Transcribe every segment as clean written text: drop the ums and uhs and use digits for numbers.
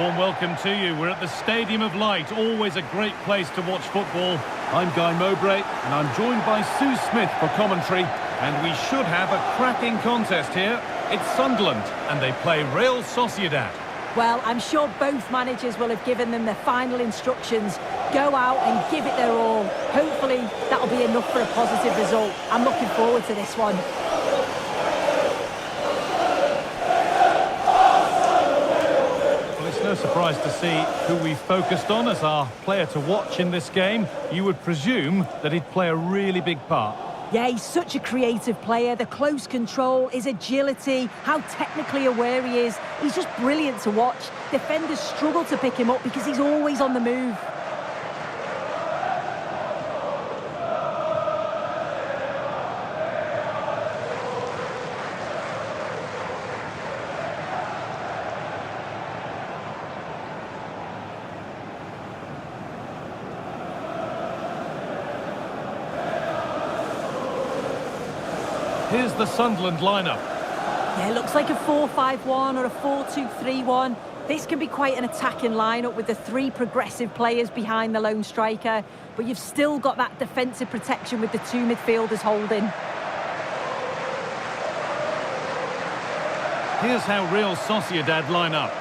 warm welcome to you. We're at the Stadium of Light, always a great place to watch football. I'm Guy Mowbray, and I'm joined by Sue Smith for commentary. And we should have a cracking contest here. It's Sunderland, and they play Real Sociedad. Well, I'm sure both managers will have given them their final instructions. Go out and give it their all. Hopefully, that'll be enough for a positive result. I'm looking forward to this one. No surprise to see who we focused on as our player to watch in this game. You would presume that he'd play a really big part. Yeah, he's such a creative player. The close control, his agility, how technically aware he is. He's just brilliant to watch. Defenders struggle to pick him up because he's always on the move. Here's the Sunderland lineup. Yeah, it looks like a 4-5-1 or a 4-2-3-1. This can be quite an attacking lineup with the three progressive players behind the lone striker, but you've still got that defensive protection with the two midfielders holding. Here's how Real Sociedad line up.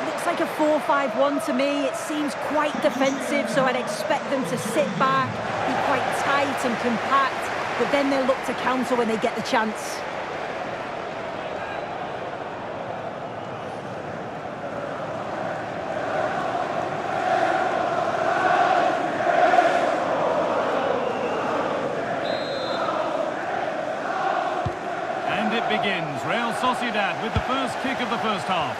It looks like a 4-5-1 to me. It seems quite defensive, so I'd expect them to sit back, be quite tight and compact. But then they'll look to counter when they get the chance. And it begins. Real Sociedad with the first kick of the first half.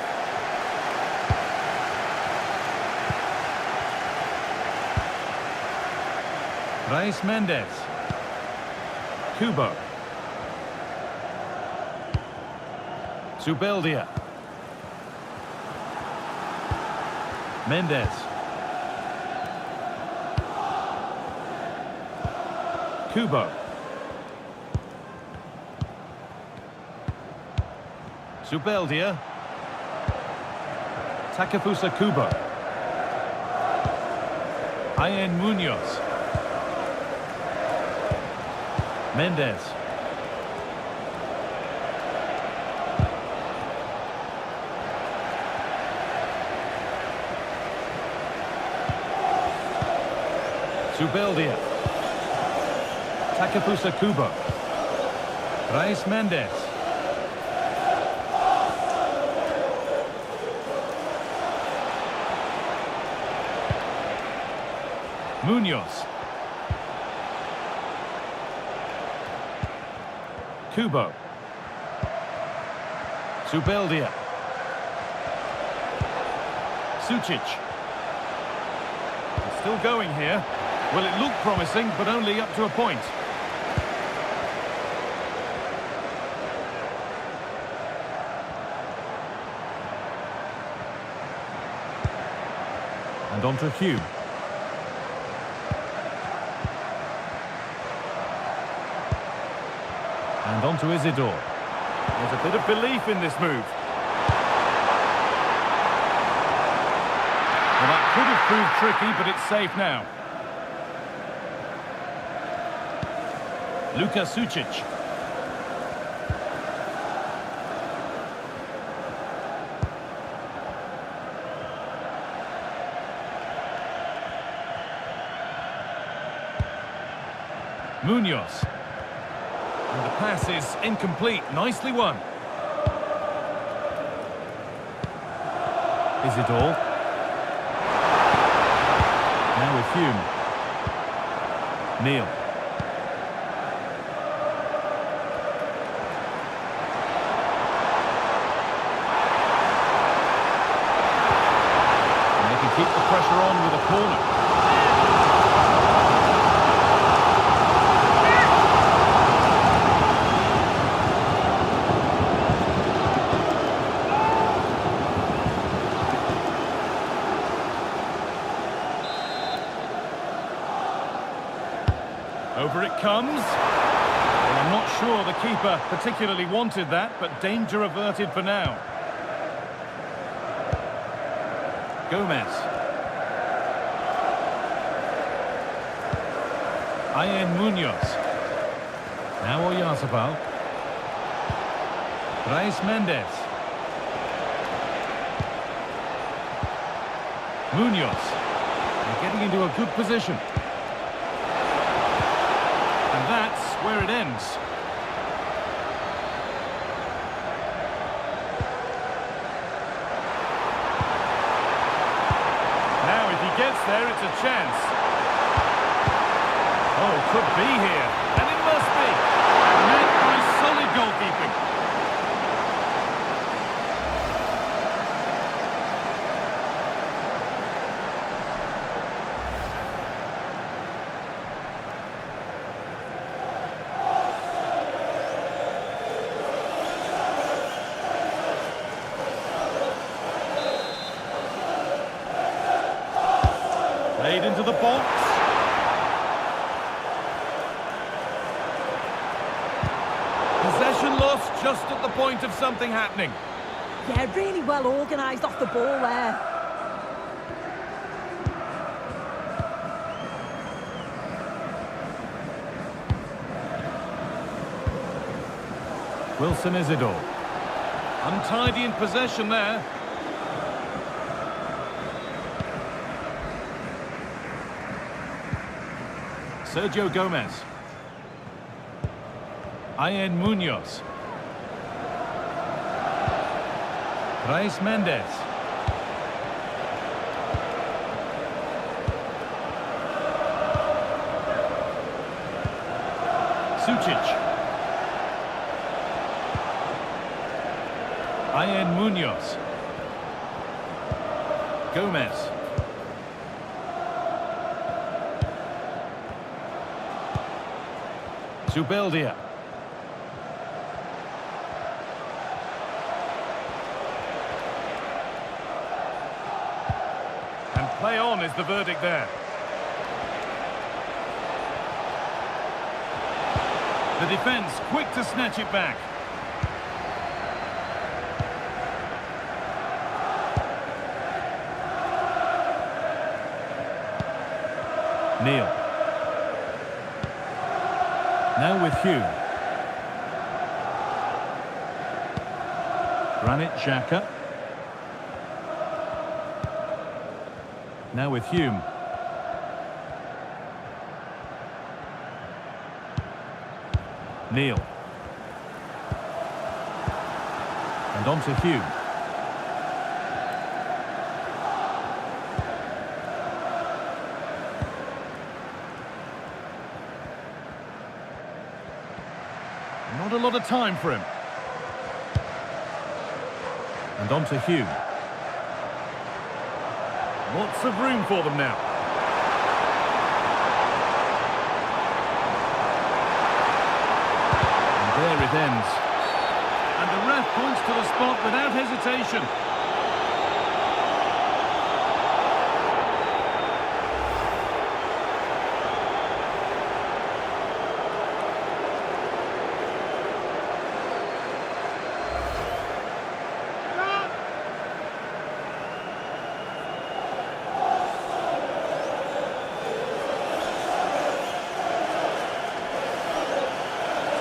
Reis Mendes. Kubo. Zubeldia. Mendes. Kubo. Zubeldia. Takefusa Kubo. Ian Munoz. Mendes. Zubeldia. Takefusa Kubo. Reis Mendes. Munoz. Kubo. Zubeldia. Sucic. Still going here. Well, it looked promising, but only up to a point. And on to Hugh. And on to Isidore. There's a bit of belief in this move. Well, that could have proved tricky, but it's safe now. Luka Sucic. Munoz. And the pass is incomplete. Nicely won. Isidore. Now with Hume. Neil. And they can keep the pressure on with a corner. Over it comes. Well, I'm not sure the keeper particularly wanted that, but danger averted for now. Gomez. Munoz. Now Oyarzabal. Brais Mendes. Munoz. They're getting into a good position. And that's where it ends. Now if he gets there, it's a chance. Oh, could be here. And it must be. Met by solid goalkeeping. Played into the box. Possession lost just at the point of something happening. Yeah, really well organised off the ball there. Wilson Isidore. Untidy in possession there. Sergio Gomez. Munoz. Brais Mendes. Sucic. Munoz. Gomez. Zubeldia. And play on is the verdict there. The defence quick to snatch it back. Neil. Now with Hume. Granit Xhaka. Now with Hume. Neil. And on to Hume. Not a lot of time for him. And on to Hume. Lots of room for them now. And there it ends. And the ref points to the spot without hesitation.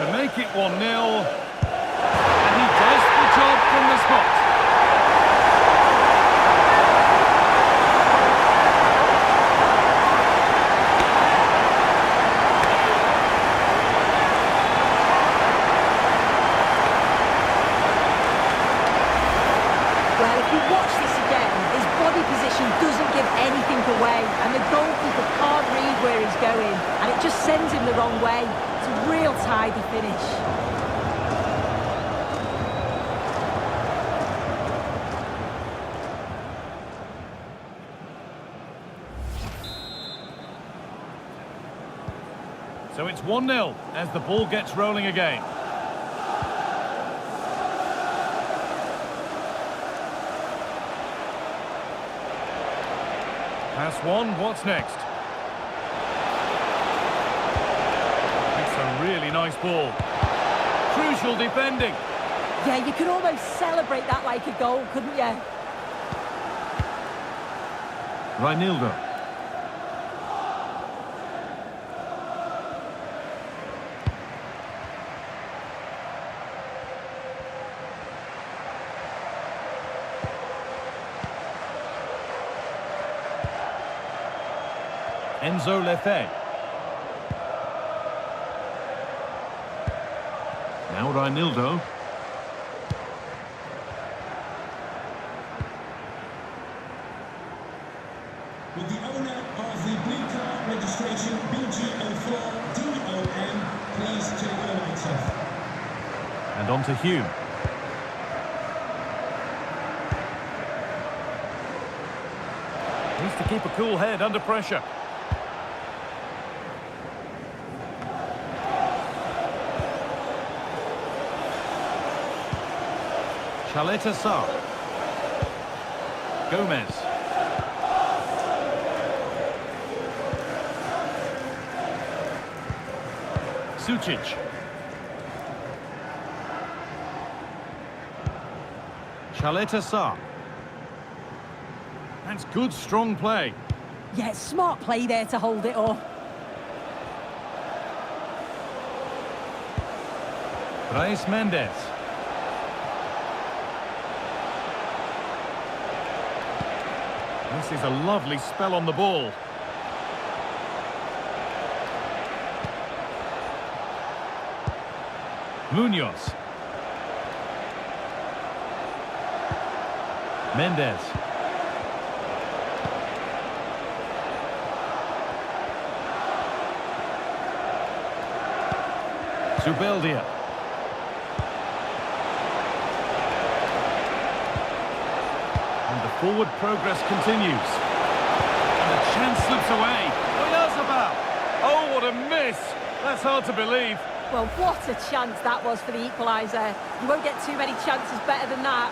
To make it 1-0, and he does the job from the spot. Well, if you watch this again, his body position doesn't give anything away, and the goalkeeper can't read where he's going, and it just sends him the wrong way. It's a real tidy finish. So it's 1-0 as the ball gets rolling again. Pass one, what's next? It's a really nice ball. Crucial defending. Yeah, you could almost celebrate that like a goal, couldn't you? Reinildo. Enzo Lefebvre. Now Reinildo. With the owner of the blue car registration BG04DOM, please take your lights off. And on to Hume. Needs to keep a cool head under pressure. Chaleta Sarr. Gomez. Sucic. Chaleta Sarr. That's good, strong play. Yeah, smart play there to hold it off. Brais Mendes. This is a lovely spell on the ball. Munoz. Mendes. Zubeldia. And the forward progress continues. And the chance slips away. Oyarzabal. Oh, what a miss. That's hard to believe. Well, what a chance that was for the equaliser. You won't get too many chances better than that.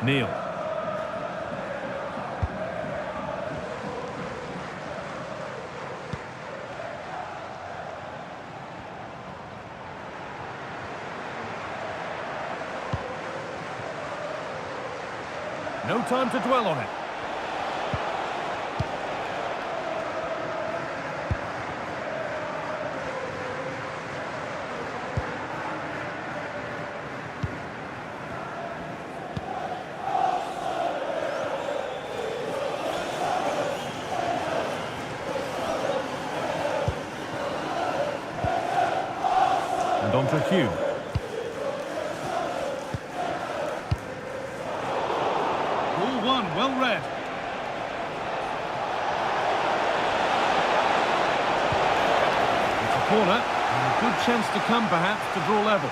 Neil. No time to dwell on it. And on to Hume. Well read. It's a corner, and a good chance to come perhaps to draw level.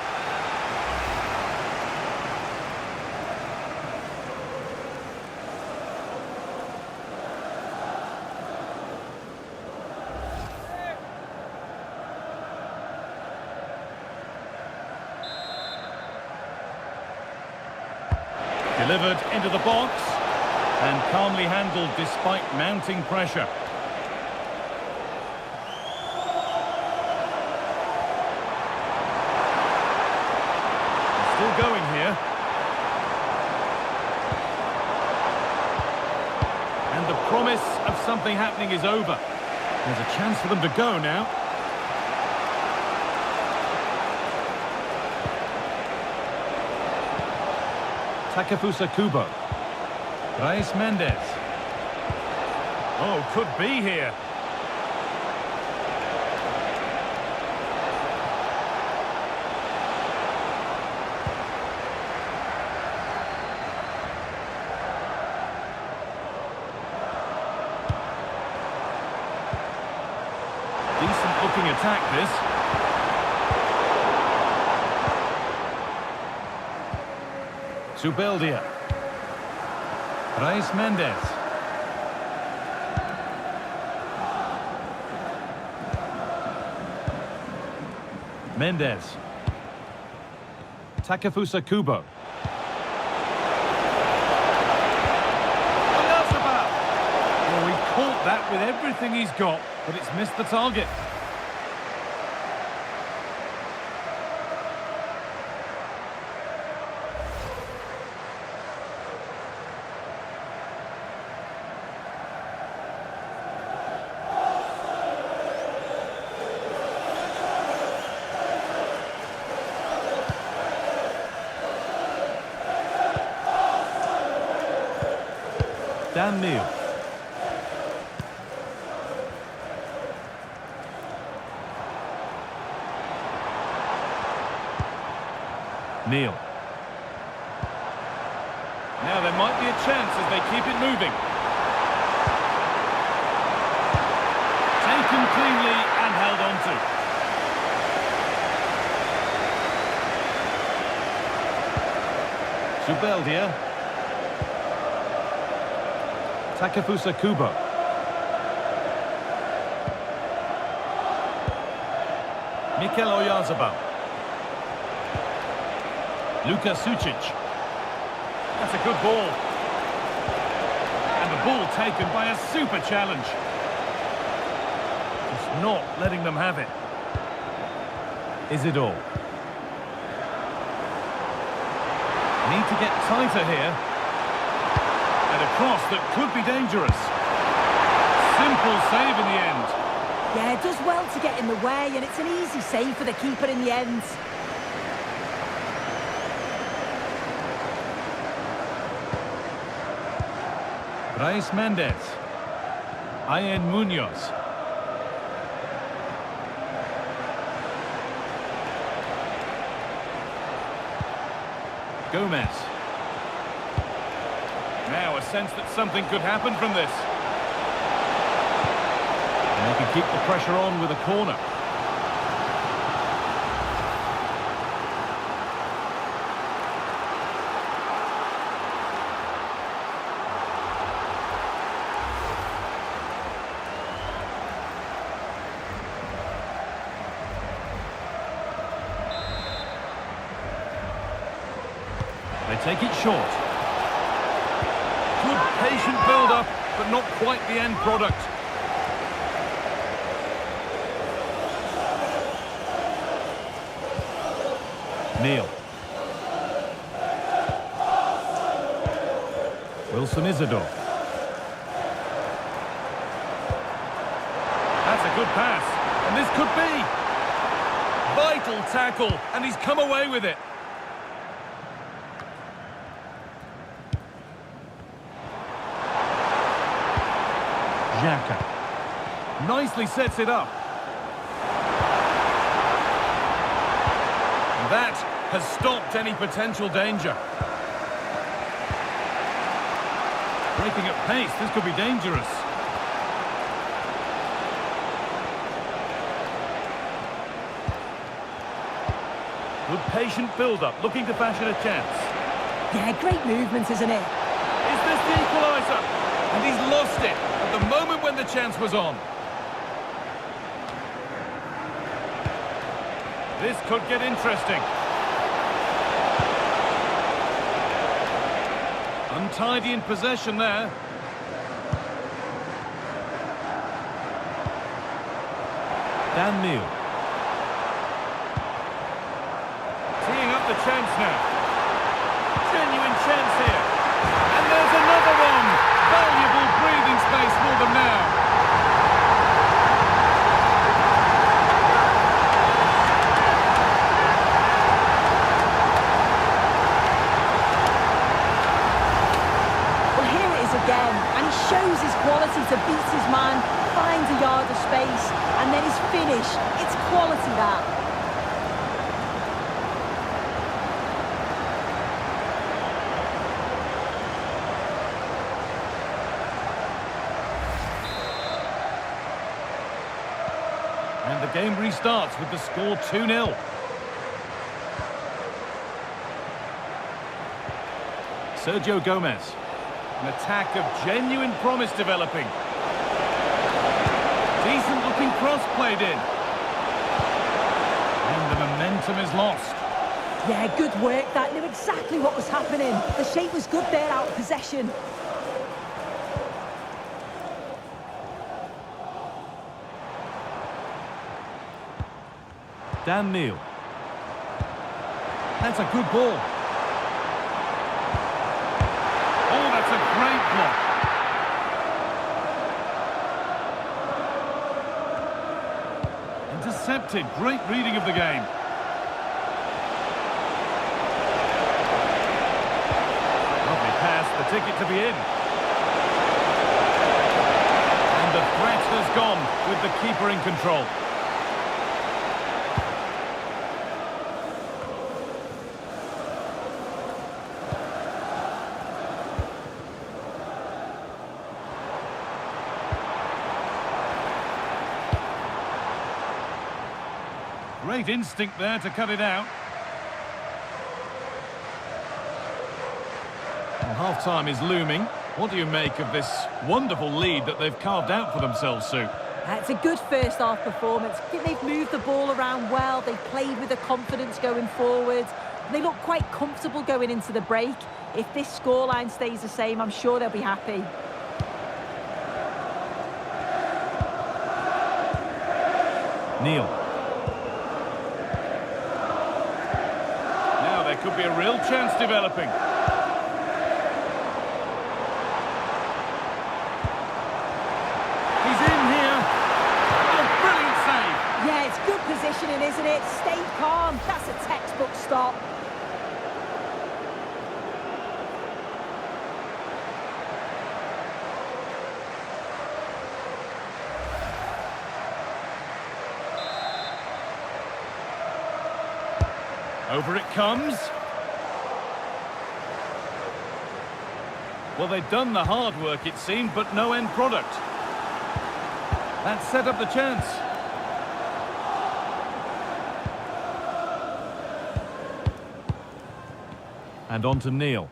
Delivered into the box. And calmly handled despite mounting pressure. Still going here. And the promise of something happening is over. There's a chance for them to go now. Takefusa Kubo. Brais Mendes. Oh, could be here. Decent looking attack, this. Zubeldia. Brais Mendes. Mendes. Takefusa Kubo. with everything he's got, but it's missed the target. Dan Neil. Neil. Now there might be a chance as they keep it moving. Taken cleanly and held on to. Zubeldia. Takefusa Kubo. Mikel Oyarzabal. Luka Sucic. That's a good ball. And the ball taken by a super challenge. Just not letting them have it. Isidore. Need to get tighter here. And a cross that could be dangerous. Simple save in the end. Yeah, it does well to get in the way, and it's an easy save for the keeper in the end. Brais Mendes. Ian Munoz. Gomez. Now a sense that something could happen from this. And they can keep the pressure on with a corner. They take it short. Good patient build-up, but not quite the end product. Neil. Wilson Isidore. That's a good pass, and this could be. Vital tackle, and he's come away with it. Xhaka. Nicely sets it up. And that has stopped any potential danger. Breaking at pace, this could be dangerous. Good patient build-up, looking to fashion a chance. Yeah, great movement, isn't it? Is this the equaliser? And he's lost it at the moment when the chance was on. This could get interesting. Untidy in possession there. Dan Neil. Teeing up the chance now. Genuine chance here. And there's another one. Valuable breathing space for them now. Well, here it is again, and he shows his quality to beat his man, finds a yard of space, and then his finish. It's quality, that. And the game restarts with the score 2-0. Sergio Gomez. An attack of genuine promise developing. Decent looking cross played in. And the momentum is lost. Yeah, good work. That knew exactly what was happening. The shape was good there out of possession. Dan Neil. That's a good ball. Oh, that's a great block. Intercepted. Great reading of the game. Lovely pass, the ticket to be in. And the threat has gone with the keeper in control. Great instinct there to cut it out. Well, half-time is looming. What do you make of this wonderful lead that they've carved out for themselves, Sue? It's a good first-half performance. They've moved the ball around well. They've played with the confidence going forward. They look quite comfortable going into the break. If this scoreline stays the same, I'm sure they'll be happy. Neil. Now there could be a real chance developing. He's in here. Oh, brilliant save. Yeah, it's good positioning, isn't it? Stay calm. That's a textbook stop. Over it comes. Well, they've done the hard work, it seemed, but no end product. That set up the chance. And on to Neil.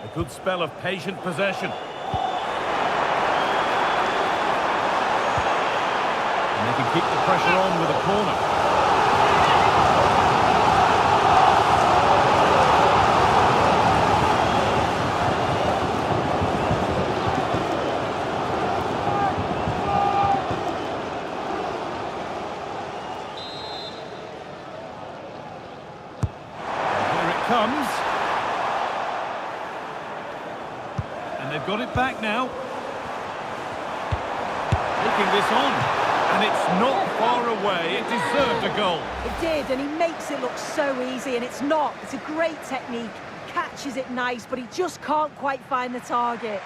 A good spell of patient possession. And they can keep the pressure on with a corner. Comes. And they've got it back now. Taking this on. And it's not far away. It deserved a goal. It did, and he makes it look so easy, and it's not. It's a great technique. Catches it nice, but he just can't quite find the target.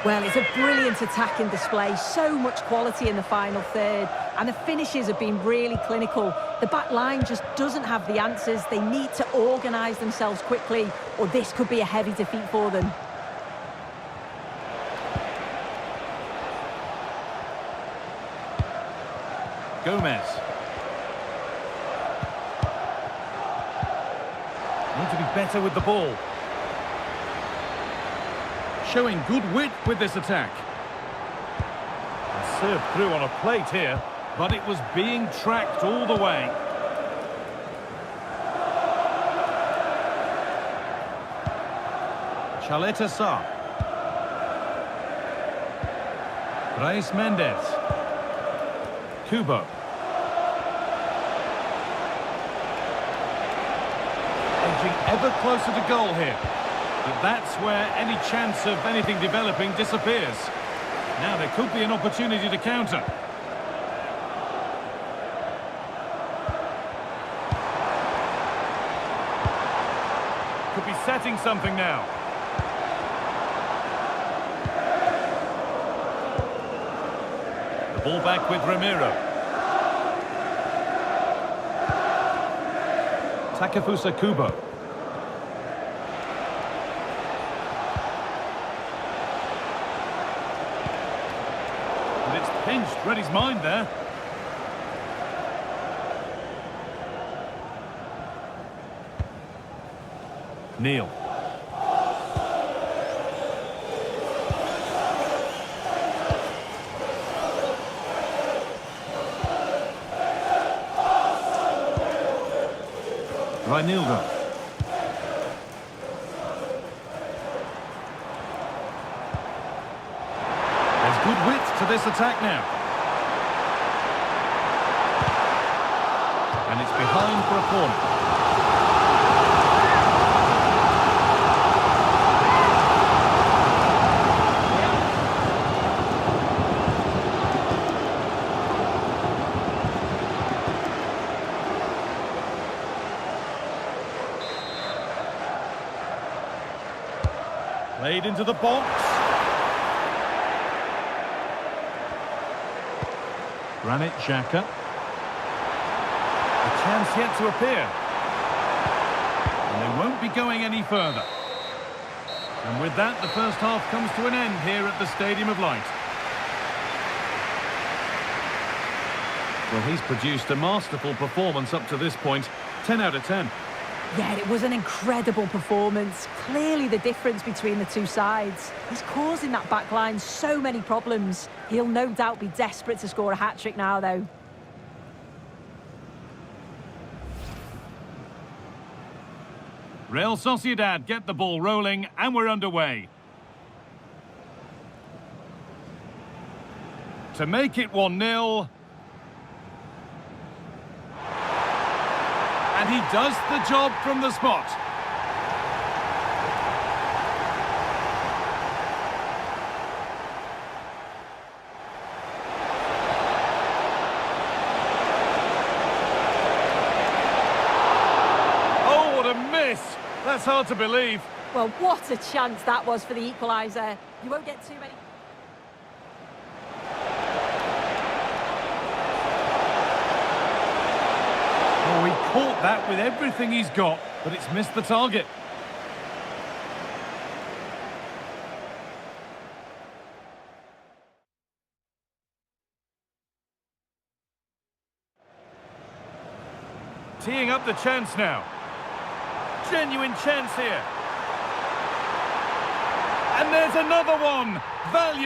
Well, it's a brilliant attacking display. So much quality in the final third. And the finishes have been really clinical. The back line just doesn't have the answers. They need to organise themselves quickly, or this could be a heavy defeat for them. Gomez. Need to be better with the ball. Showing good wit with this attack. And served through on a plate here, but it was being tracked all the way. Chaleta Sarr. Brais Mendes. Kubo. Edging ever closer to goal here. But that's where any chance of anything developing disappears. Now there could be an opportunity to counter. Could be setting something now. The ball back with Ramiro. Takefusa Kubo. And it's pinched, read his mind there. Neil. Reinildo. There's good width to this attack now. And it's behind for a corner. Played into the box. Granit Xhaka. A chance yet to appear. And they won't be going any further. And with that, the first half comes to an end here at the Stadium of Light. Well, he's produced a masterful performance up to this point. 10 out of 10. Yeah, it was an incredible performance. Clearly the difference between the two sides. He's causing that back line so many problems. He'll no doubt be desperate to score a hat-trick now, though. Real Sociedad get the ball rolling, and we're underway. To make it 1-0. And he does the job from the spot. Oh, what a miss! That's hard to believe. Well, what a chance that was for the equaliser. You won't get too many... Oh, he caught that with everything he's got, but it's missed the target. Teeing up the chance now. Genuine chance here. And there's another one. Value.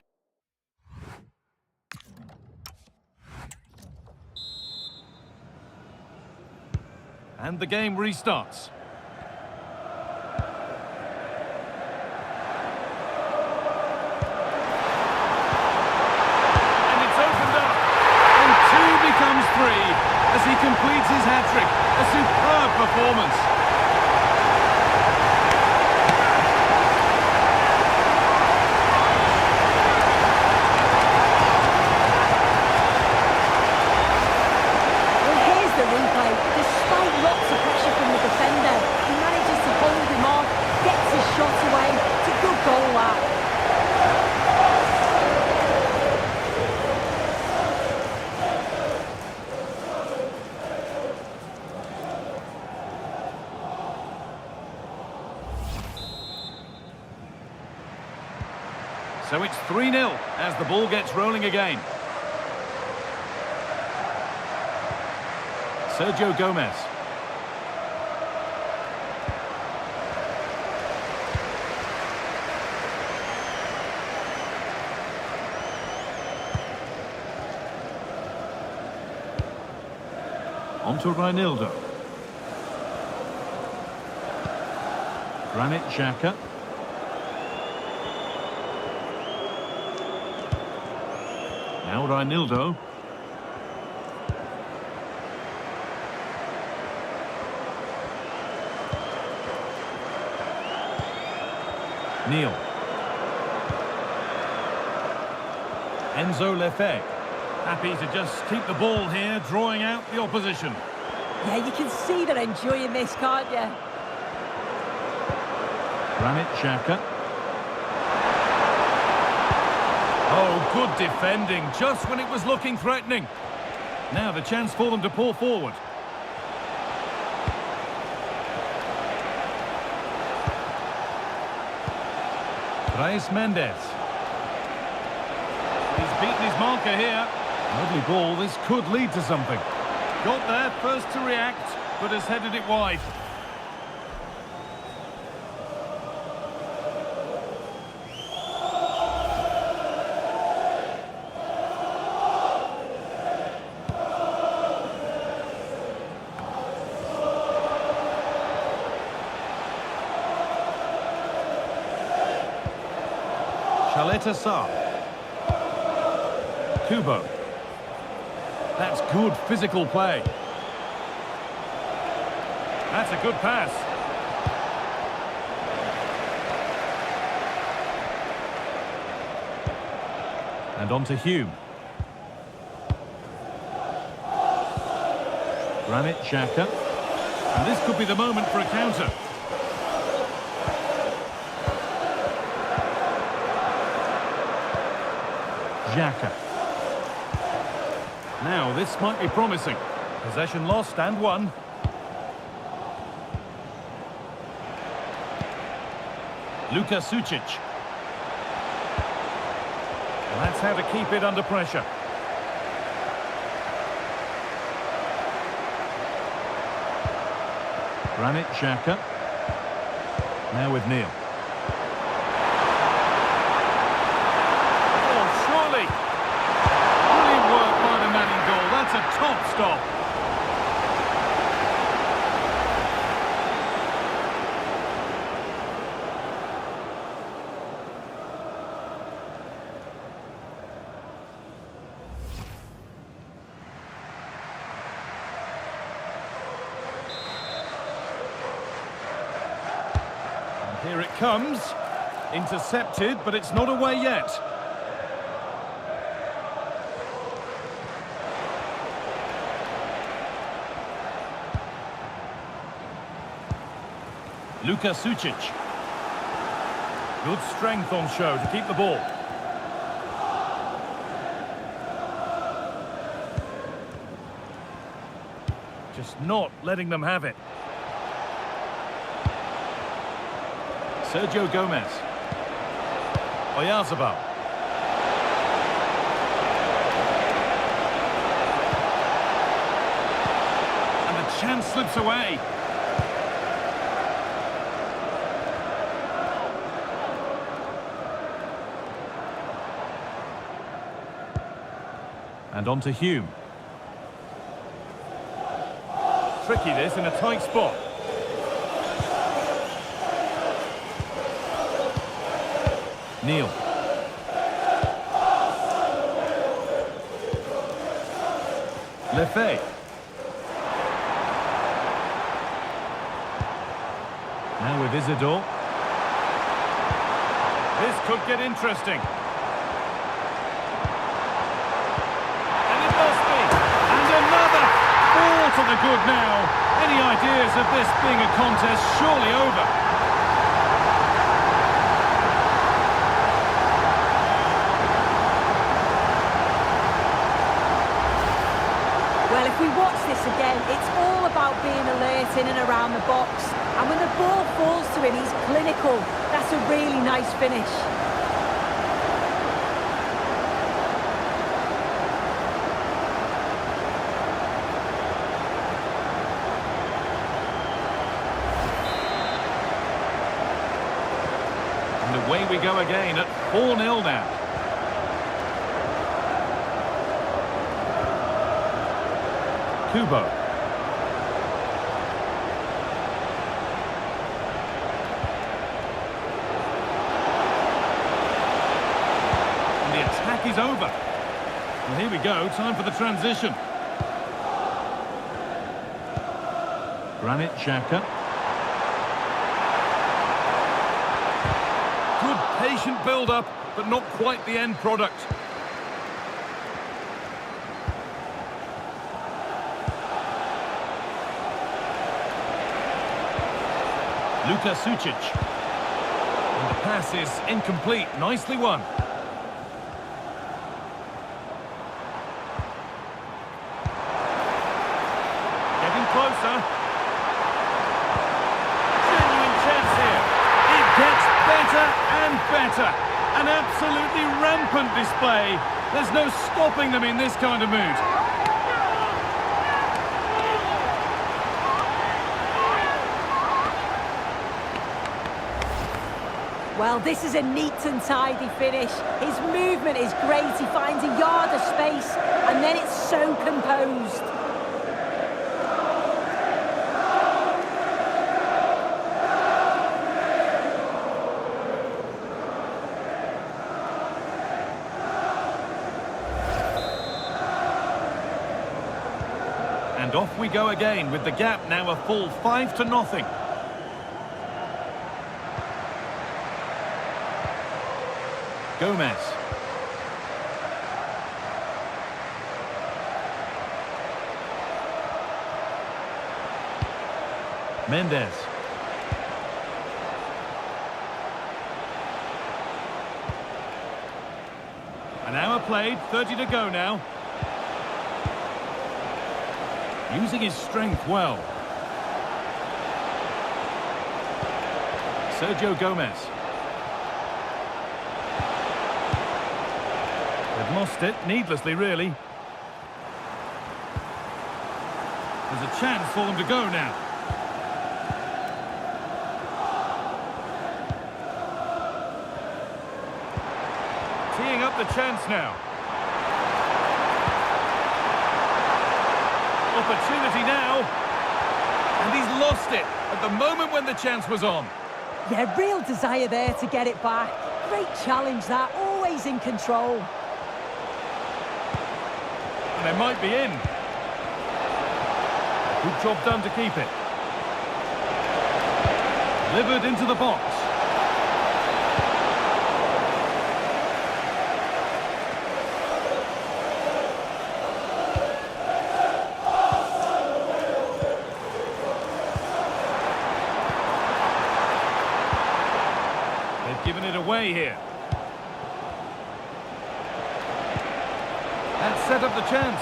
And the game restarts. And it's opened up. And 2 becomes 3 as he completes his hat-trick. A superb performance. So it's 3-0 as the ball gets rolling again. Sergio Gomez. On to Reinildo. Granit Xhaka. Now Reinildo. Neil. Enzo Lefebvre. Happy to just keep the ball here, drawing out the opposition. Yeah, you can see they're enjoying this, can't you? Granit Xhaka. Oh, good defending, just when it was looking threatening. Now the chance for them to pull forward. Brais Mendes. He's beaten his marker here. Lovely ball, this could lead to something. Got there first to react, but has headed it wide. Sarr. Kubo. That's good physical play. That's a good pass. And on to Hume. Granit Xhaka. And this could be the moment for a counter. Xhaka. Now this might be promising. Possession lost and won. Luka Sucic. And that's how to keep it under pressure. Granit Xhaka. Now with Neil. Oh, surely. Brilliant work by the man in goal. That's a top stop. Here it comes. Intercepted, but it's not away yet. Luka Sucic. Good strength on show to keep the ball. Just not letting them have it. Sergio Gomez. Oyarzabal. And the chance slips away. And on to Hume. Tricky this in a tight spot. Neil. Lefebvre. Now with Isidore. This could get interesting. And it must be. And another. Ball to the good now. Any ideas of this being a contest surely over? Well, if we watch this again, it's all about being alert in and around the box. And when the ball falls to him, he's clinical. That's a really nice finish. And away we go again at 4-0 now. Kubo. And the attack is over. Well, here we go, time for the transition. Granit Xhaka. Good patient build-up, but not quite the end product. Luka Sucic. And the pass is incomplete. Nicely won. Getting closer. Genuine chance here. It gets better and better. An absolutely rampant display. There's no stopping them in this kind of mood. Well, this is a neat and tidy finish. His movement is great. He finds a yard of space, and then it's so composed. And off we go again, with the gap now a full 5-0. Gomez. Mendes. An hour played, 30 to go now. Using his strength well. Sergio Gomez. They've lost it, needlessly really. There's a chance for them to go now. Teeing up the chance now. Opportunity now. And he's lost it at the moment when the chance was on. Yeah, real desire there to get it back. Great challenge that, always in control. And they might be in. Good job done to keep it. Delivered into the box. Given it away here. And set up the chance.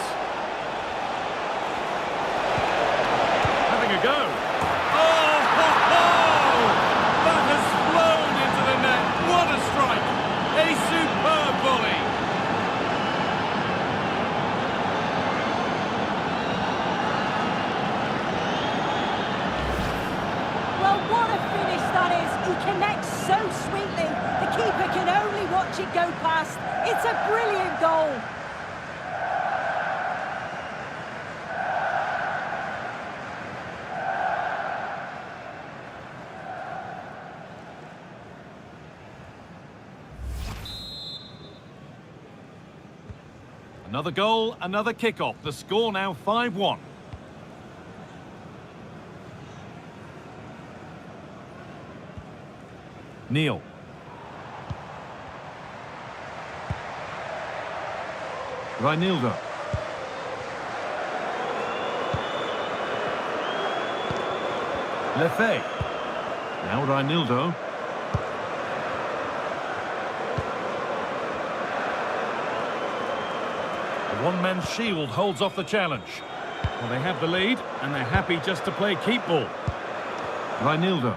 Having a go. Oh, ho, ho! That has flown into the net. What a strike. A superb volley. Well, what a finish that is. He connects so sweetly. The keeper can only watch it go past. It's a brilliant goal. Another goal, another kick-off. The score now 5-1. Neil. Reinildo. Lefebvre. Now Reinildo. The one-man shield holds off the challenge. Well, they have the lead, and they're happy just to play keep ball. Reinildo.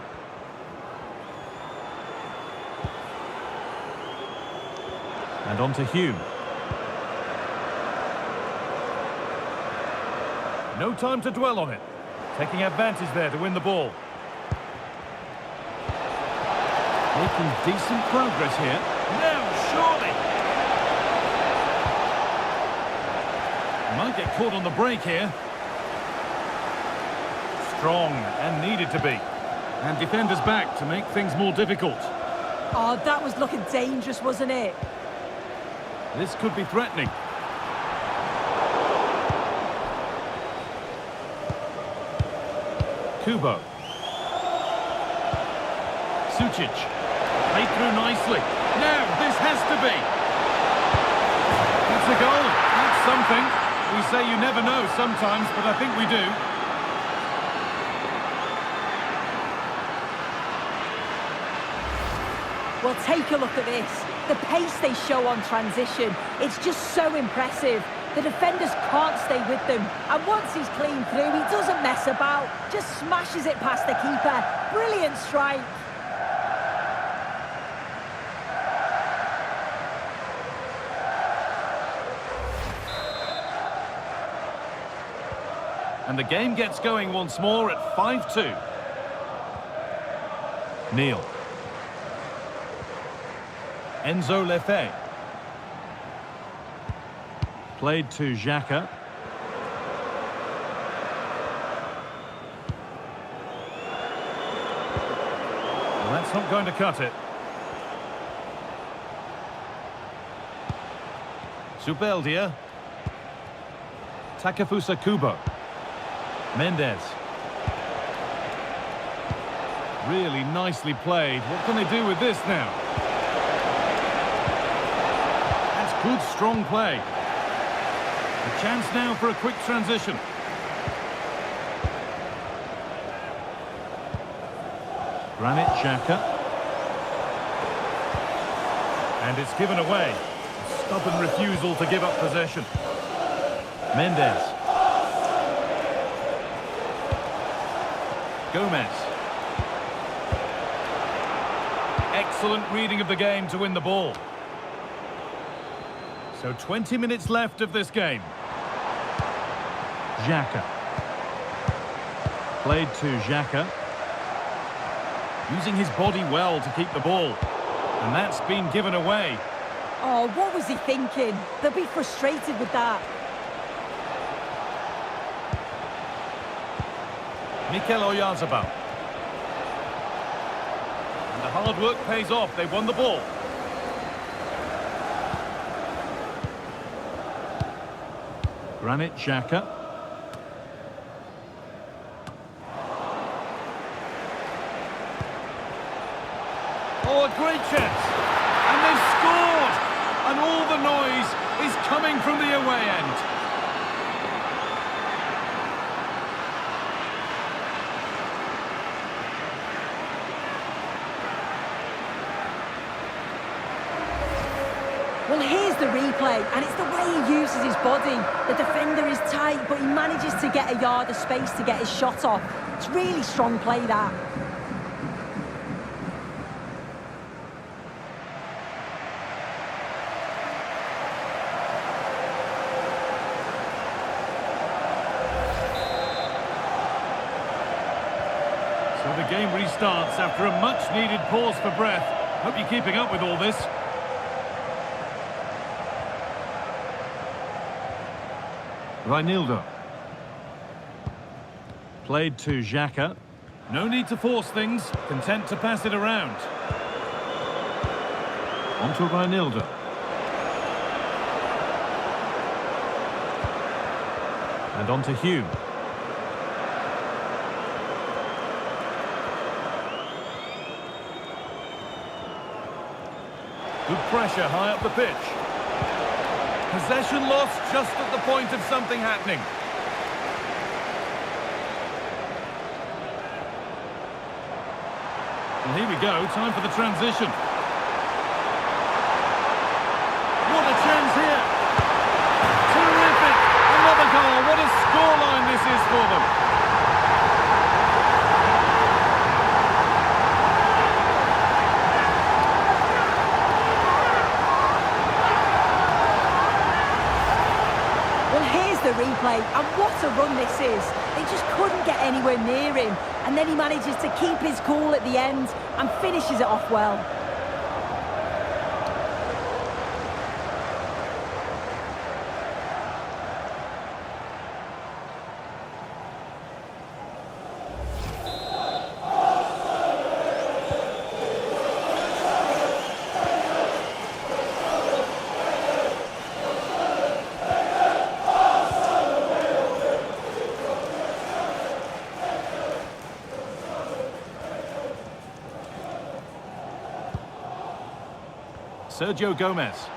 And on to Hume. No time to dwell on it. Taking advantage there to win the ball. Making decent progress here. Now, surely. Might get caught on the break here. Strong and needed to be. And defenders back to make things more difficult. Oh, that was looking dangerous, wasn't it? This could be threatening. Kubo. Sucic. Played through nicely. Now, this has to be. That's a goal. That's something. We say you never know sometimes, but I think we do. Well, take a look at this. The pace they show on transition, it's just so impressive. The defenders can't stay with them. And once he's clean through, he doesn't mess about. Just smashes it past the keeper. Brilliant strike. And the game gets going once more at 5-2. Neil. Enzo Lefebvre. Played to Xhaka. Well, that's not going to cut it. Zubeldia. Takefusa Kubo. Mendes. Really nicely played. What can they do with this now? That's good, strong play. A chance now for a quick transition. Granit Xhaka. And it's given away. A stubborn refusal to give up possession. Mendes. Gomez. Excellent reading of the game to win the ball. So 20 minutes left of this game. Xhaka. Played to Xhaka. Using his body well to keep the ball. And that's been given away. Oh, what was he thinking? They'll be frustrated with that. Mikel Oyarzabal. And the hard work pays off. They won the ball. Granit Xhaka. Oh, a great chance. And they've scored. And all the noise is coming from the away end. Well, here's the replay, and it's the way he uses his body. The defender is tight, but he manages to get a yard of space to get his shot off. It's really strong play, that. So the game restarts after a much-needed pause for breath. Hope you're keeping up with all this. Reinildo. Played to Xhaka. No need to force things, content to pass it around. On to Reinildo. And on to Hume. Good pressure high up the pitch. Possession lost just at the point of something happening. And here we go, time for the transition. What a chance here! Terrific! Another goal, what a scoreline this is for them! The replay, and what a run this is. They just couldn't get anywhere near him, and then he manages to keep his cool at the end and finishes it off well. Sergio Gomez.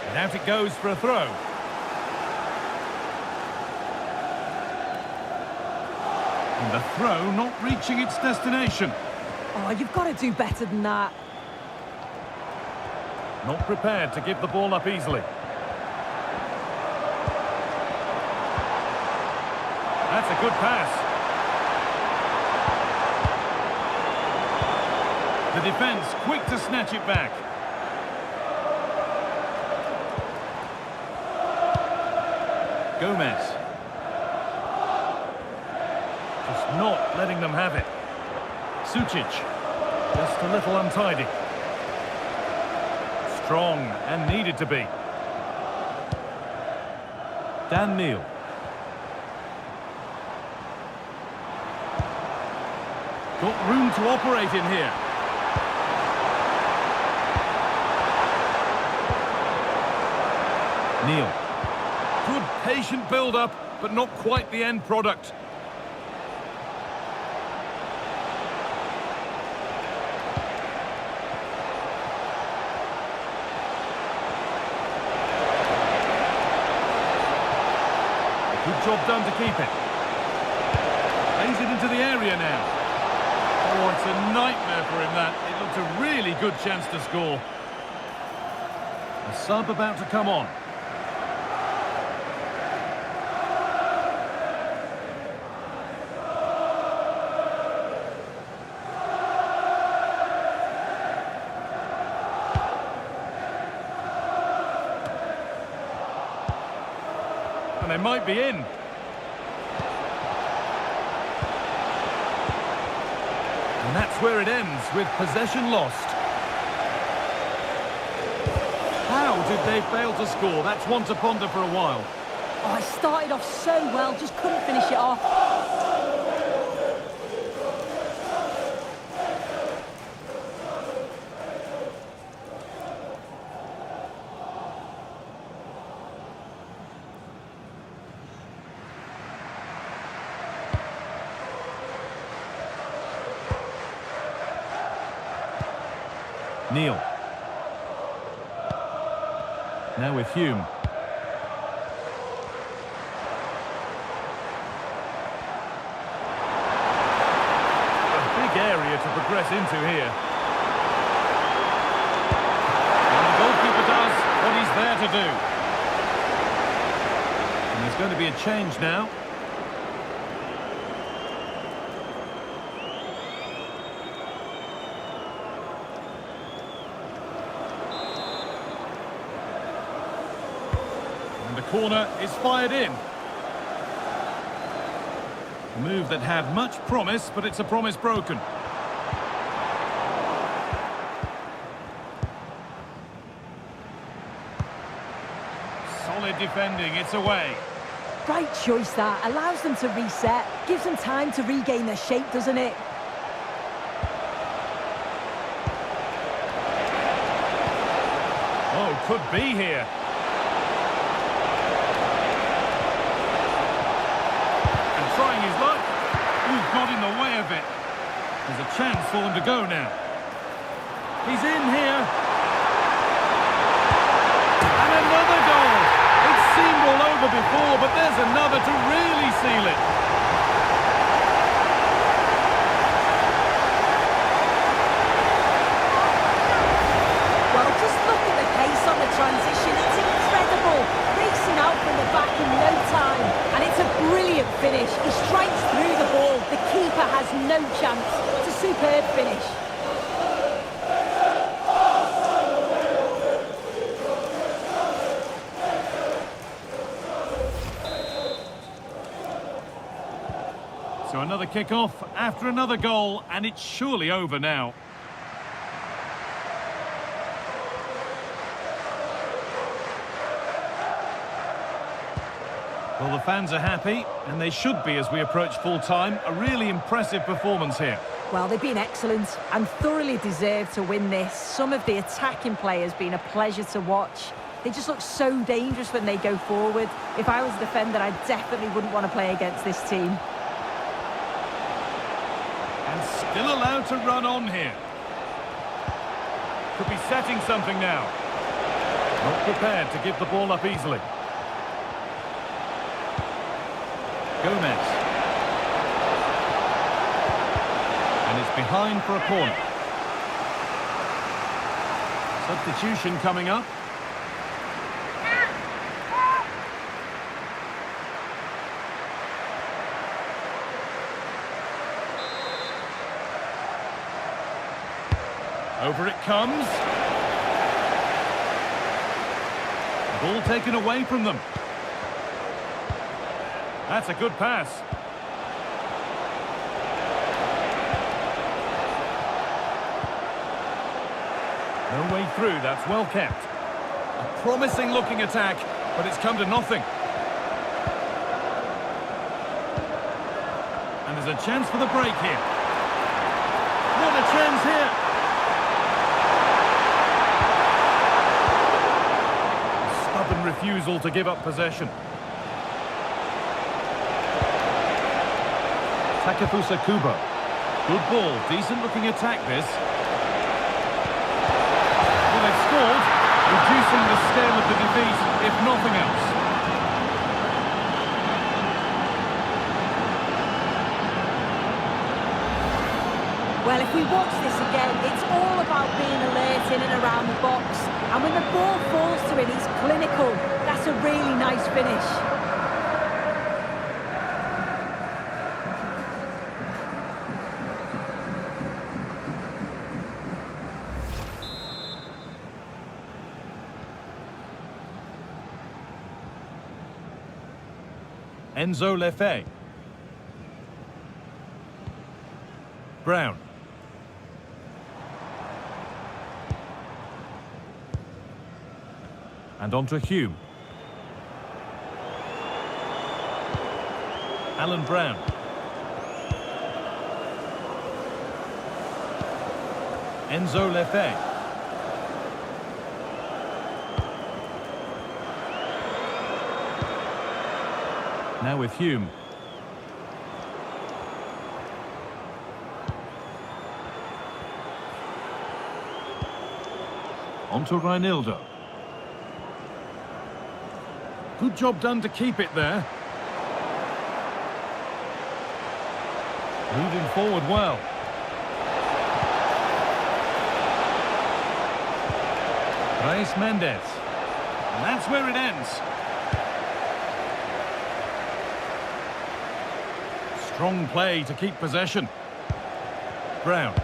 And out it goes for a throw. And the throw not reaching its destination. Oh, you've got to do better than that. Not prepared to give the ball up easily. That's a good pass. The defence quick to snatch it back. Gomez. Just not letting them have it. Sucic. Just a little untidy. Strong and needed to be. Dan Neil. Got room to operate in here. Neil. Good Patient build-up, but not quite the end product. Good job done to keep it. Lays it into the area now. Oh, it's a nightmare for him, that. It looked a really good chance to score. A sub about to come on. And they might be in. And that's where it ends, with possession lost. How did they fail to score? That's one to ponder for a while. Oh, it started off so well, just couldn't finish it off. Neil. Now with Hume. A big area to progress into here. And the goalkeeper does what he's there to do. And there's going to be a change now. The corner is fired in. A move that had much promise, but it's a promise broken. Solid defending, it's away. Right choice that, allows them to reset, gives them time to regain their shape, doesn't it? Oh, could be here. Trying his luck. Ooh, got in the way of it. There's a chance for them to go now. He's in here. And another goal. It seemed all over before, but there's another to really seal it. Well, just look at the pace on the transition. It's incredible. Racing out from the back in no time. And it's a brilliant finish. He strikes through the ball. The keeper has no chance. It's a superb finish. So another kick-off after another goal, and it's surely over now. Well, the fans are happy, and they should be as we approach full-time. A really impressive performance here. Well, they've been excellent and thoroughly deserved to win this. Some of the attacking players been a pleasure to watch. They just look so dangerous when they go forward. If I was a defender, I definitely wouldn't want to play against this team. And still allowed to run on here. Could be setting something now. Not prepared to give the ball up easily. Gomez. And it's behind for a corner. Substitution coming up. Over it comes. Ball taken away from them. That's a good pass. No way through, that's well kept. A promising looking attack, but it's come to nothing. And there's a chance for the break here. What a chance here! A stubborn refusal to give up possession. Takefusa Kubo. Good ball, decent looking attack this. Well, they've scored, reducing the scale of the defeat, if nothing else. Well, if we watch this again, it's all about being alert in and around the box. And when the ball falls to him, he's clinical. That's a really nice finish. Enzo Lefebvre. Brown. And on to Hume. Alan Brown. Enzo Lefebvre. Now with Hume. On to Reinildo. Good job done to keep it there. Moving forward well. Reis Mendes. And that's where it ends. Strong play to keep possession. Brown.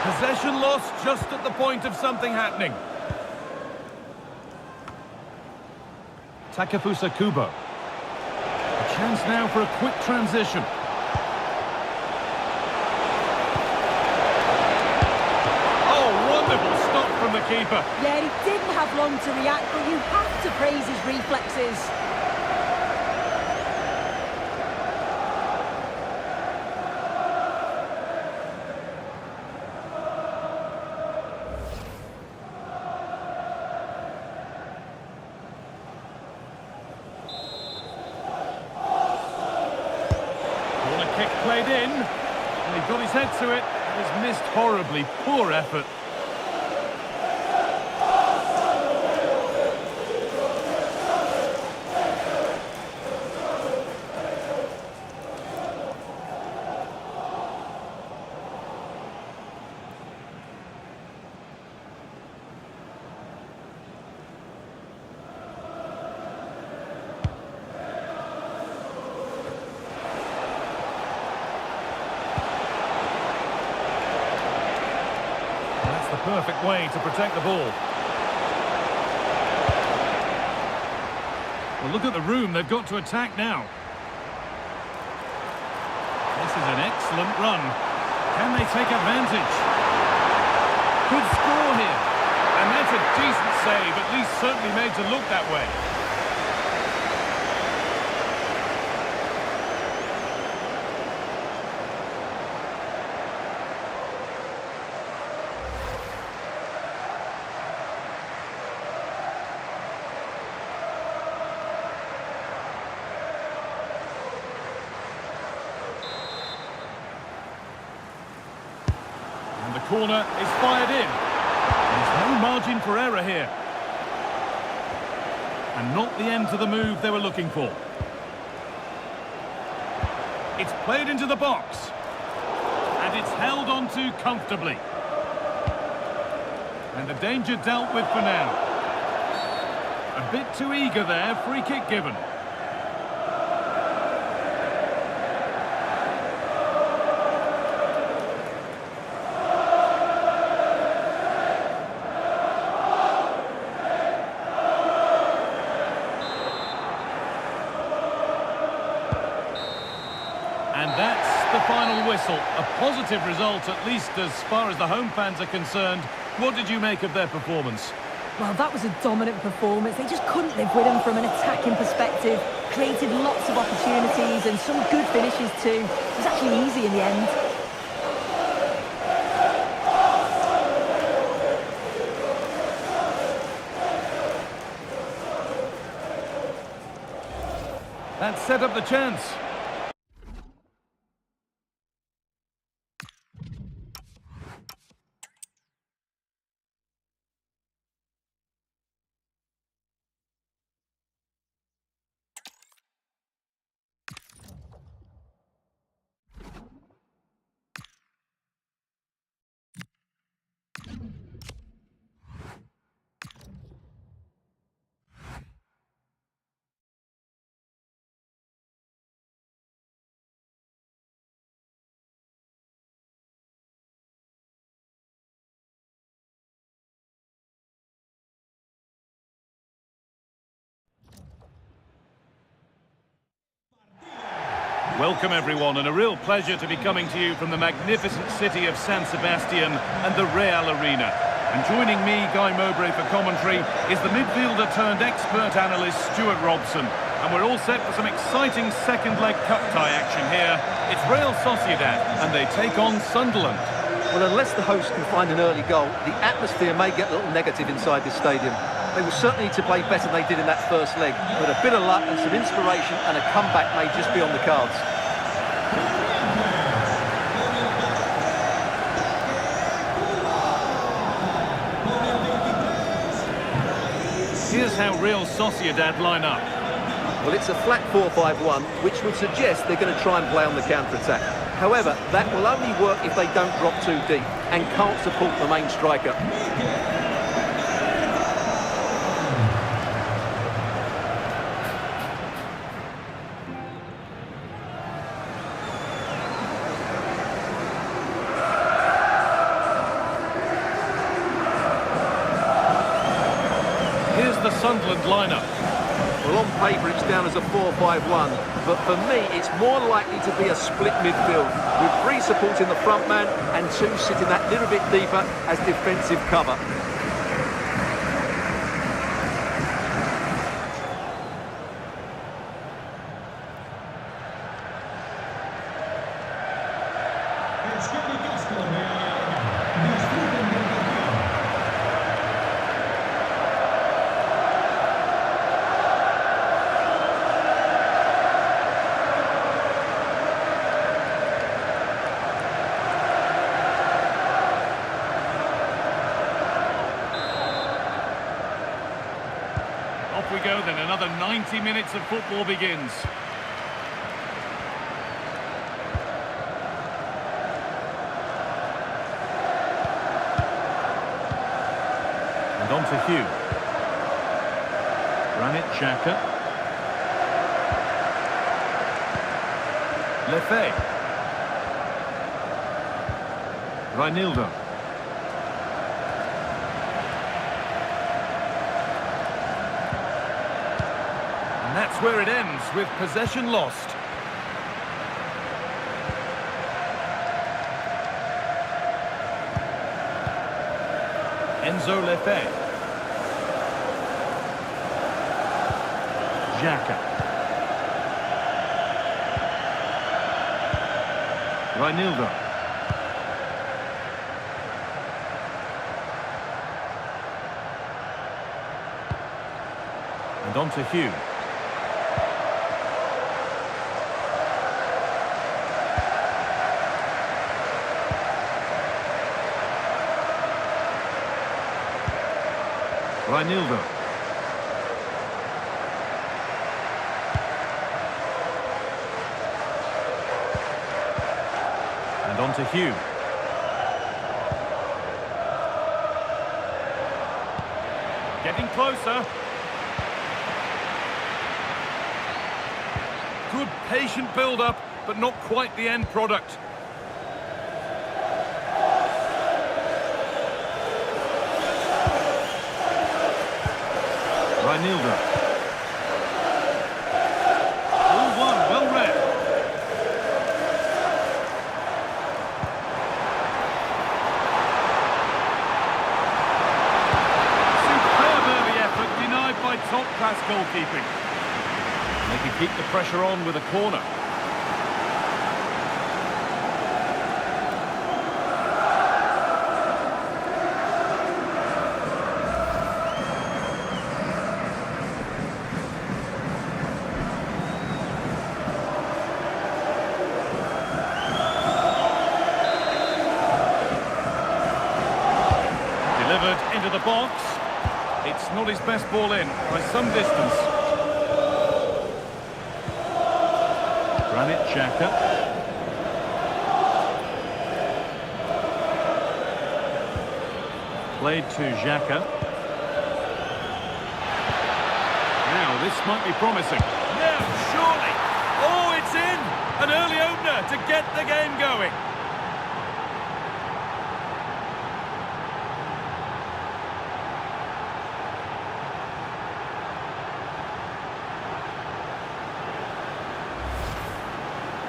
Possession lost just at the point of something happening. Takefusa Kubo. A chance now for a quick transition. Oh, wonderful stop from the keeper. Yeah, he didn't have long to react, but you have to praise his reflexes. Kick played in, and he got his head to it. He's missed horribly. Poor effort. Perfect way to protect the ball. Well, look at the room they've got to attack now. This is an excellent run. Can they take advantage? Good score here. And that's a decent save, at least certainly made to look that way. The corner is fired in. There's no margin for error here. And not the end to the move they were looking for. It's played into the box. And it's held onto comfortably. And the danger dealt with for now. A bit too eager there, free kick given. And that's the final whistle. A positive result, at least as far as the home fans are concerned. What did you make of their performance? Well, that was a dominant performance. They just couldn't live with him from an attacking perspective. Created lots of opportunities and some good finishes too. It was actually easy in the end. That set up the chance. Welcome everyone, and a real pleasure to be coming to you from the magnificent city of San Sebastian and the Real Arena. And joining me, Guy Mowbray, for commentary is the midfielder turned expert analyst Stuart Robson. And we're all set for some exciting second leg cup tie action here. It's Real Sociedad and they take on Sunderland. Well, unless the hosts can find an early goal, the atmosphere may get a little negative inside this stadium. They will certainly need to play better than they did in that first leg, but a bit of luck and some inspiration and a comeback may just be on the cards. Here's how Real Sociedad line up. Well, it's a flat 4-5-1, which would suggest they're going to try and play on the counter-attack. However, that will only work if they don't drop too deep and can't support the main striker. Here's the Sunderland lineup. Well, on paper it's down as a 4-5-1, but for me it's more likely to be a split midfield, with 3 supporting the front man and 2 sitting that little bit deeper as defensive cover. Off we go then, another 90 minutes of football begins. And on to Hugh. Granit Xhaka. Lefebvre. Reinildo. And that's where it ends, with possession lost. Enzo Lefebvre. Xhaka. Reinildo. And on to Hugh. Reinildo. And on to Hugh. Getting closer. Good patient build-up, but not quite the end product. Reinildo. 2-1, well read. Superb early effort, denied by top-class goalkeeping. They can keep the pressure on with a corner. It's not his best ball in, by some distance. Granit Xhaka. Played to Xhaka. Now, this might be promising. Now, surely. Oh, it's in. An early opener to get the game going.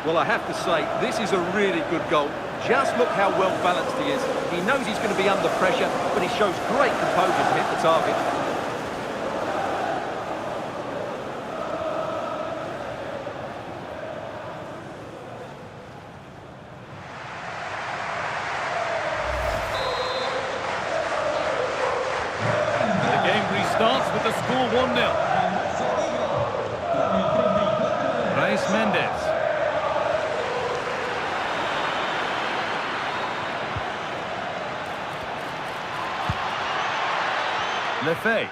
Well, I have to say, this is a really good goal. Just look how well balanced he is. He knows he's going to be under pressure, but he shows great composure to hit the target. The game restarts with the score 1-0. Brais Mendes. Lefebvre.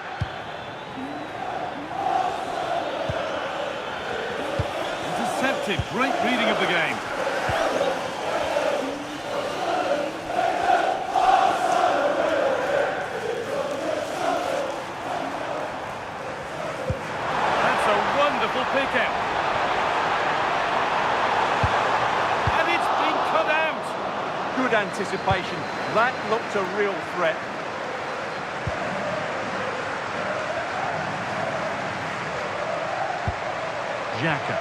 Intercepted. Great reading of the game. That's a wonderful pick out. And it's been cut out. Good anticipation. That looked a real threat. Xhaka.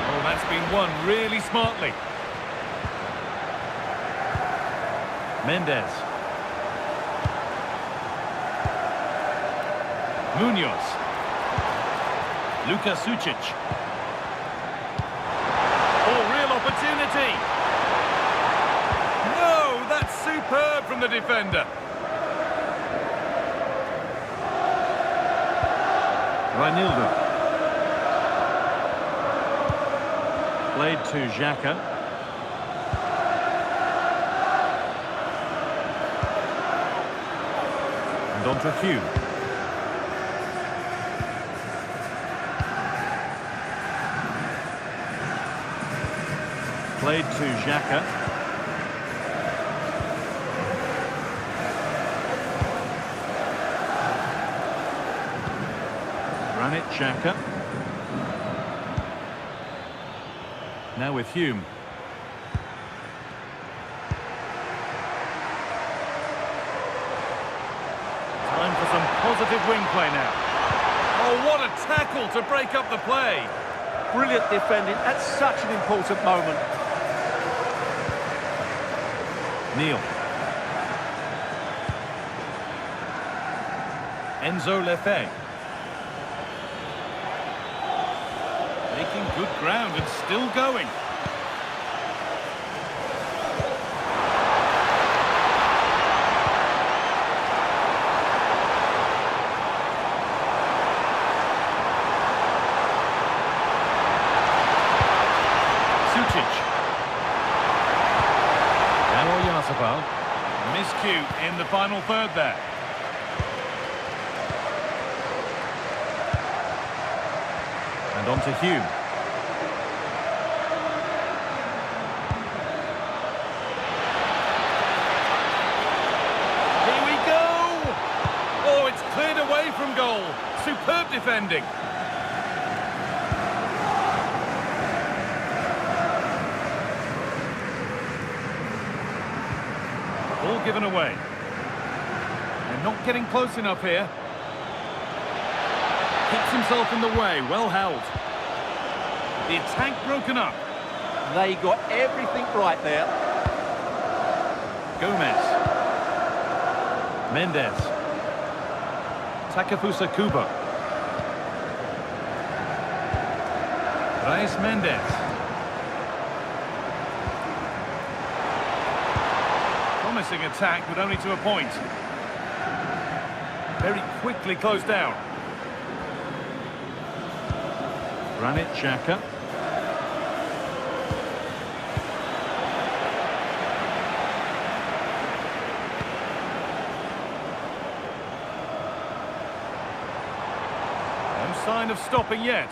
Oh, that's been won really smartly. Mendes. Munoz. Luka Sucic. Oh, real opportunity. No, that's superb from the defender. Reinildo. Played to Xhaka. And on to Hume. Played to Xhaka. Granit Xhaka. Now with Hume. Time for some positive wing play now. Oh, what a tackle to break up the play. Brilliant defending at such an important moment. Neil. Enzo Lefebvre. Making good ground and still going. Sucic. Now Oyarzabal. Miscue in the final third there. And on to Hume. Here we go! Oh, it's cleared away from goal. Superb defending. Ball given away. They're not getting close enough here. Keeps himself in the way, well held. The attack broken up. They got everything right there. Gomez. Mendes. Takefusa Kubo. Brais Mendes. Promising attack, but only to a point. Very quickly closed down. Granit Xhaka. sign of stopping yet.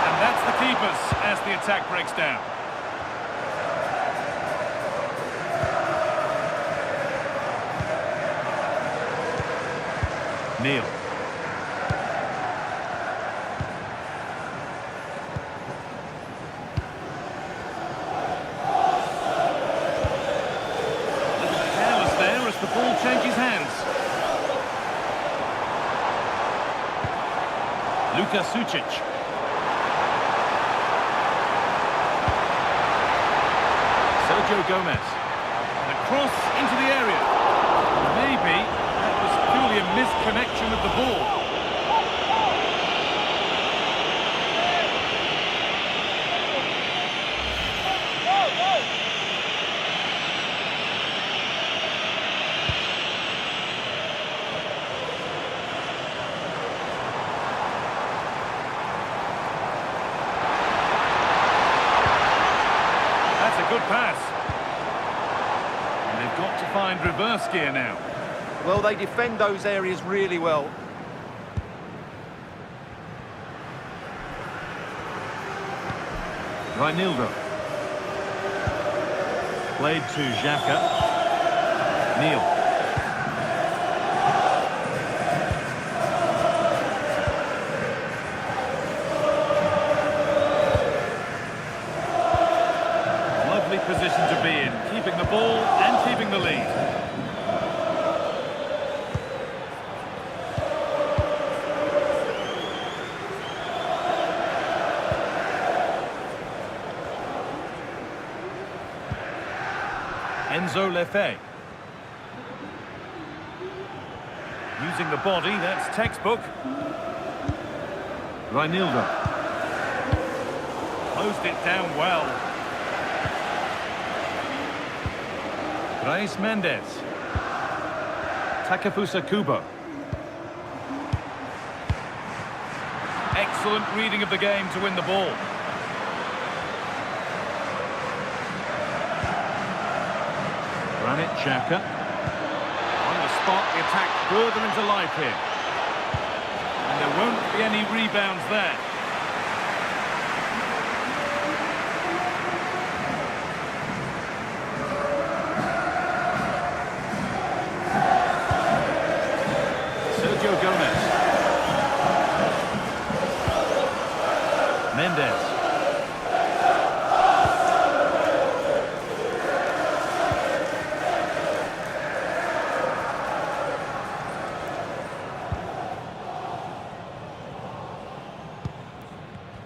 And that's the keepers as the attack breaks down. Neil. Careless there as the ball changes hands. Luka Sucic. Sergio Gomez. And a cross into the area. Maybe that was purely a misconnection of the ball. That's a good pass. And they've got to find reverse gear now. Well, they defend those areas really well. Reinildo. Played to Xhaka. Neil. Lovely position to be in, keeping the ball and keeping the lead. Enzo Lefebvre. Using the body, that's textbook. Reinildo. Closed it down well. Brais Mendes. Takefusa Kubo. Excellent reading of the game to win the ball. Granit Xhaka. On the spot, the attack further into life here. And there won't be any rebounds there. Sergio Gomez. Mendes.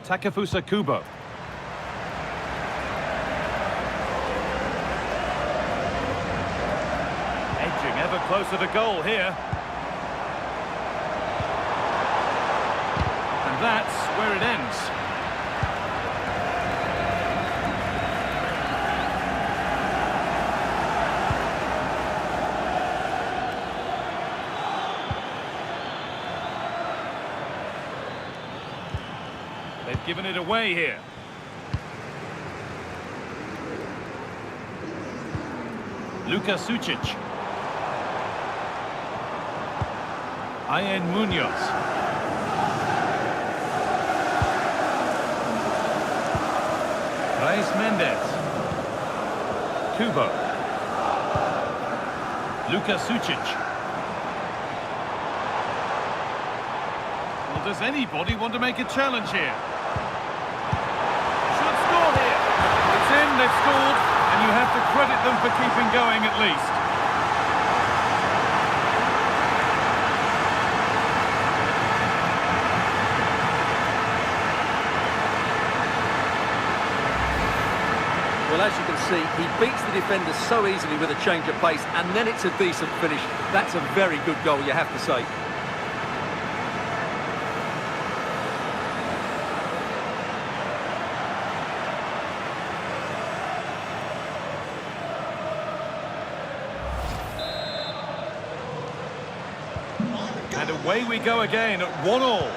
Takefusa Kubo. Edging ever closer to goal here. And that's where it ends. They've given it away here. Luka Sucic. Ian Munoz. Brais Mendes. Kubo. Luka Sucic. Well, does anybody want to make a challenge here? They've scored, and you have to credit them for keeping going at least. Well, as you can see, he beats the defender so easily with a change of pace, and then it's a decent finish. That's a very good goal, you have to say. And away we go again at 1-1.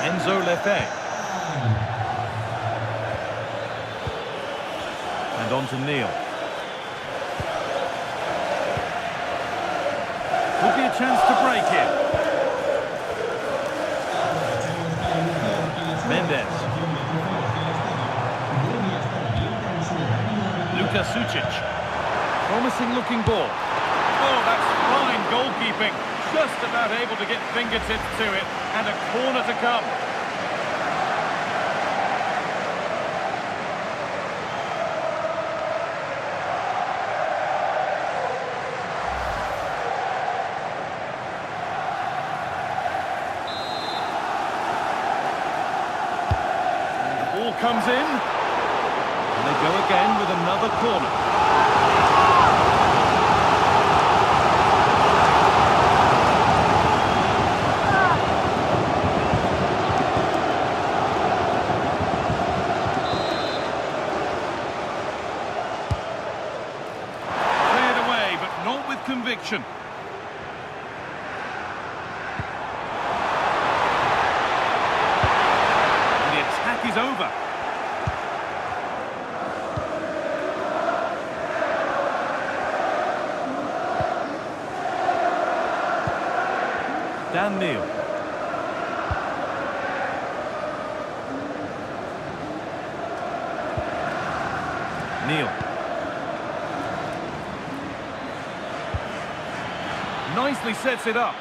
Enzo Lefebvre. And on to Neil. chance to break in. Mendes. Sucic. Promising looking ball. Oh, that's fine goalkeeping. Just about able to get fingertips to it. And a corner to come. And the ball comes in. And they go again with another corner. Cleared away, but not with conviction. And the attack is over. Dan Neil. Neil. Nicely sets it up.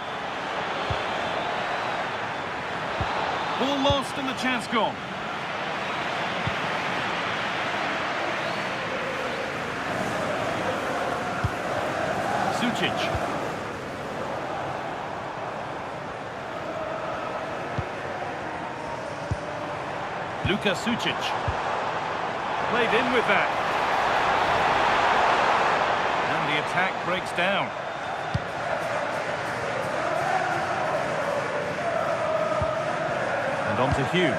Ball lost and the chance gone. Sucic. Sucic. Played in with that. And the attack breaks down. And on to Hume.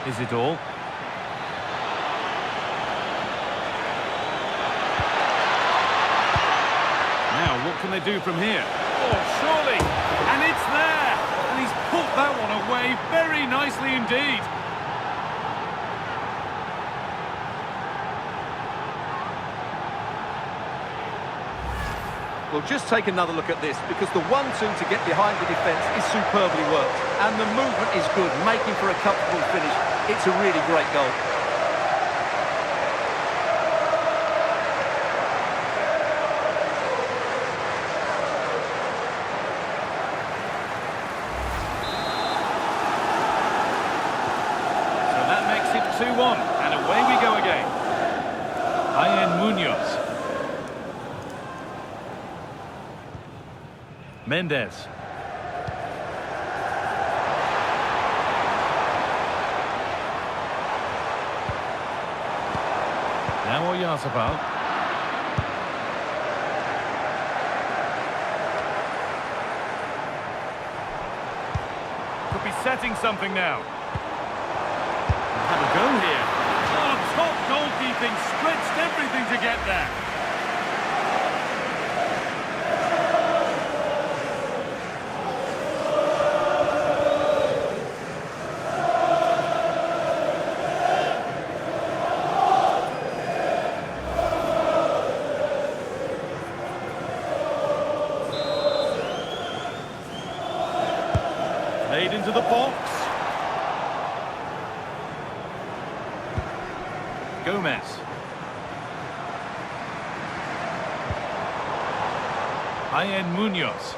Is it all? Now, what can they do from here? Oh, surely! And it's there! And he's put that one away very nicely indeed. Well, just take another look at this, because the 1-2 to get behind the defence is superbly worked. And the movement is good, making for a comfortable finish. It's a really great goal. So that makes it 2-1, and away we go again. Ian Munoz. Mendes. Now Oyarzabal. Could be setting something now. Have a go here. Oh, top goalkeeping, stretched everything to get there. Played into the box. Gomez. Ian Munoz.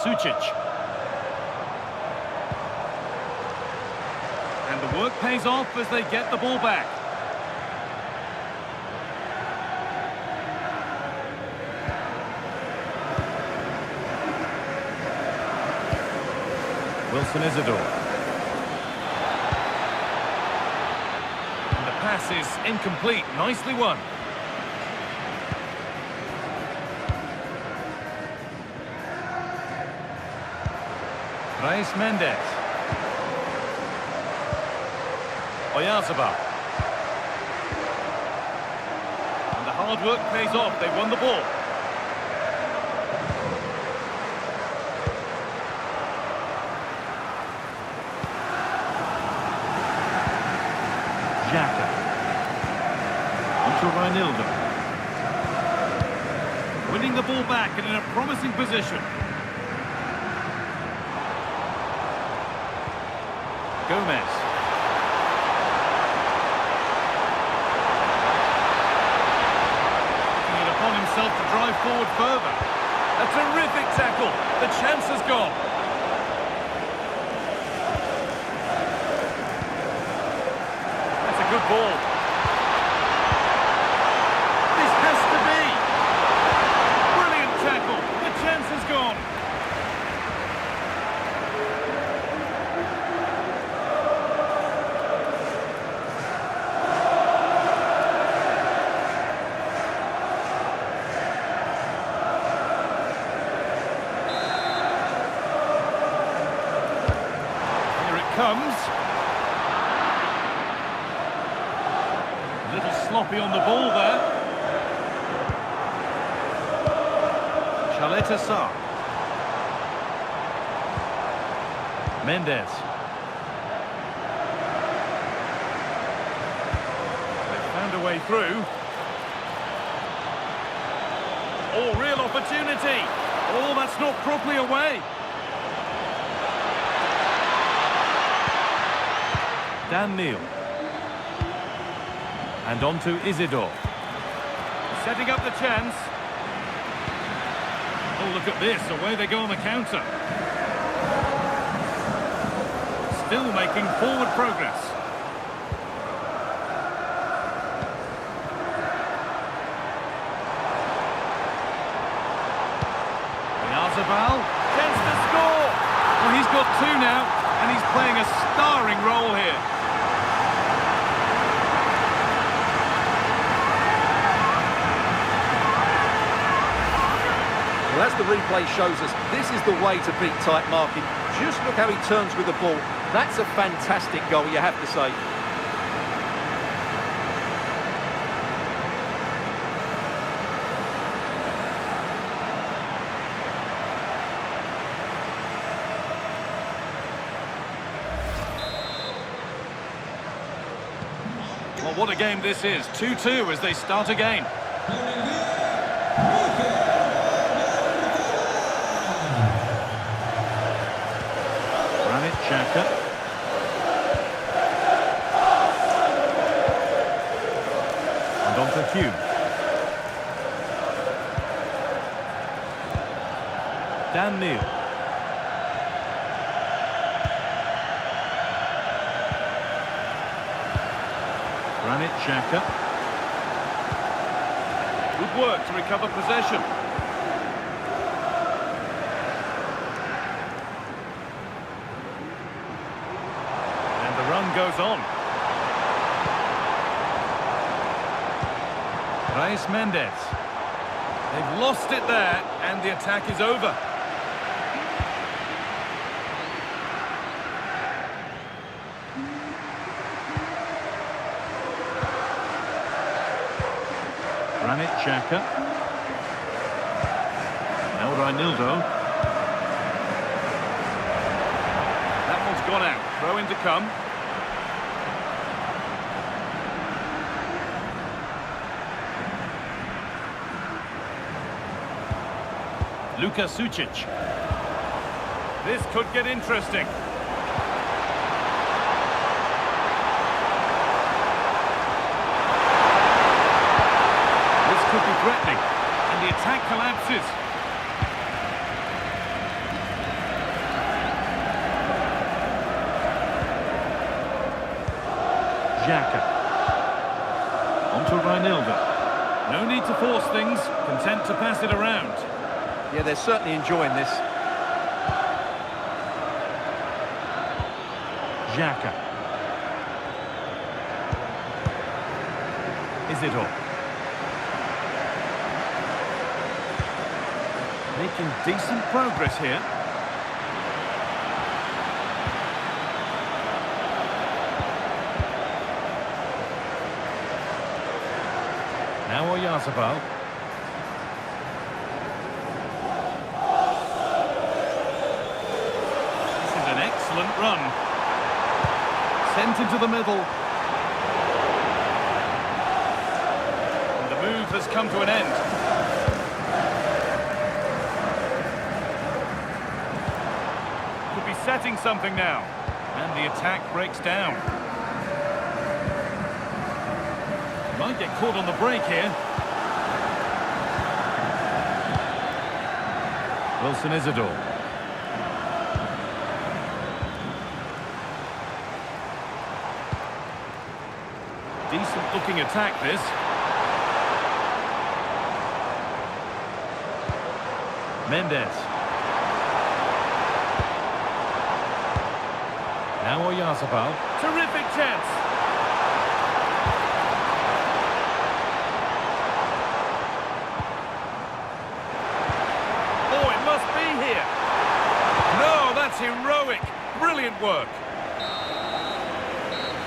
Sucic. And the work pays off as they get the ball back. Wilson Isidore. And the pass is incomplete. Nicely won. Brais Mendes. Oyarzabal. And the hard work pays off. They won the ball. to Reinildo. Winning the ball back and in a promising position. Gomez. Taking it upon himself to drive forward further. A terrific tackle. The chance has gone. That's a good ball. This has to be. Brilliant tackle. The chance has gone. Comes. A little sloppy on the ball there. Chaleta Sarr. Mendes. They've found a way through. Oh, real opportunity. Oh, that's not properly away. Dan Neil. And on to Isidore. Setting up the chance. Oh, look at this. Away they go on the counter. Still making forward progress. Yazabal. Chance to score. Well, he's got two now, and he's playing a starring role here. Well, as the replay shows us, this is the way to beat tight marking. Just look how he turns with the ball. That's a fantastic goal, you have to say. Well, what a game this is. 2-2 as they start again. Xhaka. And on to Hugh. Dan Neil. Granit Xhaka. Good work to recover possession. Goes on. Reis Mendes. They've lost it there, and the attack is over. Granit Xhaka. Now Reinildo. That one's gone out. Throw in to come. Luka Sucic. This could get interesting. This could be threatening, and the attack collapses. Xhaka. On to Reinildo. No need to force things, content to pass it around. Yeah, they're certainly enjoying this. Xhaka. Isidore. Making decent progress here. Now Oyarzabal. Excellent run. Sent into the middle. has come to an end. Could be setting something now. And the attack breaks down. Might get caught on the break here. Wilson Isidore. Decent looking attack this. Mendes. Now Oyarzabal. Terrific chance. Oh, it must be here. No, that's heroic. Brilliant work.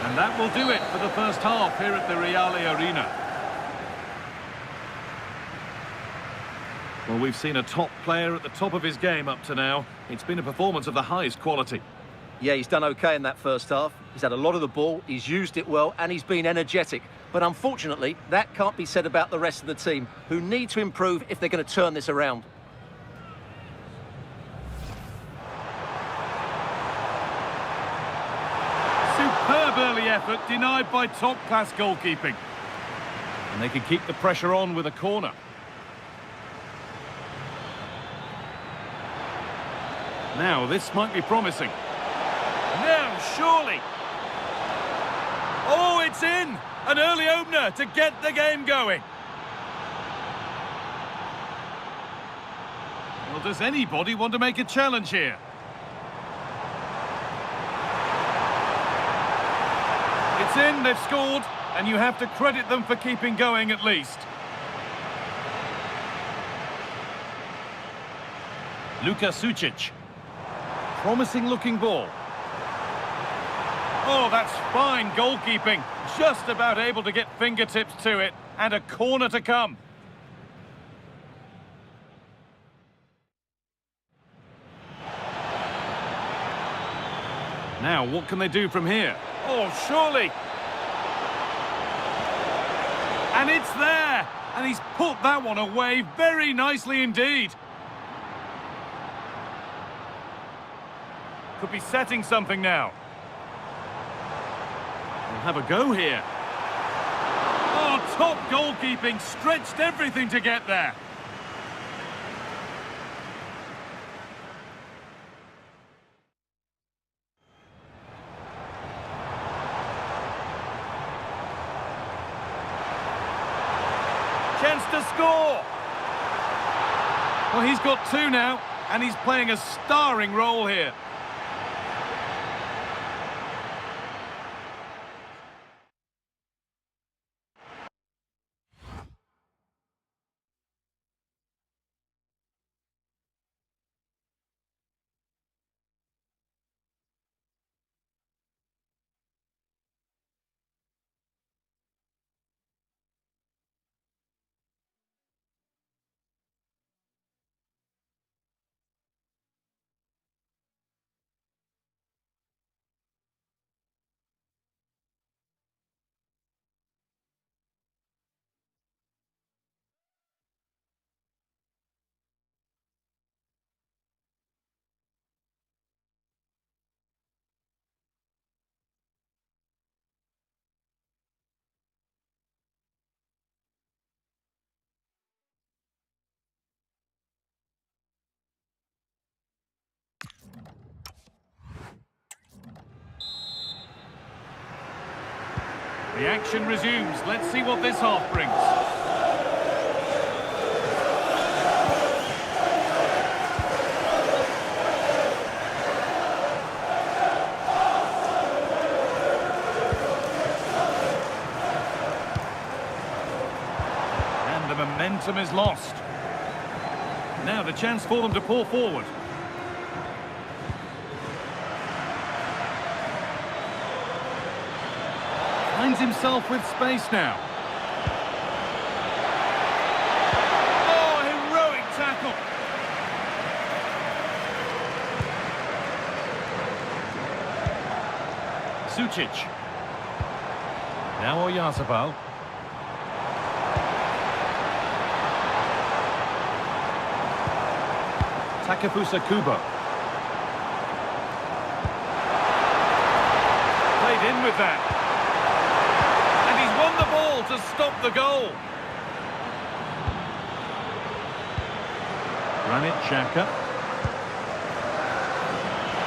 And that will do it for the first half here at the Reale Arena. Well, we've seen a top player at the top of his game up to now. It's been a performance of the highest quality. Yeah, he's done okay in that first half. He's had a lot of the ball, he's used it well, and he's been energetic. But unfortunately, that can't be said about the rest of the team, who need to improve if they're going to turn this around. Superb early effort, denied by top-class goalkeeping. And they can keep the pressure on with a corner. Now, this might be promising. Now, surely. Oh, it's in! An early opener to get the game going. Well, does anybody want to make a challenge here? It's in, they've scored, and you have to credit them for keeping going at least. Luka Sucic. Promising looking ball. Oh, that's fine goalkeeping. Just about able to get fingertips to it. And a corner to come. Now, what can they do from here? Oh, surely. And it's there. And he's put that one away very nicely indeed. Could be setting something now. We'll have a go here. Oh, top goalkeeping. Stretched everything to get there. Chance to score. Well, he's got two now, and he's playing a starring role here. The action resumes. Let's see what this half brings. And the momentum is lost. Now the chance for them to pull forward. Finds himself with space now. Oh, heroic tackle. Sucic. Now Oyarzabal. Takefusa Kubo. Played in with that. And he's won the ball to stop the goal. Granit Xhaka.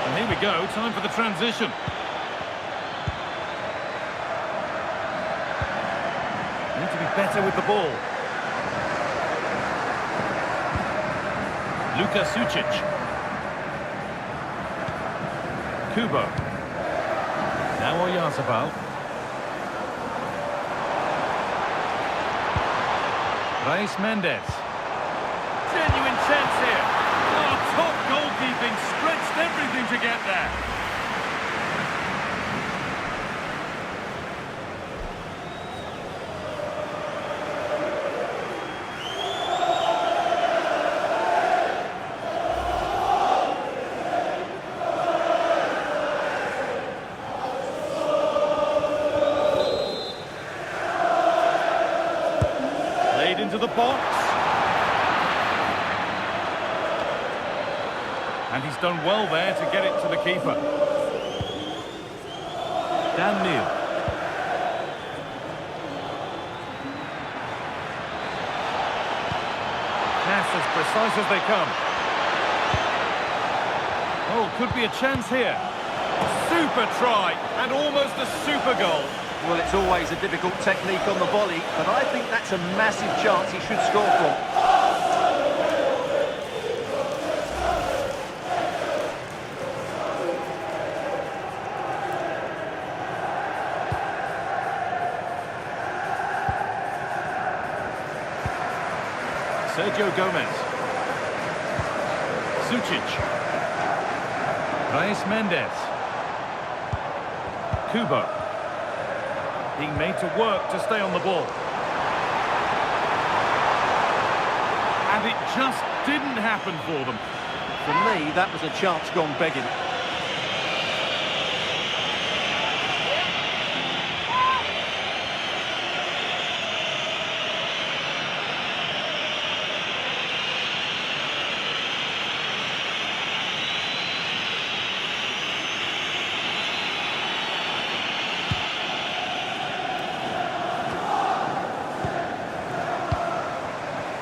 And here we go, time for the transition. Need to be better with the ball. Luka Sucic. Kubo. Now Oyarzabal. Reis Mendes. Genuine chance here. Oh, top goalkeeping, stretched everything to get there. Played into the box. And he's done well there to get it to the keeper. Dan Neil. Pass as precise as they come. Oh, could be a chance here. Super try, and almost a super goal. Well, it's always a difficult technique on the volley, but I think that's a massive chance he should score from. Sergio Gomez. Sucic. Reis Mendes. Kubo. Being made to work to stay on the ball. And it just didn't happen for them. For me, that was a chance gone begging.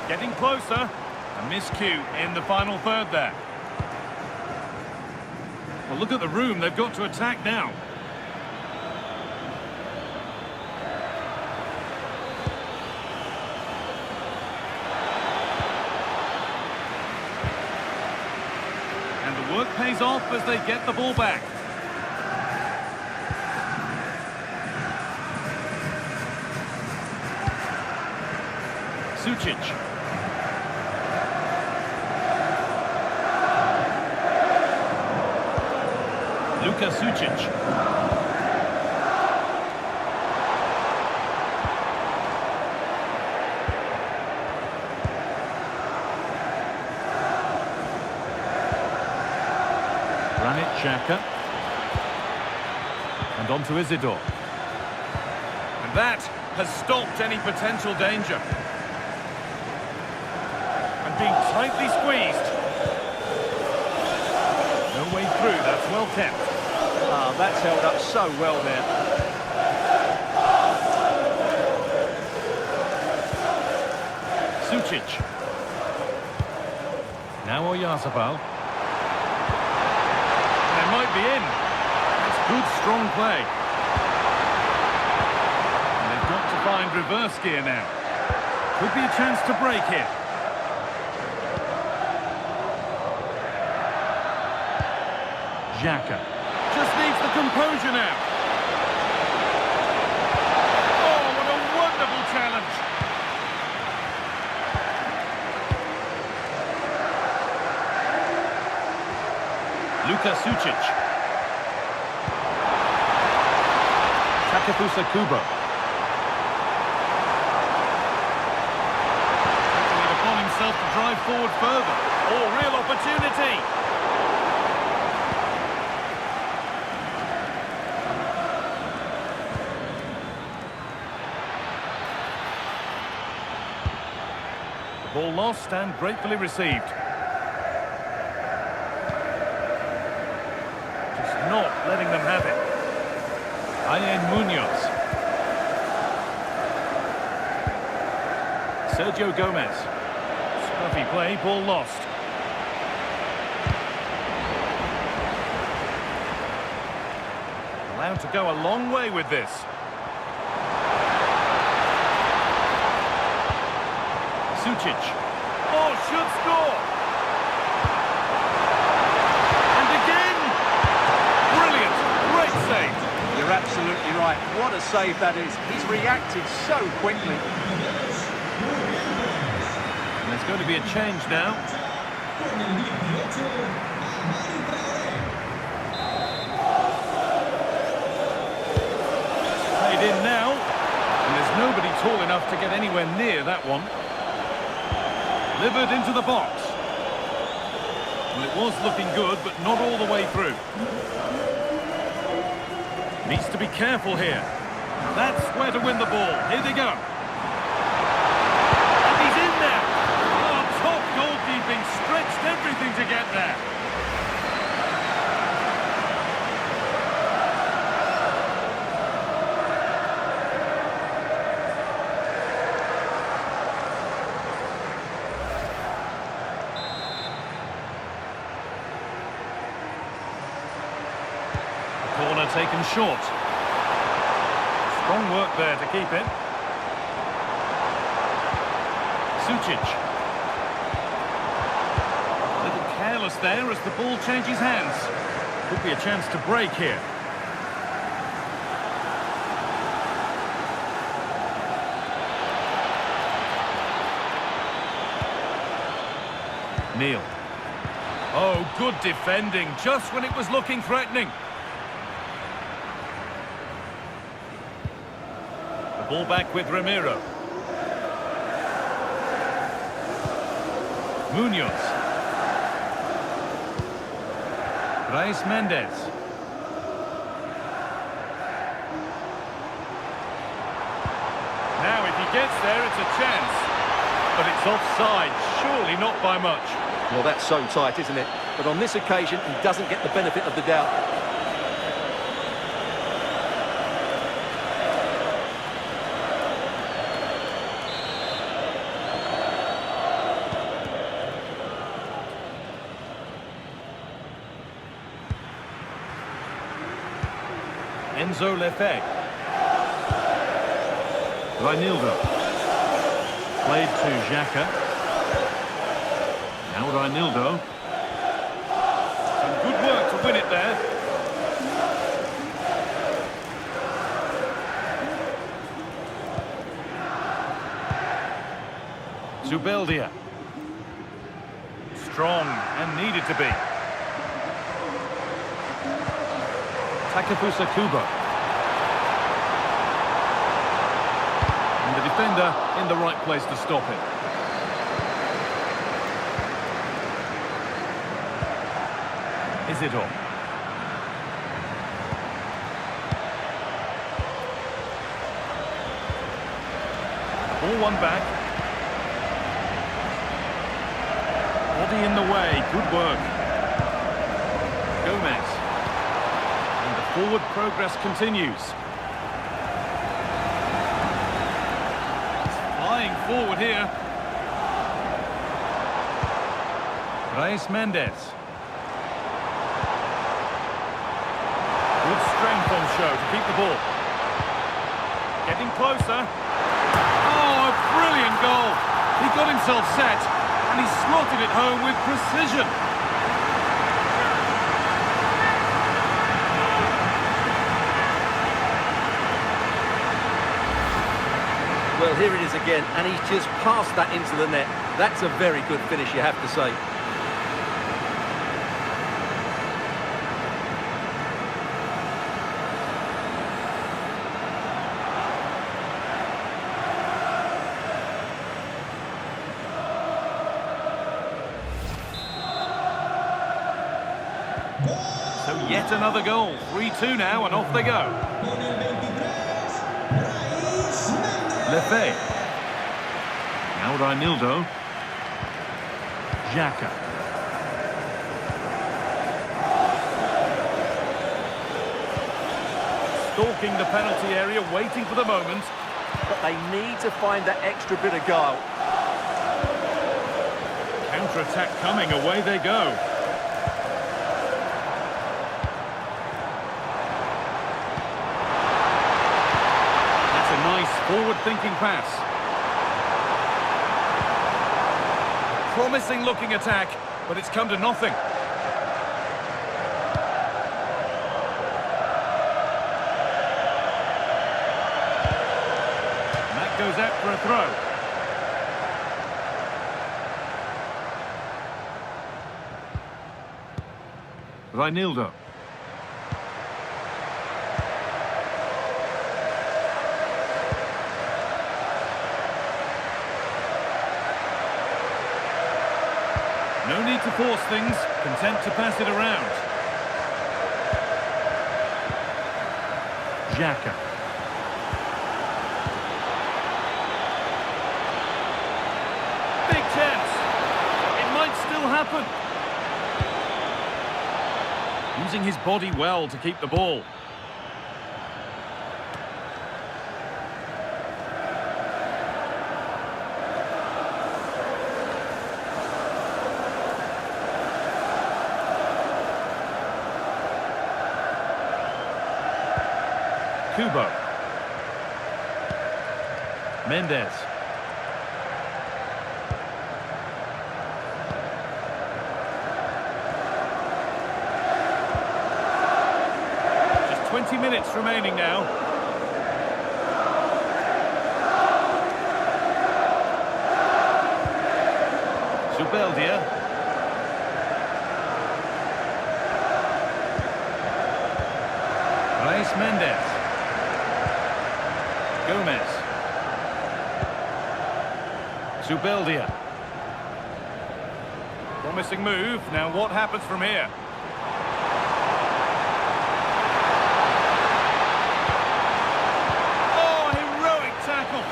Getting closer. A miscue in the final third there. Well, look at the room. They've got to attack now. And the work pays off as they get the ball back. Sucic. Luka Sucic. Granit Xhaka. And on to Isidore. And that has stopped any potential danger. And being tightly squeezed. No way through, that's well kept. Ah, that's held up so well there. Sucic. Now Oyarzabal. They might be in. It's good, strong play. And they've got to find reverse gear now. Could be a chance to break here. Xhaka. Just needs the composure now. Oh, what a wonderful challenge. Luka Sucic. Takefusa Kubo. Taking it upon himself to drive forward further. Oh, real opportunity. Ball lost and gratefully received. Just not letting them have it. Ayen Munoz. Sergio Gomez. Scruffy play, ball lost. Allowed to go a long way with this. Sucic. Oh, should score! And again! Brilliant! Great save! You're absolutely right. What a save that is. He's reacted so quickly. And there's going to be a change now. Played in now. And there's nobody tall enough to get anywhere near that one. Delivered into the box. Well, it was looking good, but not all the way through. Needs to be careful here. That's where to win the ball. Here they go. And he's in there. Oh, top goalkeeping. Stretched everything to get there. Corner taken short. Strong work there to keep it. Sucic. A little careless there as the ball changes hands. Could be a chance to break here. Neil. Oh, good defending, just when it was looking threatening. Ball back with Ramiro. Munoz. Brais Mendes. Now if he gets there, it's a chance. But it's offside, surely not by much. Well, that's so tight, isn't it? But on this occasion, he doesn't get the benefit of the doubt. Enzo Lefebvre. Reinildo. Played to Xhaka. Now Reinildo. Some good work to win it there. Zubeldia. Strong and needed to be. Takefusa Kubo. And the defender in the right place to stop it. Isidore. Ball one back. Body in the way, good work. Gomez. Forward progress continues. It's flying forward here. Brais Mendes. Good strength on show to keep the ball. Getting closer. Oh, a brilliant goal. He got himself set and he slotted it home with precision. Well, here it is again, and he's just passed that into the net. That's a very good finish, you have to say. So yet another goal. 3-2 now, and off they go. Lefebvre. Now Reinildo. Xhaka. stalking the penalty area, waiting for the moment. But they need to find that extra bit of guile. Counter-attack coming, away they go. That's a nice forward-thinking pass. Promising looking attack, but it's come to nothing. And that goes out for a throw. Reinildo. No need to force things, content to pass it around. Xhaka. Big chance. It might still happen. Using his body well to keep the ball. Kubo. Mendes. Just 20 minutes remaining now. Zubeldia. Reis Mendes. Gomez. Zubeldia. Promising move. Now what happens from here? Oh, heroic tackle.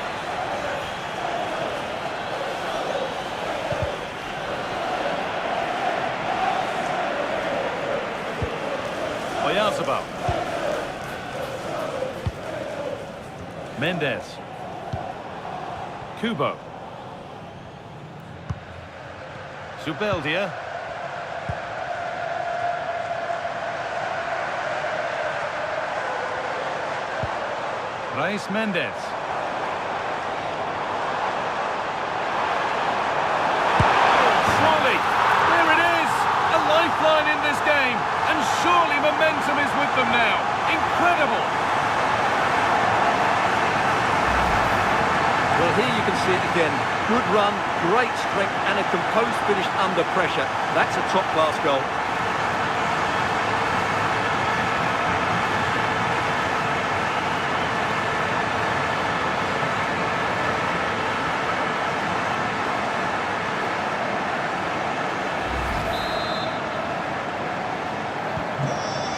Oyarzabal. Mendes. Kubo. Zubeldia. Reis Mendes. Surely, there it is! A lifeline in this game, and surely momentum is with them now. Incredible! Well, here you can see it again. Good run, great strength, and a composed finish under pressure. That's a top-class goal.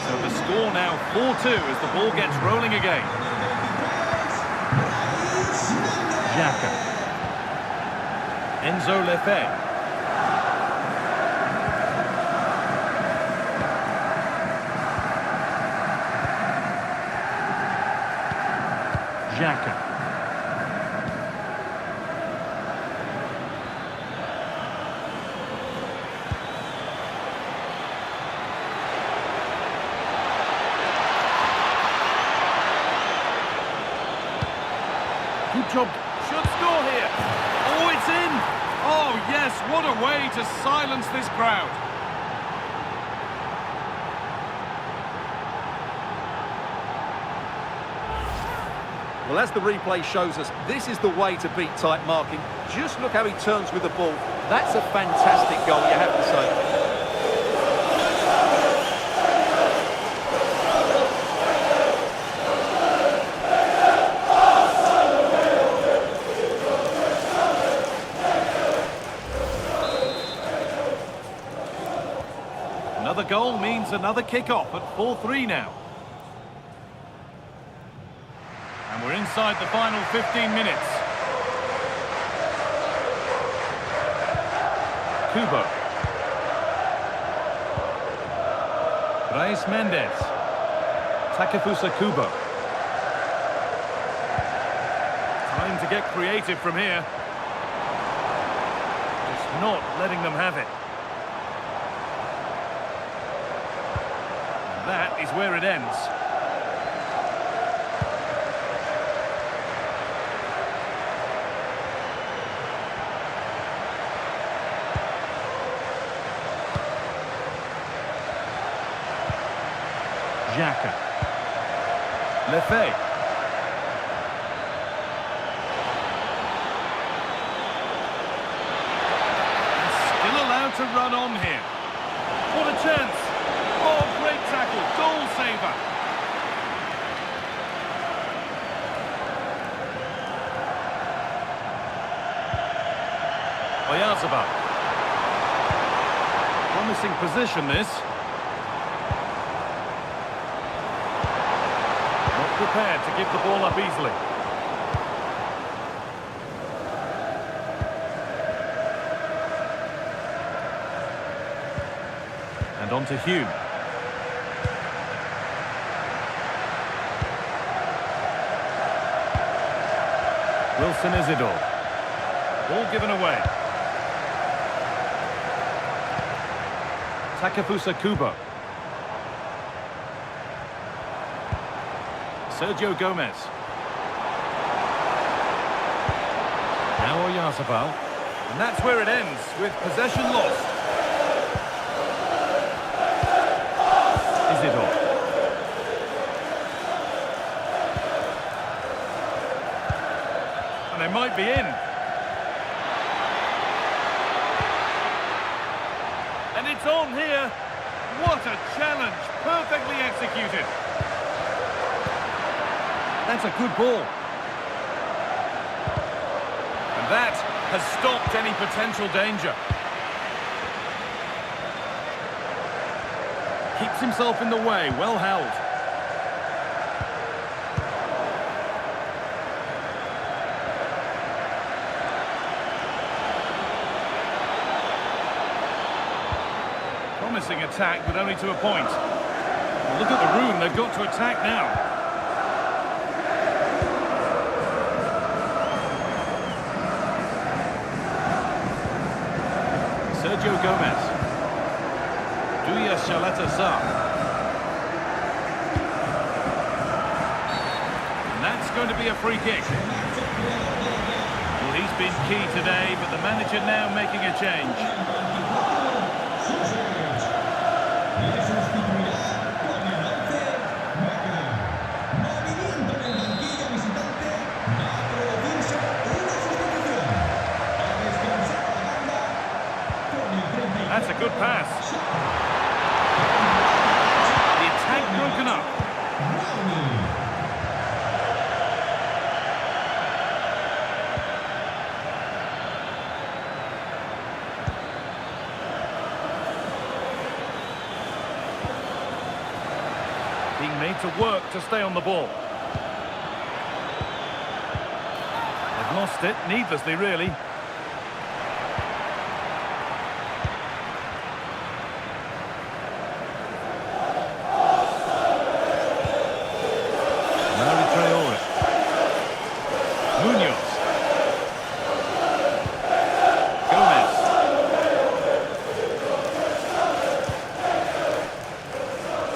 So the score now 4-2 as the ball gets rolling again. Xhaka. Enzo Lefebvre. Xhaka. Good job. Should score here. Oh, it's in. Oh, yes, what a way to silence this crowd. Well, as the replay shows us, this is the way to beat tight marking. Just look how he turns with the ball. That's a fantastic goal, you have to say. Another goal means another kick-off at 4-3 now. And we're inside the final 15 minutes. Kubo. Reis Mendes. Takefusa Kubo. get creative from here. Just not letting them have it. And that is where it ends. Xhaka. Lefebvre. Still allowed to run on here. What a chance. Oh, great tackle. Goal saver. Oyarzabal. Promising position, this. Prepared to give the ball up easily. And on to Hume. Wilson Isidore. Ball given away. Takefusa Kubo. Sergio Gomez. Now Oyarzabal. And that's where it ends, with possession lost. Isidore. And they might be in. And it's on here. What a challenge. Perfectly executed. That's a good ball. And that has stopped any potential danger. Keeps himself in the way, well held. Promising attack, but only to a point. Well, look at the room they've got to attack now. Sergio Gomez. Duya Shalata-Sa. And that's going to be a free kick. Well, he's been key today, but the manager now making a change. That's a good pass. The attack broken up. Being made to work to stay on the ball. They've lost it, needlessly really.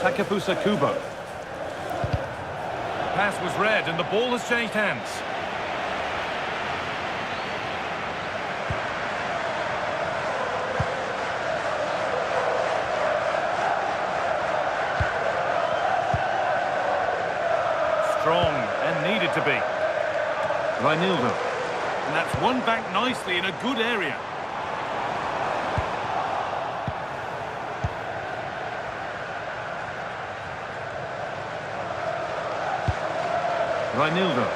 Takefusa Kubo. Pass was read and the ball has changed hands. Strong and needed to be. Reinildo. And that's won back nicely in a good area. Reinildo.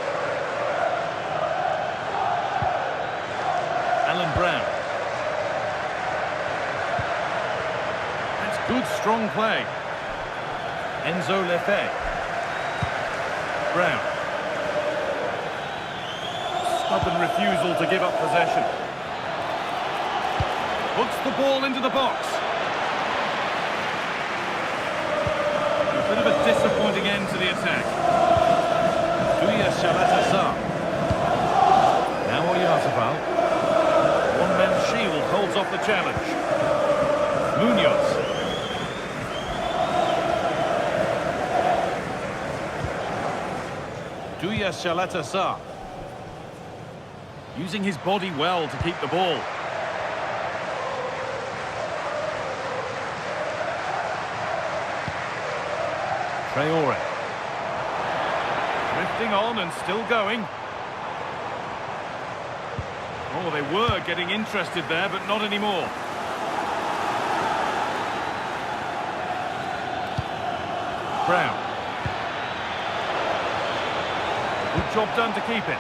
Alan Brown. That's good, strong play. Enzo Lefebvre. Brown. Stubborn refusal to give up possession. Puts the ball into the box. A bit of a disappointing end to the attack. Duya Shalata-Sa. challenge. Munoz. Duya Shalata. Using his body well to keep the ball. Traore. Drifting on and still going. Oh, they were getting interested there, but not anymore. Brown. Good job done to keep it.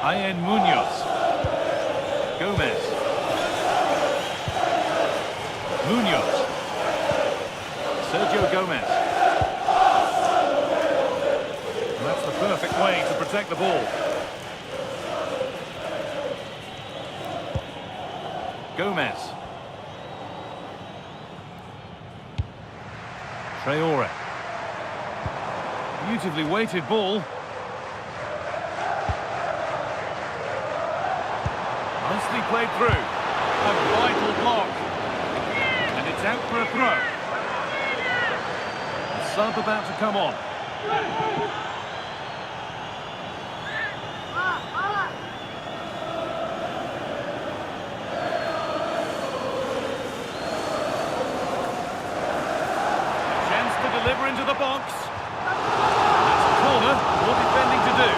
Ian Munoz. Gomez. Munoz. Sergio Gomez. And that's the perfect way to protect the ball. Gomez. Traore. Beautifully weighted ball. Nicely played through. A vital block. And it's out for a throw. The sub about to come on. Chance to deliver into the box. That's a corner. More defending to do.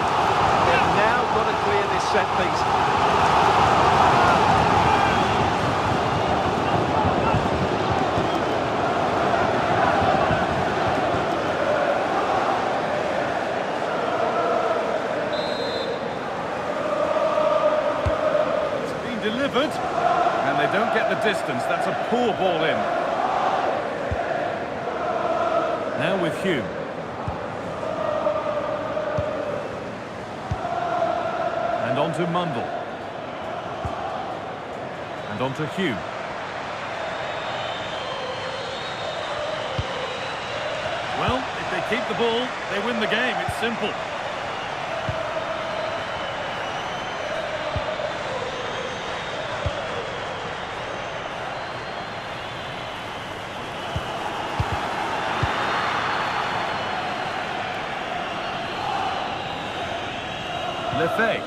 They've now got to clear this set piece. Delivered, and they don't get the distance. That's a poor ball in. Now with Hume. And on to Mundle. And on to Hume. Well, if they keep the ball, they win the game. It's simple. Lefebvre.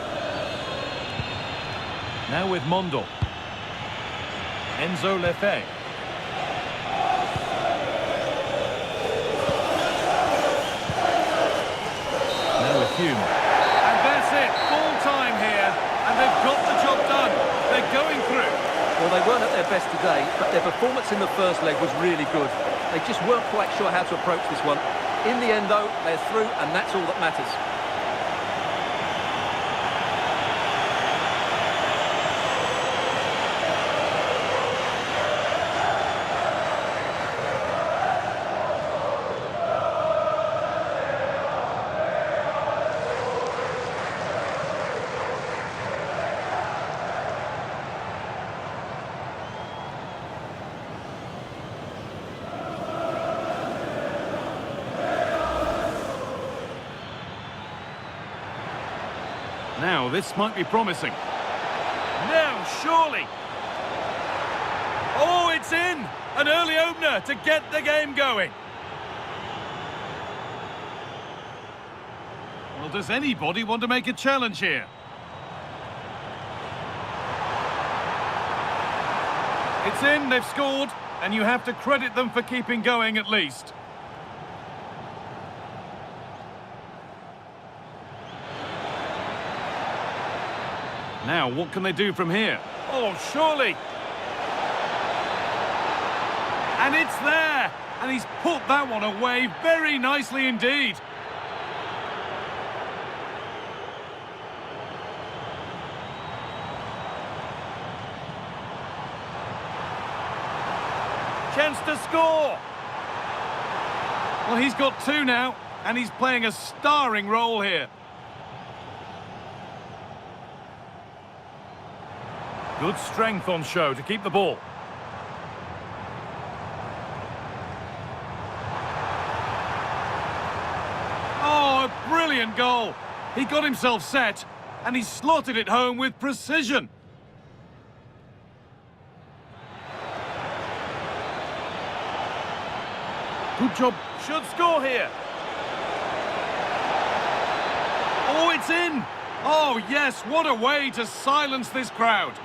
Now with Mondo. Enzo Lefebvre. Now with Hume. And that's it. Full time here. And they've got the job done. They're going through. Well, they weren't at their best today, but their performance in the first leg was really good. They just weren't quite sure how to approach this one. In the end, though, they're through, and that's all that matters. Now, this might be promising. Now, surely. Oh, it's in! An early opener to get the game going. Well, does anybody want to make a challenge here? It's in, they've scored, and you have to credit them for keeping going at least. Now, what can they do from here? Oh, surely! And it's there! And he's put that one away very nicely indeed. Chance to score! Well, he's got two now, and he's playing a starring role here. Good strength on show to keep the ball. Oh, a brilliant goal. He got himself set, and he slotted it home with precision. Good job. Should score here. Oh, it's in! Oh, yes, what a way to silence this crowd.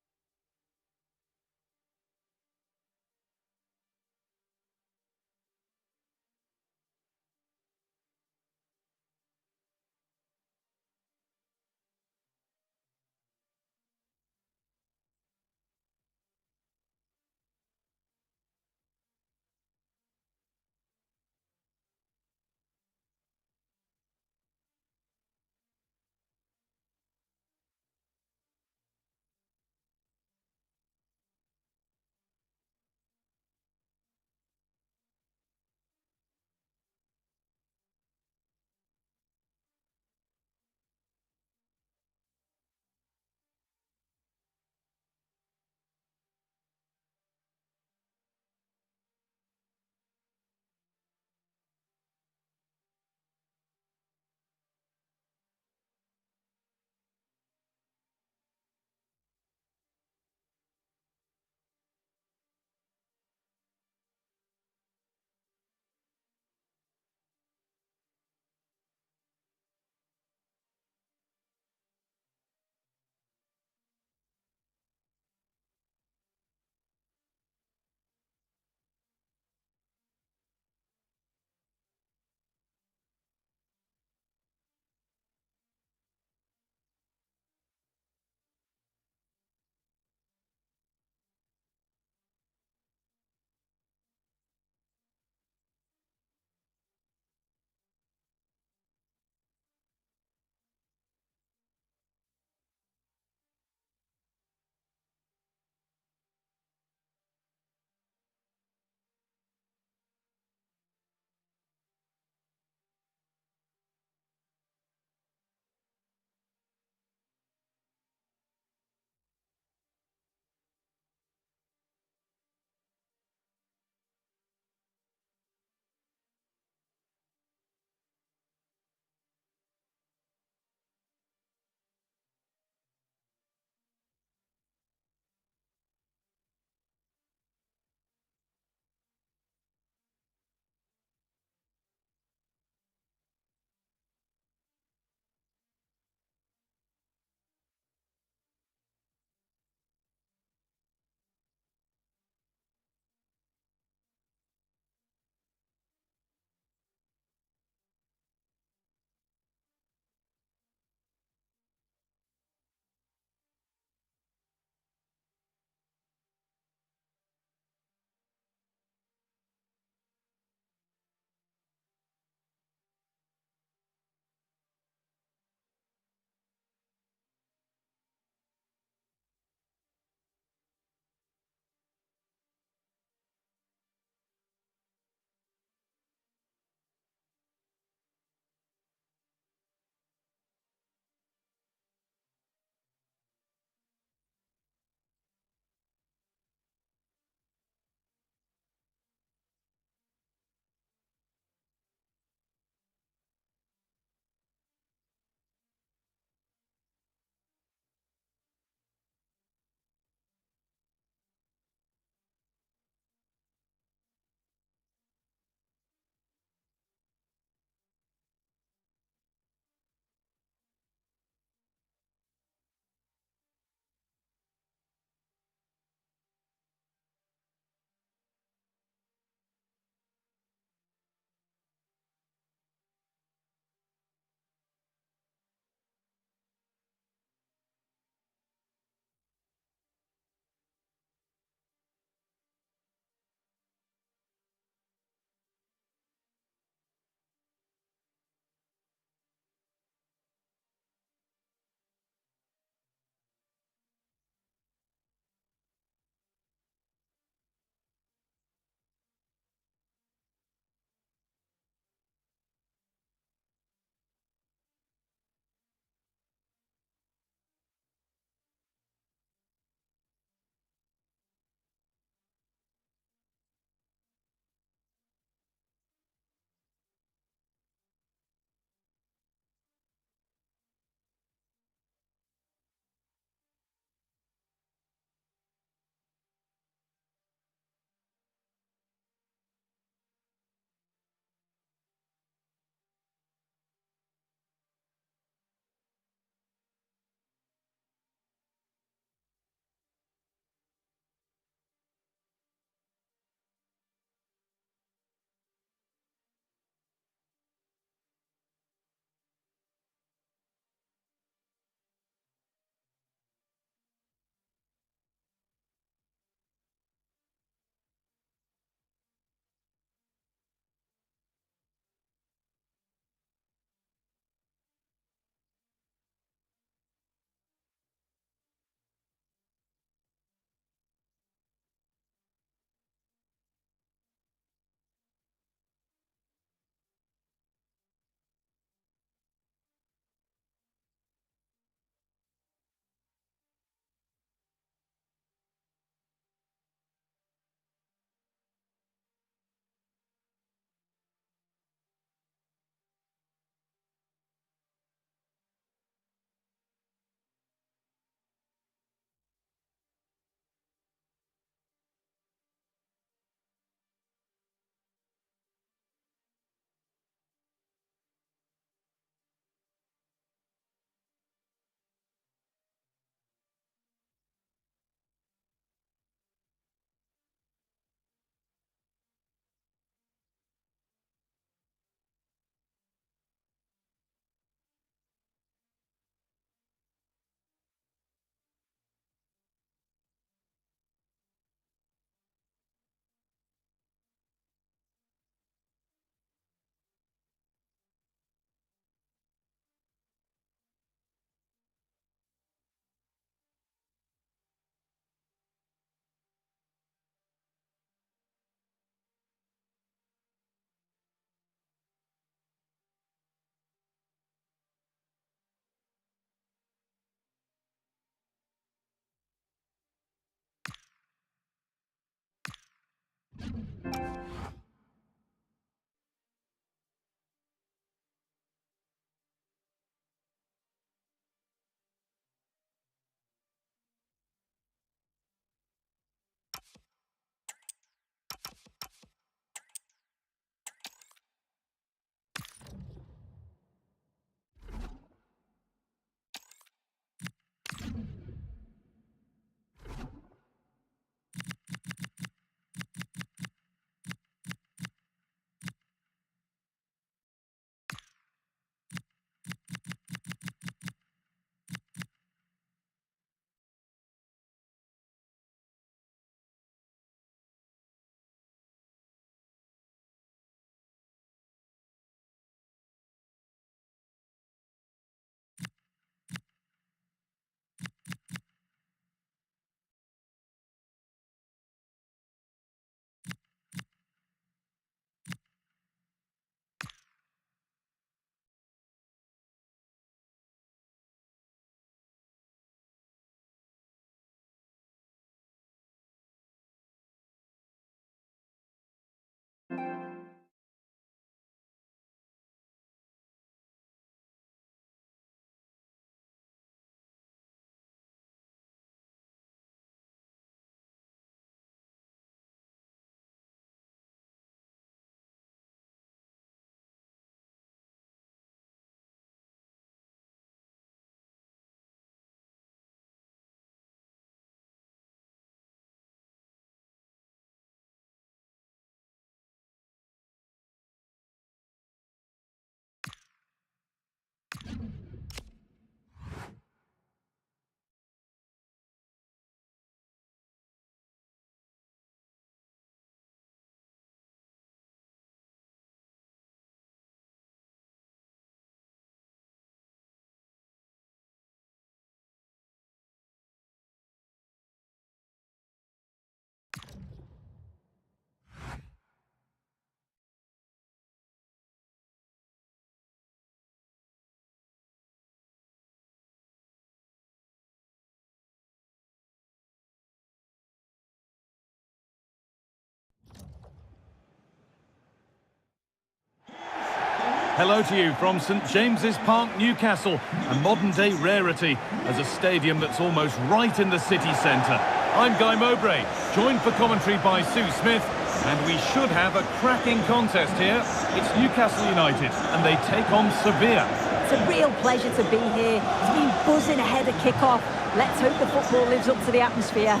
Hello to you from St James's Park, Newcastle, a modern-day rarity as a stadium that's almost right in the city centre. I'm Guy Mowbray, joined for commentary by Sue Smith, and we should have a cracking contest here. It's Newcastle United, and they take on Sevilla. It's a real pleasure to be here. It's been buzzing ahead of kick-off. Let's hope the football lives up to the atmosphere.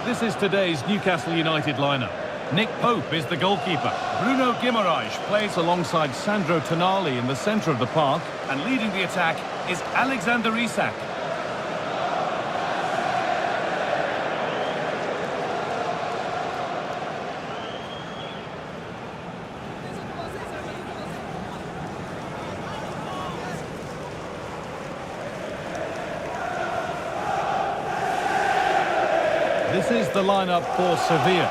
This is today's Newcastle United lineup. Nick Pope is the goalkeeper. Bruno Guimaraes plays alongside Sandro Tonali in the centre of the park. And leading the attack is Alexander Isak. This is the lineup for Sevilla.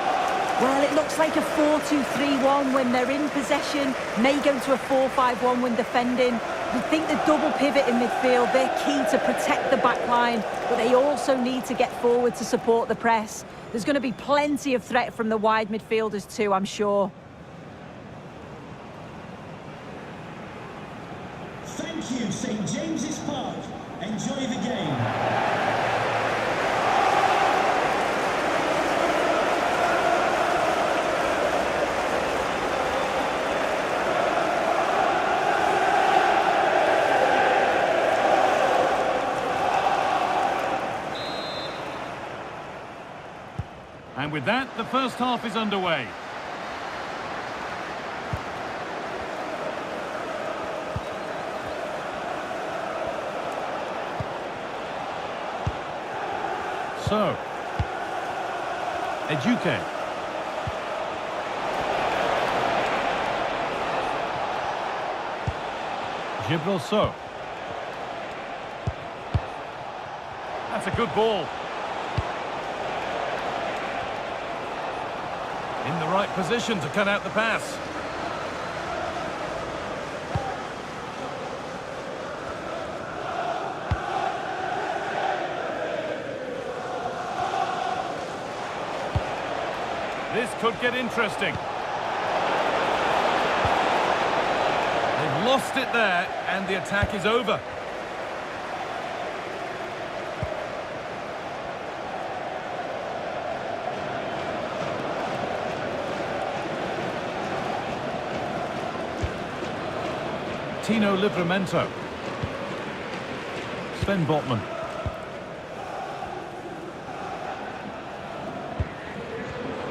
Well, it looks like a 4-2-3-1 when they're in possession. May go to a 4-5-1 when defending. You think the double pivot in midfield, they're key to protect the back line, but they also need to get forward to support the press. There's going to be plenty of threat from the wide midfielders too, I'm sure. Thank you, St James's Park. Enjoy the game. And with that, the first half is underway. So, Eduque. Gibril So. That's a good ball. In the right position to cut out the pass. This could get interesting. They've lost it there, and the attack is over. Tino Livramento. Sven Botman.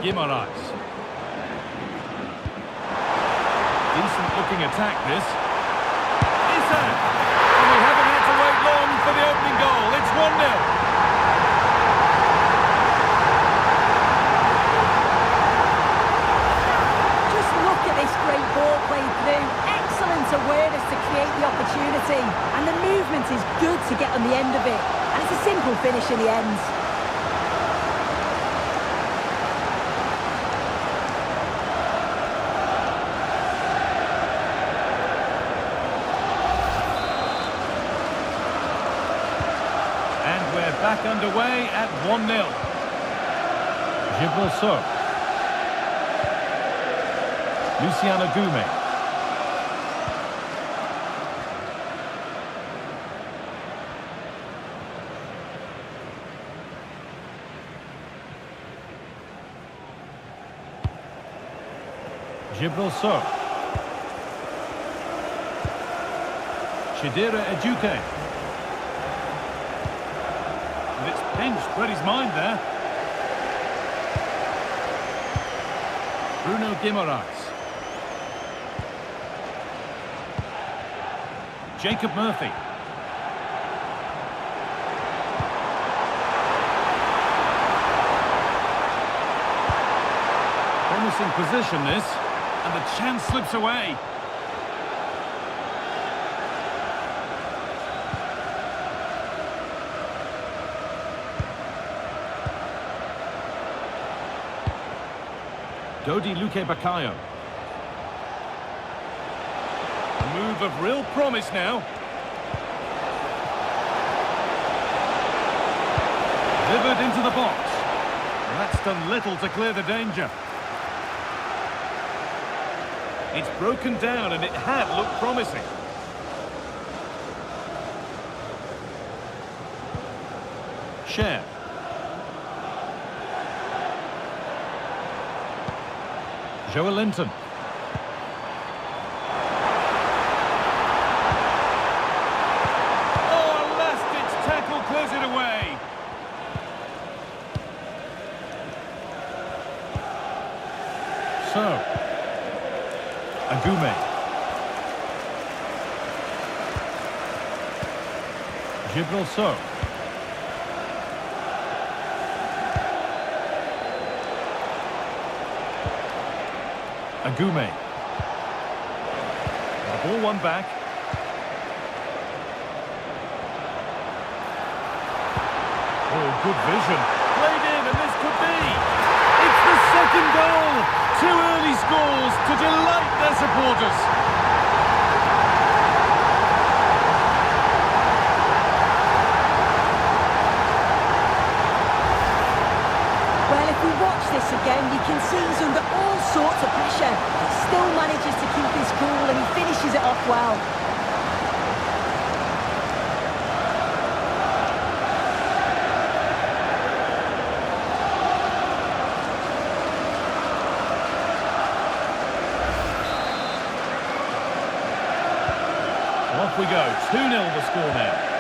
Guimaraes. Decent looking attack this. Isak! And we haven't had to wait long for the opening goal. It's 1-0. Just look at this great ball played through. Excellent awareness to create the opportunity. And the movement is good to get on the end of it. And it's a simple finish in the end. Back underway at 1-0. Gibraltar. Luciano Goume. Gibraltar. Chidera Ejuke. It's pinched, read his mind there. Bruno Guimaraes. Jacob Murphy. Promising position this, and the chance slips away. Dodi Luque Bakayo. A move of real promise now. Delivered into the box. Well, that's done little to clear the danger. It's broken down and it had looked promising. Share. Joe Linton. Oh, a last-ditch tackle clears it away. So, Agoume. Gibraltar. Agoume. The ball won back. Oh, good vision. Played in, and this could be. It's the second goal. 2 early scores to delight their supporters. Well, if we watch this again, you can see he's under all sorts of pressure. He still manages to keep his cool and he finishes it off well. Off we go. 2-0 the score now.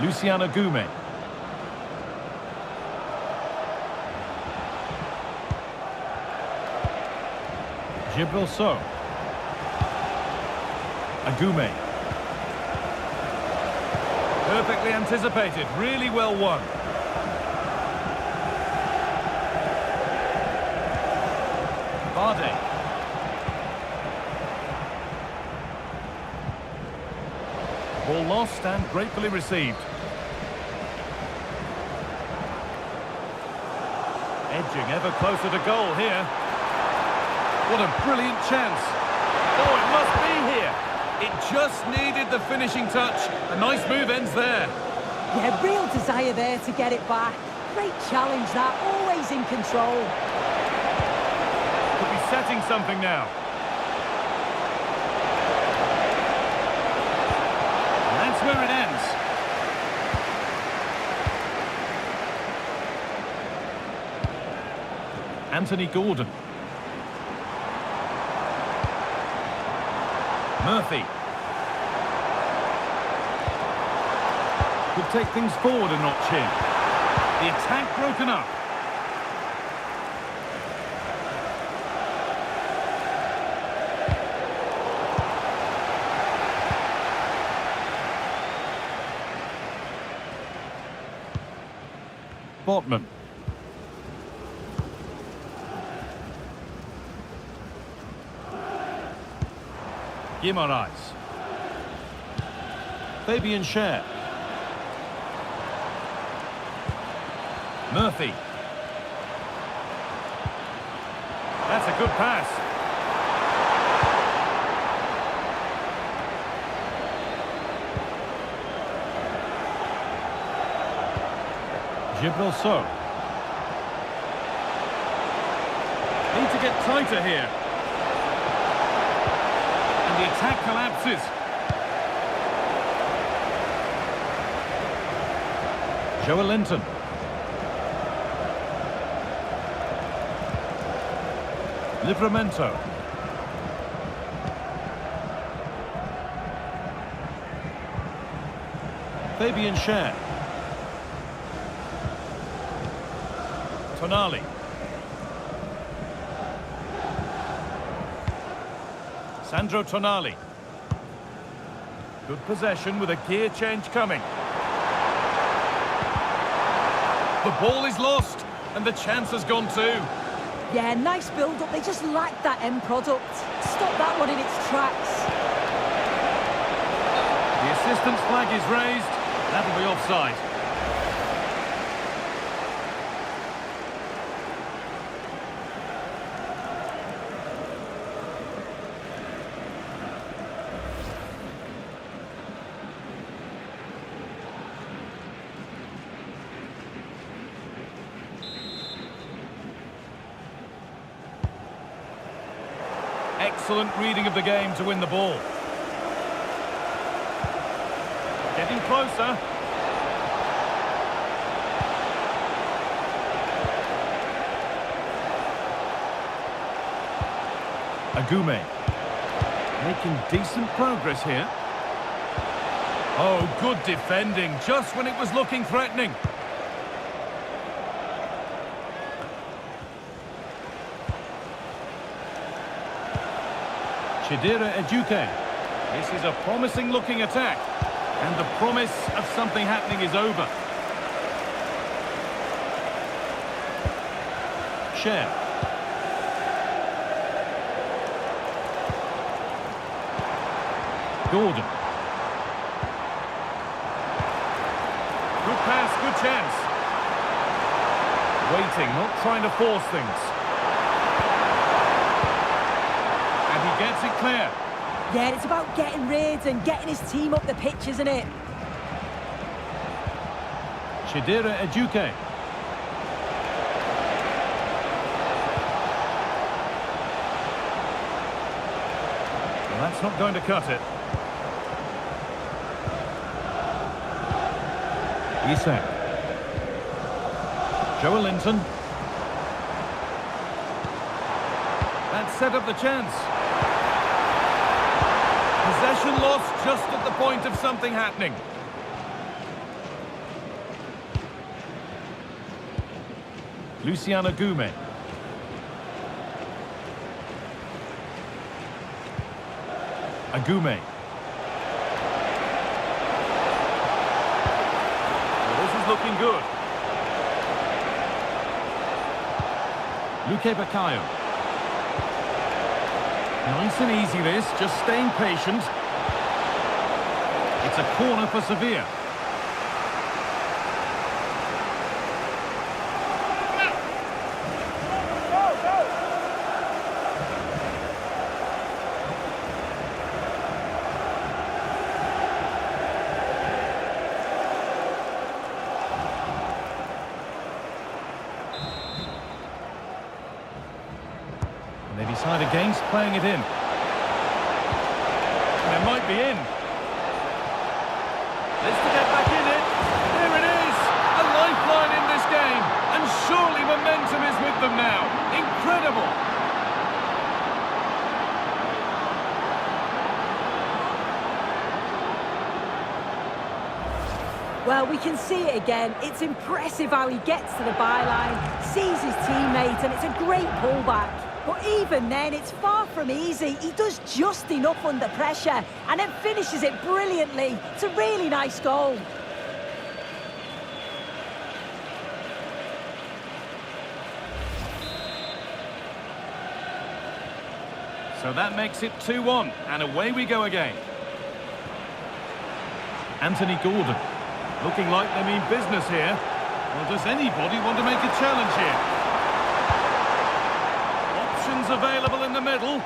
Luciano Goume. Gibraltar. Agoume. Perfectly anticipated, really well won. Bardet. Ball lost and gratefully received. Edging ever closer to goal here. What a brilliant chance. Oh, it must be here. It just needed the finishing touch. A nice move ends there. Yeah, real desire there to get it back. Great challenge that, always in control. Could be setting something now. And that's where it ends. Anthony Gordon. Murphy. Could take things forward a notch here. The attack broken up. Botman. Guimaraes. Fabian Schär. Murphy. That's a good pass. Gibraltar. Need to get tighter here. The attack collapses. Joelinton. Livramento. Fabian Schär. Tonali. Sandro Tonali. Good possession with a gear change coming. The ball is lost and the chance has gone too. Yeah, nice build-up. They just lacked that end product. Stop that one in its tracks. The assistant's flag is raised. That'll be offside. Excellent reading of the game to win the ball. Getting closer. Agume. Making decent progress here. Oh, good defending, just when it was looking threatening. Chidera Ejuke. This is a promising looking attack. And the promise of something happening is over. Schär. Gordon. Good pass, good chance. Waiting, not trying to force things. And he gets it clear. Yeah, it's about getting rid and getting his team up the pitch, isn't it? Chidera Ejuke. Well, that's not going to cut it. Isak. Joelinton. That set up the chance. Possession lost just at the point of something happening. Luciano Agume. Agume. Well, this is looking good. Luque Baccaio. Nice and easy this, just staying patient. It's a corner for Sevilla. Decide against playing it in. It might be in. Let's to get back in it. Here it is. A lifeline in this game. And surely momentum is with them now. Incredible. Well, we can see it again. It's impressive how he gets to the byline, sees his teammate, and it's a great pullback. But even then, it's far from easy. He does just enough under pressure and then finishes it brilliantly. It's a really nice goal. So that makes it 2-1, and away we go again. Anthony Gordon. Looking like they mean business here. Well, does anybody want to make a challenge here? Options available in the middle.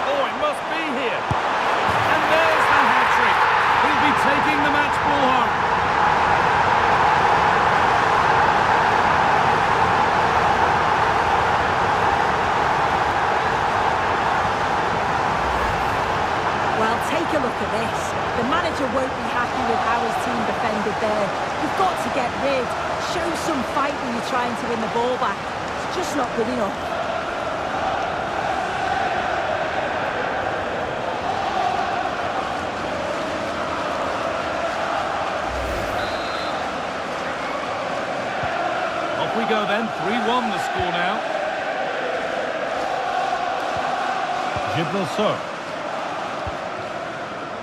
Oh, it must be here. And there's the hat-trick. He'll be taking the match ball home. Well, take a look at this. The manager won't be happy with how his team defended there. You've got to get rid. Show some fight when you're trying to win the ball back. It's just not good enough. Off we go then. 3-1 the score now. Gibril So.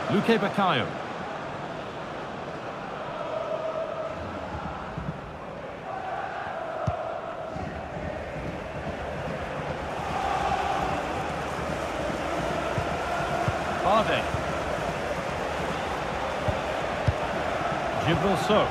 Luque Baccaio. Bardet. Gibril So.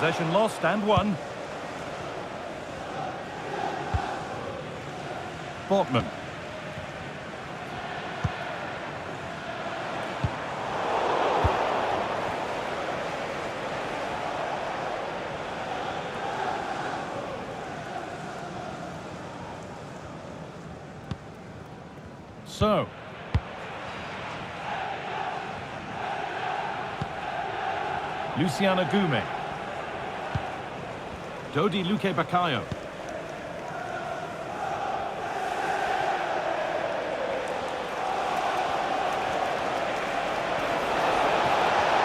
Possession lost and won. Botman. So. Luciano Gume. Dodi Luque Baccaio.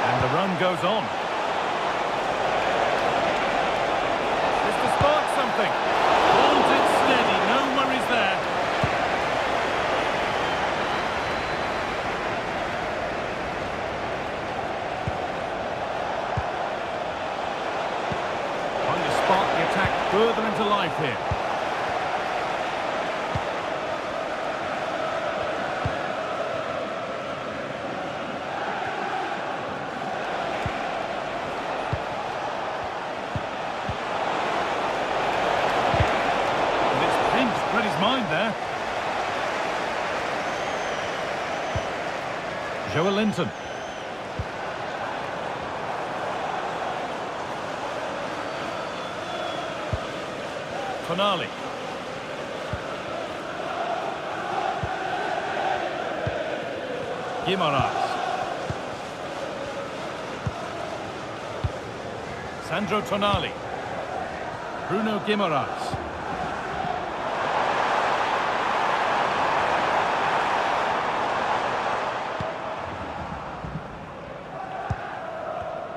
And the run goes on. Just to spark something. Holds it steady, no worries there. Further into life here. And it's pinched, read his mind there. Joe Linton. Tonali. Guimaraes. Sandro Tonali. Bruno Guimaraes.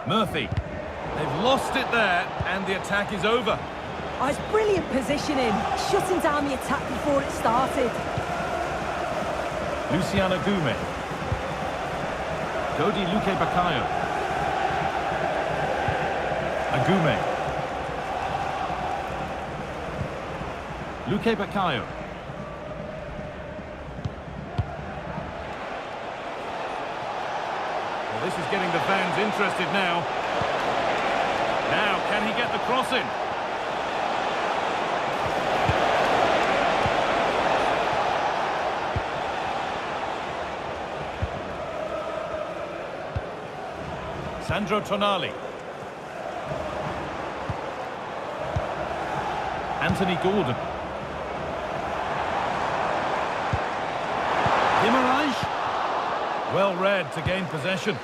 Murphy. They've lost it there, and the attack is over. Oh, it's brilliant positioning, shutting down the attack before it started. Luciano Gume. Dodi Luque Baccaio. Agume. Luque Baccaio. Well, this is getting the fans interested now. Now, can he get the cross in? Sandro Tonali. Anthony Gordon. Guimaraes. Well read to gain possession.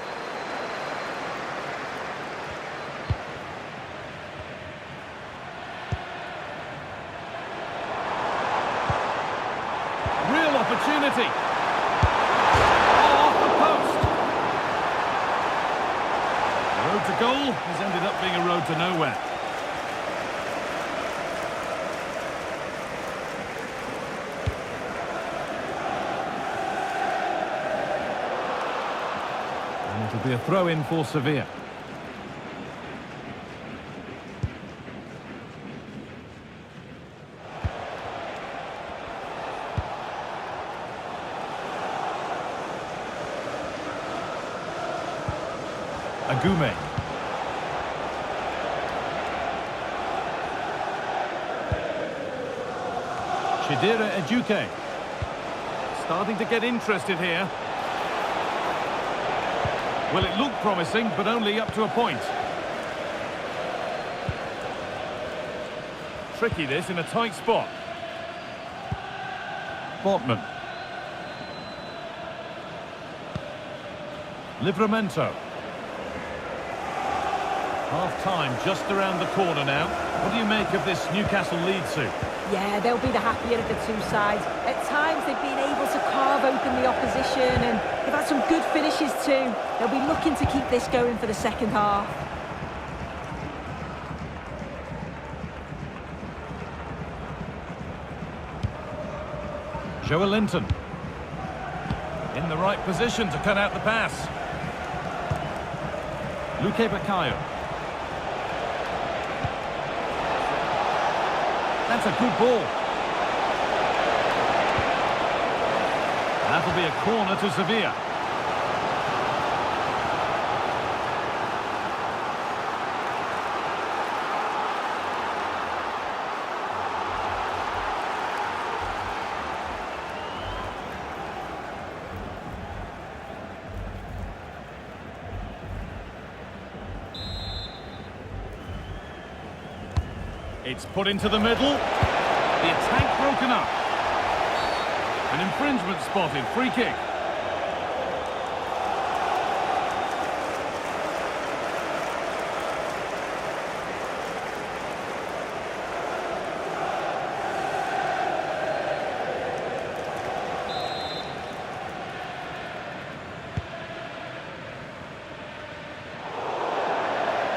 Real opportunity. Oh, off the post. The road to goal has ended up being a road to nowhere. And it'll be a throw-in for Sevilla. Agume. Chidera Ejuke. Starting to get interested here. Well, it looked promising, but only up to a point. Tricky this in a tight spot. Botman. Livramento. Half-time just around the corner now. What do you make of this Newcastle lead, Sue? Yeah, they'll be the happier of the two sides. At times they've been able to carve open the opposition and they've had some good finishes too. They'll be looking to keep this going for the second half. Joe Linton. In the right position to cut out the pass. Luque Baccaio. That's a good ball. That'll be a corner to Sevilla. It's put into the middle. The attack broken up. An infringement spotted. Free kick.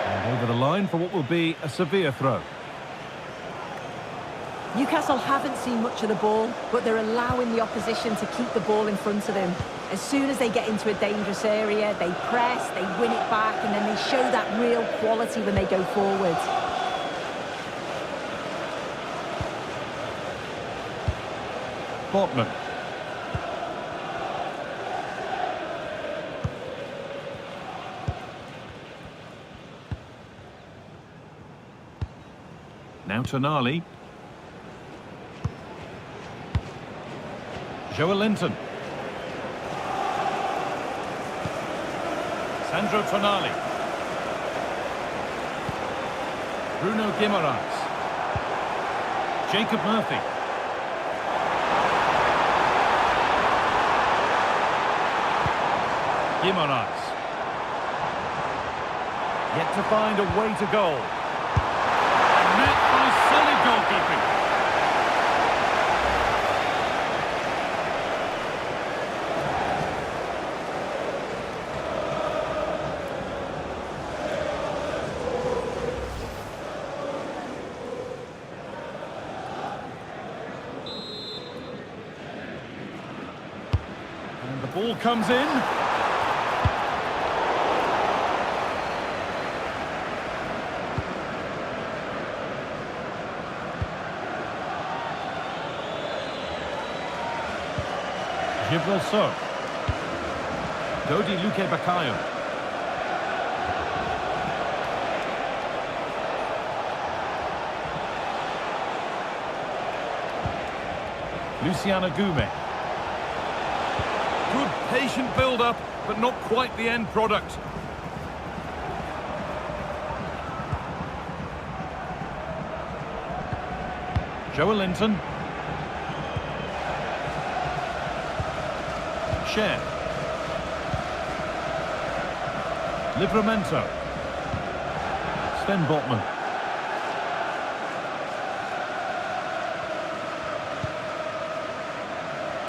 And over the line for what will be a Sevilla throw. Newcastle haven't seen much of the ball, but they're allowing the opposition to keep the ball in front of them. As soon as they get into a dangerous area, they press, they win it back, and then they show that real quality when they go forward. Botman. Now Tonali. Joe Linton. Sandro Tonali. Bruno Guimaraes. Jacob Murphy. Guimaraes. Yet to find a way to goal. And met by solid goalkeeping. And the ball comes in. Gilberto. Dodi Luque Baccaio. Luciano Gume. Good patient build-up, but not quite the end product. Joelinton. Share. Livramento. Sven Botman.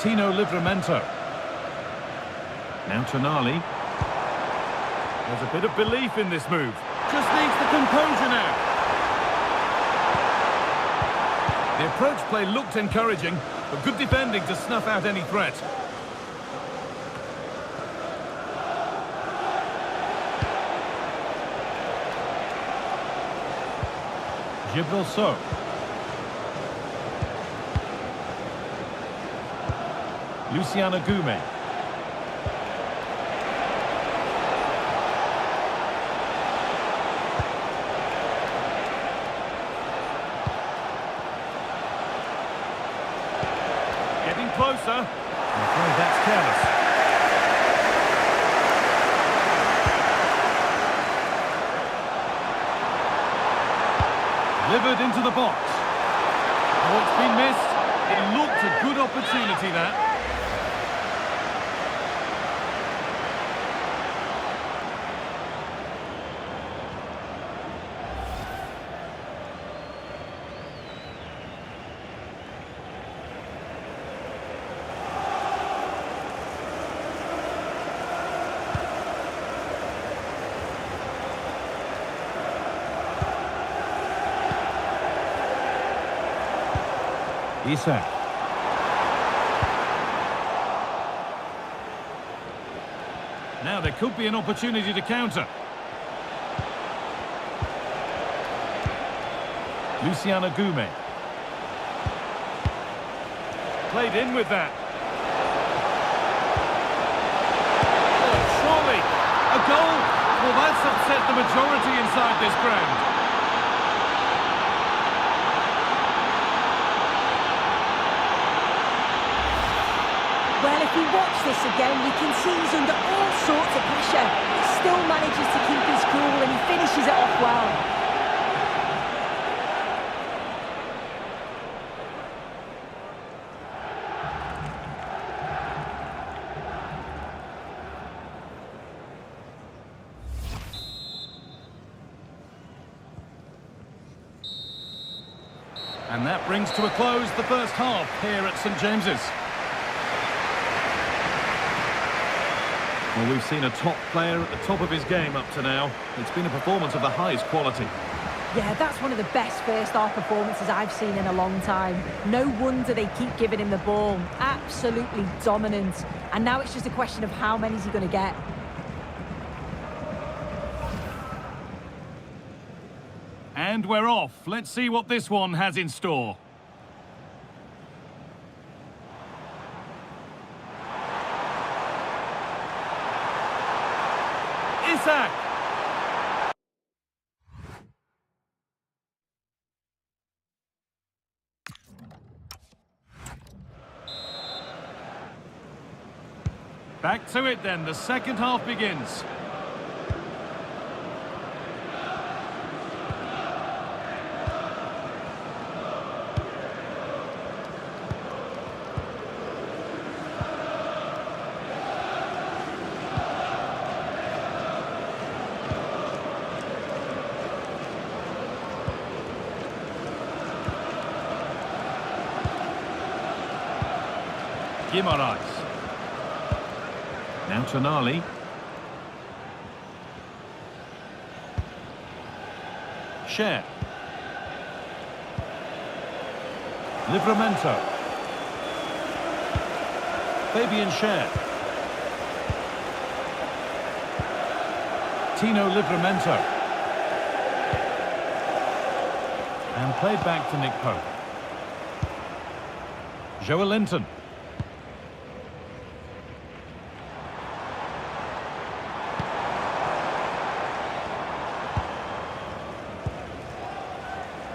Tino Livramento. Now Tonali. There's a bit of belief in this move. Just needs the composure now. The approach play looked encouraging, but good defending to snuff out any threat. Gibril So. Luciano Gume. Getting closer. I'm afraid that's careless. Delivered into the box. Oh, it's been missed. It looked a good opportunity, that. Isak. Now there could be an opportunity to counter. Luciano Gume. Played in with that. Oh, surely a goal. Well, that's upset the majority inside this ground. Well, if you watch this again, you can see he's under all sorts of pressure. He still manages to keep his cool and he finishes it off well. And that brings to a close the first half here at St James's. Well, we've seen a top player at the top of his game up to now. It's been a performance of the highest quality. Yeah, that's one of the best first-half performances I've seen in a long time. No wonder they keep giving him the ball. Absolutely dominant. And now it's just a question of how many is he going to get. And we're off. Let's see what this one has in store. Isak. Back to it then, the second half begins. Guimaraes. Now Tonali. Share. Livramento. Fabian Share. Tino Livramento. And played back to Nick Pope. Joelinton.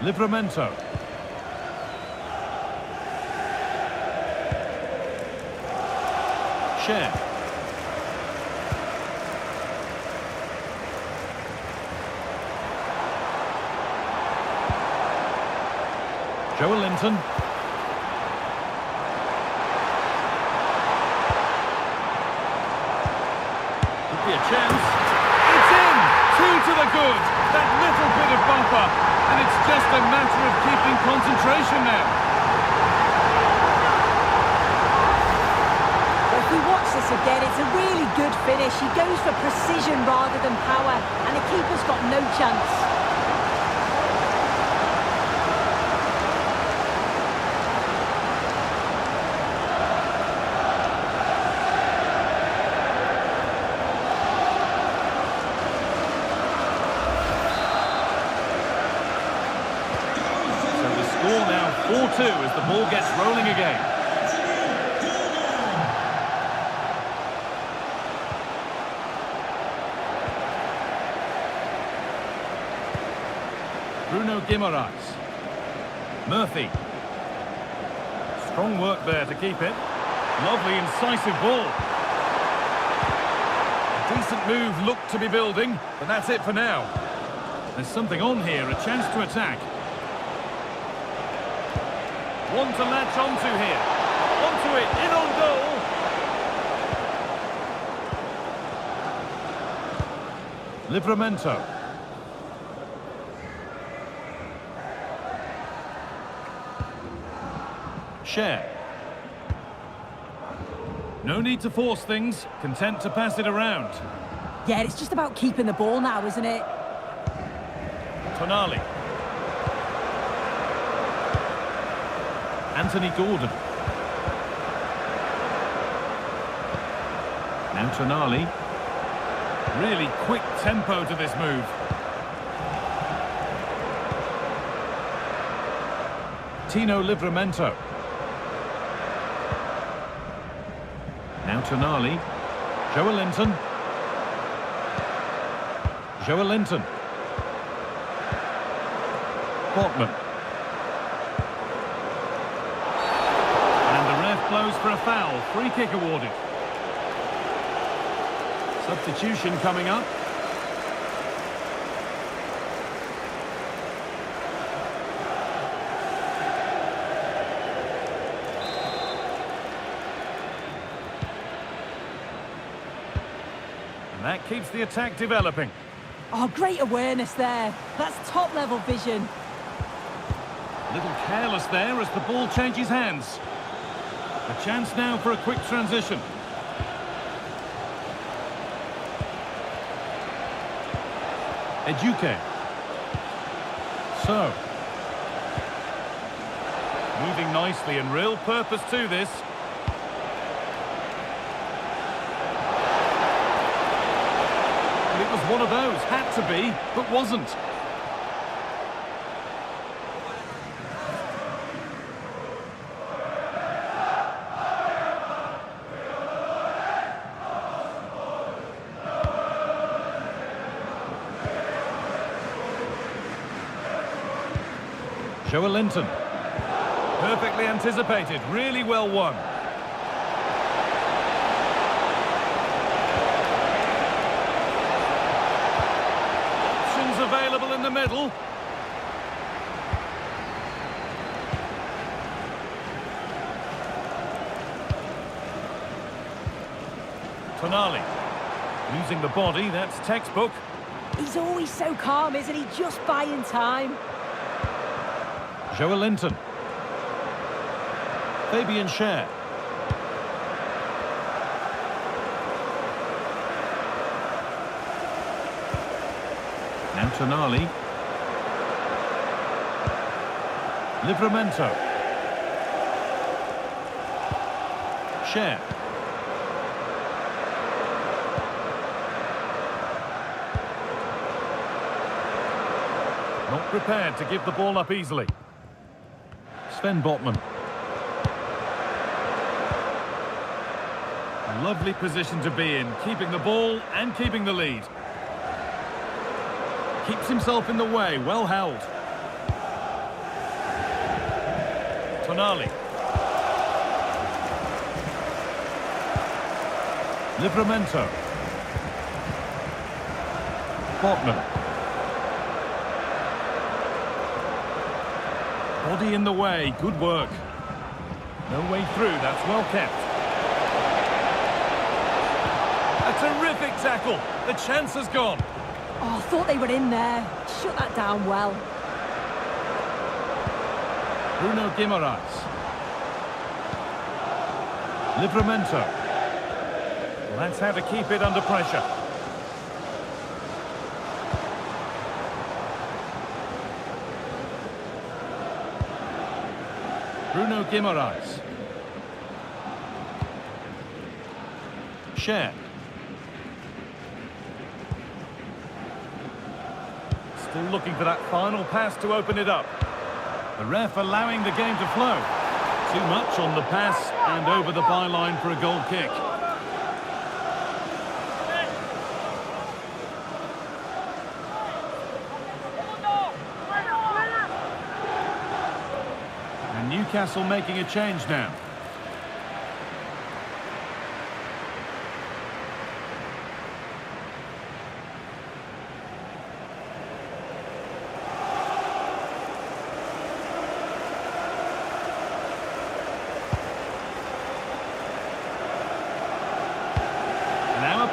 Livramento. Share. Joel Linton. Could be a chance. It's in! 2 to the good. That little bit of buffer. And it's just a matter of keeping concentration now. If we watch this again, it's a really good finish. He goes for precision rather than power, and the keeper's got no chance. Score now 4-2 as the ball gets rolling again. Bruno Guimaraes. Murphy. Strong work there to keep it. Lovely incisive ball. A decent move looked to be building, but that's it for now. There's something on here, a chance to attack. One to latch onto here. Onto it, in on goal. Livramento. Share. No need to force things, content to pass it around. Yeah, it's just about keeping the ball now, isn't it? Tonali. Anthony Gordon. Now Tonali. Really quick tempo to this move. Tino Livramento. Now Tonali. Joel Linton. Joel Linton. Botman. Blows for a foul. Free kick awarded. Substitution coming up. And that keeps the attack developing. Oh, great awareness there. That's top-level vision. A little careless there as the ball changes hands. A chance now for a quick transition. Eduque. So. Moving nicely and real purpose to this. It was one of those, had to be, but wasn't. Joel Linton. Perfectly anticipated, really well won. Options available in the middle. Tonali. Using the body, that's textbook. He's always so calm, isn't he? Just buying time. Joel Linton. Fabian Schär. Now Tonali. Livramento. Schär. Not prepared to give the ball up easily. Sven Botman. A lovely position to be in, keeping the ball and keeping the lead. Keeps himself in the way, well held. Tonali. Livramento. Botman. Body in the way, good work. No way through, that's well kept. A terrific tackle, the chance has gone. Oh, I thought they were in there. Shut that down well. Bruno Guimaraes. Livramento. Well, that's how to keep it under pressure. Bruno Guimaraes. Share. Still looking for that final pass to open it up. The ref allowing the game to flow. Too much on the pass and over the byline for a goal kick. And Newcastle making a change now.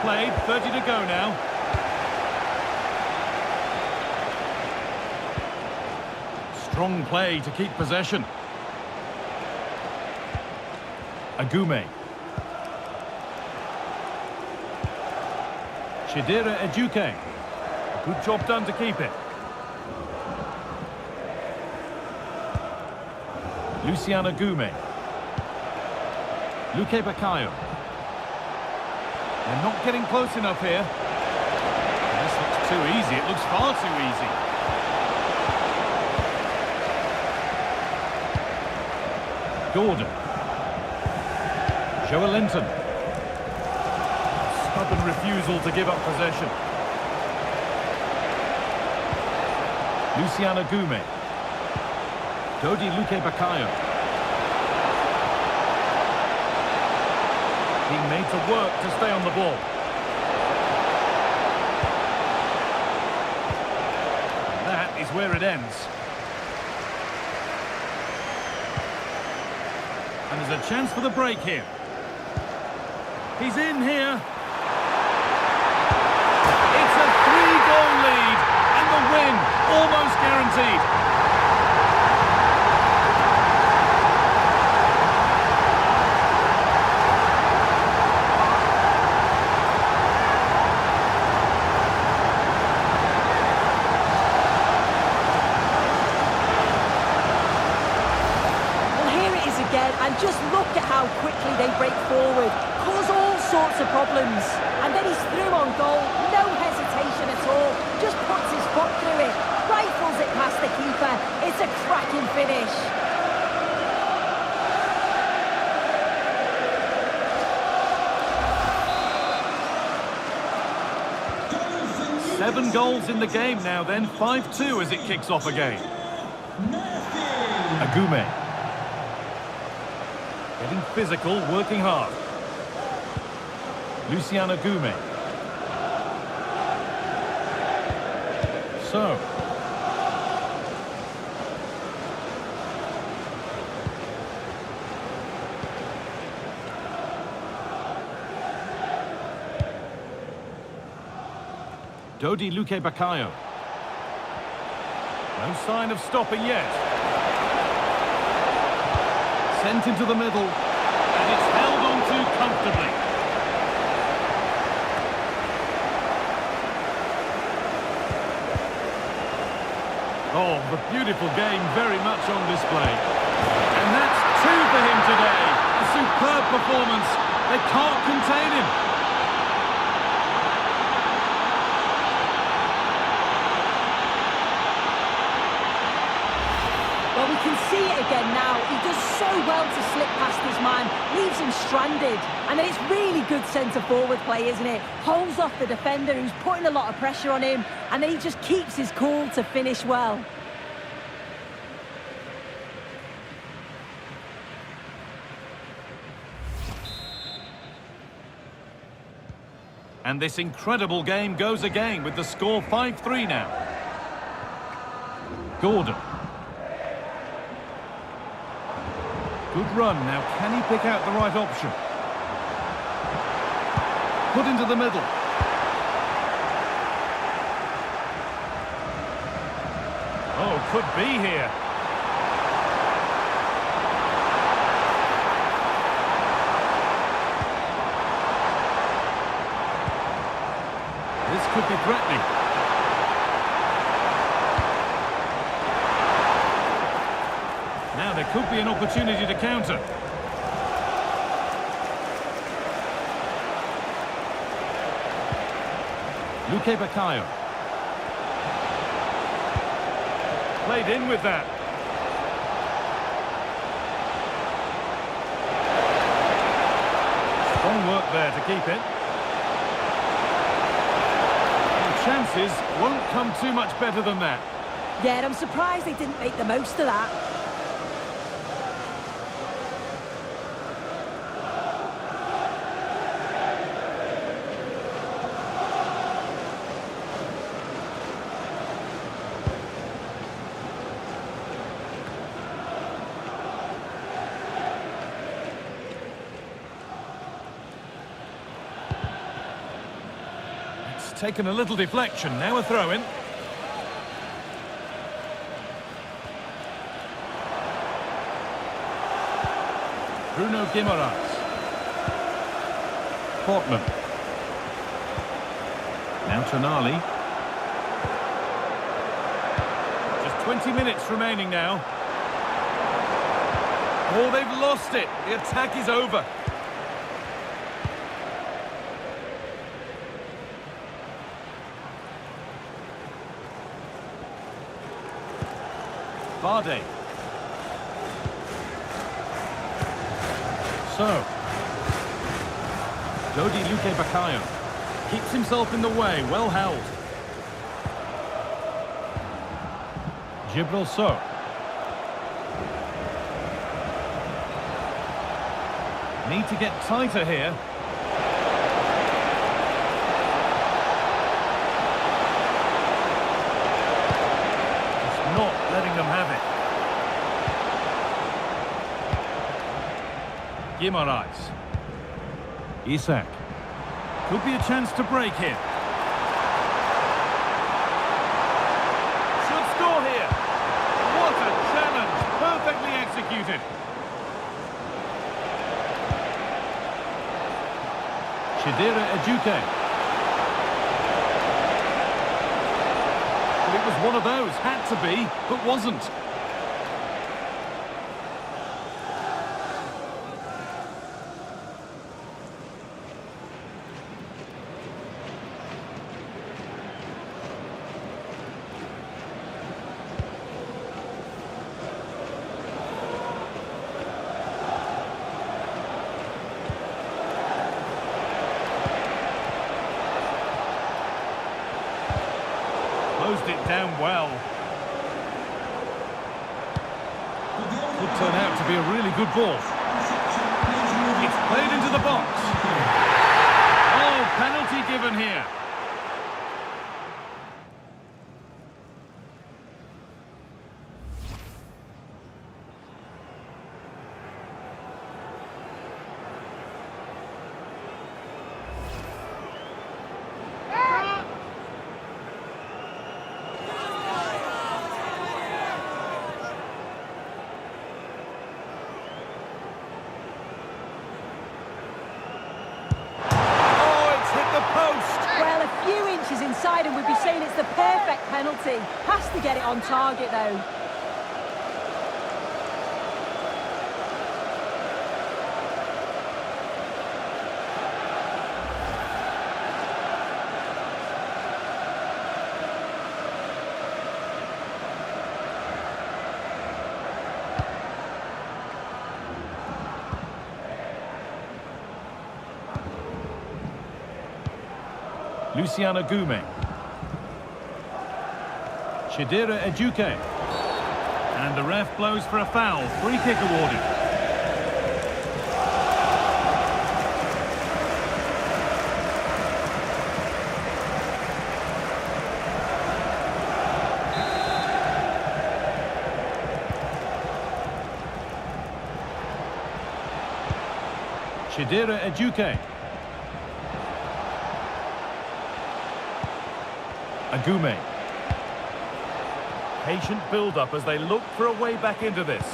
Played, 30 to go now. Strong play to keep possession. Agume. Chidera Ejuke. Good job done to keep it. Luciano Agume. Luque Baccaio. They're not getting close enough here. This looks too easy. It looks far too easy. Gordon. Joelinton. Stubborn refusal to give up possession. Luciano Agume. Dodi Luque Baccaio. Being made to work to stay on the ball. And that is where it ends. And there's a chance for the break here. He's in here. It's a 3-goal lead and the win almost guaranteed. And just look at how quickly they break forward, cause all sorts of problems. And then he's through on goal, no hesitation at all, just puts his foot through it, rifles it past the keeper. It's a cracking finish. Seven goals in the game now then, 5-2 as it kicks off again. Agume. Getting physical, working hard. Luciano Agume. So. Dodi Luque Baccaio. No sign of stopping yet. Sent into the middle, and it's held on to comfortably. Oh, the beautiful game very much on display. And that's 2 for him today. A superb performance. They can't contain him. Well, we can see it again now. He does so well to slip past his man, leaves him stranded. And then it's really good centre-forward play, isn't it? Holds off the defender who's putting a lot of pressure on him, and then he just keeps his cool to finish well. And this incredible game goes again with the score 5-3 now. Gordon. Good run. Now, can he pick out the right option? Put into the middle. Oh, could be here. This could be threatening. Now there could be an opportunity to counter. Luque Baccaio. Played in with that. Strong work there to keep it. Chances won't come too much better than that. Yeah, I'm surprised they didn't make the most of that. Taken a little deflection, now a throw-in. Bruno Guimaraes. Portman. Now Tonali. Just 20 minutes remaining now. Oh, they've lost it. The attack is over. Vardy. So, Dodi Luque Baccaio keeps himself in the way, well held. Gibril So. Need to get tighter here. Not letting them have it. Guimaraes. Isak. Could be a chance to break here. Should score here. What a challenge. Perfectly executed. Chidera Ejuke. It was one of those, had to be, but wasn't. Closed it down well. Could turn out to be a really good ball. It's played into the box. Oh, penalty given here. Inside, and we'd be saying it's the perfect penalty. Has to get it on target though. Luciano Gume. Chidera Ejuke. And the ref blows for a foul. Free kick awarded. Chidera Ejuke. Agume. Patient build-up as they look for a way back into this.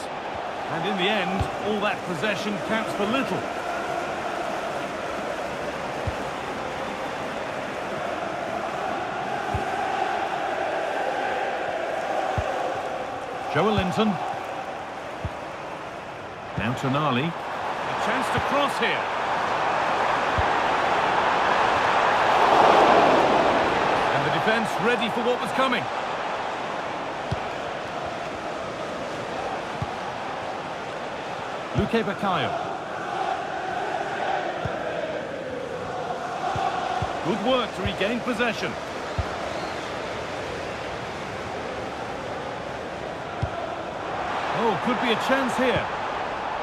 And in the end, all that possession counts for little. Joelinton. Now Tonali. A chance to cross here. And the defence ready for what was coming. Luque Baccaio. Good work to regain possession. Oh, could be a chance here.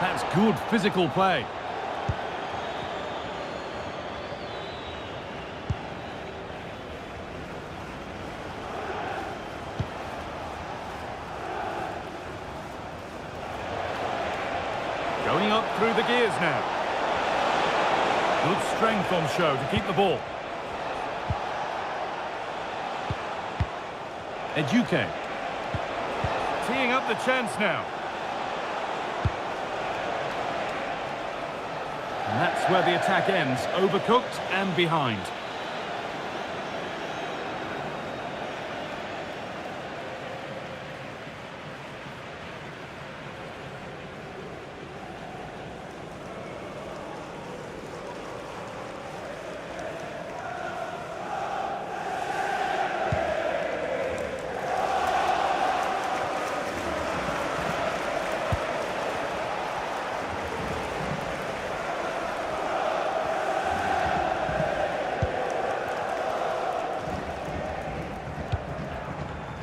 That's good physical play. Going up through the gears now. Good strength on show to keep the ball. Ejuke. Teeing up the chance now. And that's where the attack ends, overcooked and behind.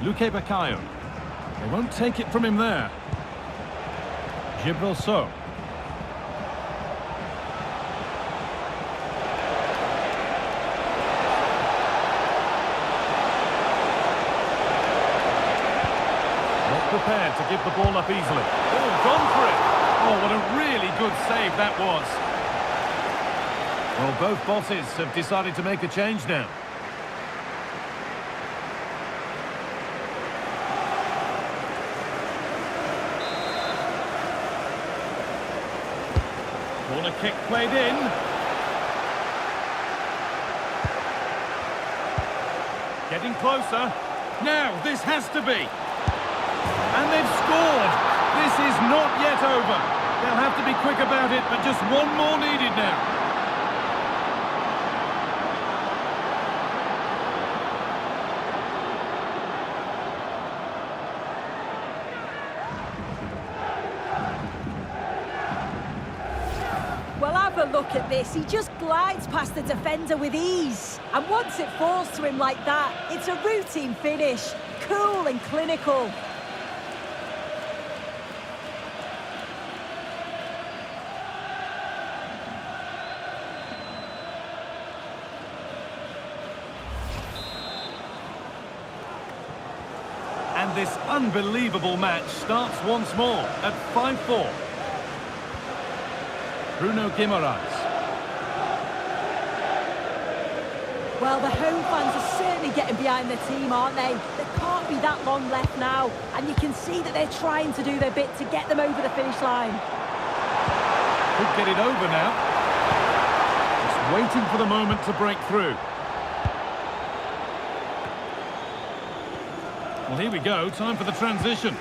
Luque Baccaio. They won't take it from him there. Gibraltar. Not prepared to give the ball up easily. Oh, gone for it. Oh, what a really good save that was. Well, both bosses have decided to make a change now. Corner kick played in. Getting closer. Now, this has to be. And they've scored. This is not yet over. They'll have to be quick about it, but just one more needed now. Well, have a look at this. He just glides past the defender with ease. And once it falls to him like that, it's a routine finish. Cool and clinical. And this unbelievable match starts once more at 5-4. Bruno Guimaraes. Well, the home fans are certainly getting behind the team, aren't they? There can't be that long left now, and you can see that they're trying to do their bit to get them over the finish line. Could get it over now. Just waiting for the moment to break through. Well, here we go. Time for the transition.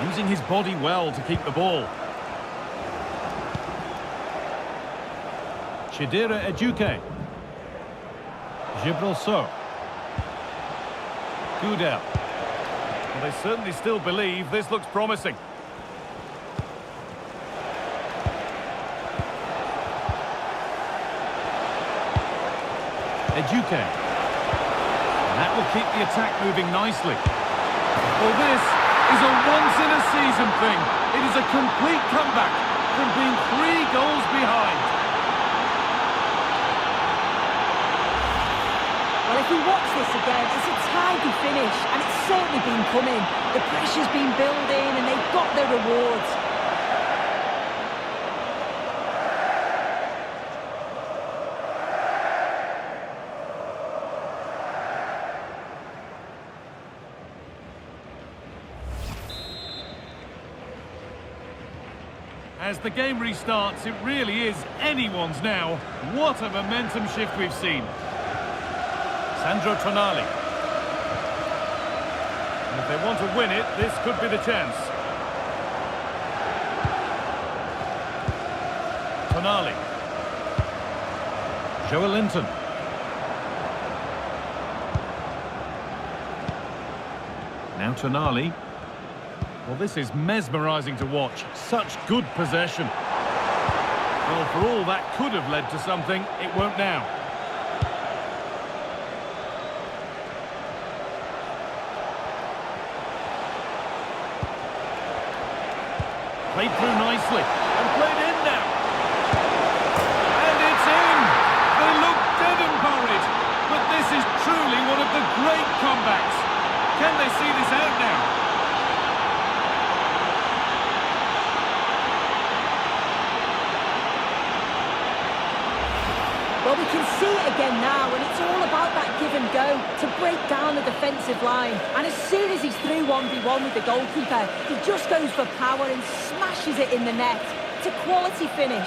Using his body well to keep the ball. Chidera Ejuke. Gibraltar. Gudel. Well, they certainly still believe this looks promising. Ejuke. And that will keep the attack moving nicely. Well, this is a once-in-a-season thing. It is a complete comeback from being 3 goals behind. Well, if we watch this again, it's a tidy finish, and it's certainly been coming. The pressure's been building and they've got their rewards. As the game restarts, it really is anyone's now. What a momentum shift we've seen. Sandro Tonali. And if they want to win it, this could be the chance. Tonali. Joelinton. Now Tonali. Well, this is mesmerising to watch. Such good possession. Well, for all that could have led to something, it won't now. Played through nicely. And played in now. And it's in! They look dead and buried. But this is truly one of the great comebacks. Can they see this out now? Well, we can see it again now, and it's all about that give and go to break down the defensive line. And as soon as he's through 1v1 with the goalkeeper, he just goes for power and smashes it in the net. It's a quality finish.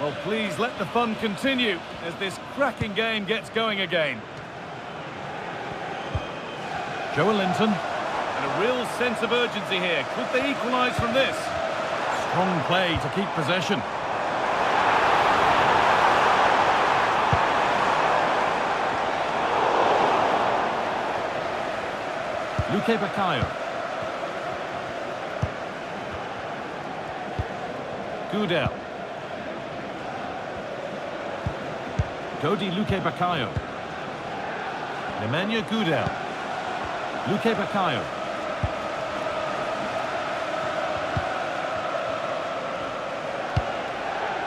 Well, please let the fun continue as this cracking game gets going again. Joelinton. And a real sense of urgency here. Could they equalise from this? Strong play to keep possession. Luque Baccaio. Gudel. Dodi Luque Baccaio. Nemanja Gudel. Luque Baccaio.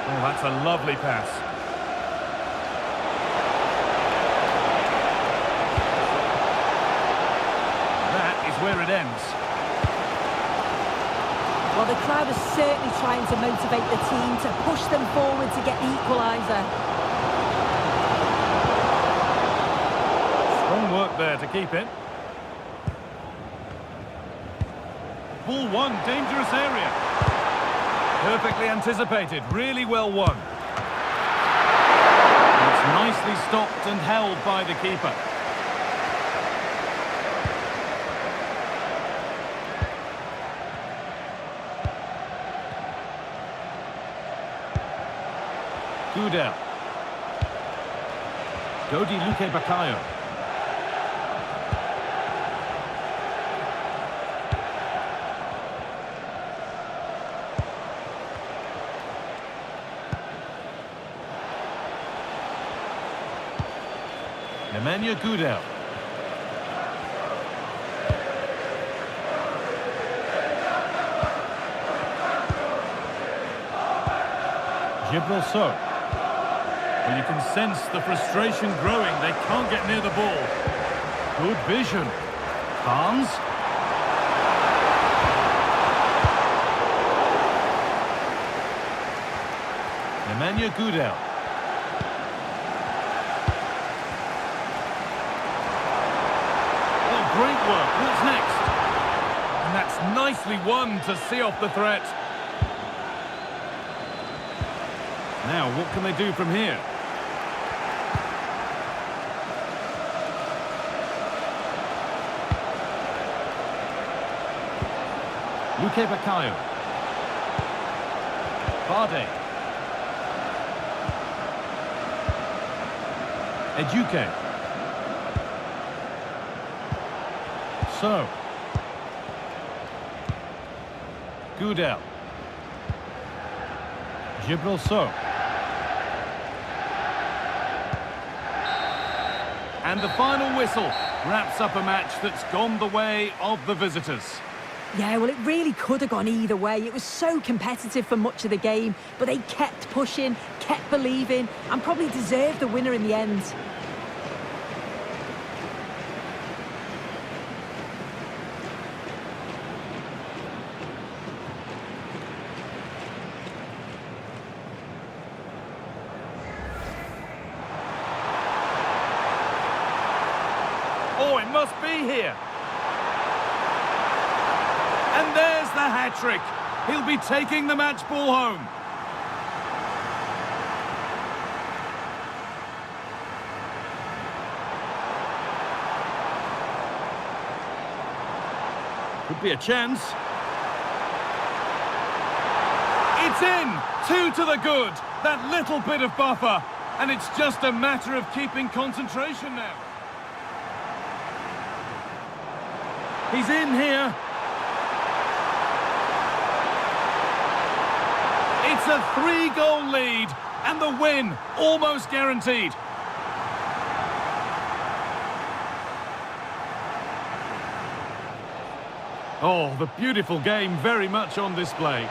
Oh, that's a lovely pass. That is where it ends. Well, the crowd is certainly trying to motivate the team to push them forward to get the equaliser. Strong work there to keep it. Ball won, dangerous area. Perfectly anticipated, really well won. It's nicely stopped and held by the keeper. Gudel. Dodi Luque Baccaio. Nemanja Gudel. Gibril So. Well, you can sense the frustration growing. They can't get near the ball. Good vision. Barnes. Nemanja Gudel. Oh, great work. What's next? And that's nicely won to see off the threat. Now, what can they do from here? Luque Baccaio. Barde. Eduque. So. Gudel. Gibril So. And the final whistle wraps up a match that's gone the way of the visitors. Yeah, well, it really could have gone either way. It was so competitive for much of the game, but they kept pushing, kept believing, and probably deserved the winner in the end. Oh, it must be here. And there's the hat-trick. He'll be taking the match ball home. Could be a chance. It's in! 2 to the good. That little bit of buffer. And it's just a matter of keeping concentration now. He's in here. It's a 3-goal lead, and the win almost guaranteed. Oh, the beautiful game very much on display.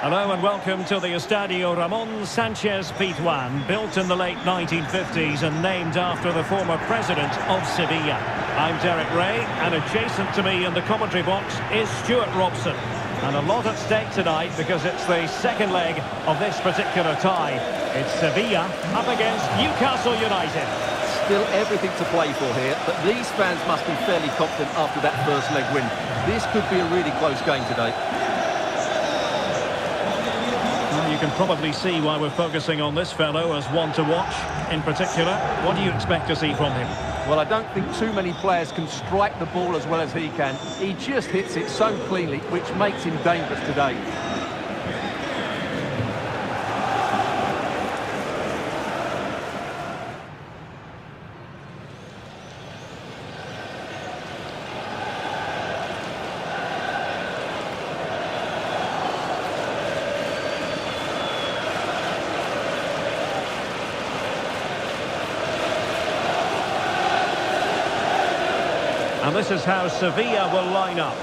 Hello and welcome to the Estadio Ramon Sanchez Pizjuan, built in the late 1950s and named after the former president of Sevilla. I'm Derek Ray, and adjacent to me in the commentary box is Stuart Robson. And a lot at stake tonight because it's the second leg of this particular tie. It's Sevilla up against Newcastle United. Still everything to play for here, but these fans must be fairly confident after that first leg win. This could be a really close game today. You can probably see why we're focusing on this fellow as one to watch. In particular, what do you expect to see from him? Well, I don't think too many players can strike the ball as well as he can. He just hits it so cleanly, which makes him dangerous today. And this is how Sevilla will line up.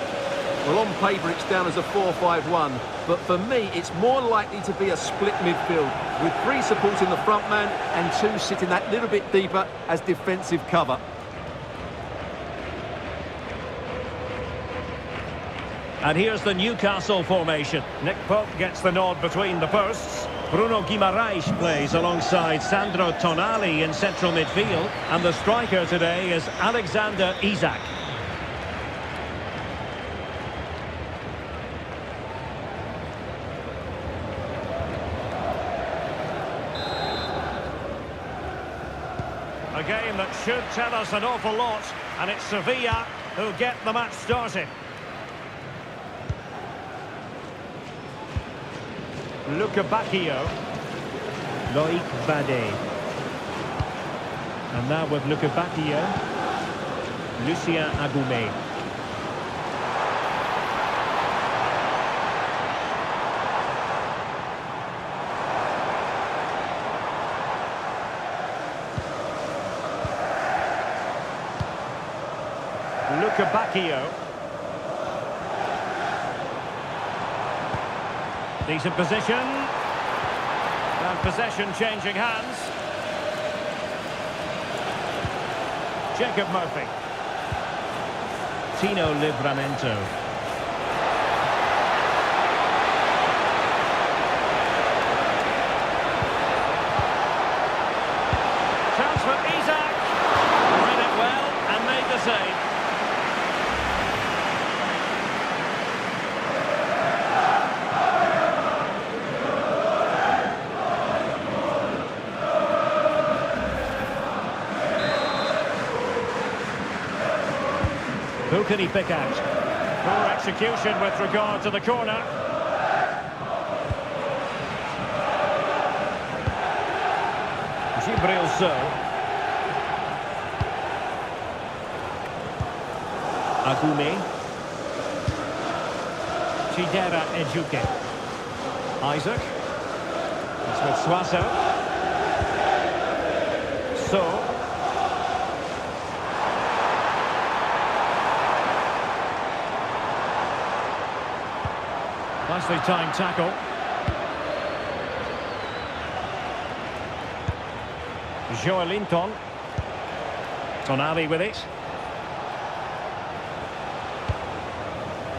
Well, on paper it's down as a 4-5-1, but for me it's more likely to be a split midfield, with 3 supporting the front man and 2 sitting that little bit deeper as defensive cover. And here's the Newcastle formation. Nick Pope gets the nod between the posts. Bruno Guimaraes plays alongside Sandro Tonali in central midfield. And the striker today is Alexander Isak. A game that should tell us an awful lot. And it's Sevilla who get the match started. Luca Bacchio. Loic Bade. And now with Luca Bacchio. Lucien Agoumé. Luca Bacchio. Decent position. And possession changing hands. Jacob Murphy. Tino Livramento. Chance for Isaac. Read it well and made the save. Who can he pick out? Poor execution with regard to the corner. Gibril So. Agoumé. Chidera Ejuke. Isaac. It's with Suazo. So. Nicely timed tackle. Joelinton. Tonali with it.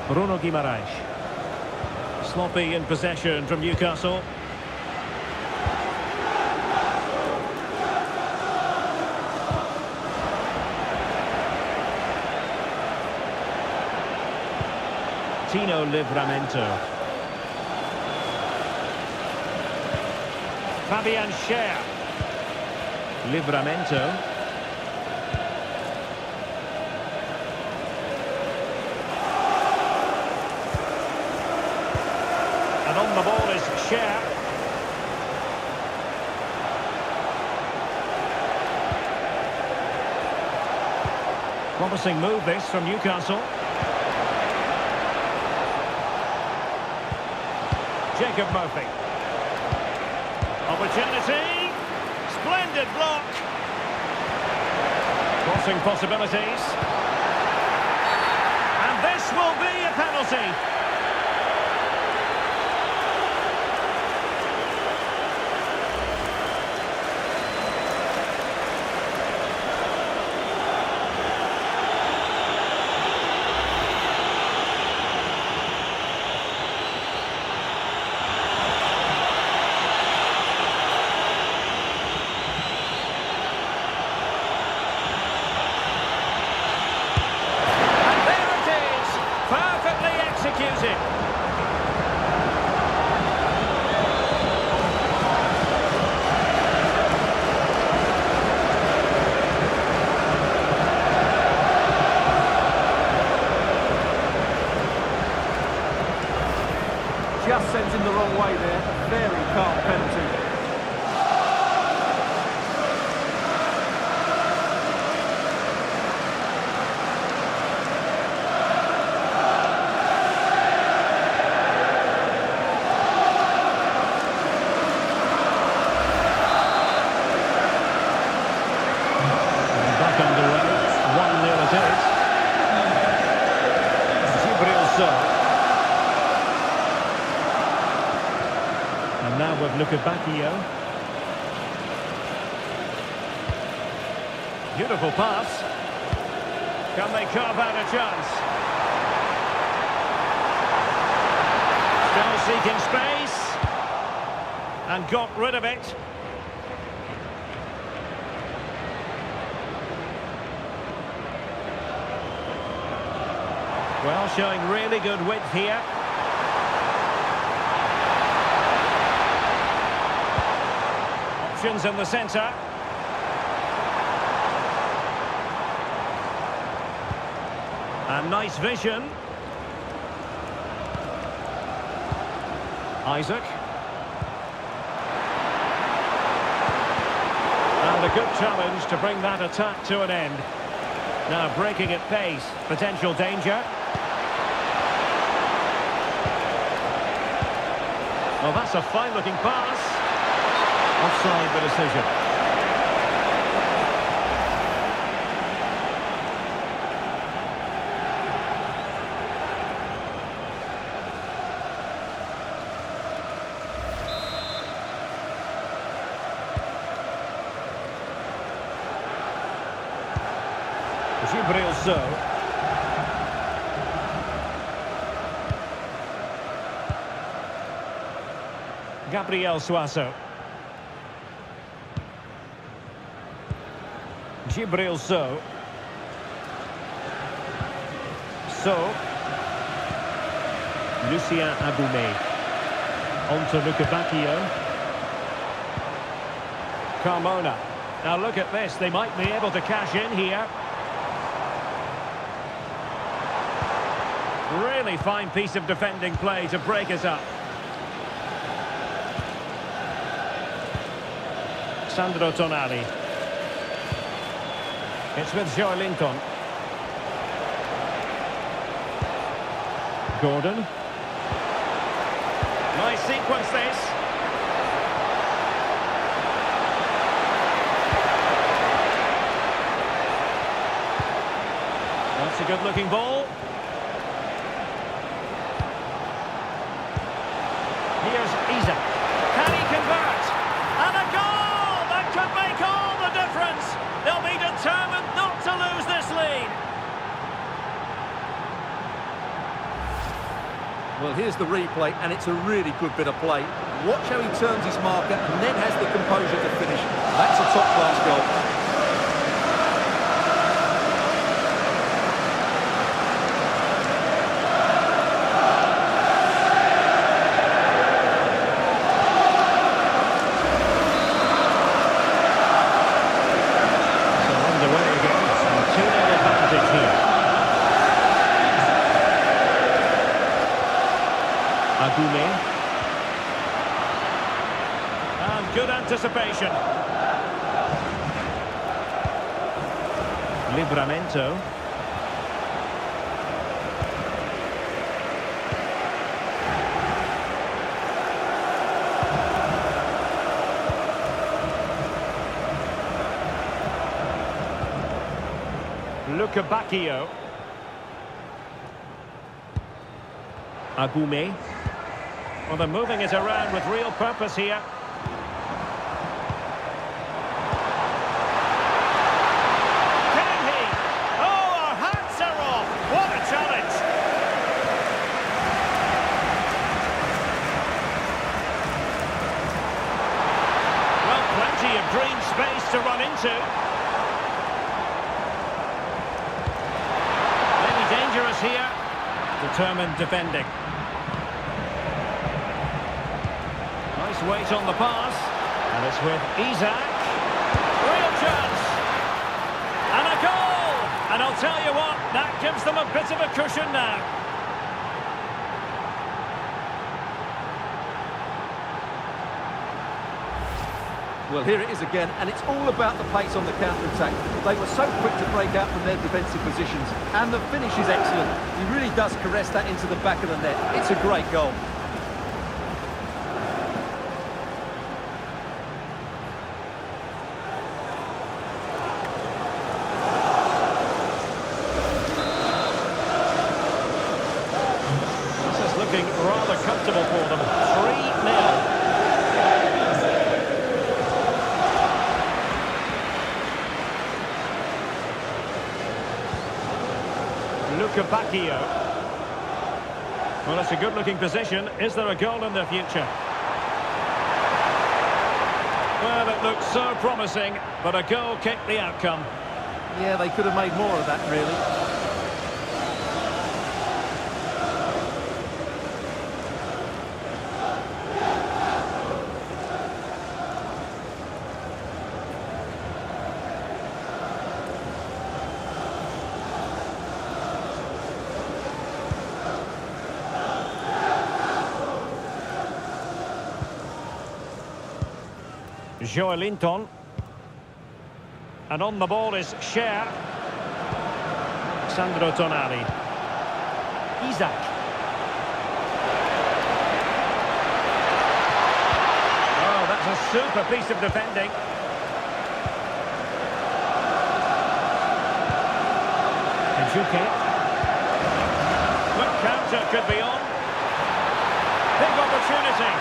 Bruno Guimaraes. Sloppy in possession from Newcastle. Tino Livramento. Fabian Schär. Livramento. And on the ball is Schär. Promising move this from Newcastle. Jacob Murphy. Opportunity. Splendid block. Crossing possibilities. And this will be a penalty. Just sends him the wrong way there. A very calm penalty. Back underway. 1-0 it is. Gibril So. And now with Luca Bacchio. Beautiful pass. Can they carve out a chance? Still seeking space. And got rid of it. Well, showing really good width here. Options in the centre. Nice vision. Isaac. And a good challenge to bring that attack to an end. Now breaking at pace. Potential danger. Well, that's a fine-looking pass. Offside the decision. Gibrilso. Gabriel Suazo. Gibrilso. Lucien Agoumé. On to Lukebakio. Carmona. Now look at this, they might be able to cash in here. Really fine piece of defending play to break us up. Sandro Tonali. It's with Joe Linton. Gordon. Nice sequence this. That's a good looking ball. Here's Isaac. Can he convert? And a goal that could make all the difference. They'll be determined not to lose this lead. Well, here's the replay, and it's a really good bit of play. Watch how he turns his marker and then has the composure to finish. That's a top-class goal. And good anticipation. Livramento. Lukebakio. Agoumé. Well, they're moving it around with real purpose here. Can he? Oh, our hats are off. What a challenge. Well, plenty of green space to run into. Maybe dangerous here. Determined defending. Nice weight on the pass. And it's with Isaac. Real chance. And a goal! And I'll tell you what, that gives them a bit of a cushion now. Well, here it is again, and it's all about the pace on the counter-attack. They were so quick to break out from their defensive positions, and the finish is excellent. He really does caress that into the back of the net. It's a great goal. This is looking rather comfortable for them. 3-0. Lukebakio. Well, it's a good-looking position. Is there a goal in the future? Well, it looks so promising, but a goal kicked the outcome. Yeah, they could have made more of that, really. Joelinton. And on the ball is Cher. Sandro Tonali. Isaac. Oh, that's a super piece of defending. Juki. Quick counter could be on. Big opportunity.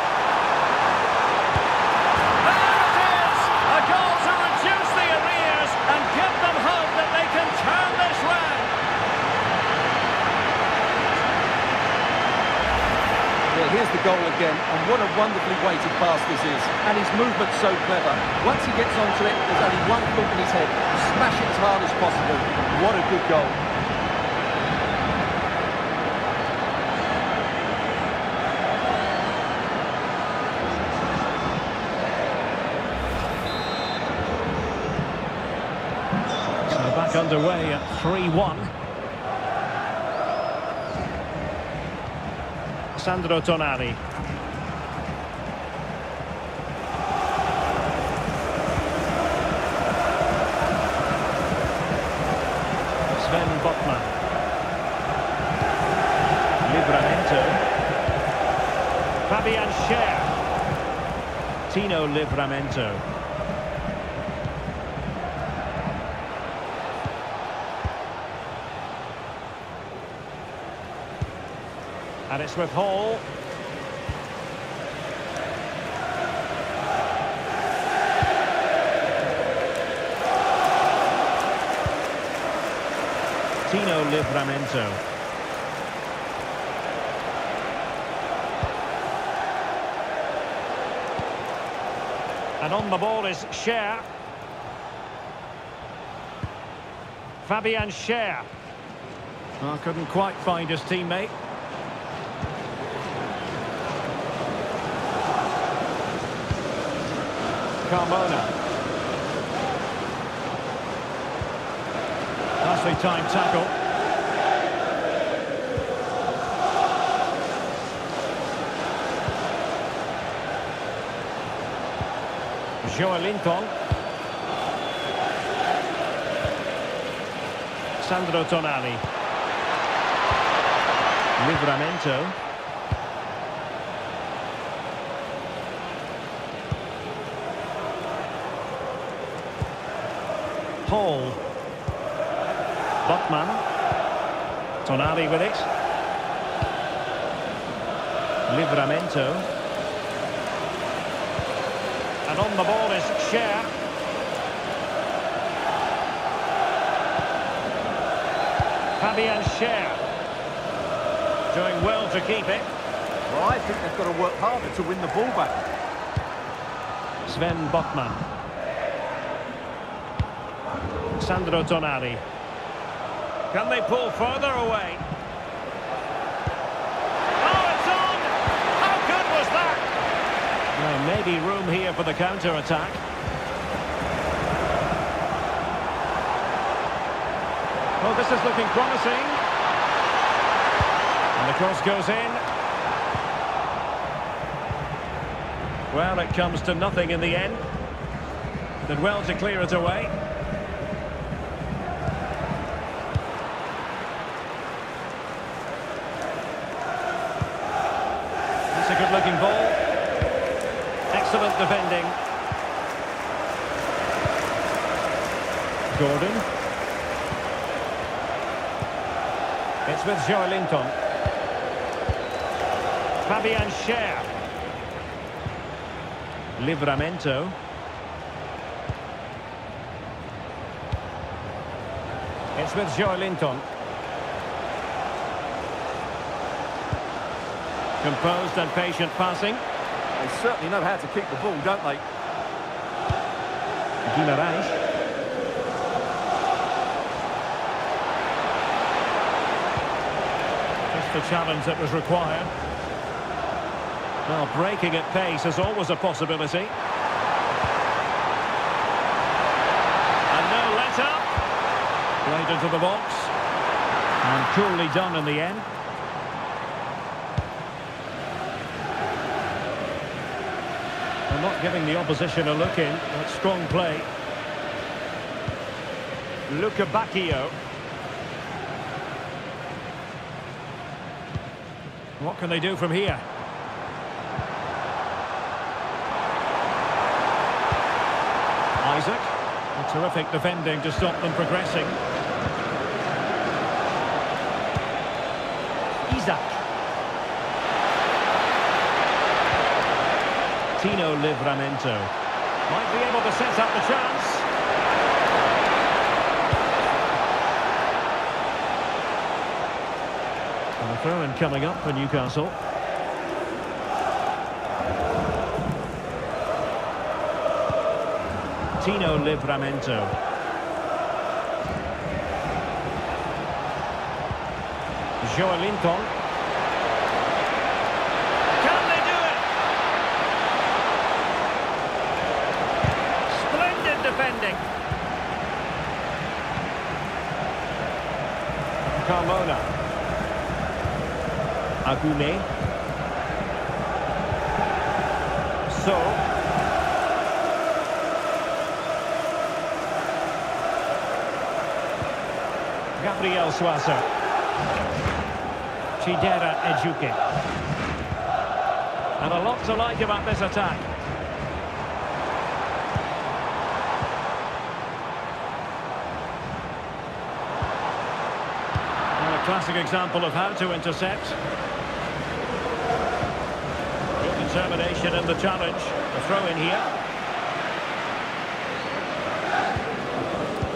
There it is! A goal to reduce the arrears and give them hope that they can turn this round. Well, here's the goal again, and what a wonderfully weighted pass this is. And his movement's so clever. Once he gets onto it, there's only one thought in his head. Smash it as hard as possible. What a good goal. Back underway at 3-1. Sandro Tonali. Sven Botman. Livramento. Fabian Cher. Tino Livramento. And it's with Hall. Tino Livramento. And on the ball is Cher. Fabian Cher. Oh, couldn't quite find his teammate. Carmona. Nicely timed tackle. Joelinton. Sandro Tonali. Livramento. Hall. Botman. Tonali with it. Livramento. And on the ball is Cher. Fabian Cher. Doing well to keep it. Well, I think they've got to work harder to win the ball back. Sven Botman. Sandro Tonali. Can they pull further away? Oh, it's on! How good was that? Well, maybe room here for the counter-attack. Oh, this is looking promising. And the cross goes in. Well, it comes to nothing in the end. Did well to clear it away. It's a good-looking ball. Excellent defending. Gordon. It's with Joelinton. Fabian Cher. Livramento. It's with Joelinton. Composed and patient passing. They certainly know how to keep the ball, don't they? Guimarães. Just the challenge that was required. Well, breaking at pace is always a possibility. And no let-up. Played into the box. And coolly done in the end. They're not giving the opposition a look in. That's strong play. Luca Bacchio. What can they do from here? Isaac. A terrific defending to stop them progressing. Isaac. Tino Livramento. Might be able to set up the chance. And a throw-in coming up for Newcastle. Tino Livramento. Joelinton. Can they do it? Splendid defending. Carmona. Agume. So. Gabriel Suazo. Chidera Ejuke. And a lot to like about this attack. And a classic example of how to intercept. Good determination in the challenge. A throw in here.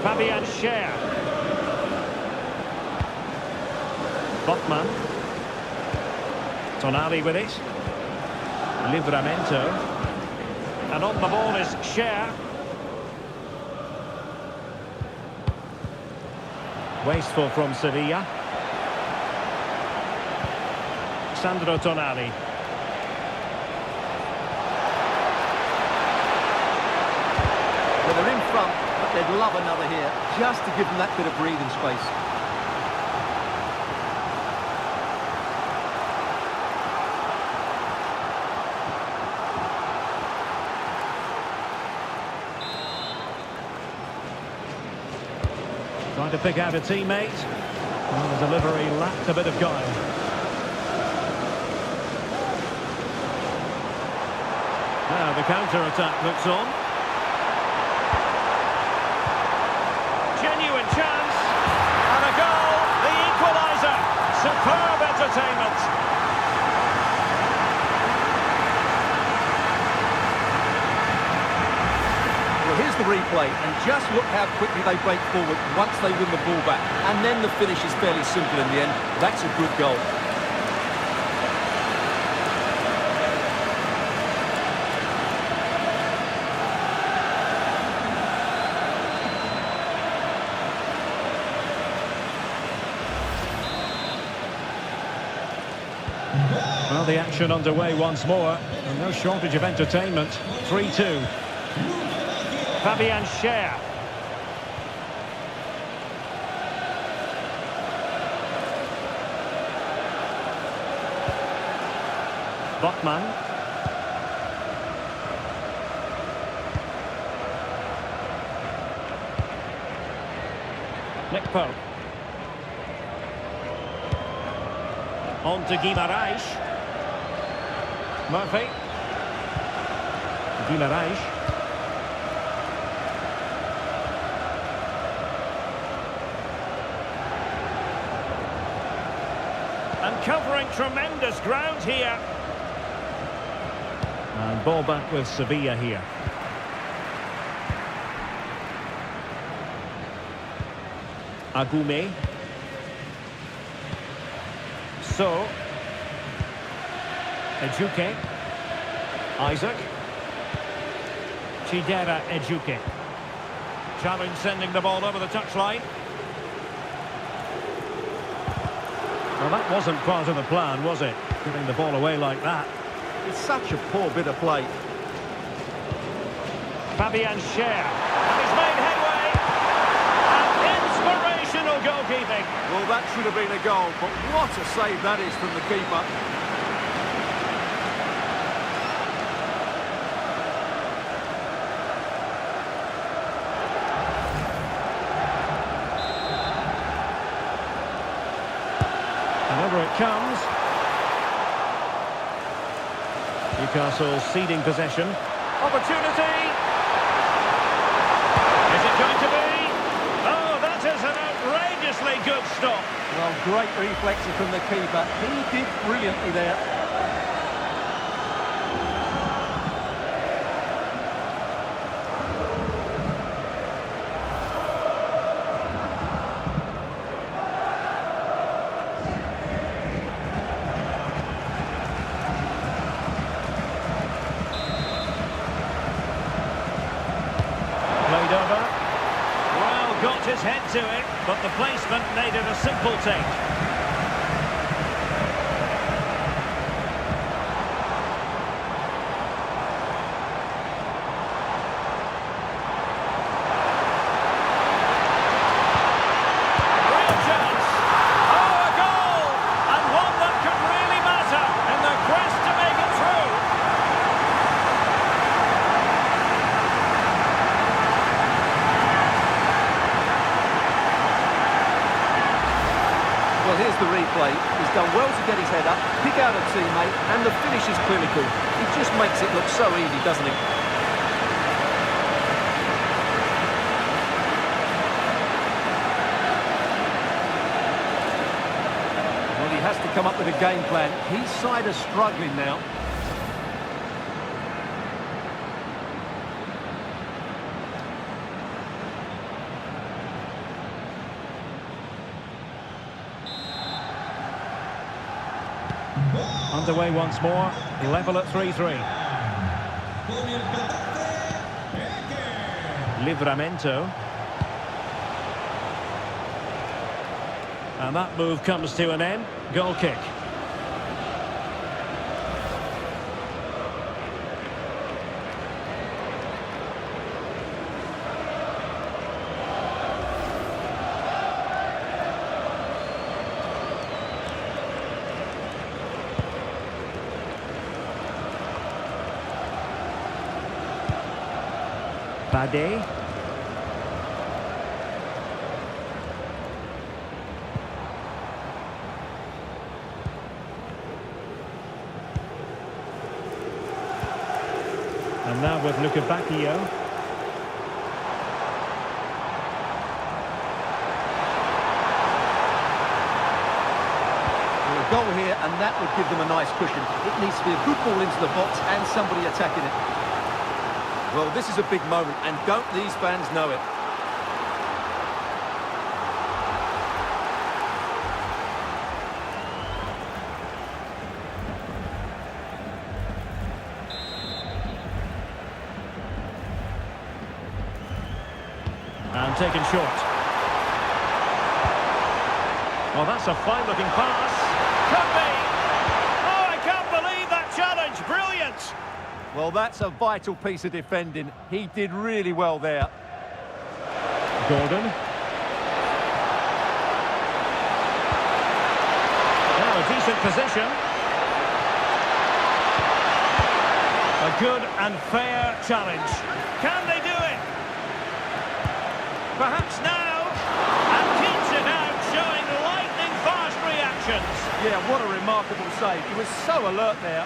Fabian Schär. Botman. Tonali with it. Livramento. And on the ball is Schär. Wasteful from Sevilla. Sandro Tonali. Well, they're in front, but they'd love another here, just to give them that bit of breathing space. Trying to pick out a teammate. Well, the delivery lacked a bit of guile. Now the counter-attack looks on. Genuine chance. And a goal. The equaliser. Superb entertainment. Well, here's the replay, and just look how quickly they break forward once they win the ball back. And then the finish is fairly simple in the end. That's a good goal. Well, the action underway once more, and no shortage of entertainment. 3-2. Fabian Schär. Botman. Nick Pope. On to Guimarães. Murphy. Guimarães. And covering tremendous ground here. And ball back with Sevilla here. Agume. So. Ejuke. Isaac. Chidera Ejuke. Challenge sending the ball over the touchline. Well, that wasn't part of the plan, was it? Giving the ball away like that. It's such a poor bit of play. Fabian Schär. And he's made headway. And inspirational goalkeeping. Well, that should have been a goal, but what a save that is from the keeper. Newcastle ceding possession. Opportunity! Is it going to be? Oh, that is an outrageously good stop. Well, great reflexes from the keeper. He did brilliantly there. Played over. Well, got his head to it, but the placement needed a simple take. Real chance. Oh, a goal! And one that could really matter in the quest to make it through. Well, here's the replay. He's done well to get his head up, pick out a teammate, and the finish is clinical. He just makes it look so easy, doesn't he? Well, he has to come up with a game plan. His side are struggling now. Underway once more, level at 3-3. Livramento. And that move comes to an end. Goal kick. Bade. And now with Luca Bacchio. A goal here, and that would give them a nice cushion. It needs to be a good ball into the box and somebody attacking it. Well, this is a big moment, and don't these fans know it? And taken short. Well, that's a fine-looking pass. Could be! Oh, I can't believe that challenge! Brilliant! Well, that's a vital piece of defending. He did really well there. Gordon. Now a decent position. A good and fair challenge. Can they do it? Perhaps now. And keeps it out, showing lightning-fast reactions. Yeah, what a remarkable save. He was so alert there.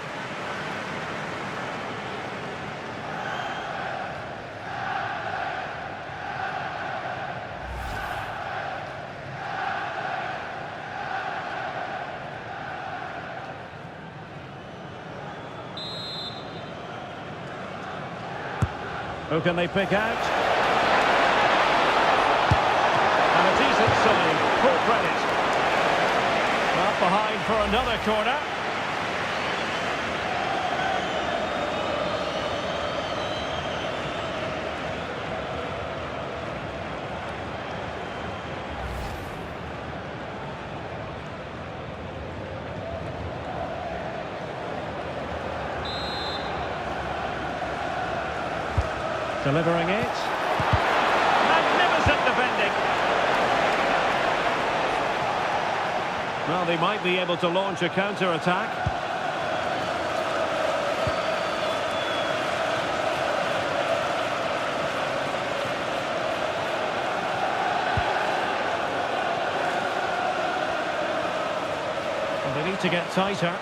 Who can they pick out? And a decent save, full credit. Up behind for another corner. Delivering it. Magnificent defending. Well, they might be able to launch a counter-attack. Well, they need to get tighter.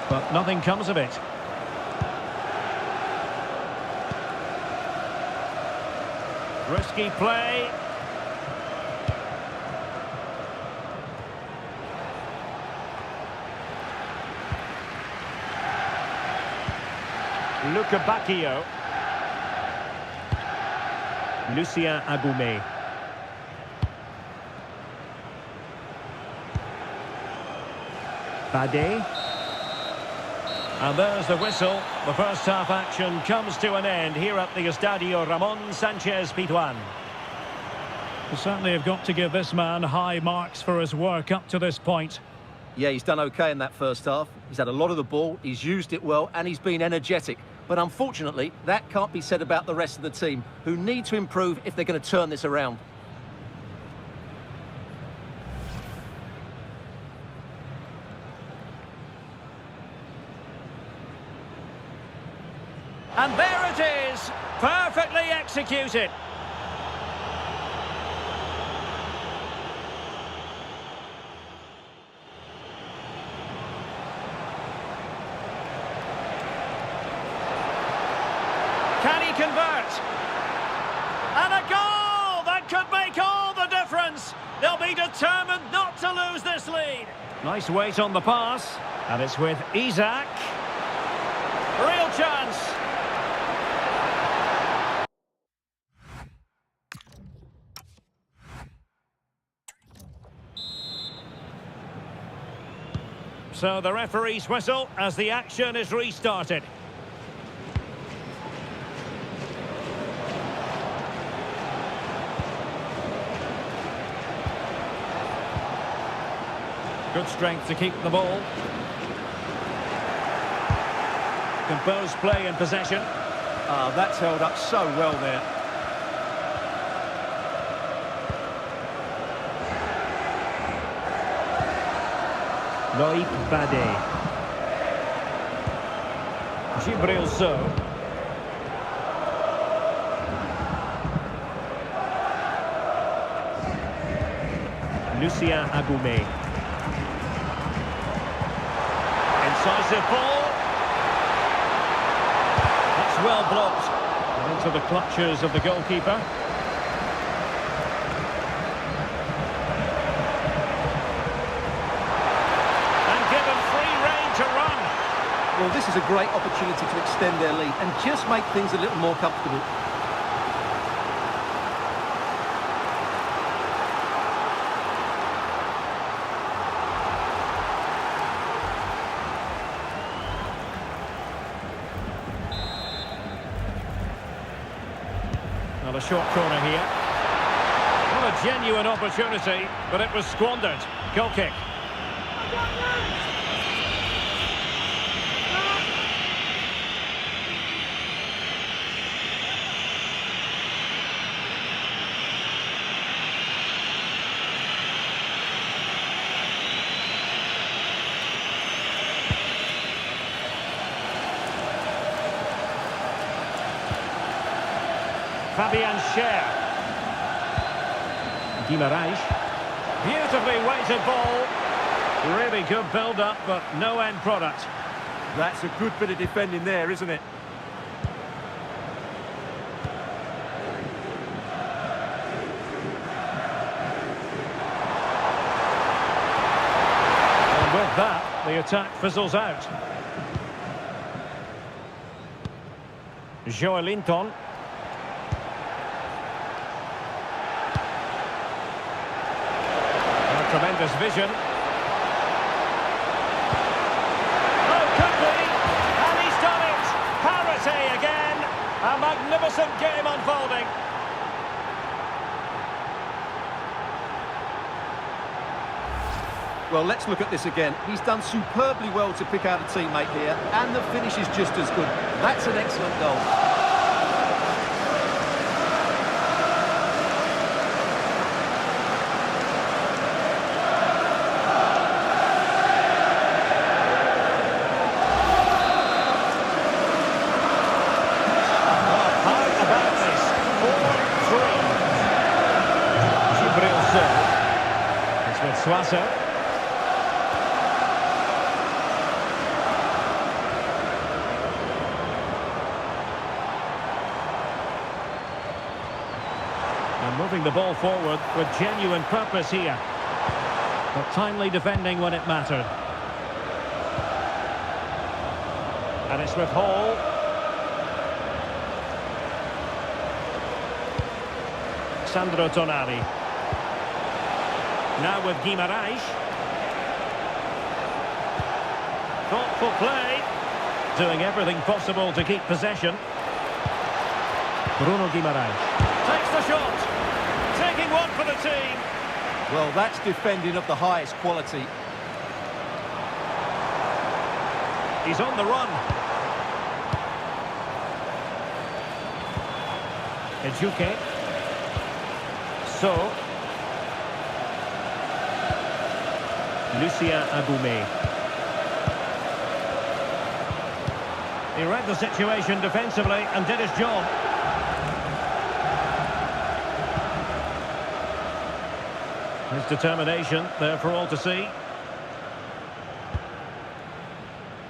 But nothing comes of it. Risky play. Luca Bacchio. Lucien Agoumé. Bade. And there's the whistle. The first half action comes to an end here at the Estadio Ramon Sanchez Pizjuán. You certainly have got to give this man high marks for his work up to this point. Yeah, he's done okay in that first half. He's had a lot of the ball, he's used it well, and he's been energetic. But unfortunately, that can't be said about the rest of the team, who need to improve if they're going to turn this around. And there it is, perfectly executed. Can he convert? And a goal that could make all the difference. They'll be determined not to lose this lead. Nice weight on the pass, and it's with Isaac. Real chance. So the referee's whistle as the action is restarted. Good strength to keep the ball. Composed play in possession. Ah, that's held up so well there. Loïc Bade. Gibril So. Lucien Agoumé. Incisive ball. That's well blocked. And into the clutches of the goalkeeper. Well, this is a great opportunity to extend their lead and just make things a little more comfortable. Well, a short corner here. Not a genuine opportunity, but it was squandered. Goal kick. Fabian Schär. Guimaraes. Beautifully weighted ball. Really good build-up, but no end product. That's a good bit of defending there, isn't it? And with that, the attack fizzles out. Joelinton. Tremendous vision. Oh, could be. And he's done it. Parity again. A magnificent game unfolding. Well, let's look at this again. He's done superbly well to pick out a teammate here, and the finish is just as good. That's an excellent goal. And moving the ball forward with genuine purpose here. But timely defending when it mattered. And it's with Hall. Sandro Tonali. Now with Guimaraes. Thoughtful play. Doing everything possible to keep possession. Bruno Guimaraes. Takes the shot. Taking one for the team. Well, that's defending of the highest quality. He's on the run. Ejuke. So. Lucien Agoumé. He read the situation defensively and did his job. His determination there for all to see.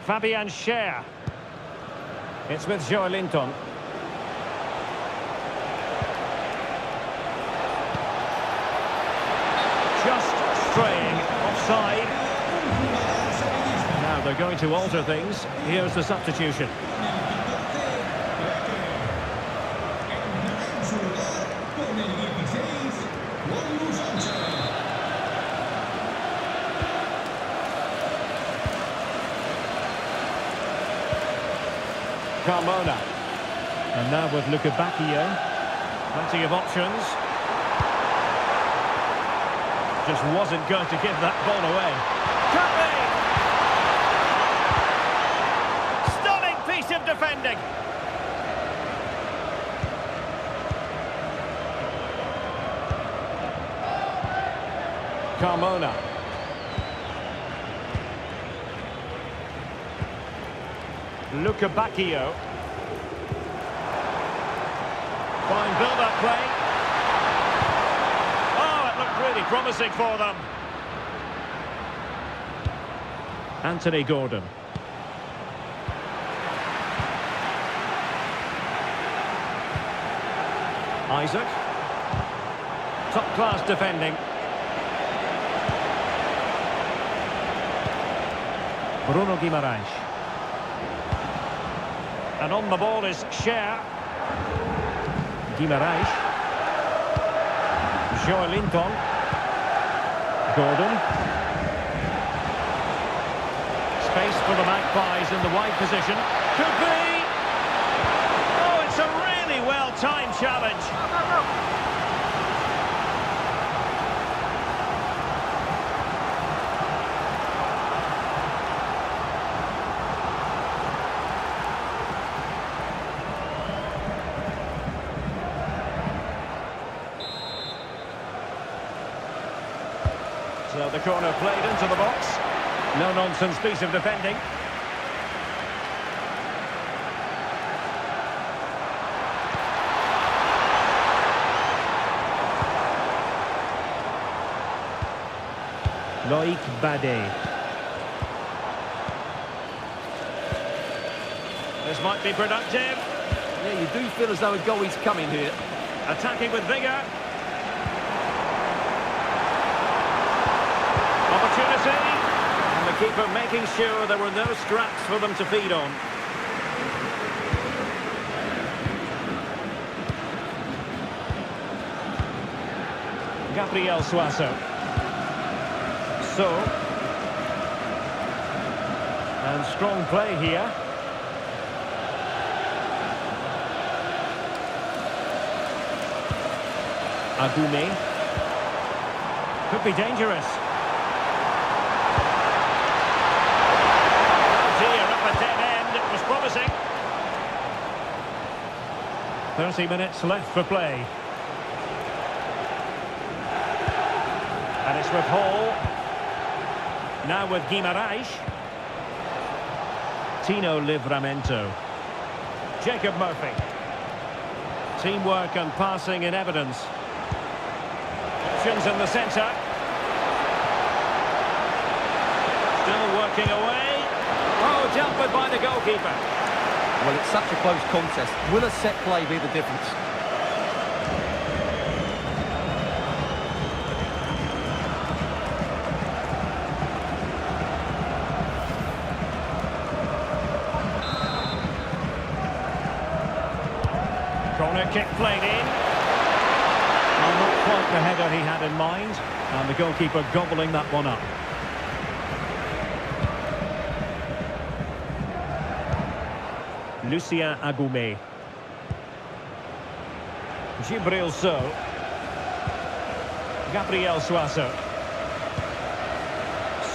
Fabian Schär. It's with Joelinton. Just straying offside. Now they're going to alter things. Here's the substitution. Carmona. And now with Luca Bacchio. Plenty of options. Just wasn't going to give that ball away. Could be! Stunning piece of defending. Carmona. Luca Bacchio. Fine build-up play. Oh, it looked really promising for them. Anthony Gordon. Isaac. Top-class defending. Bruno Guimaraes. And on the ball is Schär. Guimaraes. Joelinton. Gordon. Space for the Magpies in the wide position. Could be! Oh, it's a really well-timed challenge. So the corner played into the box. No-nonsense piece of defending. Loïc Badet. This might be productive. Yeah, you do feel as though a goal is coming here. Attacking with vigour. Opportunity. And the keeper making sure there were no scraps for them to feed on. Gabriel Suazo. So. And strong play here. Agoumé. Could be dangerous. Here up a dead end, it was promising. 30 minutes left for play. And it's with Hall. Now with Guimaraes. Tino Livramento. Jacob Murphy. Teamwork and passing in evidence. Options in the centre. Still working away. Oh, dealt with by the goalkeeper. Well, it's such a close contest. Will a set play be the difference? Corner kick played in. Well, not quite the header he had in mind. And the goalkeeper gobbling that one up. Lucien Agoumé. Gibril So. Gabriel Suazo.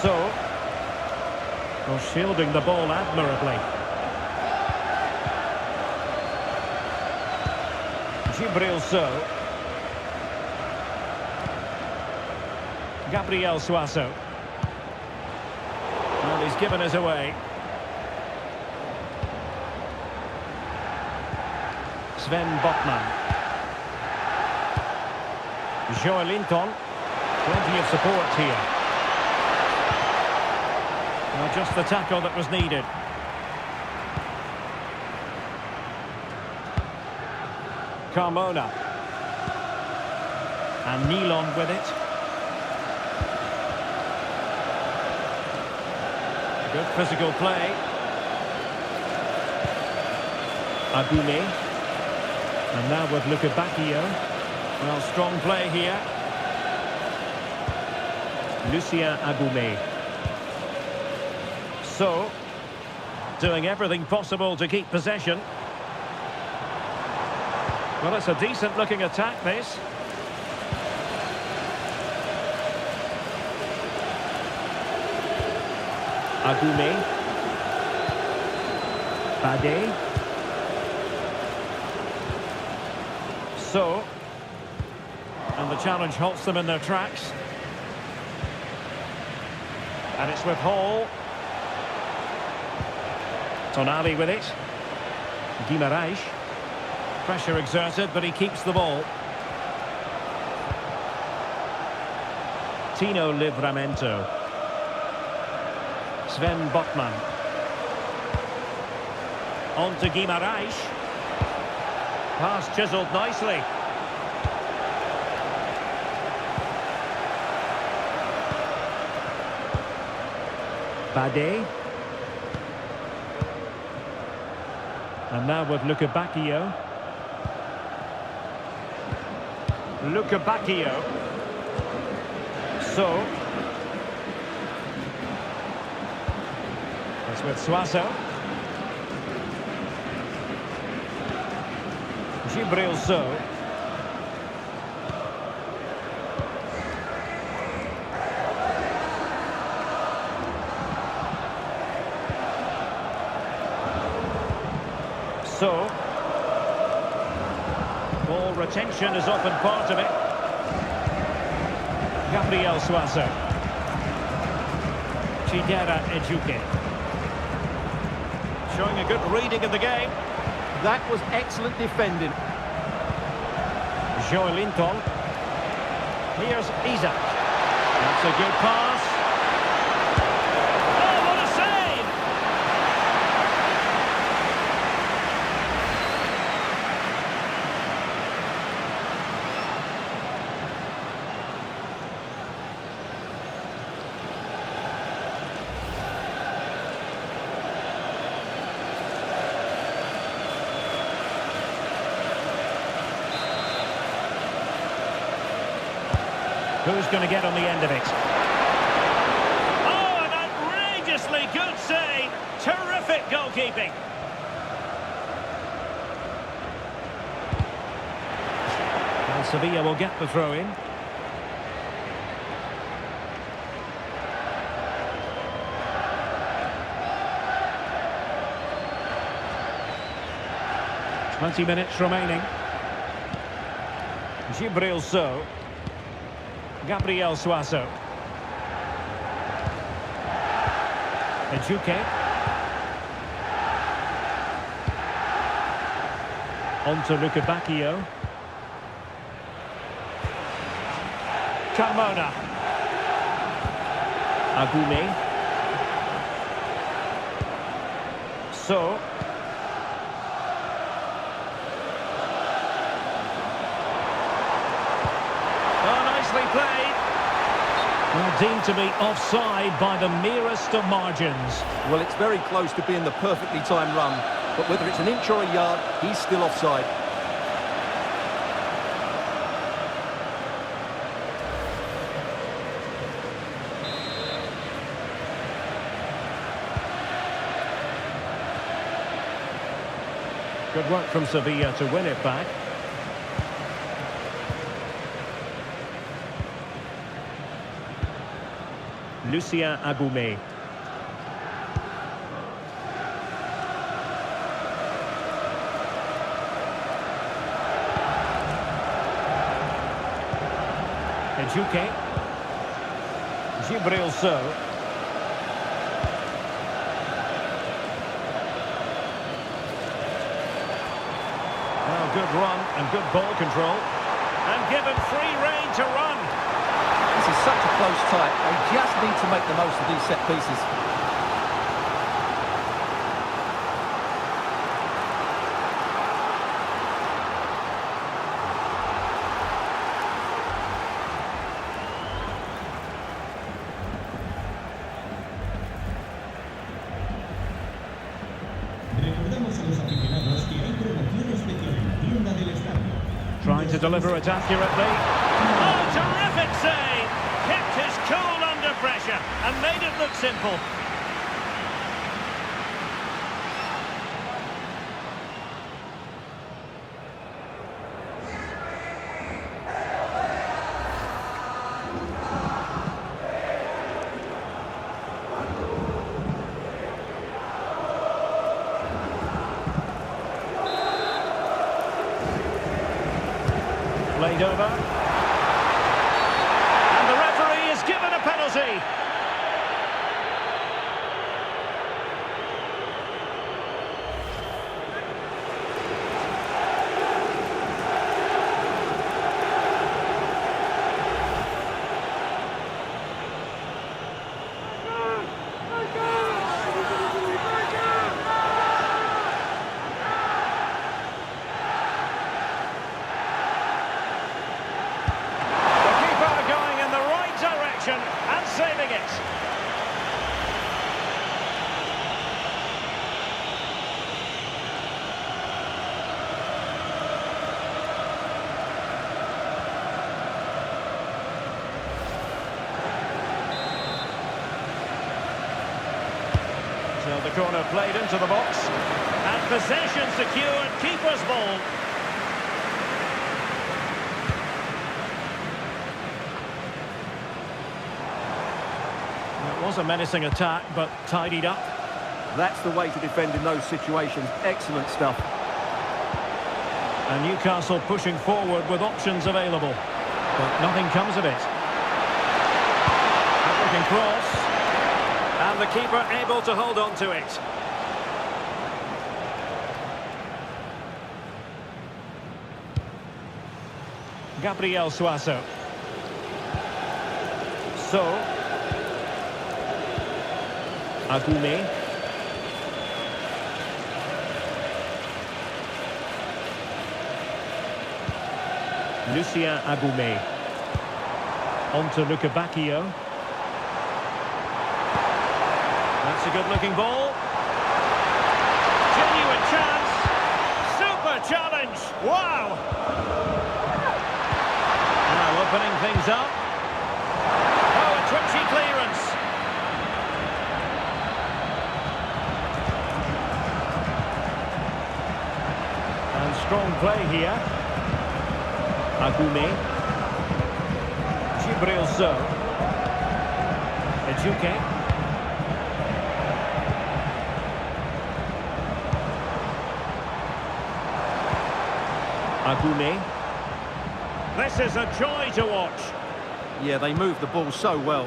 So. Well, shielding the ball admirably. Gibril So. Gabriel Suazo. Well, he's given us away. Sven Botman. Joelinton. Plenty of support here. Well, just the tackle that was needed. Carmona. And Nilon with it. Good physical play. Agoumé. And now with Luca Bacchio. Well, strong play here. Lucien Agoumé. So, doing everything possible to keep possession. Well, it's a decent-looking attack, this. Agoumé. Bade. So, and the challenge halts them in their tracks. And it's with Hall. Tonali with it. Guimarães. Pressure exerted, but he keeps the ball. Tino Livramento. Sven Botman. On to Guimarães. Pass chiselled nicely. Bade. And now with Luca Bacchio. Luca Bacchio. So. It's with Suazo. Gibril So. So. Ball retention is often part of it. Gabriel Suazo. Chidera Ejuke. Showing a good reading of the game. That was excellent defending. Joelinton. Here's Isaac. That's a good pass. Oh, what a save! Who's going to get on the end of it? Oh, an outrageously good save. Terrific goalkeeping. And Sevilla will get the throw in. "20 minutes remaining. Gibril So. Gabriel Suazo. Ejuke. On to Luca Bacchio. Carmona. Agoumé. So. Played. Well, deemed to be offside by the merest of margins. Well, it's very close to being the perfectly timed run, but whether it's an inch or a yard, he's still offside. Good work from Sevilla to win it back. Lucien Agoumé. Ejuke. Gibril So. Well, good run and good ball control. And given free rein to run. This is such a close tie. They just need to make the most of these set pieces. Recordamos a los aficionados que hay promoción especial en la tienda del estadio. Trying to deliver it accurately. Oh, terrific save! Kept his cool under pressure and made it look simple. Played over. And the referee is given a penalty. And saving it. So the corner played into the box. And possession secured, keeper's ball. It was a menacing attack, but tidied up. That's the way to defend in those situations. Excellent stuff. And Newcastle pushing forward with options available. But nothing comes of it. Looking cross. And the keeper able to hold on to it. Gabriel Suazo. So. Agoumé. Lucien Agoumé. On to Luca Bacchio. That's a good-looking ball. Genuine chance. Super challenge. Wow. Now opening things up. Oh, a twitchy clearance. And strong play here. Agoumé. Gibril So. Ejuke. Agoumé. This is a joy to watch. Yeah, they move the ball so well.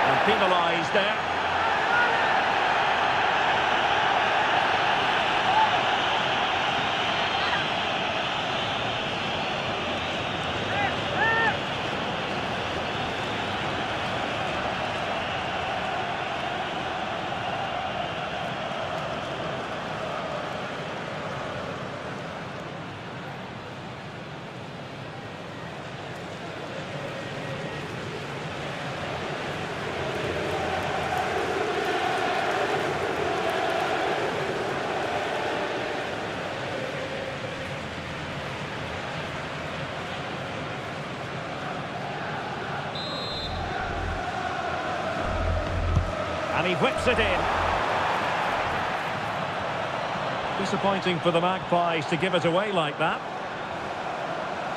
And penalised there. And he whips it in. Disappointing for the Magpies to give it away like that.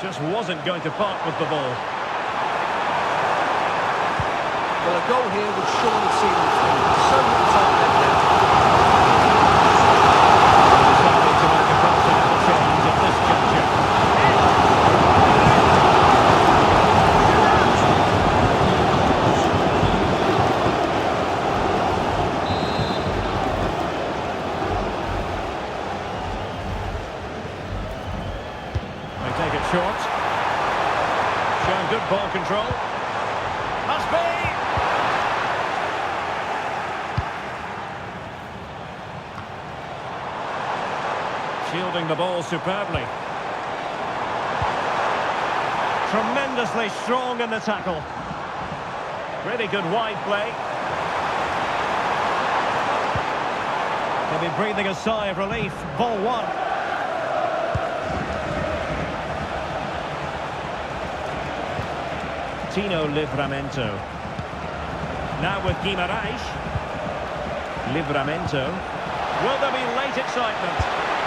Just wasn't going to part with the ball. Well, a goal here would surely see them through. So little time left now. Decided to make a personnel change at this juncture. They take it short. Showing good ball control. Must be! Shielding the ball superbly. Tremendously strong in the tackle. Really good wide play. They'll be breathing a sigh of relief. Ball one. Tino Livramento. Now with Guimarães. Livramento. Will there be late excitement?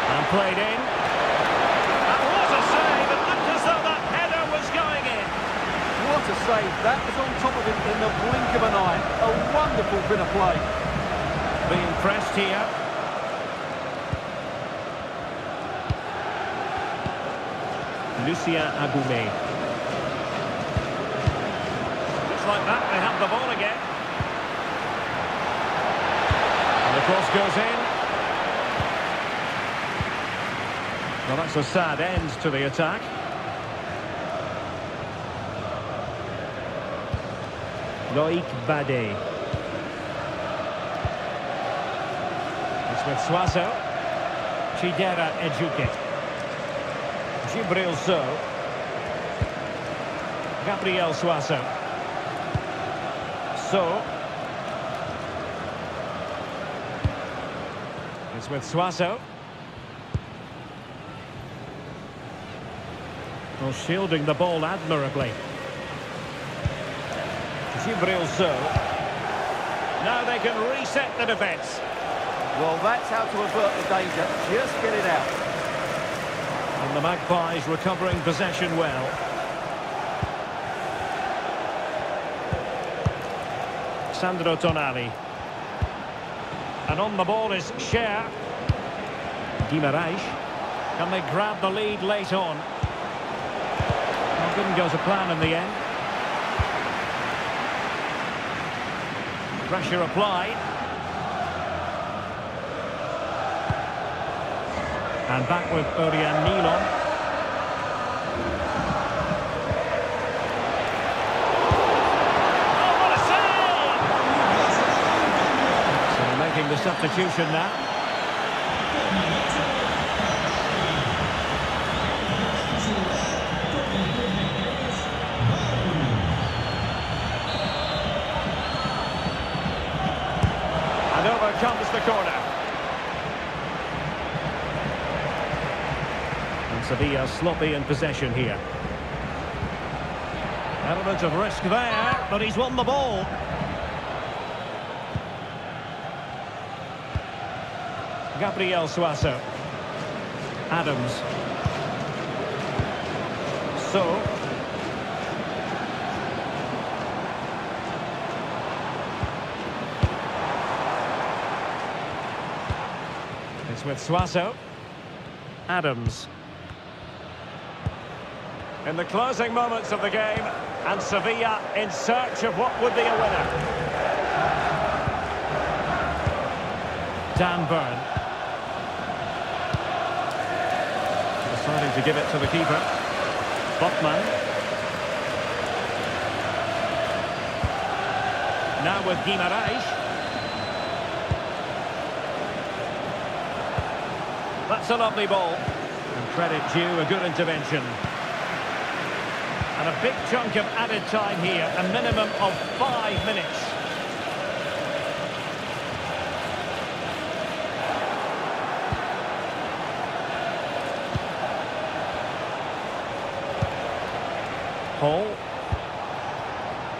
And played in. And what a save! It looked as though that header was going in. What a save. That was on top of him in the blink of an eye. A wonderful bit of play. Being pressed here. Lucien Agoumé. Just like that, they have the ball again. And the cross goes in. Well, that's a sad end to the attack. Loïc Badé. It's with Suazo. Chidera Ejuke. Gibril So. Gabriel Suazo. So. It's with Suazo. Well, shielding the ball admirably. Gibril So. Now they can reset the defence. Well, that's how to avert the danger. Just get it out. And the Magpies recovering possession well. Sandro Tonali. And on the ball is Cher. Guimarães. Can they grab the lead late on? Well, didn't go to plan in the end. Pressure applied. And back with Urian Nilon. Oh, what a save! So making the substitution now. And over comes the corner. Sevilla sloppy in possession here. Element of risk there, but he's won the ball. Gabriel Suazo. Adams. So. It's with Suazo. Adams. In the closing moments of the game, and Sevilla in search of what would be a winner. Dan Burn. Deciding to give it to the keeper. Botman. Now with Guimarães. That's a lovely ball. And credit due, a good intervention. And a big chunk of added time here, a minimum of 5 minutes. Hall.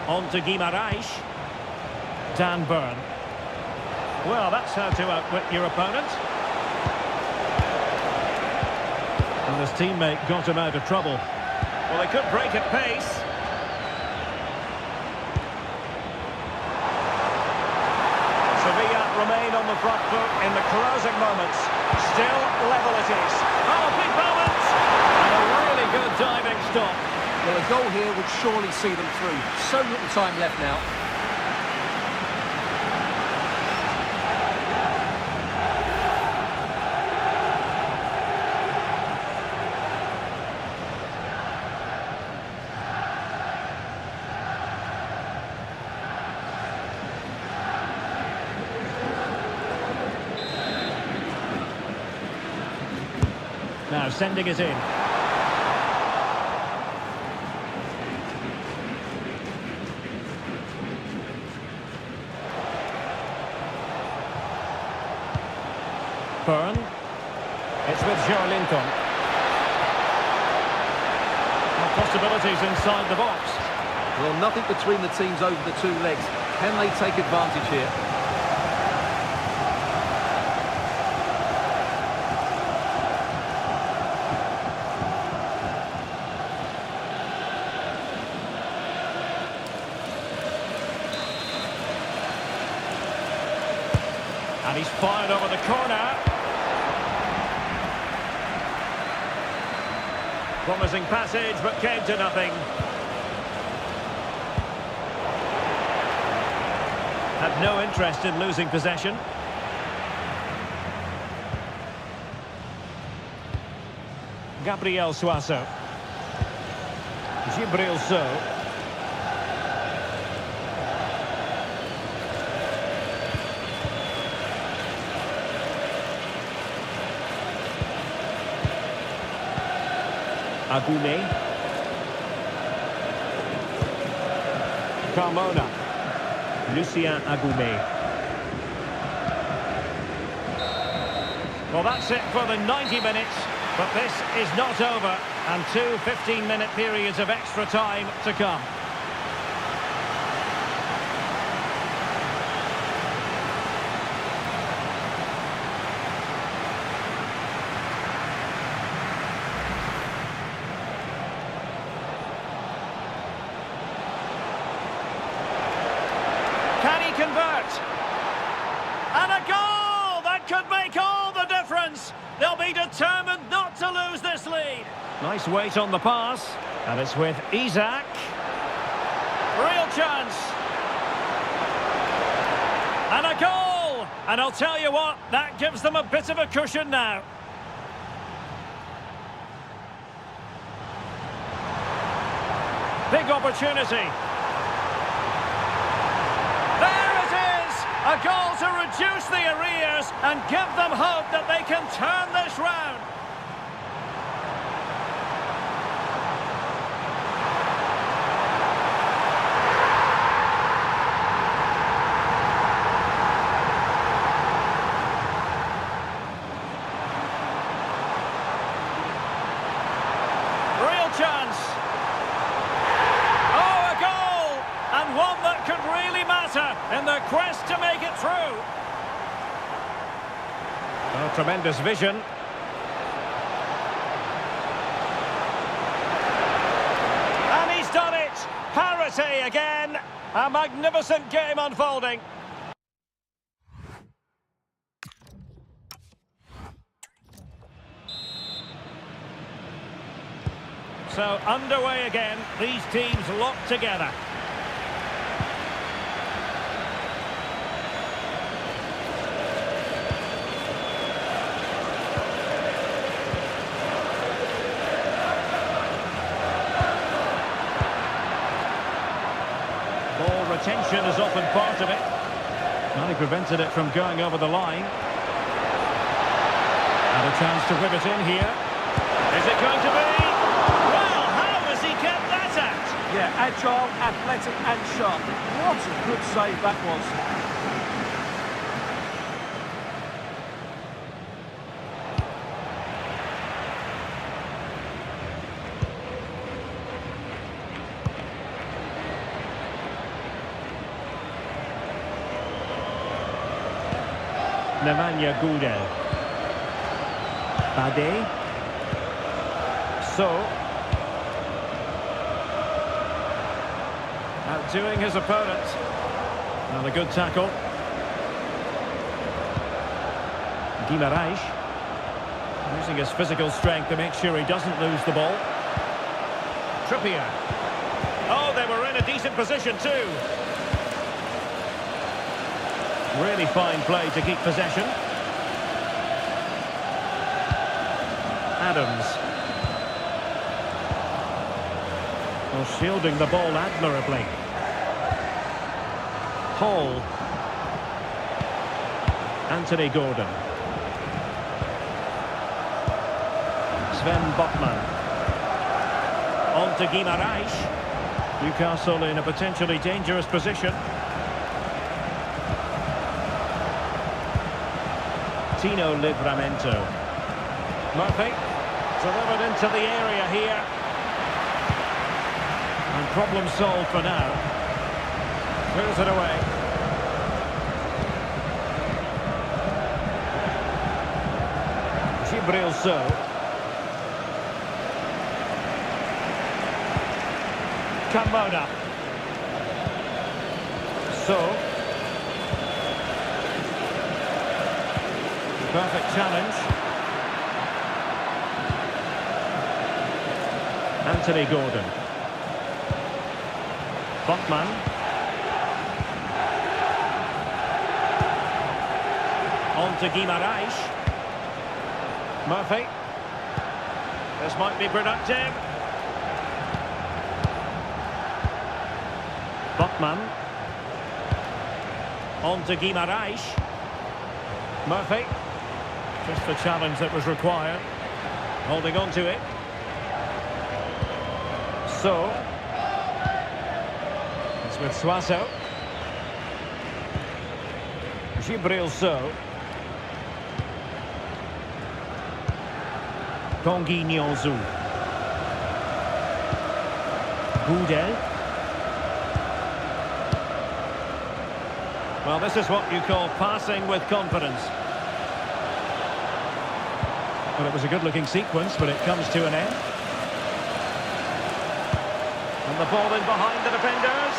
On to Guimarães. Dan Burn. Well, that's how to outwit your opponent. And his teammate got him out of trouble. Well, they could break at pace. Sevilla remain on the front foot in the closing moments. Still level it is. Oh, big moment! And a really good diving stop. Well, a goal here would surely see them through. So little time left now. Now sending it in. Byrne. It's with Joe Linton. Possibilities inside the box. Well, nothing between the teams over the two legs. Can they take advantage here? And he's fired over the corner. Promising passage, but came to nothing. Had no interest in losing possession. Gabriel Suazo. Gibril So. Agoumé. Carmona. Lucien Agoumé. Well, that's it for the 90 minutes, but this is not over, and two 15-minute periods of extra time to come. Convert, and a goal that could make all the difference. They'll be determined not to lose this lead. Nice weight on the pass, and it's with Isaac. Real chance, and a goal, and I'll tell you what, that gives them a bit of a cushion now. Big opportunity. A goal to reduce the arrears and give them hope that they can turn this round. Real chance. Oh, a goal! And one that could really matter in the quest to make it through. Oh, tremendous vision. And he's done it. Parity again. A magnificent game unfolding. So underway again. These teams locked together. Tension is often part of it. And he prevented it from going over the line. And a chance to whip it in here. Is it going to be? Well, how has he kept that out? Yeah, agile, athletic and sharp. What a good save that was. Nemanja Gudel. Bade. So. Outdoing his opponent. And a good tackle. Guimaraes. Using his physical strength to make sure he doesn't lose the ball. Trippier. Oh, they were in a decent position too. Really fine play to keep possession. Adams. Well, shielding the ball admirably. Hall. Anthony Gordon. Sven Botman. On to Guimaraes. Newcastle in a potentially dangerous position. Tino Livramento. Murphy. Delivered into the area here. And problem solved for now. Clears it away. Gibril So. Camona. So. Perfect challenge. Anthony Gordon. Botman. On to Guimaraes. Murphy. This might be productive. Botman. On to Guimaraes. Murphy. Just the challenge that was required. Holding on to it. So. It's with Suazo. Gibril So. Tanguy Nianzou. Gudel. Well, this is what you call passing with confidence. Well, it was a good-looking sequence, but it comes to an end. And the ball in behind the defenders.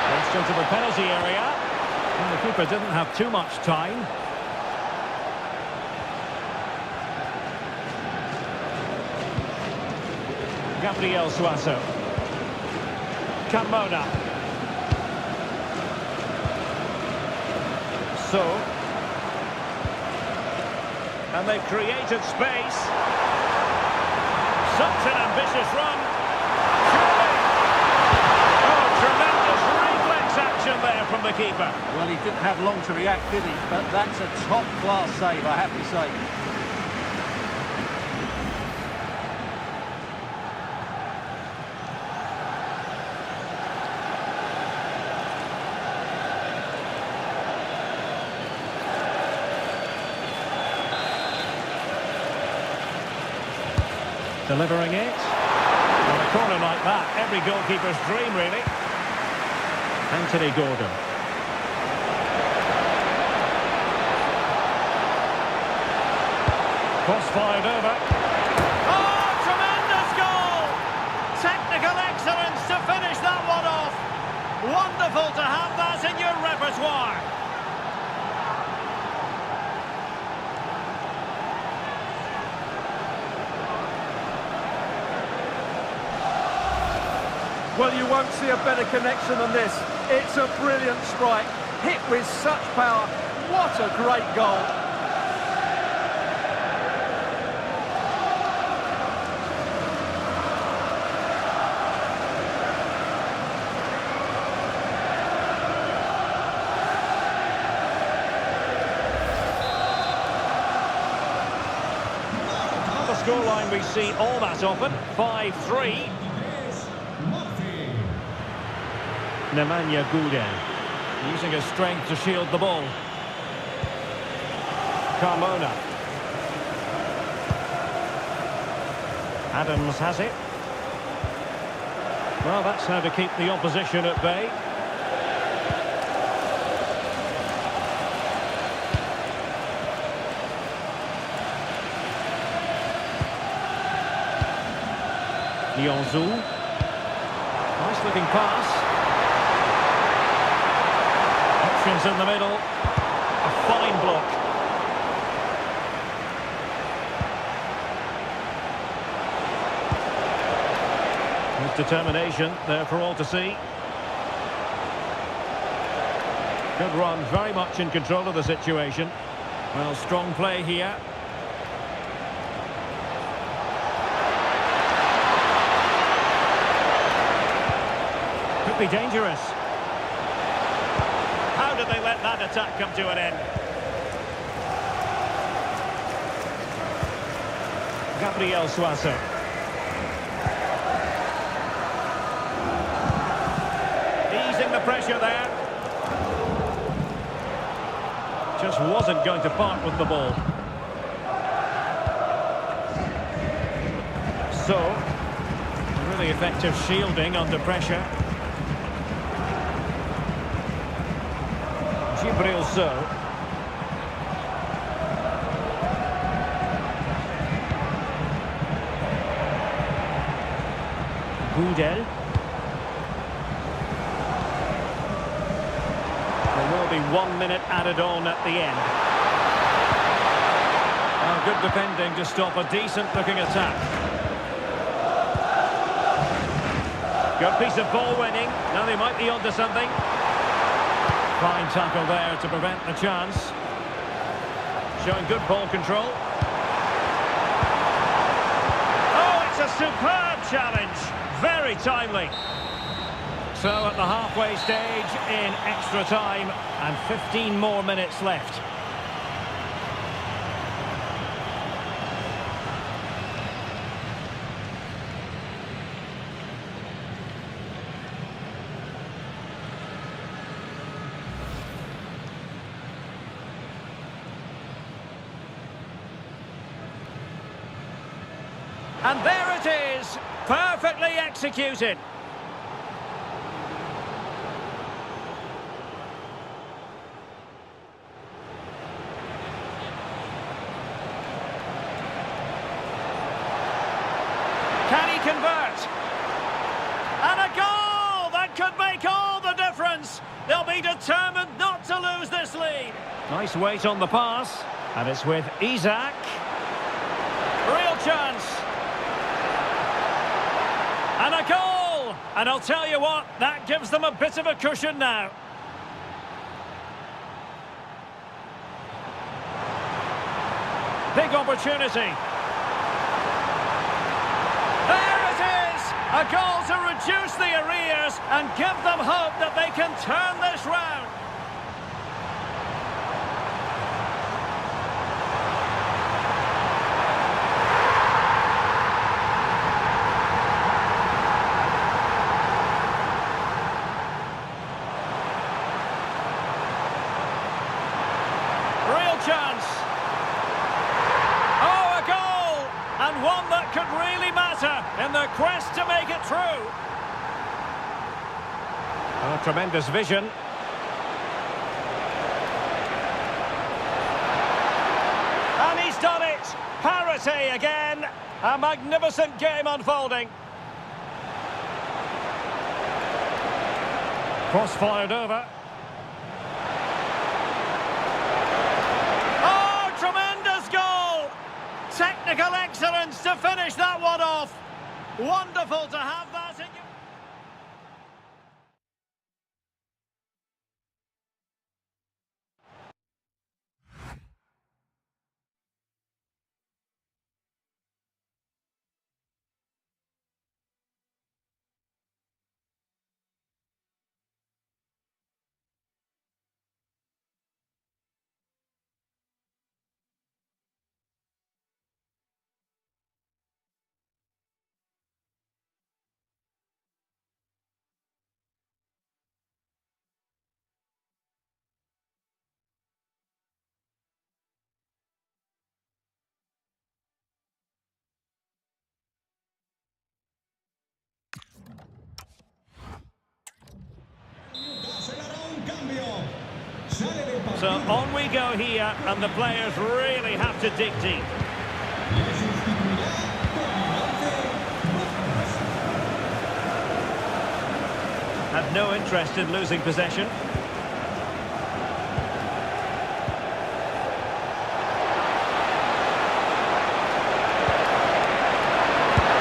Just into the penalty area. And the keeper didn't have too much time. Gabriel Suazo. Camona. So. And they've created space. Such an ambitious run. Oh, tremendous reflex action there from the keeper. Well, he didn't have long to react, did he? But that's a top-class save, I have to say. Delivering it. On a corner like that, every goalkeeper's dream, really. Anthony Gordon. Cross fired over. Oh, tremendous goal! Technical excellence to finish that one off. Wonderful to have that in your repertoire. Well, you won't see a better connection than this. It's a brilliant strike, hit with such power. What a great goal. On the scoreline we see all that often. 5-3. Nemanja Gudel, using his strength to shield the ball. Carmona. Adams has it. Well, that's how to keep the opposition at bay. Lianzou. Nice looking pass. Options in the middle. A fine block. His determination there for all to see. Good run, very much in control of the situation. Well, strong play here. Could be dangerous. How did they let that attack come to an end? Gabriel Suazo. Easing the pressure there. Just wasn't going to part with the ball. So, really effective shielding under pressure. Gibril So. Gudel. There will be 1 minute added on at the end. Oh, good defending to stop a decent-looking attack. Good piece of ball winning. Now they might be onto something. Fine tackle there to prevent the chance. Showing good ball control. Oh, it's a superb challenge. Very timely. So at the halfway stage in extra time and 15 more minutes left. And there it is, perfectly executed. Can he convert? And a goal! That could make all the difference. They'll be determined not to lose this lead. Nice weight on the pass. And it's with Isaac. Real chance. And a goal! And I'll tell you what, that gives them a bit of a cushion now. Big opportunity. There it is! A goal to reduce the arrears and give them hope that they can turn this round. Real chance. Oh, a goal! And one that could really matter in the quest to make it through. Oh, tremendous vision. And he's done it! Parity again! A magnificent game unfolding. Cross fired over. Oh, tremendous goal! Technical excellence to finish that one off. Wonderful to have that in your... So on we go here, and the players really have to dig deep. Have no interest in losing possession.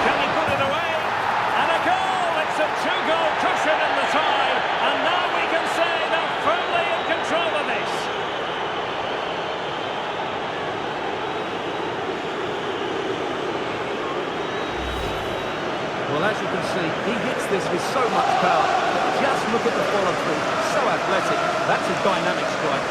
Can he put it away? And a goal! It's a two-goal cushion in the tie. And now we can say they're firmly in control of this. Well, as you can see, he hits this with so much power. But just look at the follow-through. So athletic. That's a dynamic strike.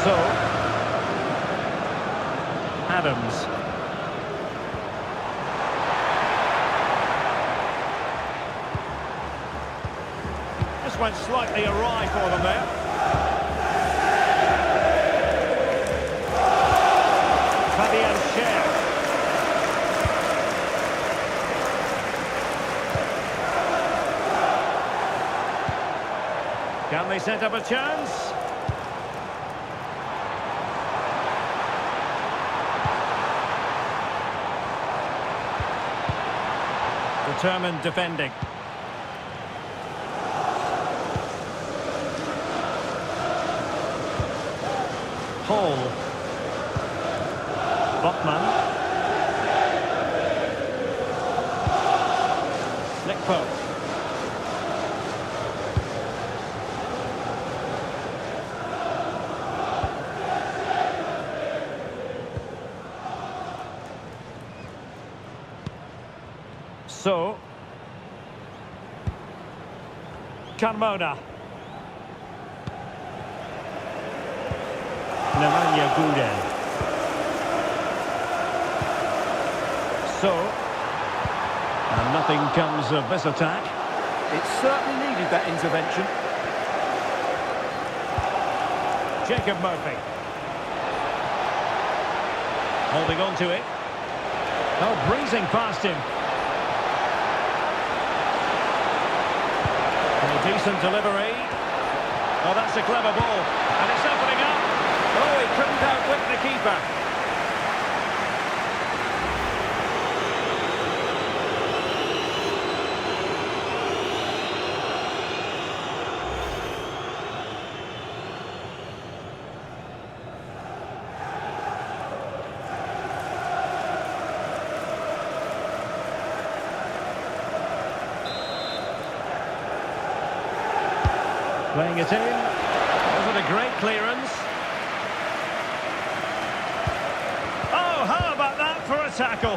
So, Adams. This went slightly awry for them there. Fabian Schär. Can they set up a chance? Determined defending. Hall. Botman. Nickpo. So, Carmona. Nemanja Guden. So, and nothing comes of this attack. It certainly needed that intervention. Jacob Murphy. Holding on to it. Oh, breezing past him. And a decent delivery. Oh, that's a clever ball. And it's opening up. Oh, he couldn't outwit the keeper. Playing it in. Was it a great clearance? Oh, how about that for a tackle?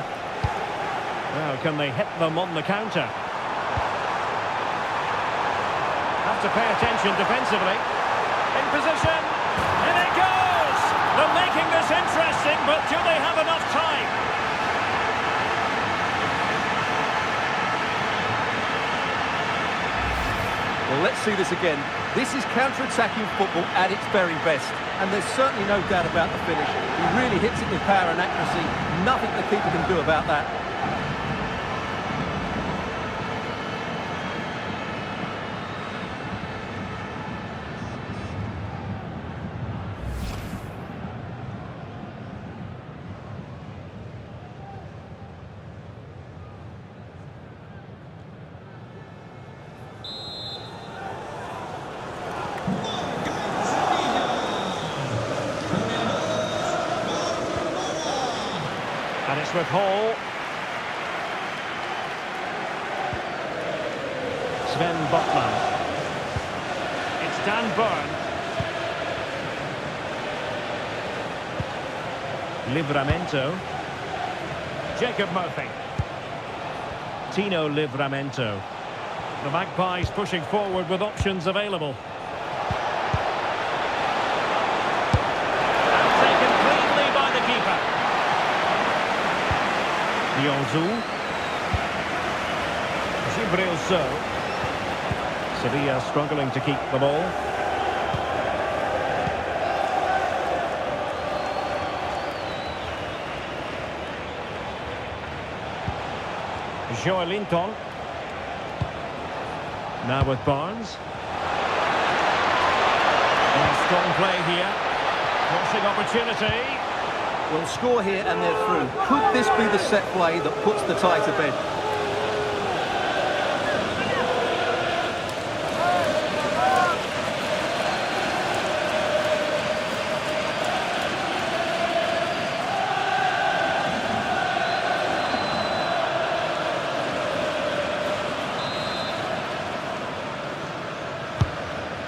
Now, can they hit them on the counter? Have to pay attention defensively. In position. And it goes! They're making this interesting, but do they have enough time? Well, let's see this again. This is counter-attacking football at its very best. And there's certainly no doubt about the finish. He really hits it with power and accuracy. Nothing the keeper can do about that. And it's with Hall. Sven Botman. It's Dan Burn. Livramento. Jacob Murphy. Tino Livramento. The Magpies pushing forward with options available. And taken cleanly by the keeper. Yonzu. Gibril So. Sevilla struggling to keep the ball. Joelinton. Now with Barnes. Strong play here. Crossing opportunity. Will score here and they're through. Could this be the set play that puts the tie to bed?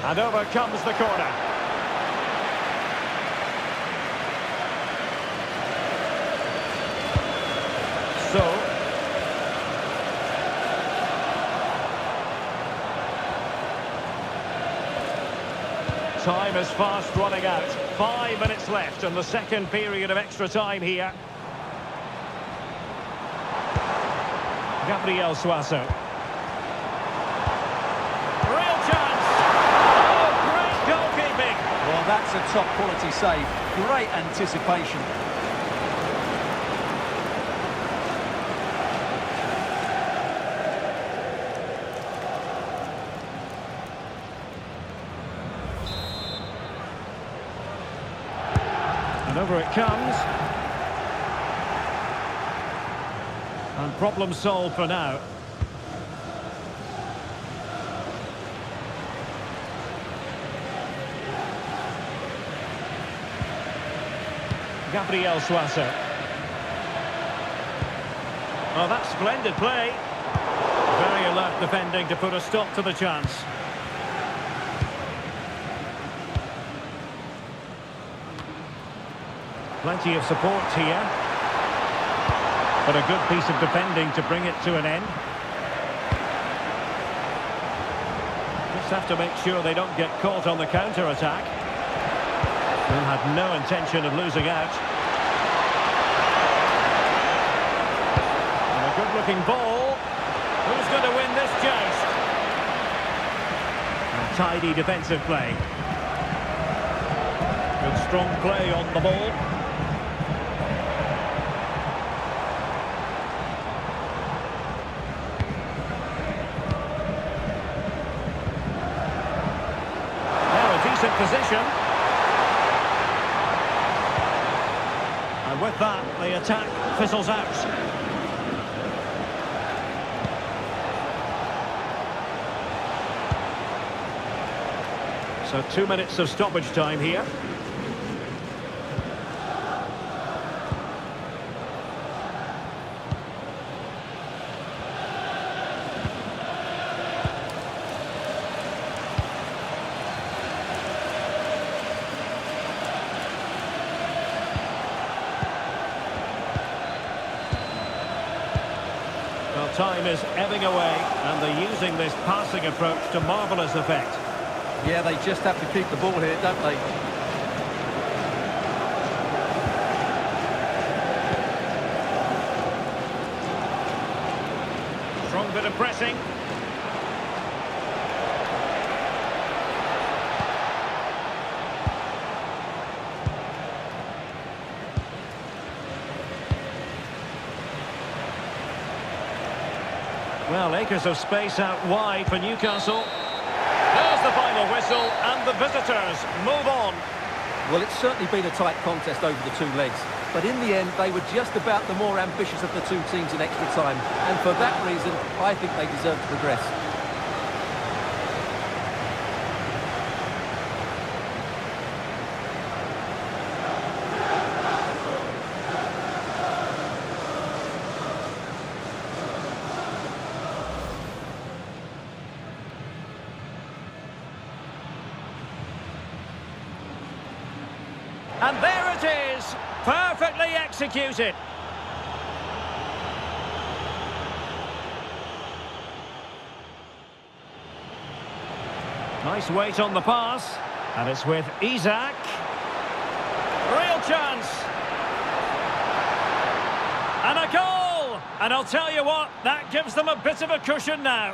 And over comes the corner. So, time is fast running out. 5 minutes left in the second period of extra time here. Gabriel Suazo. Real chance! Oh, great goalkeeping! Well, that's a top quality save. Great anticipation. And over it comes. And problem solved for now. Gabriel Suazo. Oh, that's splendid play. Very alert defending to put a stop to the chance. Plenty of support here. But a good piece of defending to bring it to an end. Just have to make sure they don't get caught on the counter-attack. They'll have no intention of losing out. And a good-looking ball. Who's going to win this joust? And tidy defensive play. Good strong play on the ball. Position. And with that, the attack fizzles out. So 2 minutes of stoppage time here. Well, time is ebbing away, and they're using this passing approach to marvellous effect. Yeah, they just have to keep the ball here, don't they? Strong bit of pressing. Well, acres of space out wide for Newcastle. There's the final whistle, and the visitors move on. Well, it's certainly been a tight contest over the two legs, but in the end, they were just about the more ambitious of the two teams in extra time, and for that reason, I think they deserve to progress. And there it is, perfectly executed. Nice weight on the pass, and it's with Isaac. Real chance. And a goal! And I'll tell you what, that gives them a bit of a cushion now.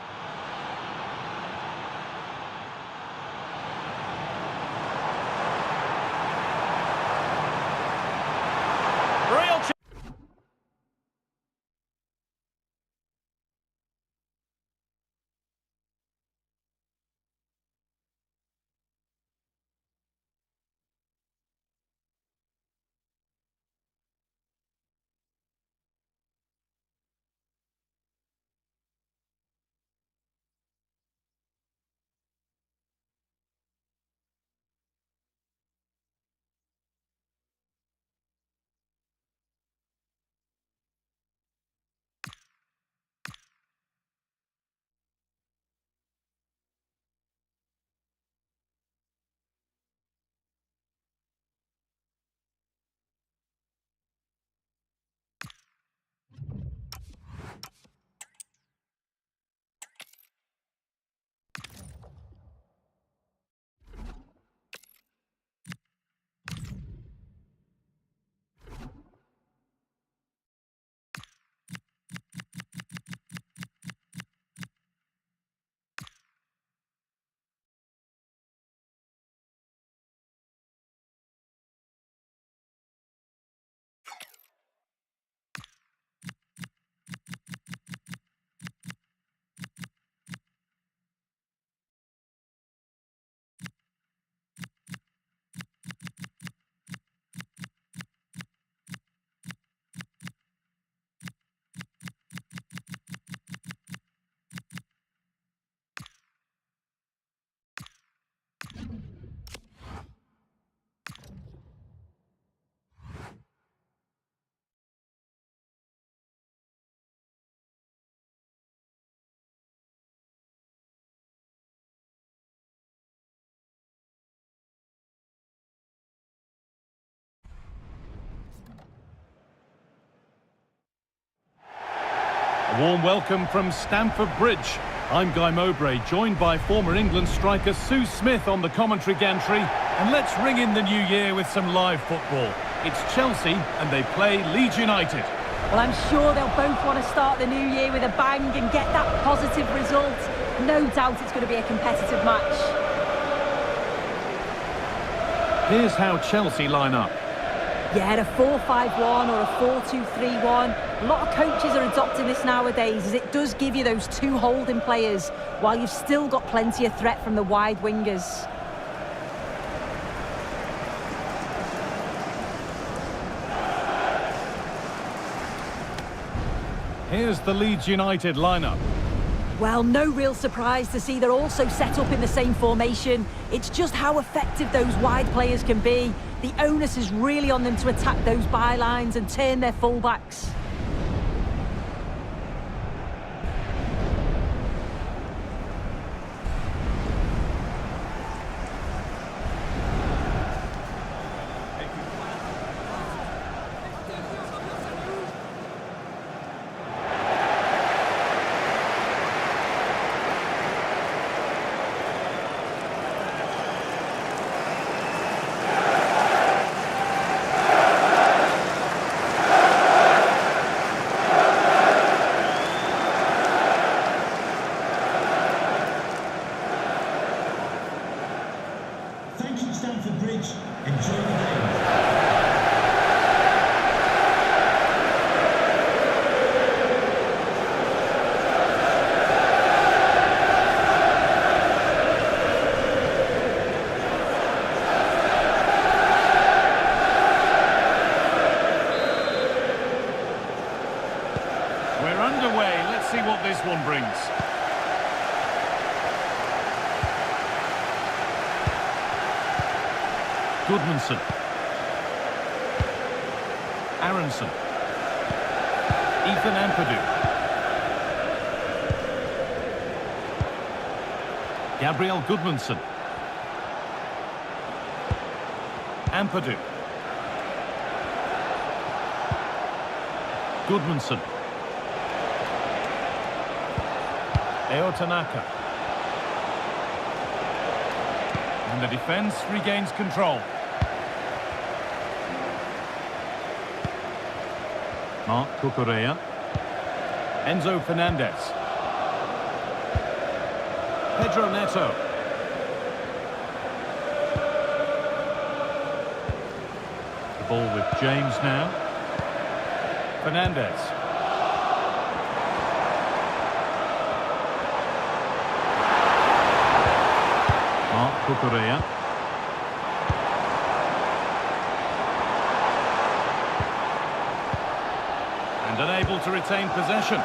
A warm welcome from Stamford Bridge. I'm Guy Mowbray, joined by former England striker Sue Smith on the commentary gantry. And let's ring in the new year with some live football. It's Chelsea and they play Leeds United. Well, I'm sure they'll both want to start the new year with a bang and get that positive result. No doubt it's going to be a competitive match. Here's how Chelsea line up. Yeah, a 4-5-1 or a 4-2-3-1. A lot of coaches are adopting this nowadays as it does give you those two holding players while you've still got plenty of threat from the wide wingers. Here's the Leeds United lineup. Well, no real surprise to see they're also set up in the same formation. It's just how effective those wide players can be. The onus is really on them to attack those bylines and turn their fullbacks. Thank you, Stamford Bridge. Enjoy the game. We're underway. Let's see what this one brings. Goodmanson. Aronson. Ethan Ampadu. Gabriel Goodmanson. Ampadu. Goodmanson. Eo Tanaka. And the defence regains control. Mark Cucurella. Enzo Fernandez. Pedro Neto. The ball with James now. Fernandez. Mark Cucurella. And unable to retain possession.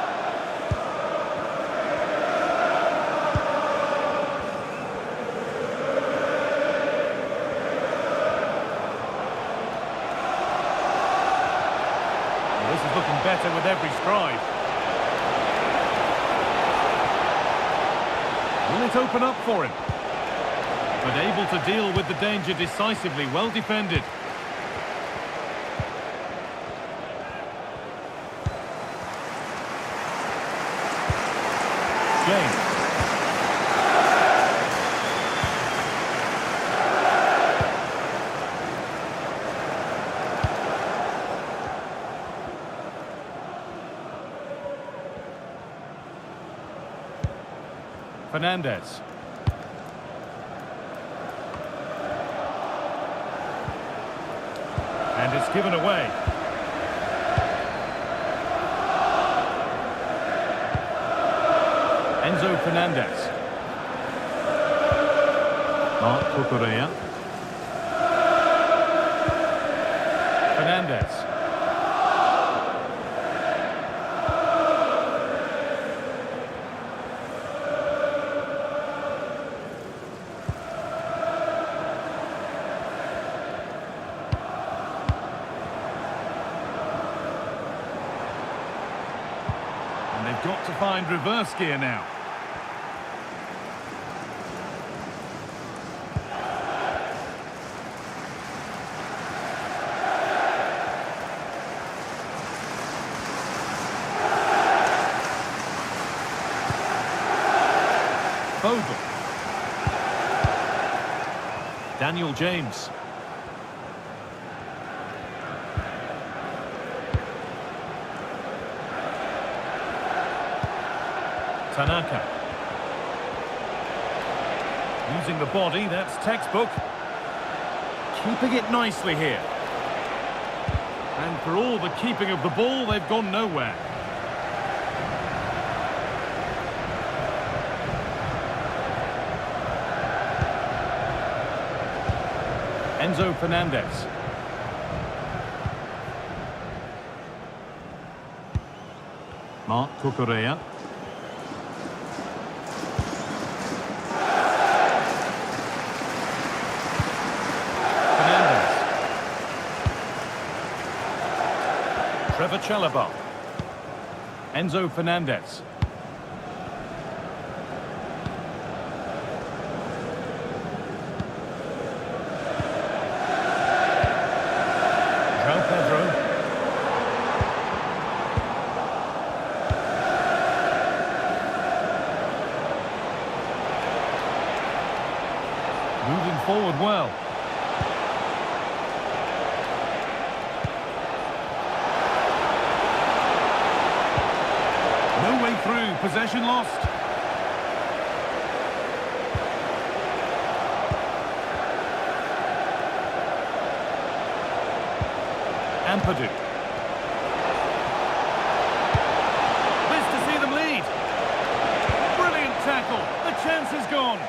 Well, this is looking better with every stride. Will it open up for him? But able to deal with the danger decisively, well defended. James. Fernandez. And it's given away. Enzo Fernandez. Mark Cucurella. Fernandez. And they've got to find reverse gear now. Bogle. Daniel James. Tanaka. Using the body, that's textbook. Keeping it nicely here. And for all the keeping of the ball, they've gone nowhere. Enzo Fernandez. Mark Cucurella. Fernandez. Trevor Chalobah. Enzo Fernandez. Moving forward well. No way through, possession lost. Ampadu. Missed to see them lead. Brilliant tackle, the chance is gone.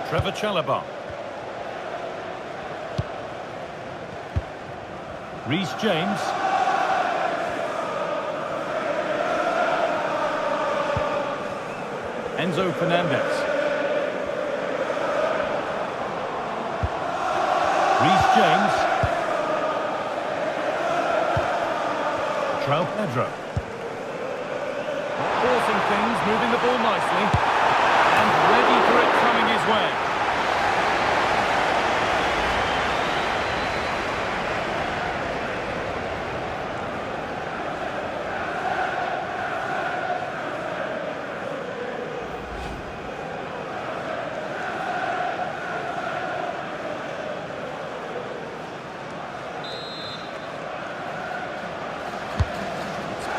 Trevor Chalobah. Reece James. Enzo Fernandez. Reece James. João Pedro. Forcing things, moving the ball nicely. And ready for it coming his way.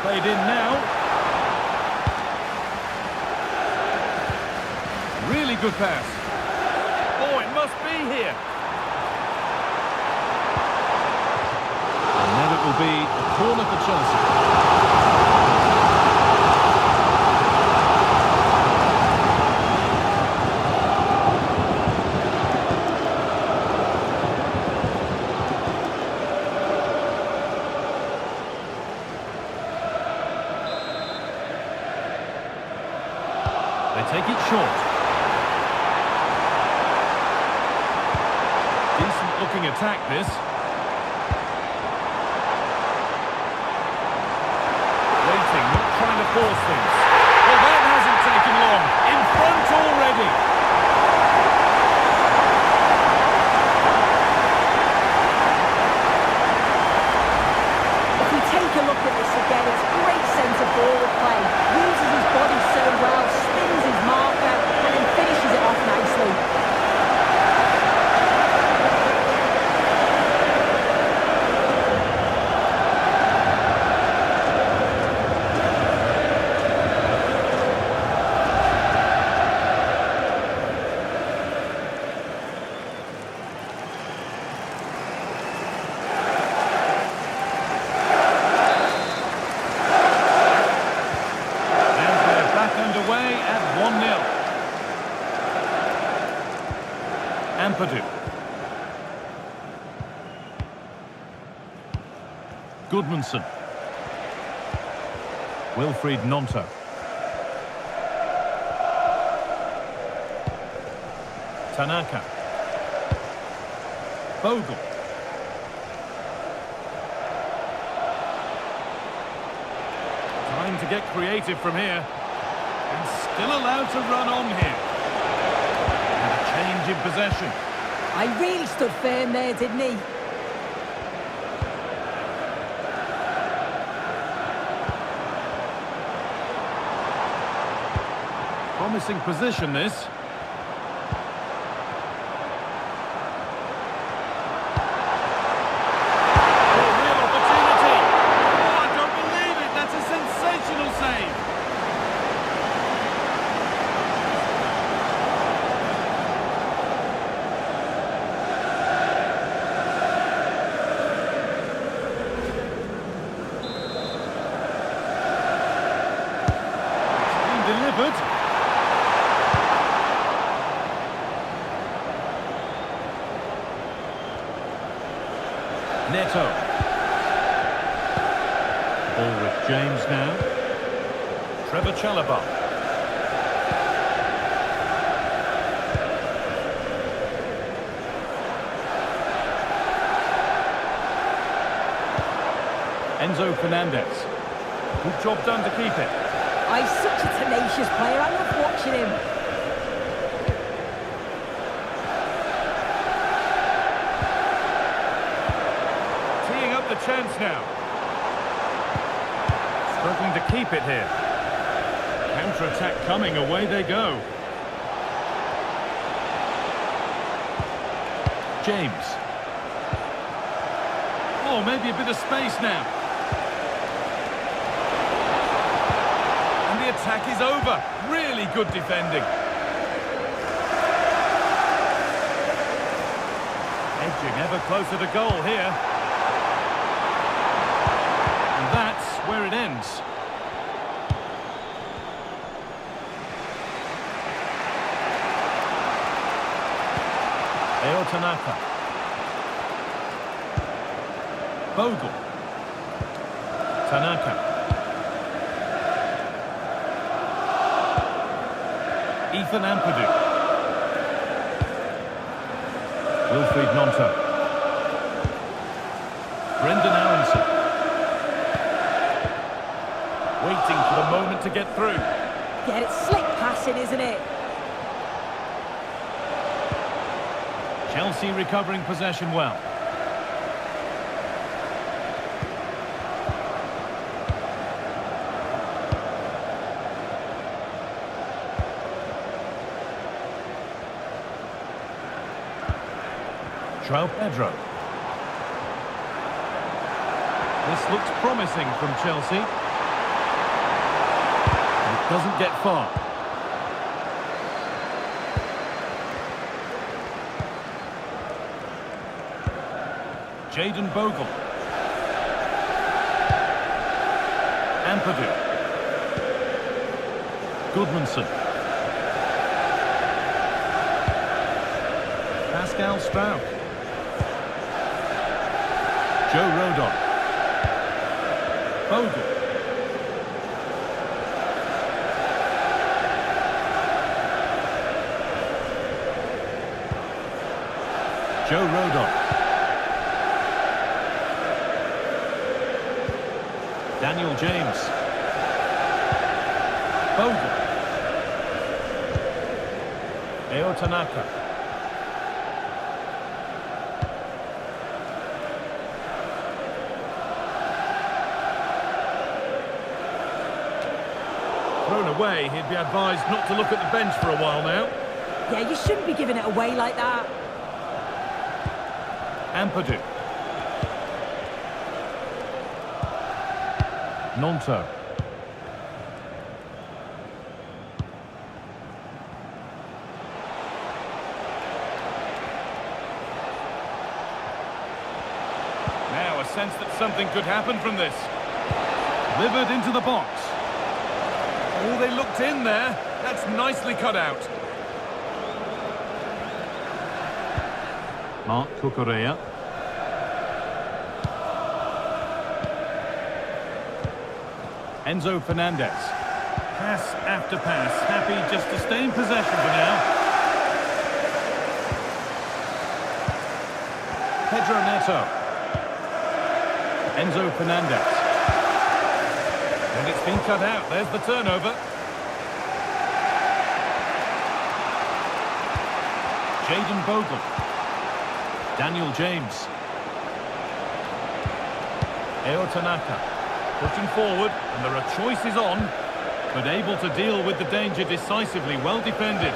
Played in now. Really good pass. Oh, it must be here. And then it will be a corner for Chelsea. They take it short. Decent looking attack this. Waiting, not trying to force things. Well, that hasn't taken long. In front already. If we take a look at this again, it's great centre forward play. Uses his body so well, spins his marker, and then finishes it off nicely. Ampadu. Goodmanson. Wilfried Gnonto. Tanaka. Bogle. Time to get creative from here. And still allowed to run on here. And a change in possession. I really stood firm there, didn't he? Promising position, this. Delivered. Neto. Ball with James now. Trevor Chalobah. Enzo Fernandez. Good job done to keep it. Oh, he's such a tenacious player. I love watching him. Teeing up the chance now. Struggling to keep it here. Counter-attack coming. Away they go. James. Oh, maybe a bit of space now. The attack is over. Really good defending. Edging ever closer to goal here. And that's where it ends. Eo Tanaka. Bogle. Tanaka. Ethan Ampadu. Wilfried Gnonto. Brendan Aronson. Waiting for the moment to get through. Yeah, it's slick passing, isn't it? Chelsea recovering possession well. João Pedro. This looks promising from Chelsea. It doesn't get far. Jayden Bogle. Ampadu. Goodmanson. Pascal Stroud. Joe Rodon. Bogle. Joe Rodon. Daniel James. Bogle. Eo Tanaka. Thrown away, he'd be advised not to look at the bench for a while now. Yeah, you shouldn't be giving it away like that. Ampadu. Gnonto. Now a sense that something could happen from this. Delivered into the box. Oh, they looked in there. That's nicely cut out. Mark Cucurella. Enzo Fernandez. Pass after pass. Happy just to stay in possession for now. Pedro Neto. Enzo Fernandez. And it's been cut out. There's the turnover. Jayden Bogle. Daniel James. Eo Tanaka. Pushing forward, and there are choices on. but able to deal with the danger decisively. Well defended.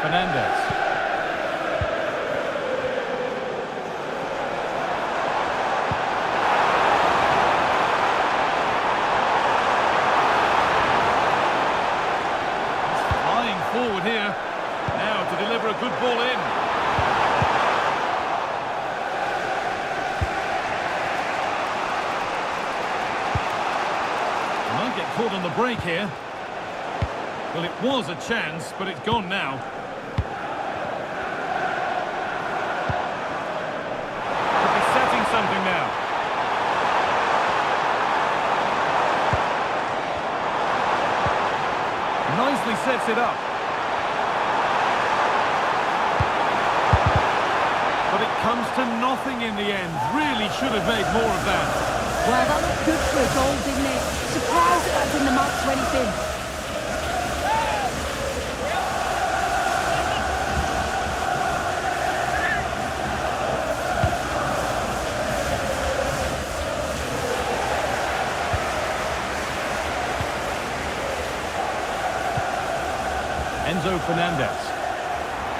Fernandez. Forward here, now to deliver a good ball in. Might get caught on the break here. Well, it was a chance, but it's gone now. Could be setting something now. Nicely sets it up. Comes to nothing in the end. Really should have made more of that. Well, that looked good for a goal, didn't it? Surprised that didn't amount to anything. Enzo Fernandez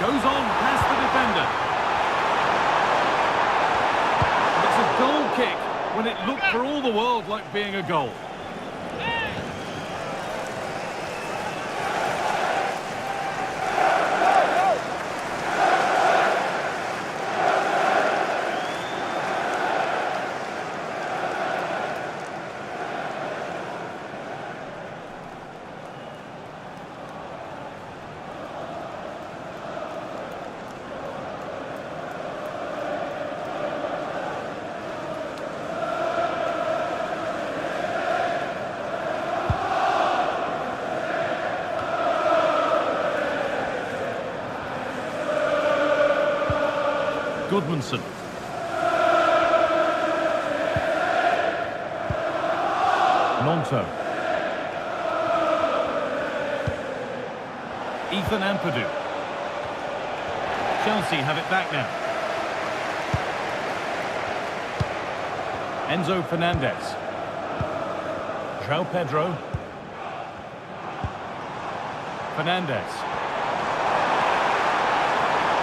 goes on past the defender. Goal kick when it looked for all the world like being a goal. Goodmanson. Nonto. Ethan Ampadu. Chelsea have it back now. Enzo Fernandez. João Pedro. Fernandez.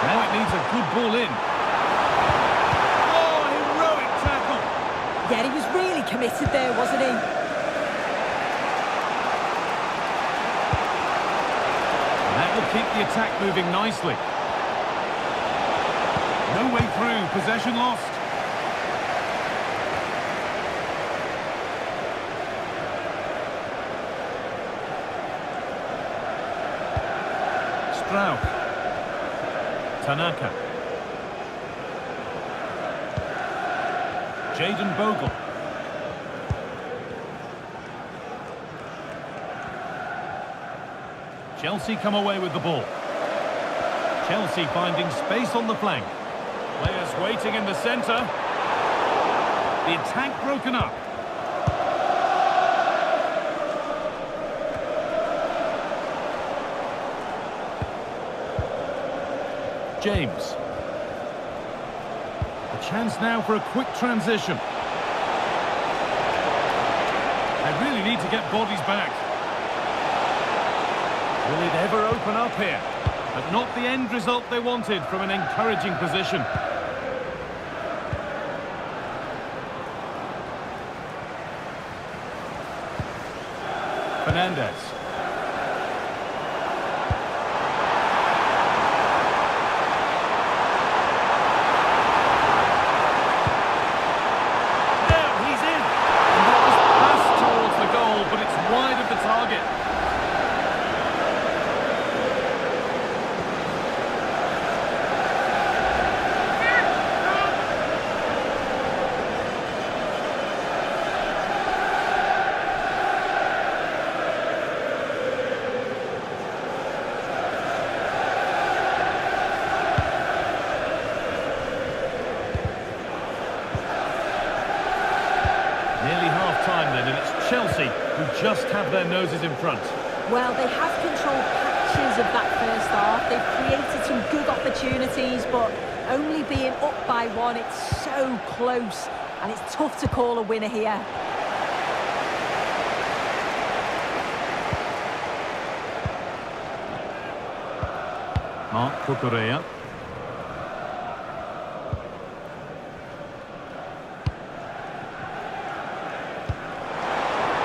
Now it needs a good ball in. Yeah, he was really committed there, wasn't he? That will keep the attack moving nicely. No way through, possession lost. Strauch. Tanaka. Jayden Bogle. Chelsea come away with the ball. Chelsea finding space on the flank. Players waiting in the centre. The attack broken up. James. A chance now for a quick transition. They really need to get bodies back. Will it ever open up here? But not the end result they wanted from an encouraging position. Fernandez. Chelsea, who just have their noses in front. Well, they have controlled flashes of that first half. They've created some good opportunities, but only being up by one, it's so close, and it's tough to call a winner here. Mark Cucurella.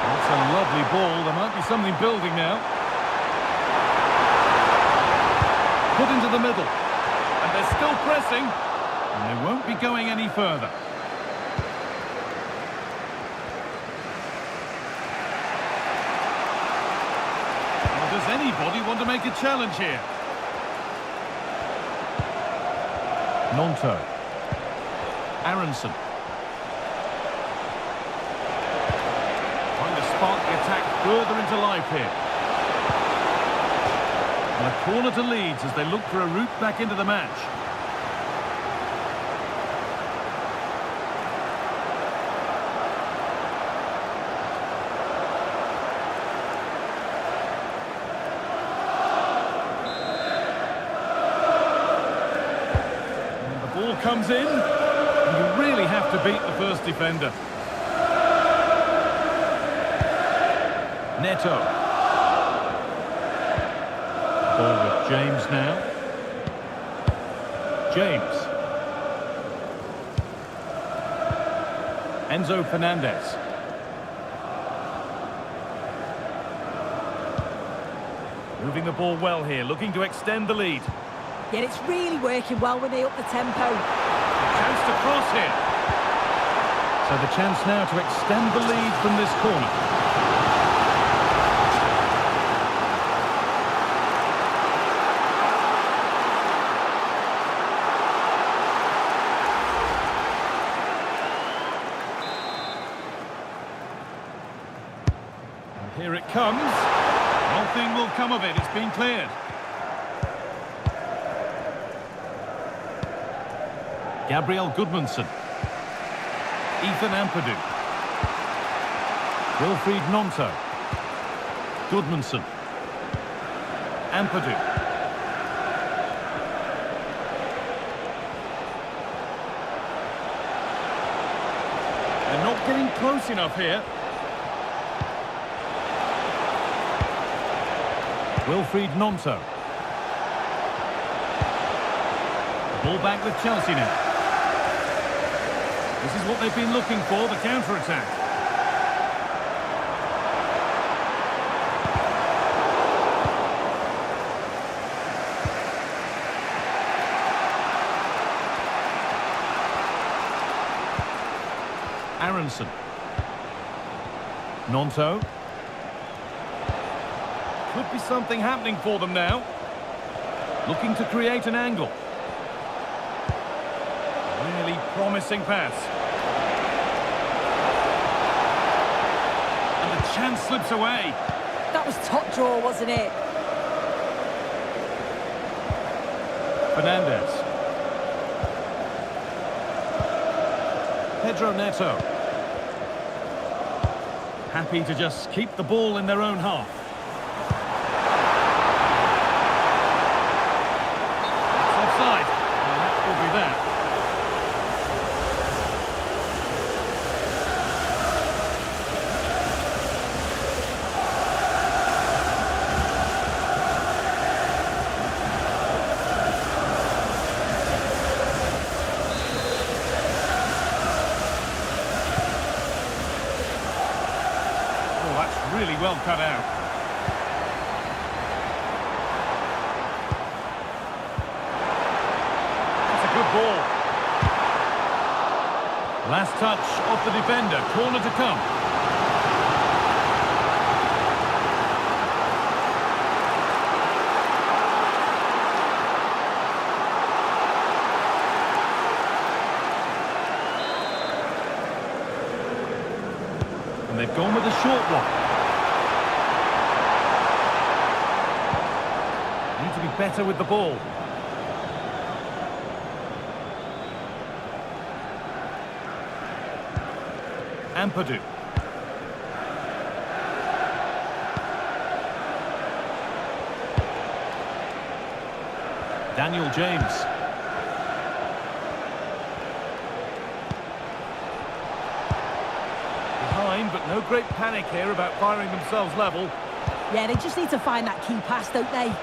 That's a lovely ball. There might be something building now. Put into the middle. And they're still pressing. And they won't be going any further. Well, does anybody want to make a challenge here? Nonto. Aronson. Trying to spark the attack further into life here. And a corner to Leeds as they look for a route back into the match. Comes in, and you really have to beat the first defender. Neto. Ball with James now. James. Enzo Fernandez. Moving the ball well here, looking to extend the lead. Yet it's really working well when they up the tempo. Chance to cross here. So the chance now to extend the lead from this corner. And here it comes. Nothing will come of it. It's been cleared. Gabriel Goodmanson. Ethan Ampadu. Wilfried Nonto. Goodmanson. Ampadu. They're not getting close enough here. Wilfried Nonto. Ball back with Chelsea now. This is what they've been looking for, the counter-attack. Aronson. Nonto. Could be something happening for them now. Looking to create an angle. Really promising pass. And the chance slips away. That was top draw, wasn't it? Fernandez. Pedro Neto. Happy to just keep the ball in their own half. It's offside. Well, that will be that. Really well cut out. That's a good ball. Last touch of the defender. Corner to come. And they've gone with a short one. Need to be better with the ball. Ampadu. Daniel James. Behind, but no great panic here about firing themselves level. Yeah, they just need to find that key pass, don't they?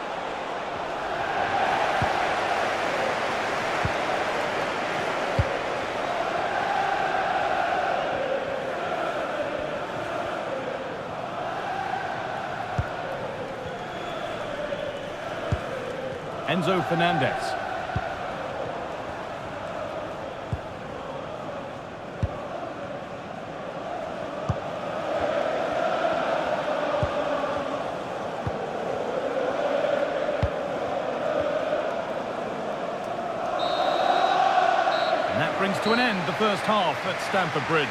Enzo Fernandez. And that brings to an end the first half at Stamford Bridge.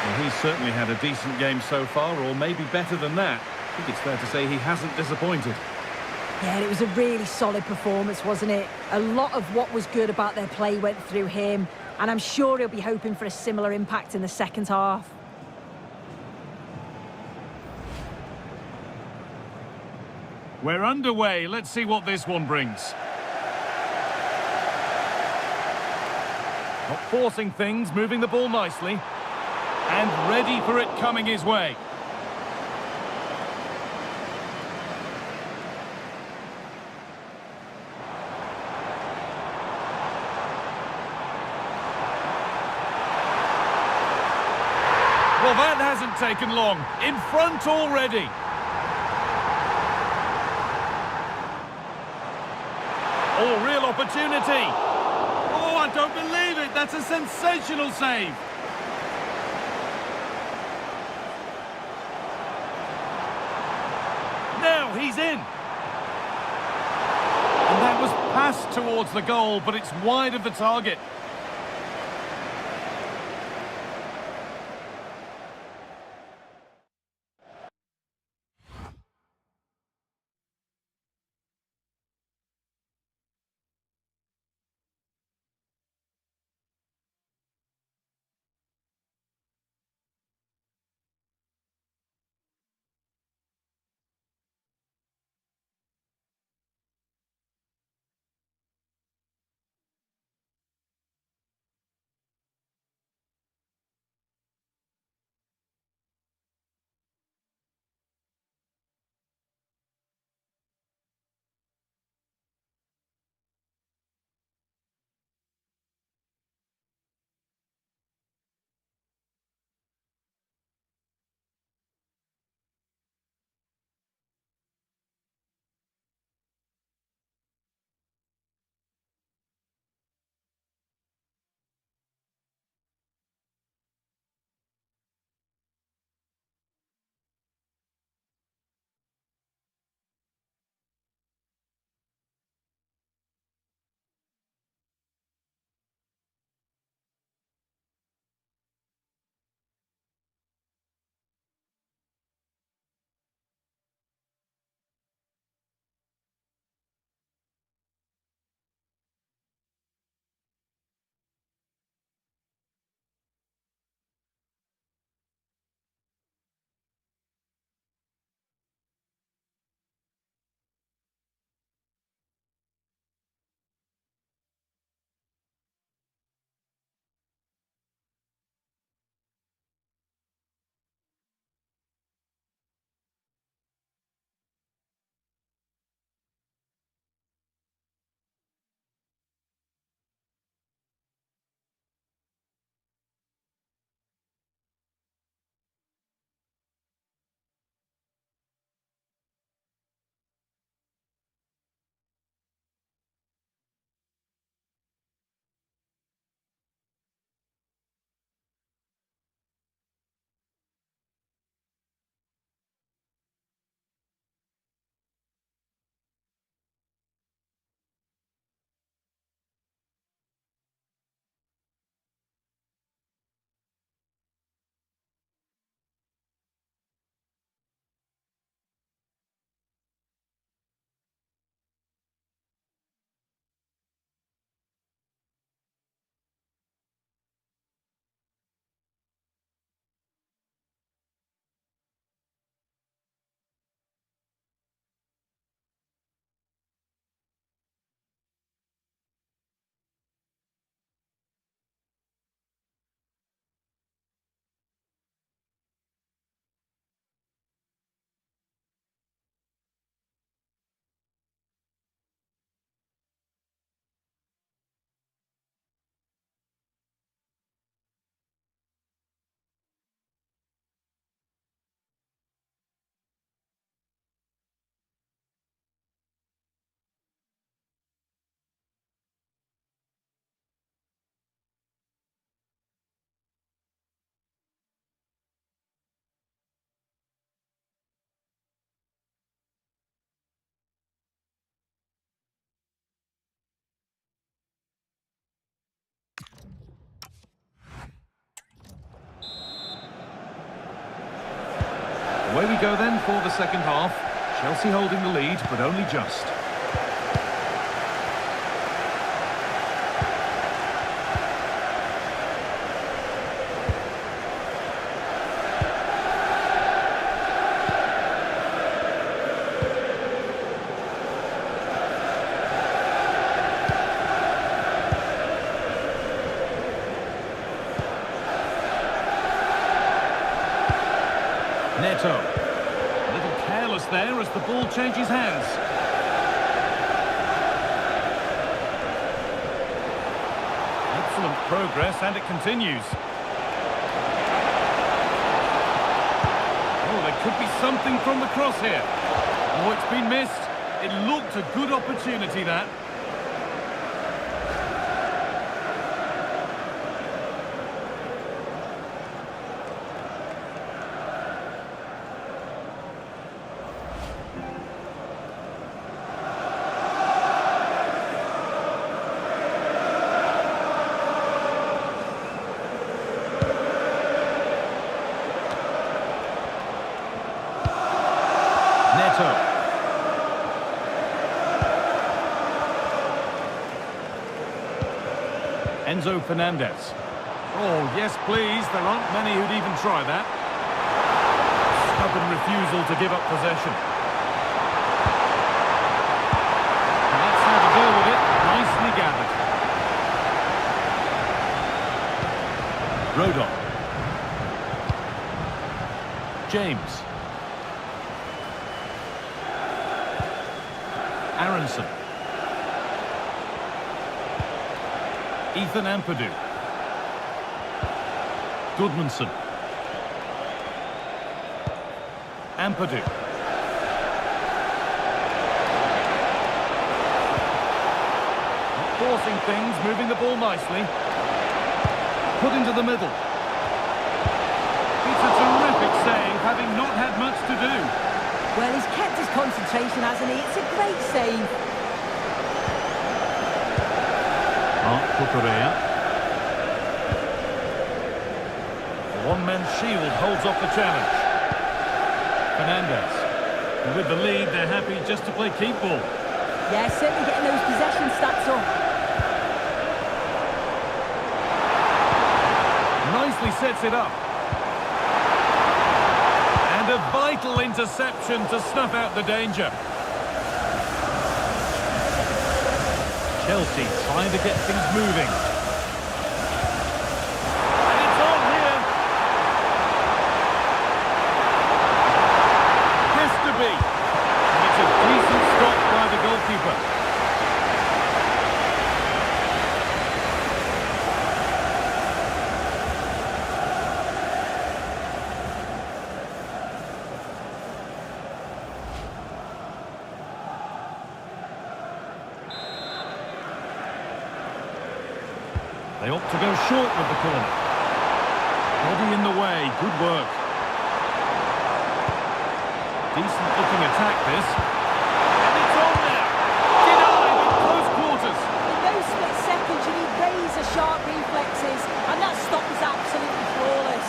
Well, he's certainly had a decent game so far, or maybe better than that. I think it's fair to say he hasn't disappointed. Yeah, it was a really solid performance, wasn't it? A lot of what was good about their play went through him, and I'm sure he'll be hoping for a similar impact in the second half. We're underway. Let's see what this one brings. Not forcing things, moving the ball nicely. And ready for it coming his way. Well, that hasn't taken long. In front already. Oh, real opportunity. Oh, I don't believe it. That's a sensational save. Now he's in. And that was passed towards the goal, but it's wide of the target. Away we go then for the second half. Chelsea holding the lead, but only just. Neto. A little careless there as the ball changes hands. Excellent progress, and it continues. Oh, there could be something from the cross here. Oh, it's been missed. It looked a good opportunity, that. Neto. Enzo Fernandez. Oh, yes, please. There aren't many who'd even try that. Stubborn refusal to give up possession. And that's how to deal with it. Nicely gathered. Rodon. James. Aronson. Ethan Ampadu. Goodmanson. Ampadu. Not forcing things, moving the ball nicely. Put into the middle. It's a terrific save, having not had much to do. Well, he's kept his concentration, hasn't he? It's a great save. Cucurella. The one-man shield holds off the challenge. Fernandez. And with the lead, they're happy just to play keep ball. Yeah, certainly getting those possession stats up. Nicely sets it up. And a vital interception to snuff out the danger. Chelsea trying to get things moving. And it's on here. Has to be. And it's a decent stop by the goalkeeper. They opt to go short with the corner. Body in the way, good work. Decent looking attack this. And it's on now. Denied in close quarters. In those split seconds, you need razor-sharp reflexes, and that stop is absolutely flawless.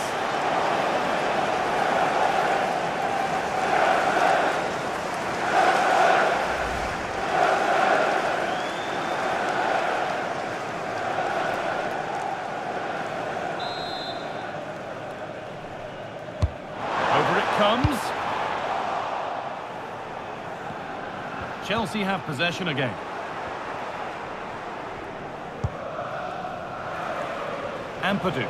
Comes. Chelsea have possession again. Ampadu.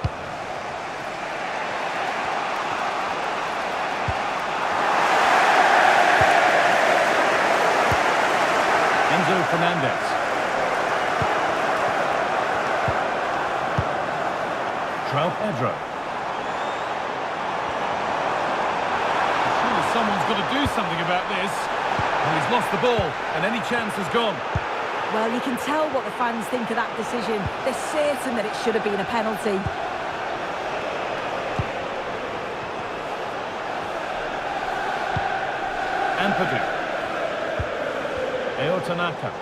Enzo Fernandez. João Pedro. Someone's got to do something about this. And he's lost the ball, and any chance has gone. Well, you can tell what the fans think of that decision. They're certain that it should have been a penalty. Ampadu. Eotanaka.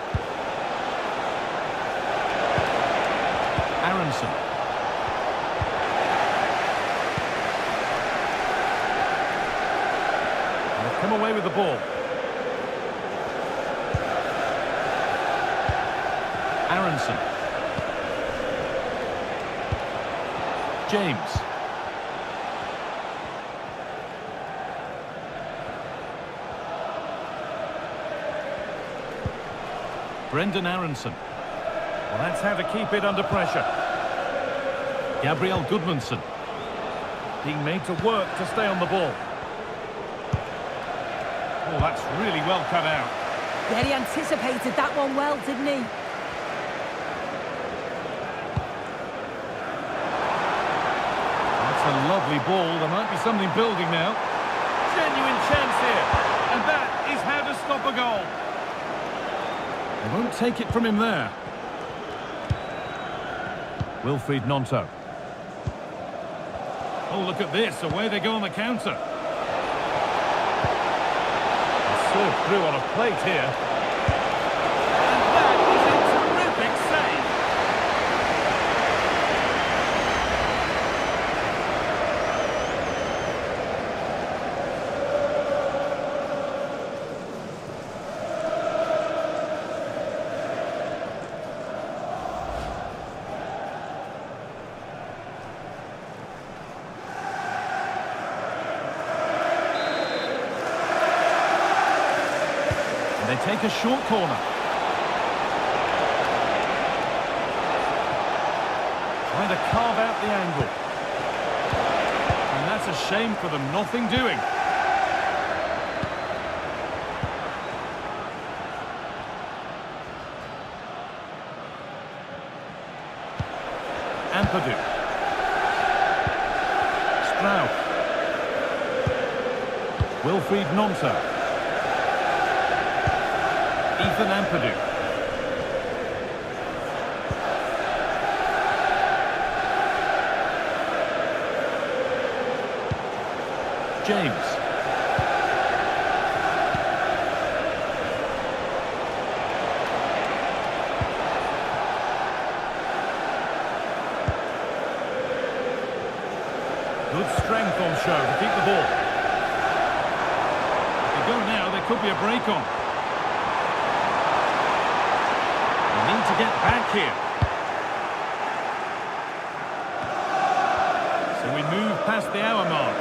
Aronson. come away with the ball. Aronson. James. Brendan Aronson. Well, that's how to keep it under pressure. Gabriel Goodmanson. Being made to work to stay on the ball. Oh, that's really well cut out. Yeah, he anticipated that one well, didn't he? That's a lovely ball. There might be something building now. Genuine chance here. And that is how to stop a goal. They won't take it from him there. Wilfried Gnonto. Oh, look at this. Away they go on the counter. Served through on a plate here. And that is a terrific save. They take a short corner. Trying to carve out the angle. And that's a shame for them, nothing doing. Ampadu. Strauch. Wilfried Gnonto. Ethan Ampadu. James. Good strength on show to keep the ball. If they go now, there could be a break on. Need to get back here. So we move past the hour mark.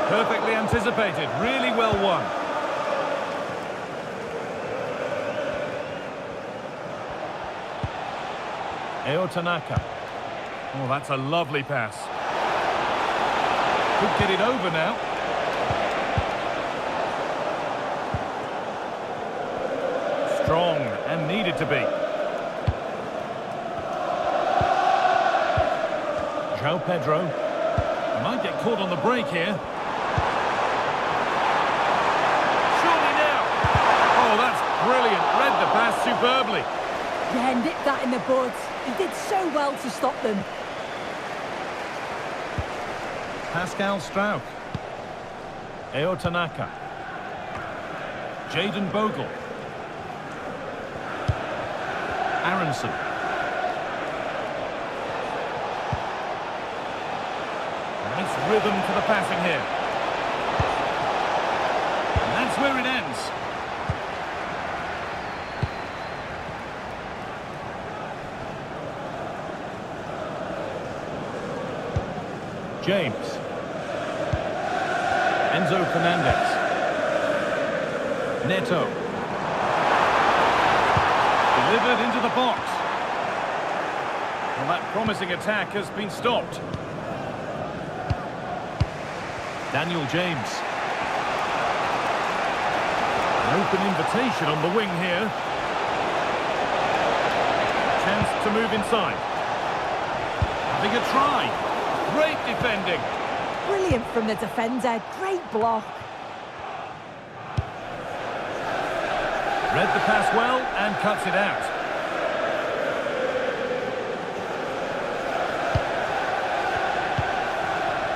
Perfectly anticipated, really well won. Eo Tanaka. Oh, that's a lovely pass. Could get it over now. Strong and needed to be. João Pedro. Might get caught on the break here. Surely now. Oh, that's brilliant. Read the pass superbly. Yeah, nipped that in the bud. He did so well to stop them. Pascal Strauch. Eo Tanaka. Jayden Bogle. Aronson. Nice rhythm to the passing here. And that's where it ends. James. Enzo Fernandez. Neto. Delivered into the box. Well, that promising attack has been stopped. Daniel James. An open invitation on the wing here. Chance to move inside. Having a try. Great defending. Brilliant from the defender. Great block. Read the pass well and cuts it out.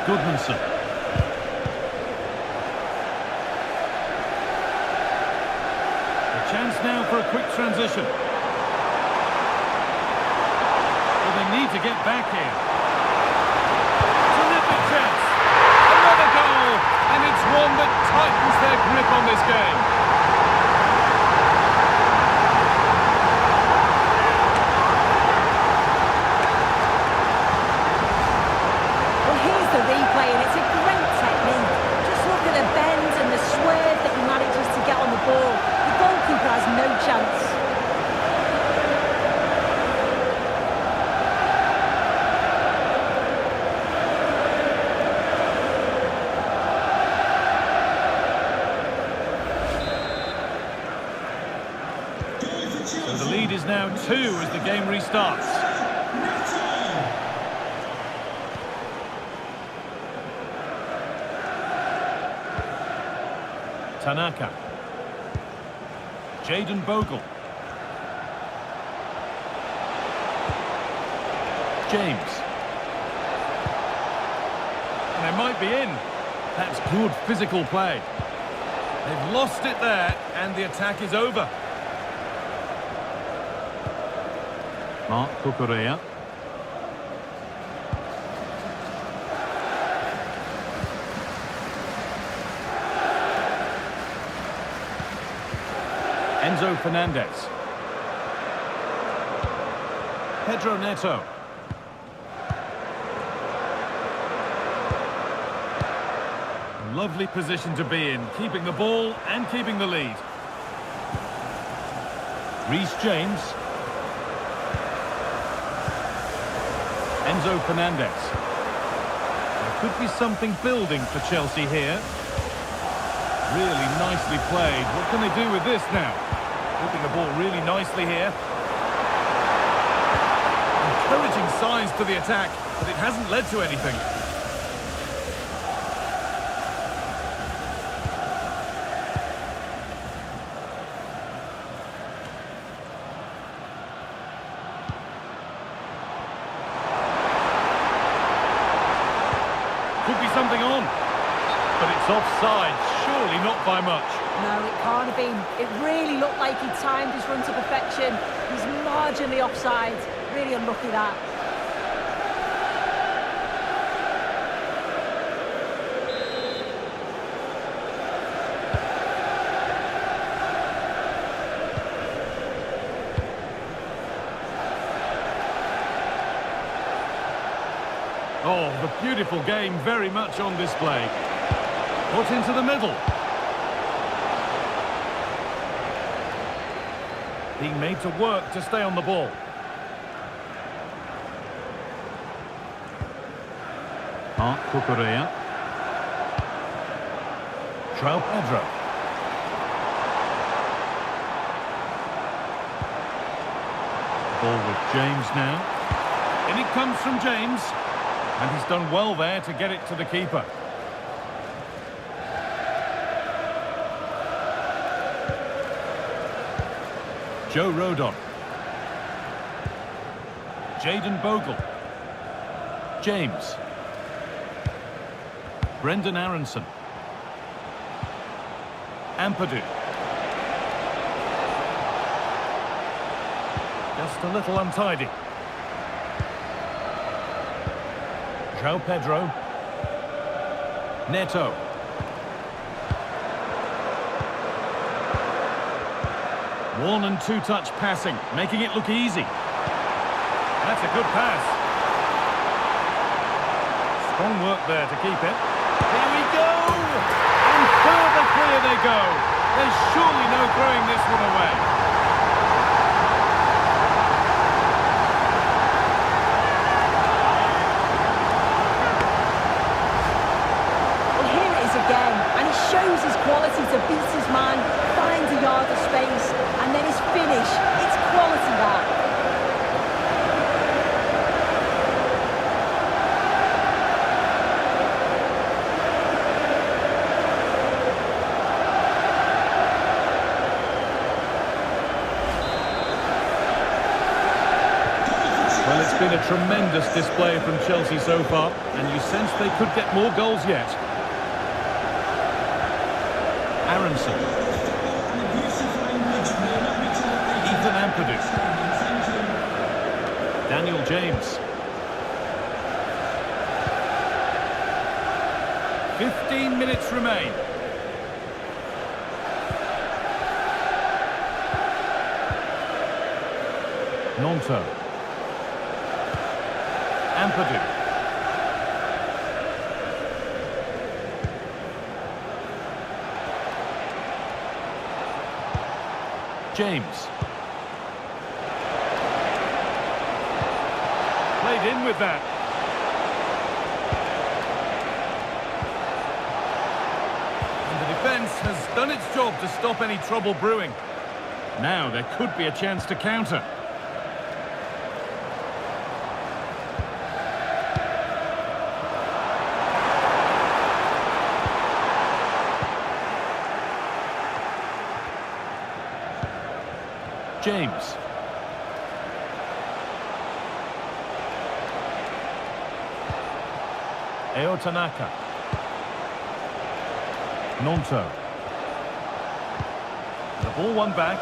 Goodmanson. A chance now for a quick transition. to get back here. Terrific chance. Another goal, and it's one that tightens their grip on this game. Well, here's the replay, and it's a great technique. Just look at the bend and the swerve that he manages to get on the ball. The goalkeeper has no chance. So the lead is now 2 as the game restarts. Tanaka. Jayden Bogle. James. And they might be in. That's good physical play. They've lost it there, and the attack is over. Mark Cucurella. Enzo Fernandez. Pedro Neto. Lovely position to be in, keeping the ball and keeping the lead. Reece James. Enzo Fernandez. There could be something building for Chelsea here. Really nicely played. What can they do with this now? Whipping the ball really nicely here. Encouraging signs to the attack, but it hasn't led to anything. Could be something on. But it's offside, surely not by much. No, it can't have been. It really looked like he timed his run to perfection. He's marginally offside. Really unlucky that. Oh, the beautiful game very much on display. Put into the middle. Being made to work to stay on the ball. Mark Cucurella. João Pedro. Ball with James now. In it comes from James. And he's done well there to get it to the keeper. Joe Rodon. Jayden Bogle. James. Brendan Aronson. Ampadu. Just a little untidy. João Pedro. Neto. One and two touch passing, making it look easy. That's a good pass. Strong work there to keep it. Here we go! And further clear they go. There's surely no throwing this one away. Shows his quality to beat his man, finds a yard of space, and then his finish. It's quality that. Well, it's been a tremendous display from Chelsea so far, and you sense they could get more goals yet. Aronson. Ethan Ampadu. Daniel James. 15 minutes remain. Nonto. Ampadu. James. Played in with that. And the defence has done its job to stop any trouble brewing. Now there could be a chance to counter. James. Tanaka. Nonto. The ball won back.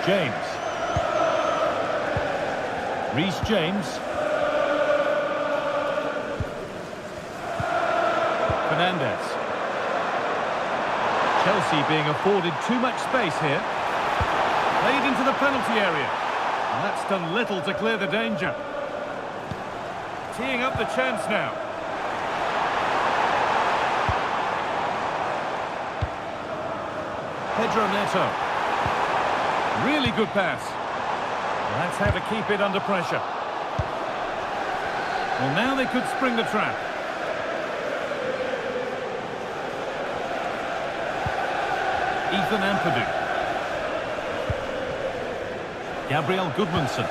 James. Reece James. Fernandez. Chelsea being afforded too much space here. Played into the penalty area. And that's done little to clear the danger. Teeing up the chance now. Pedro Neto. Really good pass. Well, that's how to keep it under pressure. Well, now they could spring the trap. Ethan Ampadu. Gabriel Goodmanson.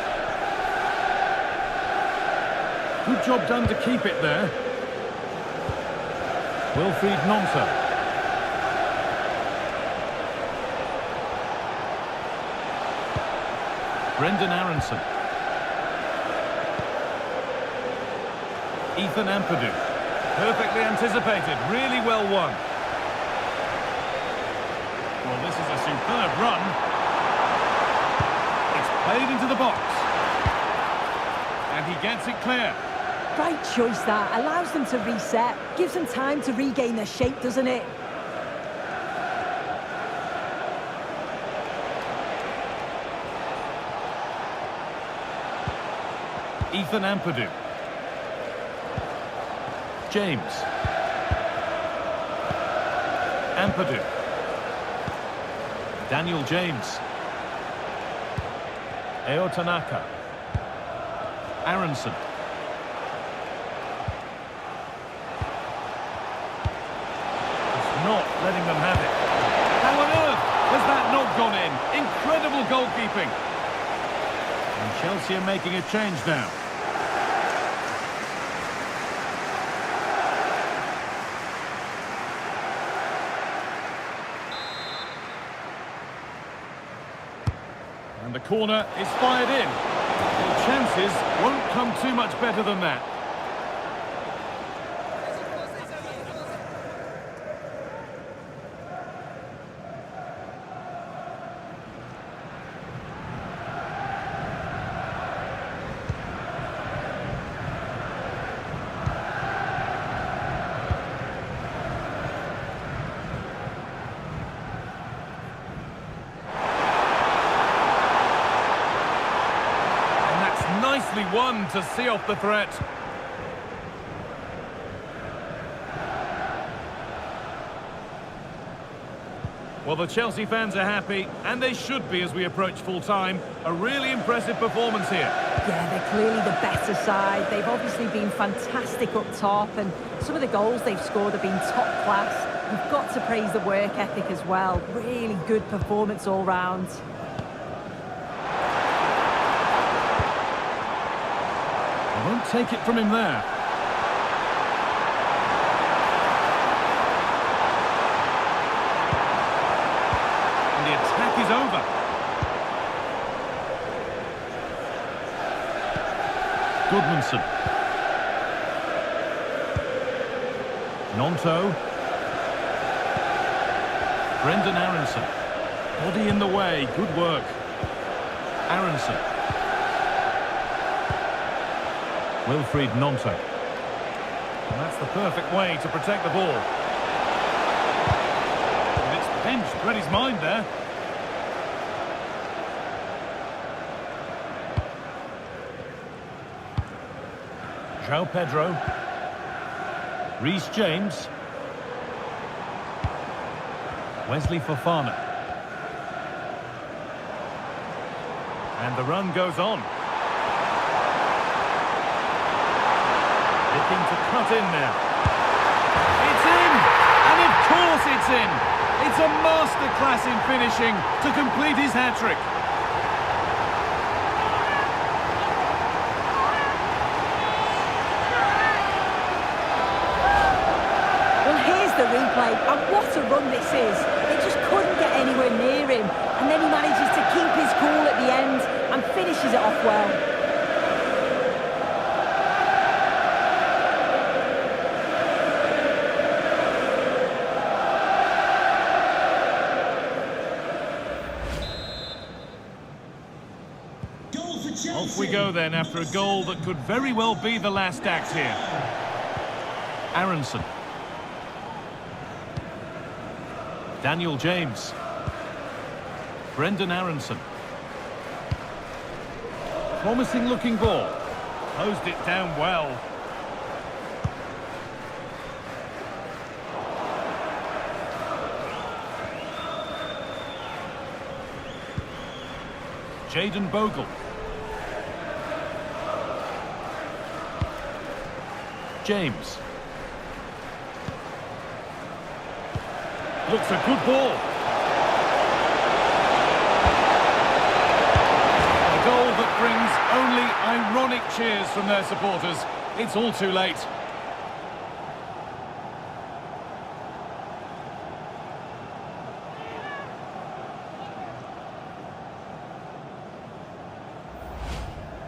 Good job done to keep it there. Wilfried Nonto. Brendan Aronson. Ethan Ampadu. Perfectly anticipated, really well won. Well, this is a superb run. It's played into the box. And he gets it clear. Right choice that. Allows them to reset. Gives them time to regain their shape, doesn't it? Ethan Ampadu. James. Ampadu. Daniel James. Tanaka. Aronson. Just not letting them have it. How on earth has that not gone in? Incredible goalkeeping. And Chelsea are making a change now. And the corner is fired in. The chances won't come too much better than that. Nicely won to see off the threat. Well, the Chelsea fans are happy, and they should be as we approach full-time. A really impressive performance here. Yeah, they're clearly the better side. They've obviously been fantastic up top, and some of the goals they've scored have been top class. You've got to praise the work ethic as well. Really good performance all round. Won't take it from him there. And the attack is over. Goodmanson. Nonto. Brendan Aronson. Body in the way. Good work. Aronson. Wilfried Gnonto. And that's the perfect way to protect the ball. And it's pinched, read his mind there. João Pedro. Reece James. Wesley Fofana. And the run goes on. Looking to cut in now. It's in! And of course it's in! It's a masterclass in finishing to complete his hat-trick. Well, here's the replay, and what a run this is. They just couldn't get anywhere near him, and then he manages to keep his cool at the end and finishes it off well. Off we go then after a goal that could very well be the last act here. Aronson. Daniel James. Brendan Aronson. Promising looking ball. Closed it down well. Jayden Bogle. James. Looks a good ball. A goal that brings only ironic cheers from their supporters. It's all too late.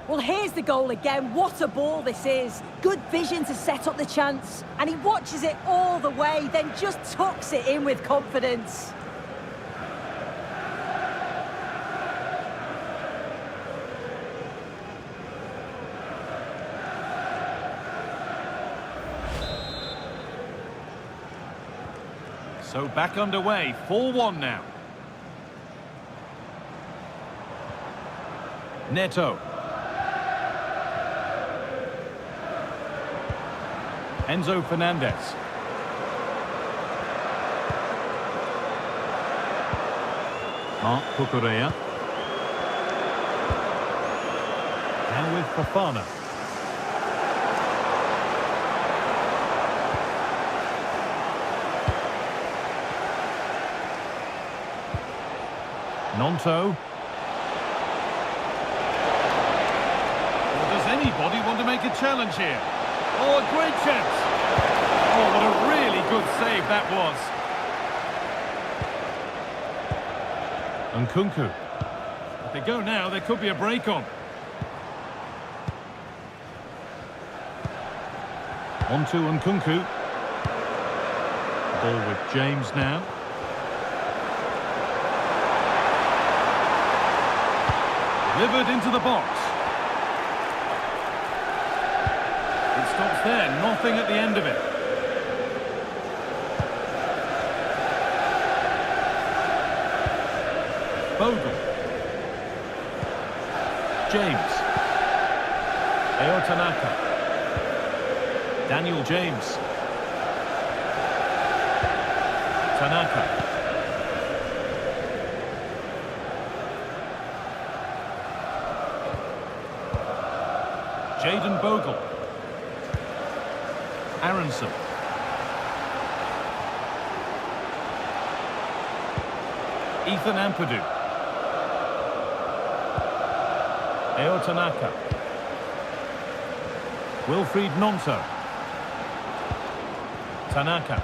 Well, here's the goal again. What a ball this is. Good vision to set up the chance. And he watches it all the way, then just tucks it in with confidence. So back underway, 4-1 now. Neto. Enzo Fernandez. Mark Cucurella. Now with Fofana. Gnonto. Well, does anybody want to make a challenge here? Oh, a great chance. Oh, what a really good save that was. Nkunku. If they go now, there could be a break on. On to Nkunku. Ball with James now. Delivered into the box. It stops there, nothing at the end of it. Bogle. James. Tanaka. Daniel James. Tanaka. Jayden Bogle. Aronson. Ethan Ampadu. Tanaka. Wilfried Gnonto. Tanaka.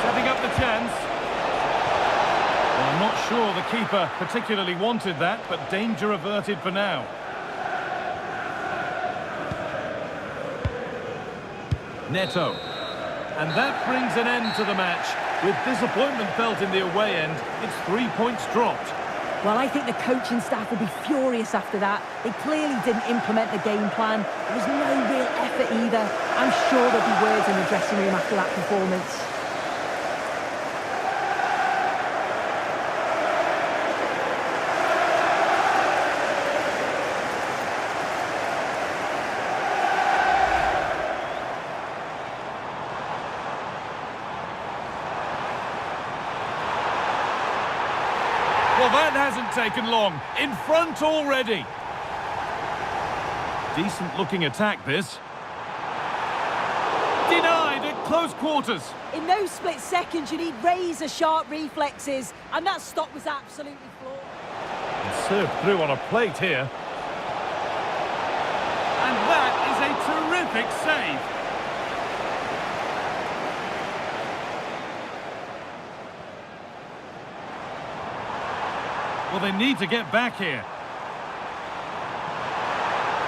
Setting up the chance. Well, I'm not sure the keeper particularly wanted that, but danger averted for now. Neto. And that brings an end to the match. With disappointment felt in the away end, it's 3 points dropped. Well, I think the coaching staff will be furious after that. They clearly didn't implement the game plan. There was no real effort either. I'm sure there'll be words in the dressing room after that performance. Well, that hasn't taken long. In front already. Decent-looking attack, this. Denied at close quarters. In those split seconds, you need razor-sharp reflexes, and that stop was absolutely flawed. And served through on a plate here. And that is a terrific save. Well, they need to get back here.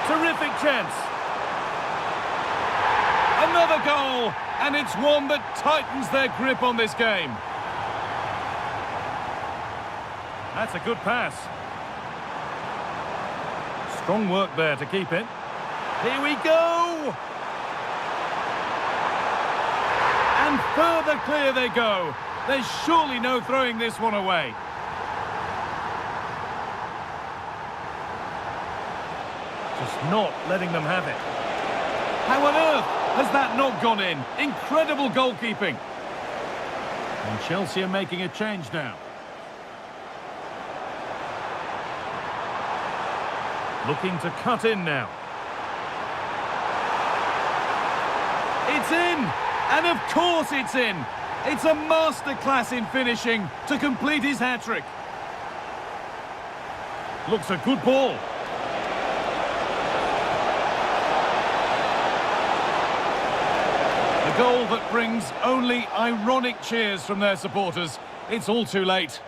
Terrific chance. Another goal, and it's one that tightens their grip on this game. That's a good pass. Strong work there to keep it. Here we go! And further clear they go. There's surely no throwing this one away. Just not letting them have it. How on earth has that not gone in? Incredible goalkeeping. And Chelsea are making a change now. Looking to cut in now. It's in! And of course it's in! It's a masterclass in finishing to complete his hat-trick. Looks a good ball. A goal that brings only ironic cheers from their supporters. It's all too late.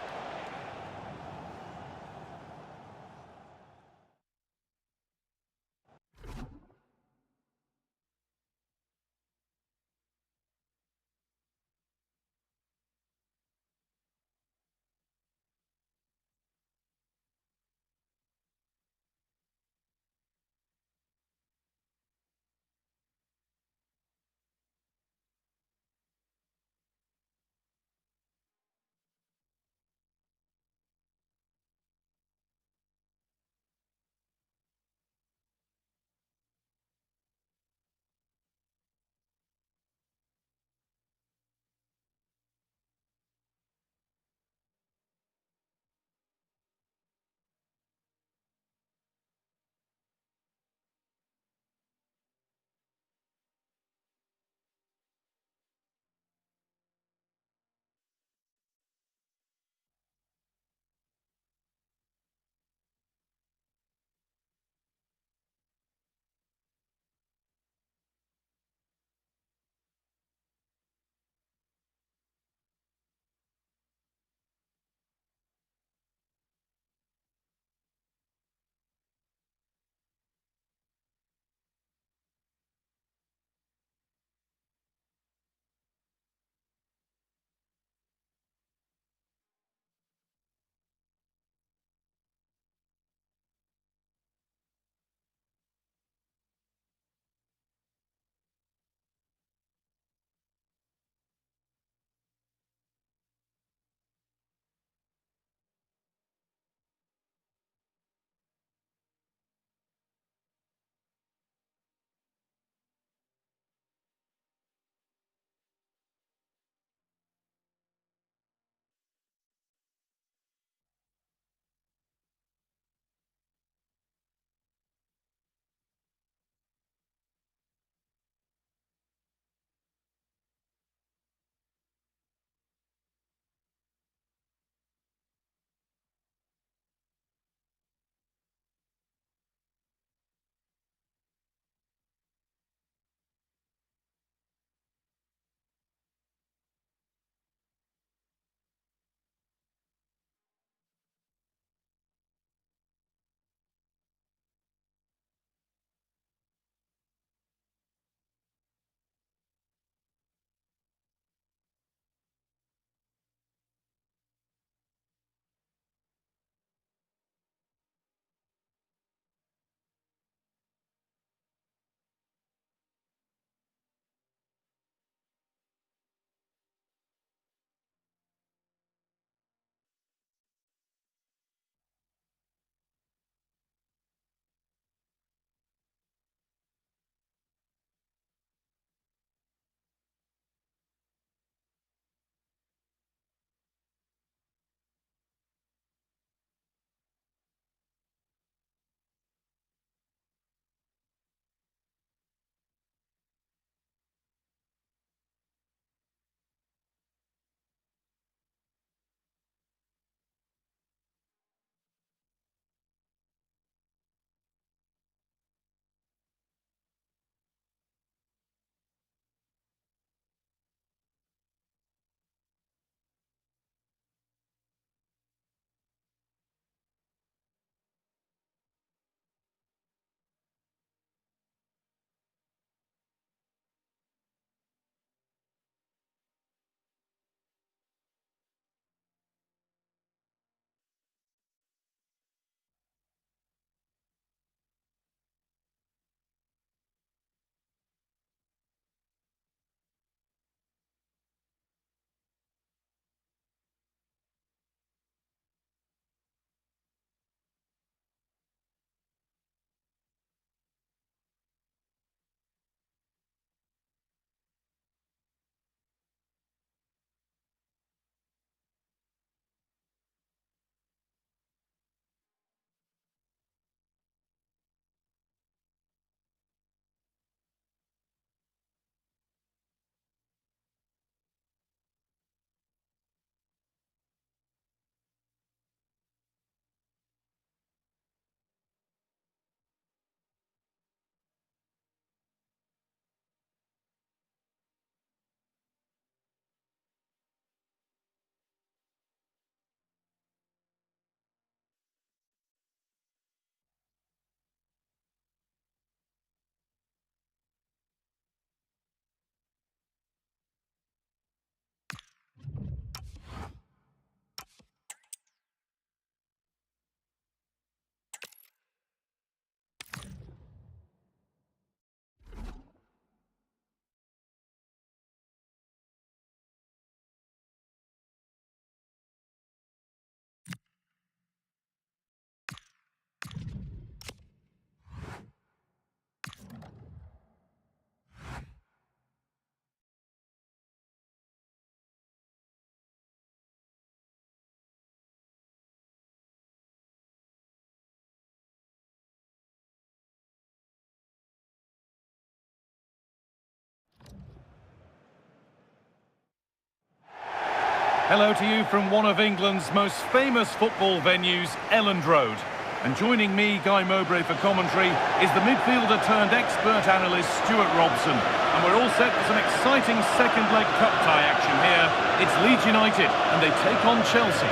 Hello to you from one of England's most famous football venues, Elland Road. And joining me, Guy Mowbray, for commentary is the midfielder turned expert analyst Stuart Robson. And we're all set for some exciting second leg cup tie action here. It's Leeds United and they take on Chelsea.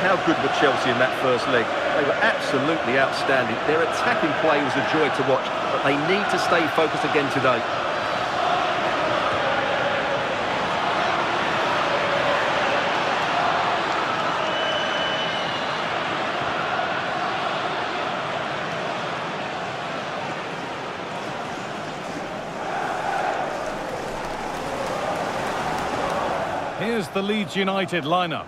How good were Chelsea in that first leg? They were absolutely outstanding. Their attacking play was a joy to watch, but they need to stay focused again today. Here's the Leeds United lineup.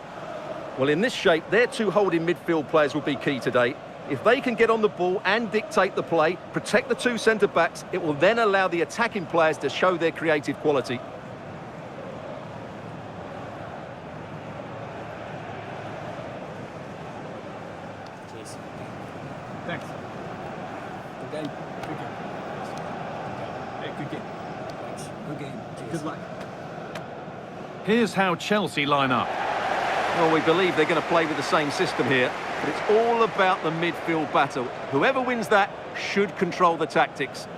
Well, in this shape, their two holding midfield players will be key today. If they can get on the ball and dictate the play, protect the two centre-backs, it will then allow the attacking players to show their creative quality. Thanks. Good game. Good game. Hey, good game. Thanks. Good game. Cheers. Good luck. Here's how Chelsea line up. Well, we believe they're going to play with the same system here, but it's all about the midfield battle. Whoever wins that should control the tactics.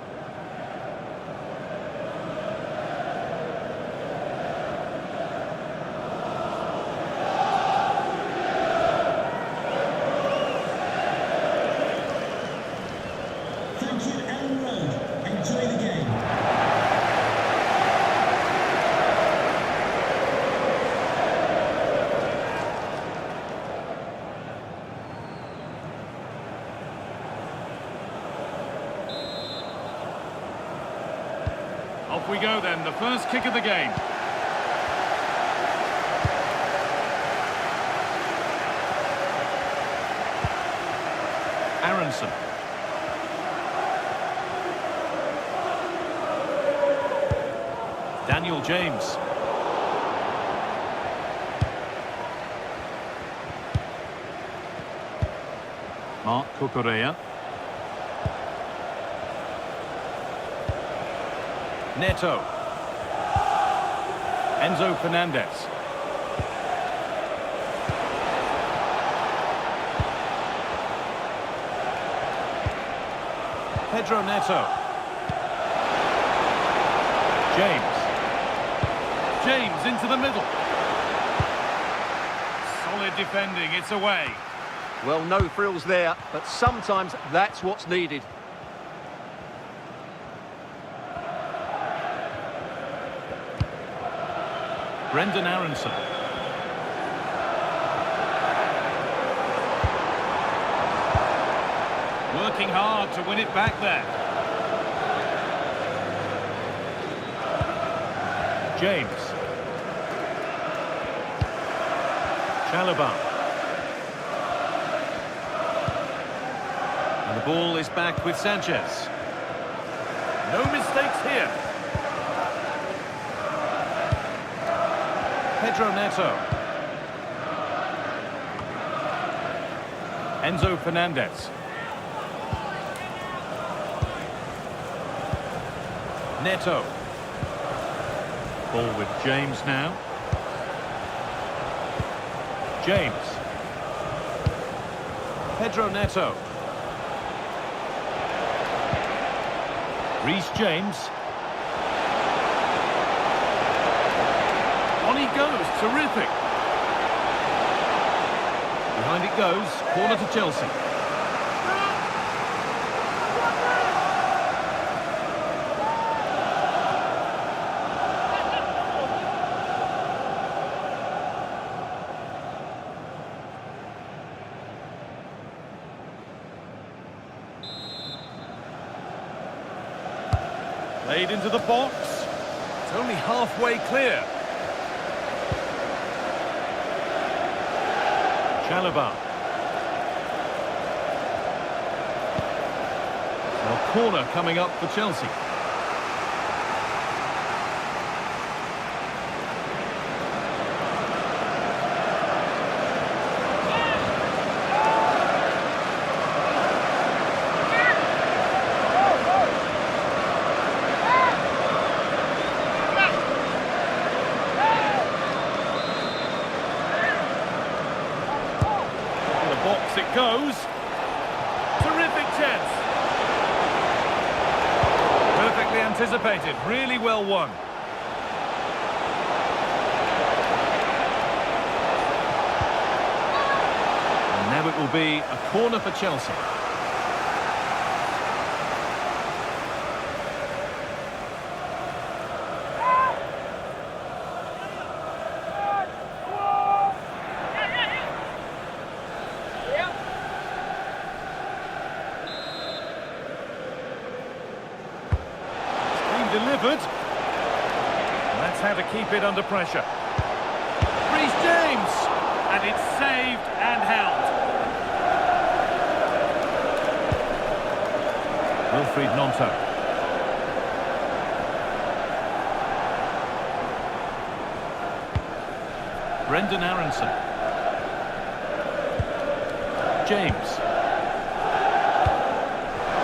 Thank you, Elland Road. Enjoy the game. Off we go then, the first kick of the game. Aronson. Daniel James. Mark Cucurella. Neto. Enzo Fernandez. Pedro Neto. James. James into the middle. Solid defending, it's away. Well, no frills there, but sometimes that's what's needed. Brendan Aronson. Working hard to win it back there. James. Chalobah. And the ball is back with Sanchez. No mistakes here. Pedro Neto. Enzo Fernandez. Neto. Ball with James now. James. Pedro Neto. Reece James. On he goes, terrific. Behind it goes, corner to Chelsea. Played into the box. It's only halfway clear. Chalobah. So a corner coming up for Chelsea. Across it goes. Terrific chance. Perfectly anticipated. Really well won. And now it will be a corner for Chelsea. Delivered. That's how to keep it under pressure. Reece James, and it's saved and held. Wilfried Gnonto. Brendan Aronson. James.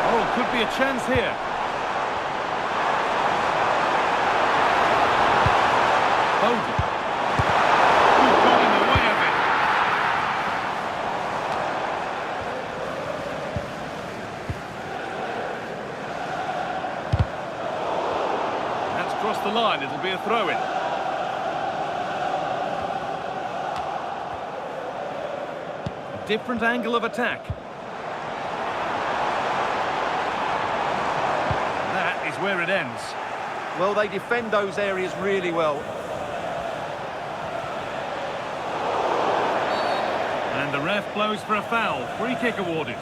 Oh, could be a chance here. Foden. Who got in the way of it? That's crossed the line. It'll be a throw-in. A different angle of attack. That is where it ends. Well, they defend those areas really well. And the ref blows for a foul. Free kick awarded.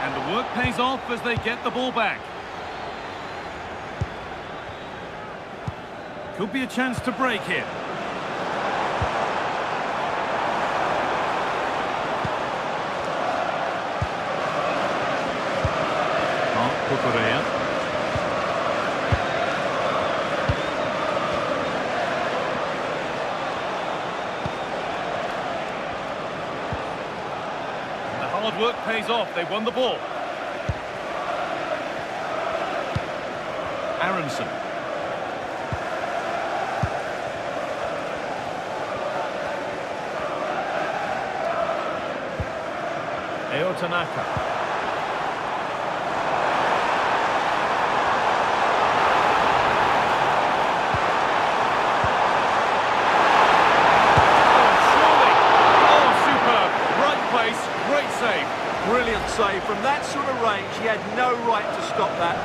And the work pays off as they get the ball back. Could be a chance to break here. Kukurea. The hard work pays off. They won the ball. Aronson. Tanaka. Brilliant save. From that sort of range, he had no right to stop that.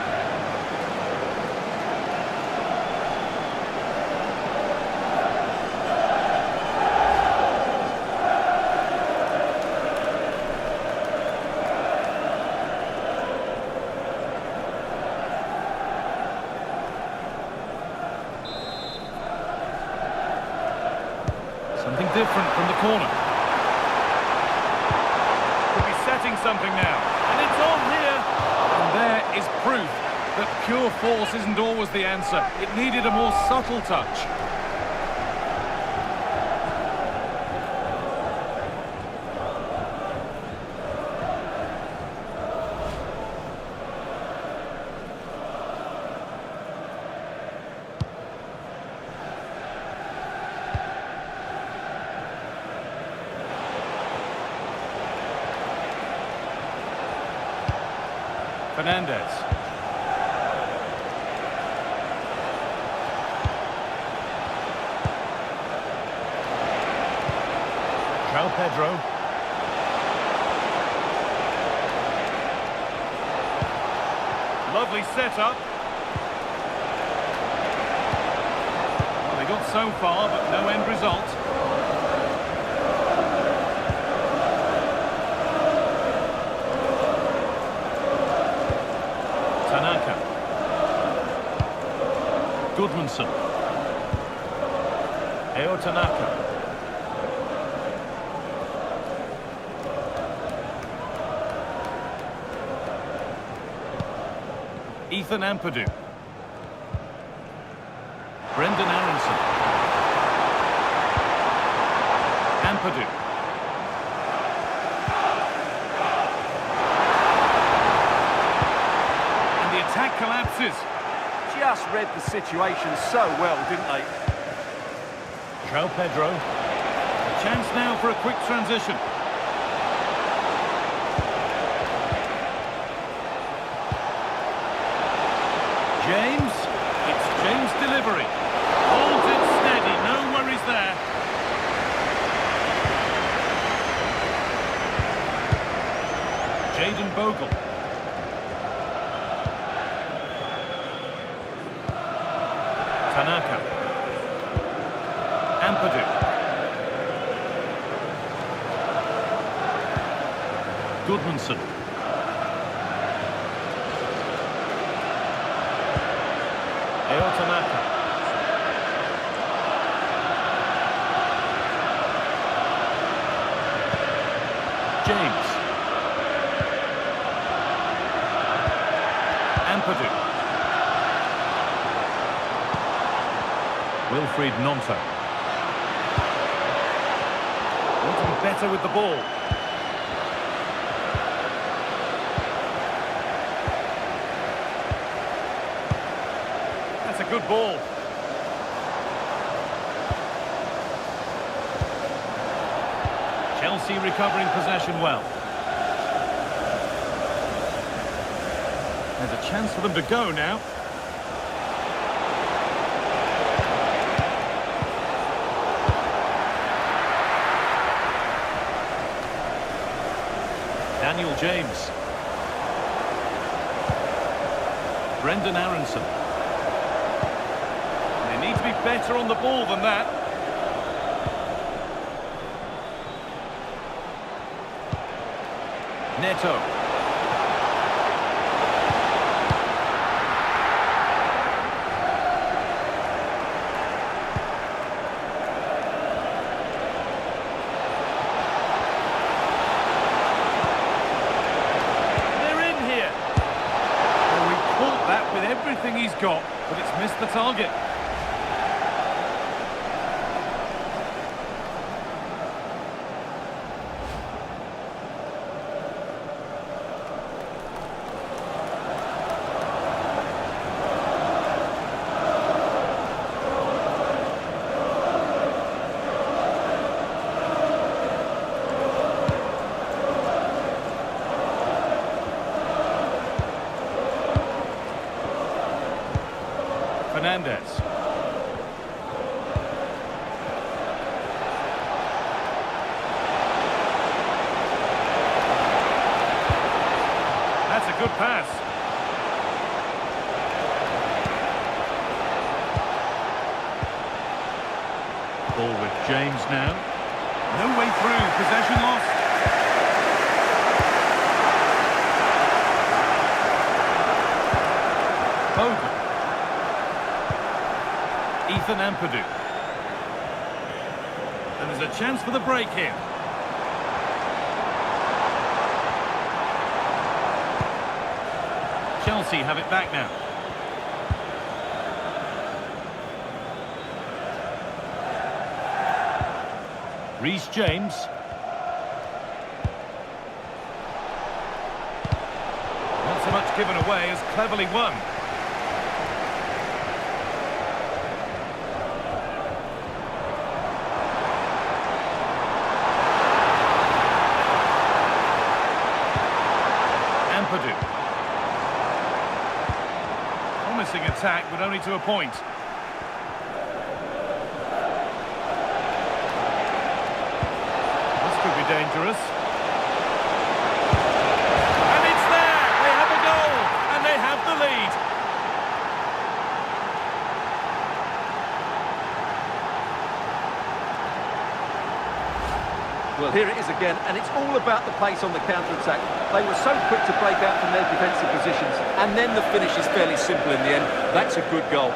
Something different from the corner. Could be setting something now. And it's on here. And there is proof that pure force isn't always the answer. It needed a more subtle touch. Fernandez. João Pedro. Lovely setup. Well, they got so far, but no end result. Tanaka. Goodmanson. Tanaka. Ethan Ampadu. Brendan Aronson. chances. Just read the situation so well, didn't they? João Pedro. A chance now for a quick transition. James. It's James' delivery. Holds it steady, no worries there. Jayden Bogle. Tanaka. Ampadu. Goodmanson. Tanaka. James. Ampadu. Wilfried Gnonto. Want to be better with the ball. That's a good ball. Chelsea recovering possession well. There's a chance for them to go now. Daniel James. Brendan Aronson. They need to be better on the ball than that. Neto. Everything he's got, but it's missed the target. Fernandez. That's a good pass. Ball with James now. No way through, possession lost. Bogle. Ethan Ampadu. And there's a chance for the break here. Chelsea have it back now. Reece James. Not so much given away as cleverly won. Promising attack, but only to a point. This could be dangerous. And it's there! They have a goal, and they have the lead. Well, here it is again, and it's all about the pace on the counter-attack. They were so quick to break out from their defensive positions, and then the finish is fairly simple in the end. That's a good goal.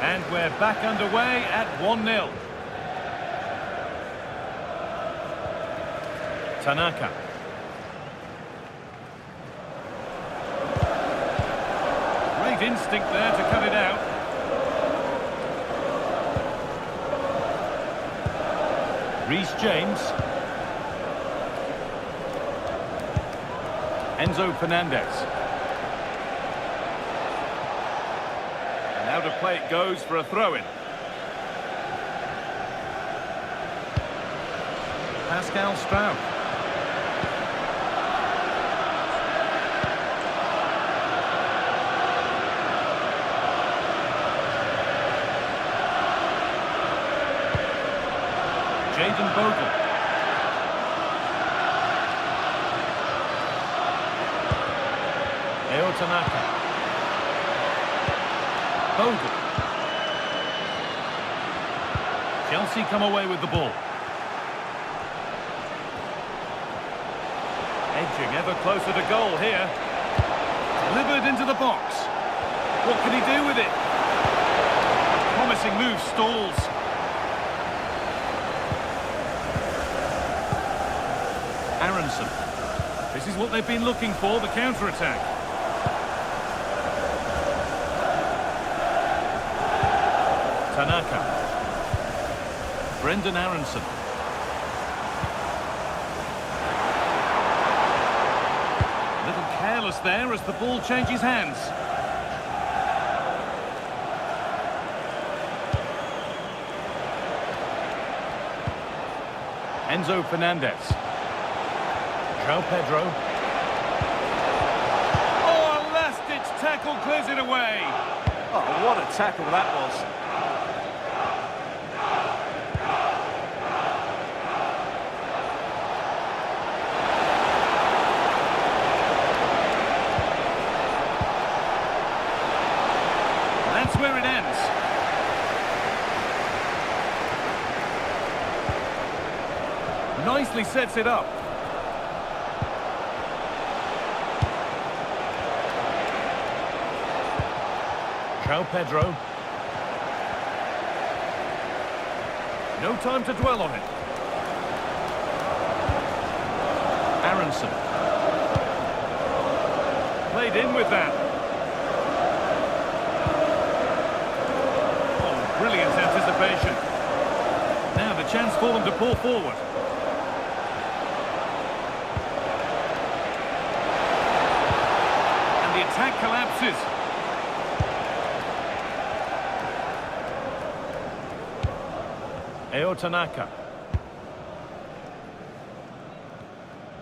And we're back underway at 1-0. Tanaka. Great instinct there to cut it out. Reece James. Enzo Fernandez. And out of play it goes for a throw-in. Pascal Struijk. Jaden Bogle. Tanaka. Bogle. Chelsea come away with the ball. Edging ever closer to goal here. Delivered into the box. What can he do with it? Promising move stalls. Aronson. This is what they've been looking for, the counter-attack. Tanaka. Brendan Aronson. A little careless there as the ball changes hands. Enzo Fernandez. João Pedro. Oh, a last-ditch tackle clears it away. Oh, what a tackle that was. That's where it ends. Nicely sets it up. João Pedro. No time to dwell on it. Aronson. Played in with that. Oh, brilliant anticipation. Now the chance for them to pull forward. And the attack collapses. Tanaka.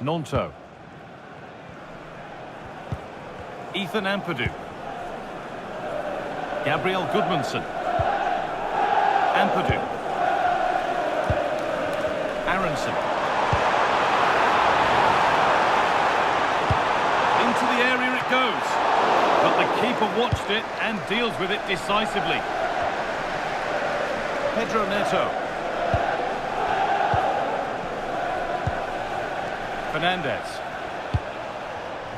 Nonto. Ethan Ampadu. Gabriel Goodmanson. Ampadu. Aronson. Into the area it goes. But the keeper watched it and deals with it decisively. Pedro Neto. Fernandez.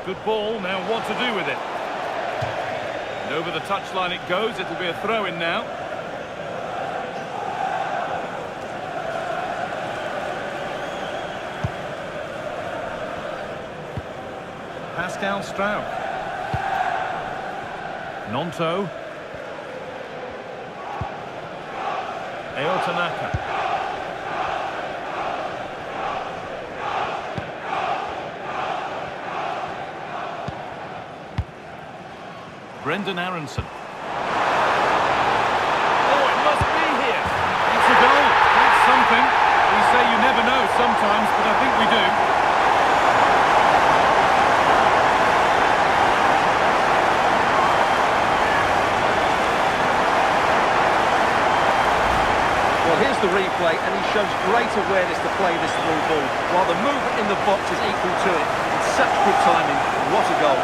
Good ball, now what to do with it? And over the touchline it goes, it'll be a throw-in now. Pascal Struijk. Nonto. Tanaka. Brendan Aronson. Oh, it must be here. It's a goal. That's something. We say you never know sometimes, but I think we do. Well, here's the replay, and he shows great awareness to play this through ball, while the movement in the box is equal to it. It's such good timing. What a goal.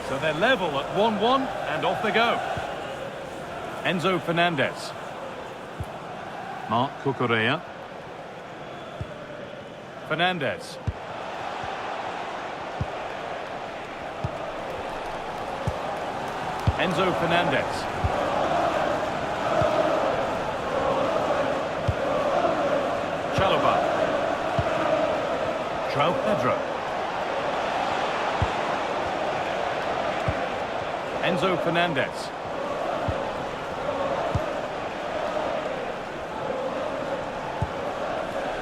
So they're level at 1-1, and off they go. Enzo Fernandez. Marc Cucurella. Fernandez. Enzo Fernandez. Chalobah. João Pedro. Enzo Fernandez.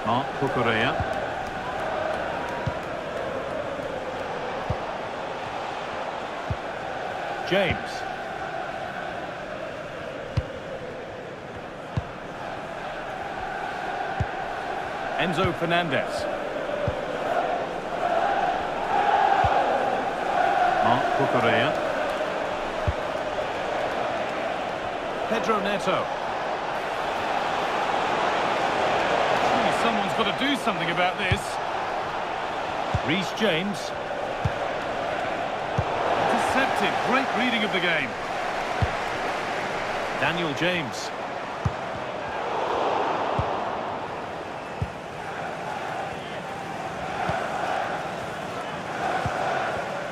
Marc Cucurella. James. Enzo Fernandez. Marc Cucurella. Pedro Neto. Surely someone's got to do something about this. Reece James. Intercepted. Great reading of the game. Daniel James.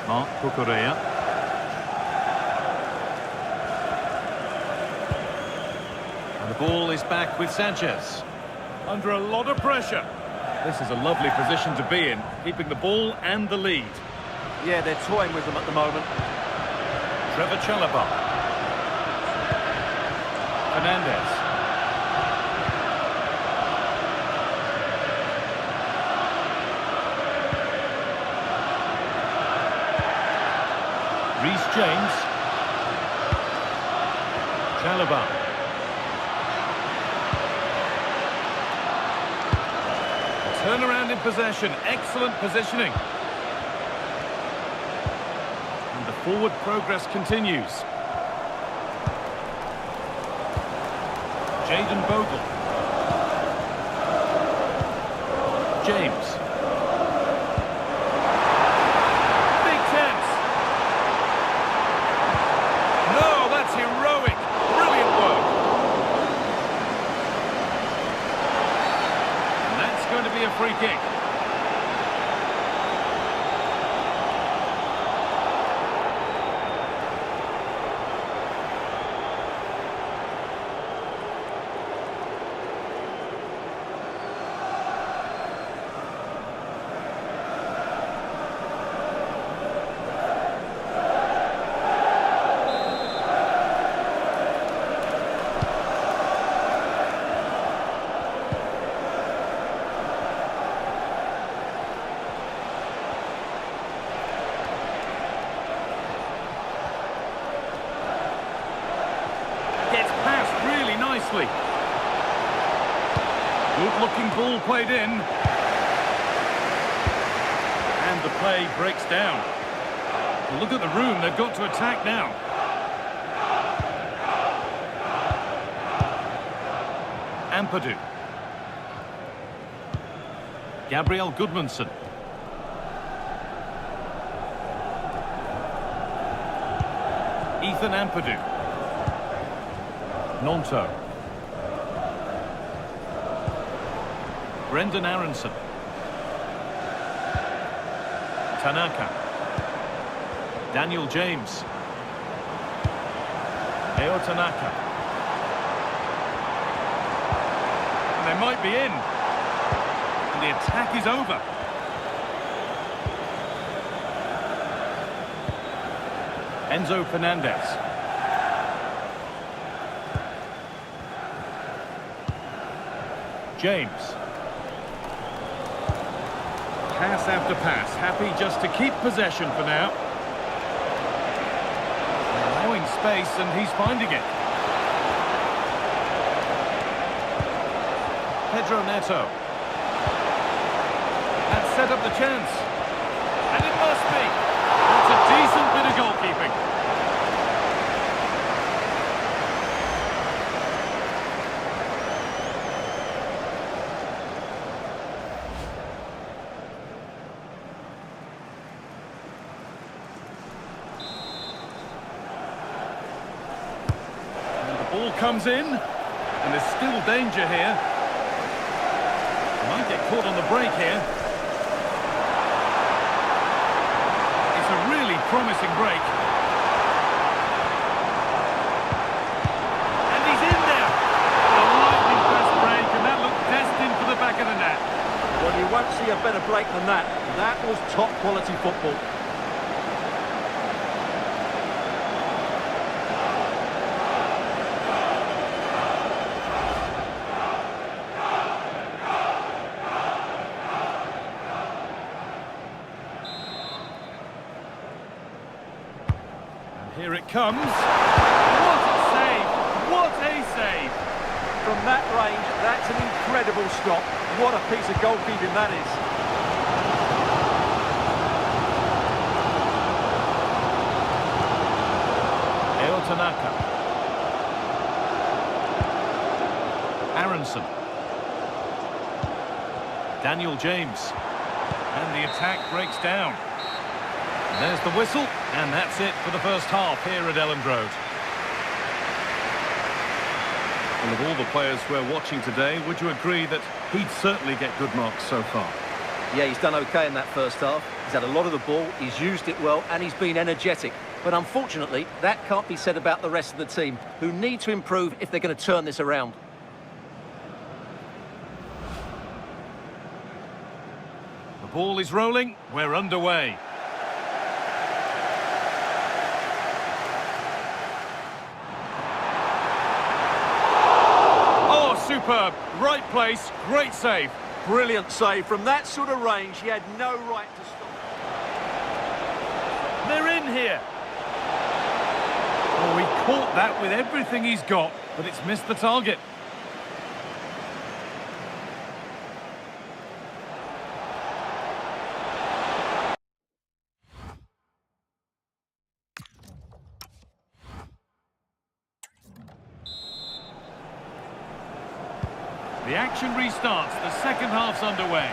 Marc Cucurella. And the ball is back with Sanchez. Under a lot of pressure. This is a lovely position to be in, keeping the ball and the lead. Yeah, they're toying with them at the moment. Trevor Chalobah. Fernandez. Reece James. Chalobah. Turnaround in possession. Excellent positioning. And the forward progress continues. Jayden Bogle. James. Big chance. No, that's heroic. Brilliant work. And that's going to be a free kick. Good-looking ball played in. And the play breaks down. Look at the room, they've got to attack now. Ampadu. Gabriel Goodmanson. Ethan Ampadu. Nonto. Brendan Aronson. Tanaka. Daniel James. Eo Tanaka. And they might be in. And the attack is over. Enzo Fernandez. James. Pass after pass, happy just to keep possession for now. Allowing space and he's finding it. Pedro Neto. Had set up the chance. And it must be. That's a decent bit of goalkeeping. Ball comes in, and there's still danger here. Might get caught on the break here. promising break. And he's in there. A lightning fast break, and that looked destined for the back of the net. Well, you won't see a better break than that. That was top quality football. Here it comes. What a save! What a save! From that range, that's an incredible stop. What a piece of goalkeeping that is. Tanaka. Aronson. Daniel James. And the attack breaks down. And there's the whistle, and that's it for the first half here at Elland Road. And of all the players we're watching today, would you agree that he'd certainly get good marks so far? Yeah, he's done okay in that first half. He's had a lot of the ball, he's used it well, and he's been energetic. But unfortunately, that can't be said about the rest of the team, who need to improve if they're going to turn this around. The ball is rolling, we're underway. Oh, superb! Right place, great save. Brilliant save. From that sort of range, he had no right to stop. They're in here. Oh, he caught that with everything he's got, but it's missed the target. The action restarts. The second half's underway.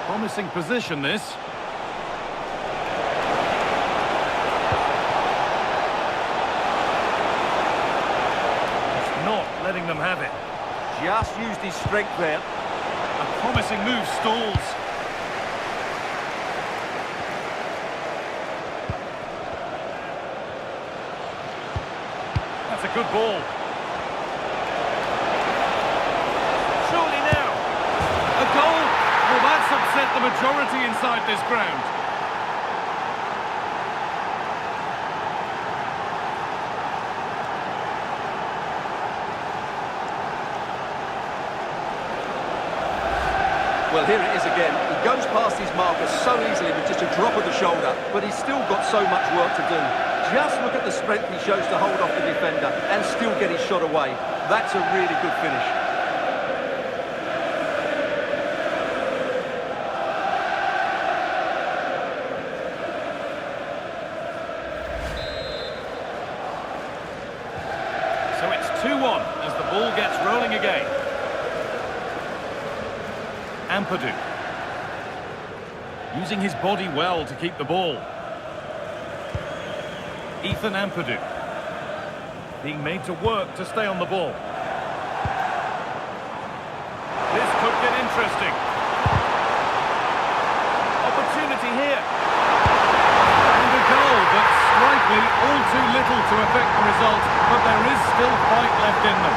Promising position, this. Letting them have it. Just used his strength there. A promising move stalls. That's a good ball. Surely now. A goal? Well, that's upset the majority inside this ground. Well, here it is again. He goes past his marker so easily with just a drop of the shoulder, but he's still got so much work to do. Just look at the strength he shows to hold off the defender and still get his shot away. That's a really good finish. So it's 2-1 as the ball gets rolling again. Ampadu. Using his body well to keep the ball. Ethan Ampadu. Being made to work to stay on the ball. This could get interesting. Opportunity here. And a goal, but slightly all too little to affect the result, but there is still fight left in them.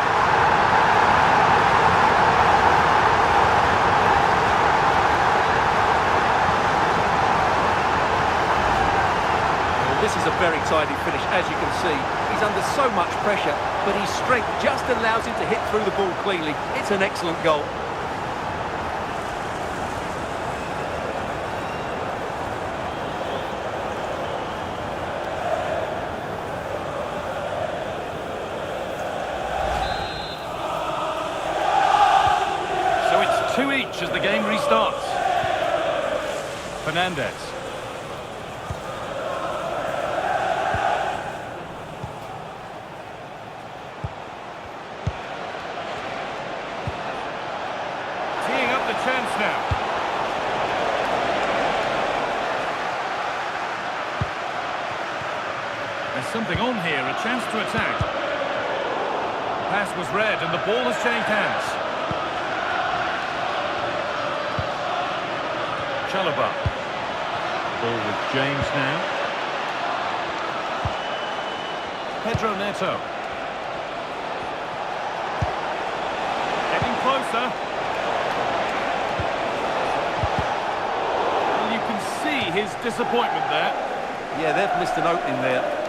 This is a very tidy finish, as you can see. He's under so much pressure, but his strength just allows him to hit through the ball cleanly. It's an excellent goal. So it's 2 each as the game restarts. Fernandez. something on here, a chance to attack. The pass was read and the ball has changed hands. Chalobah. Ball with James now. Pedro Neto. Getting closer. Well, you can see his disappointment there. Yeah, they've missed an opening there.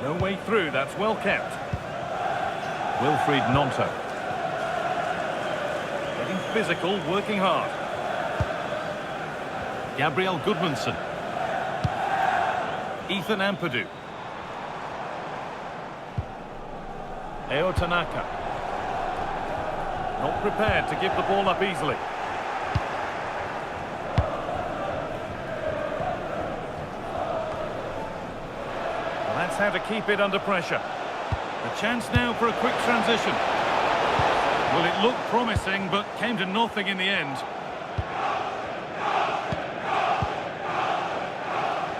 No way through, that's well kept. Wilfried Gnonto. Getting physical, working hard. Gabriel Goodmanson. Ethan Ampadu. Eo Tanaka. Not prepared to give the ball up easily. That's how to keep it under pressure. A chance now for a quick transition. Well, it looked promising, but came to nothing in the end.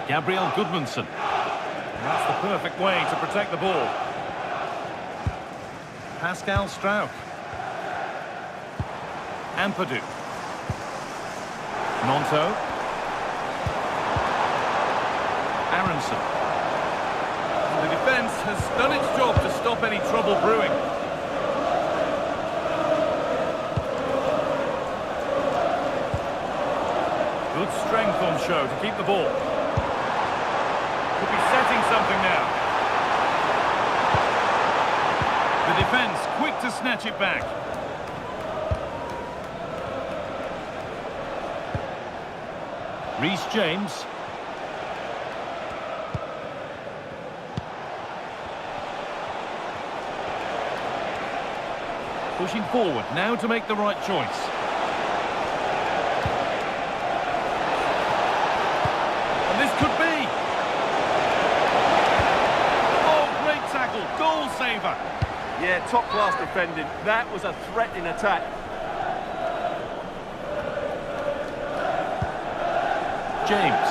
Gabriel Goodmanson. That's the perfect way to protect the ball. Pascal Struijk. Ampadu. Gnonto. Aronson. The defence has done its job to stop any trouble brewing. Good strength on show to keep the ball. Could be setting something now. The defence quick to snatch it back. Reece James. Pushing forward now to make the right choice. And this could be. Oh, great tackle, goal saver. Yeah, top-class defending. That was a threatening attack. James.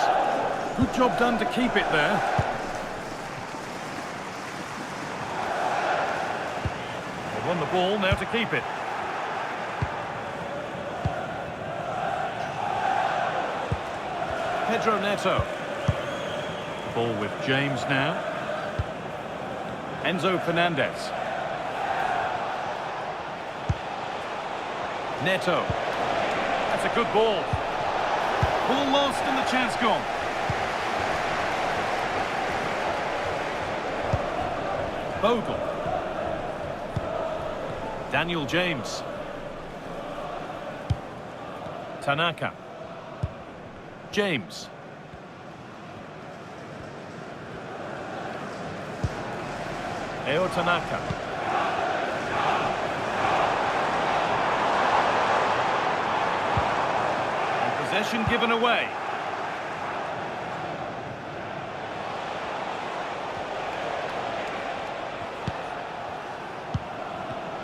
Good job done to keep it there. Won the ball, now to keep it. Pedro Neto. Ball with James now. Enzo Fernandez. Neto. That's a good ball. Ball lost and the chance gone. Bogle. Daniel James. Tanaka. James. Eo Tanaka. And possession given away.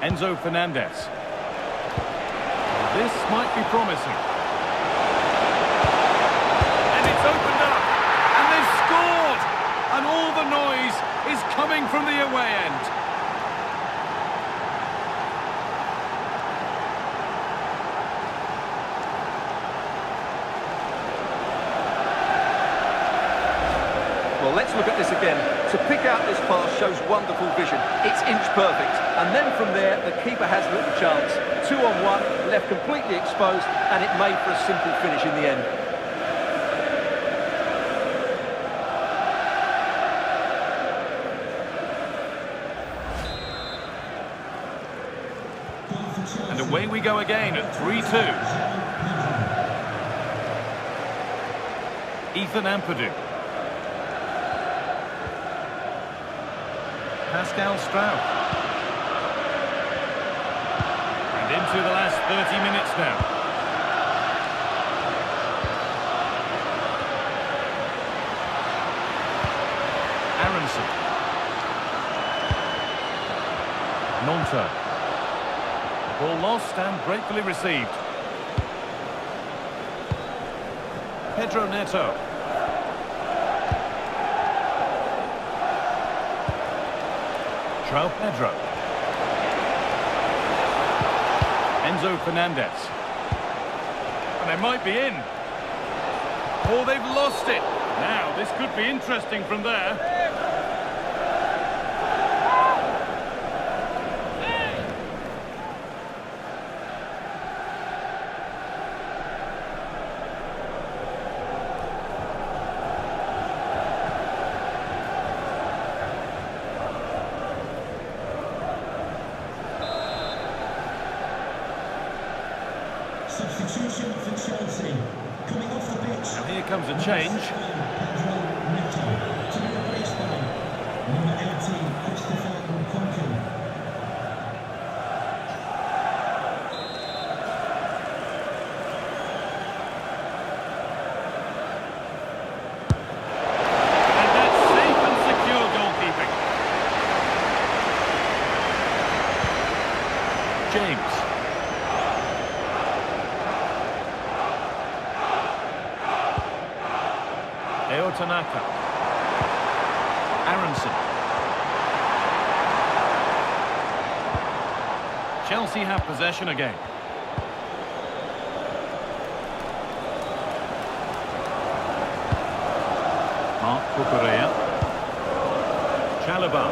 Enzo Fernandez. This might be promising. And it's opened up. And they've scored. And all the noise is coming from the away end. Well, let's look at this again. To pick out this pass shows wonderful vision. It's inch perfect. And then from there, the keeper has little chance. 2-on-1, left completely exposed, and it made for a simple finish in the end. And away we go again at 3-2. Ethan Ampadu. Pascal Struijk. And And into the last 30 minutes now. Aronson. Nonto. Ball lost and gratefully received. Pedro Neto. João Pedro. Enzo Fernandez. And they might be in. Oh, they've lost it. Now, this could be interesting from there. Substitution for Chelsea. Coming off the pitch. Now here comes a change. Pedro Neto to be replaced by number 18, Christopher Nkunku. And that's safe and secure goalkeeping. James. Tanaka. Aronson. Chelsea have possession again. Marc Cucurella. Chalobah.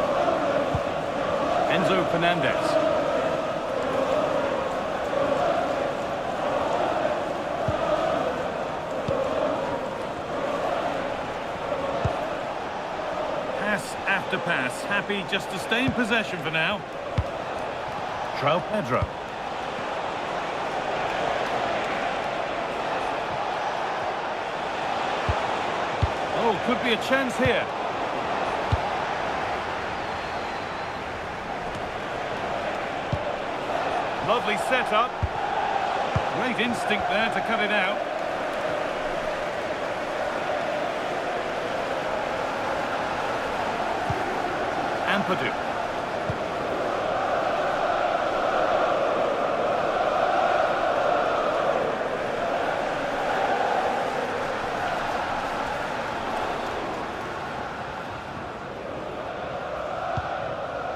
Enzo Fernandez. After pass, happy just to stay in possession for now. João Pedro. Oh, could be a chance here. Lovely setup. Great instinct there to cut it out. Ampadu.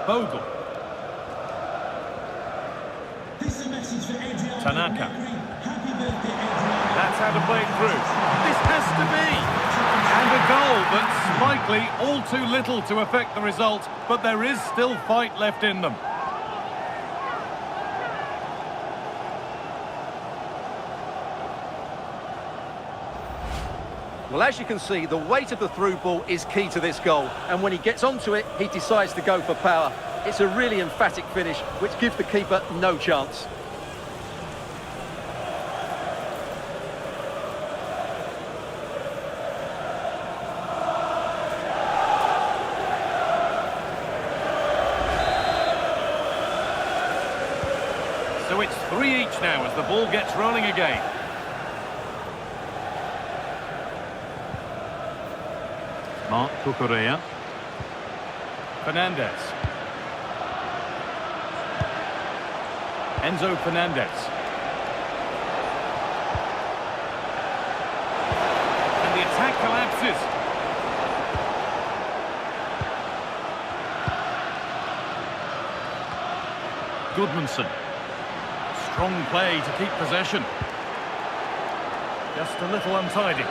Bogle. This is a message for Adrian. Tanaka. Happy birthday, Adrian. That's how to play it through. This has to be. And a goal, but slightly all too little to affect the result, but there is still fight left in them. Well, as you can see, the weight of the through ball is key to this goal, and when he gets onto it, he decides to go for power. It's a really emphatic finish, which gives the keeper no chance. So it's 3 each now as the ball gets rolling again. Marc Cucurella. Fernandez. Enzo Fernandez. And the attack collapses. Goodmanson. Strong play to keep possession. Just a little untidy.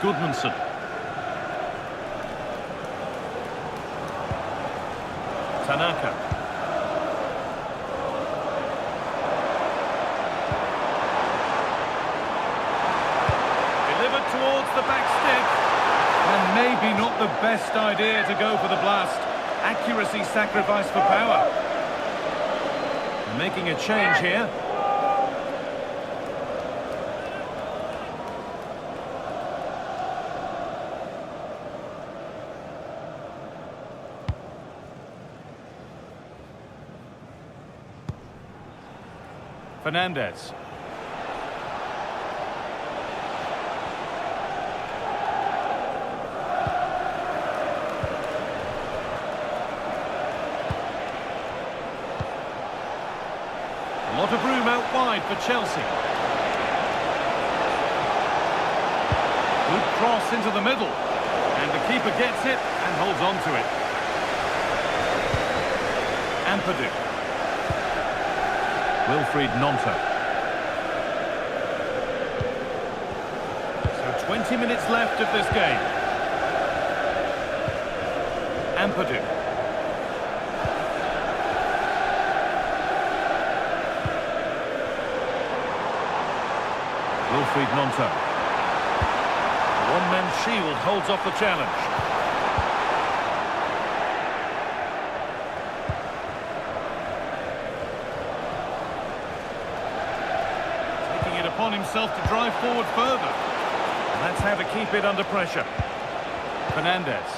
Goodmanson. Tanaka. Delivered towards the back stick. And maybe not the best idea to go for the blast. Accuracy sacrificed for power. Making a change here. Fernandez. A lot of room out wide for Chelsea. Good cross into the middle. And the keeper gets it and holds on to it. Ampadu. Wilfried Gnonto. So 20 minutes left of this game. Ampadu. Wilfried Gnonto. One-man shield holds off the challenge. Taking it upon himself to drive forward further. And that's how to keep it under pressure. Fernandez.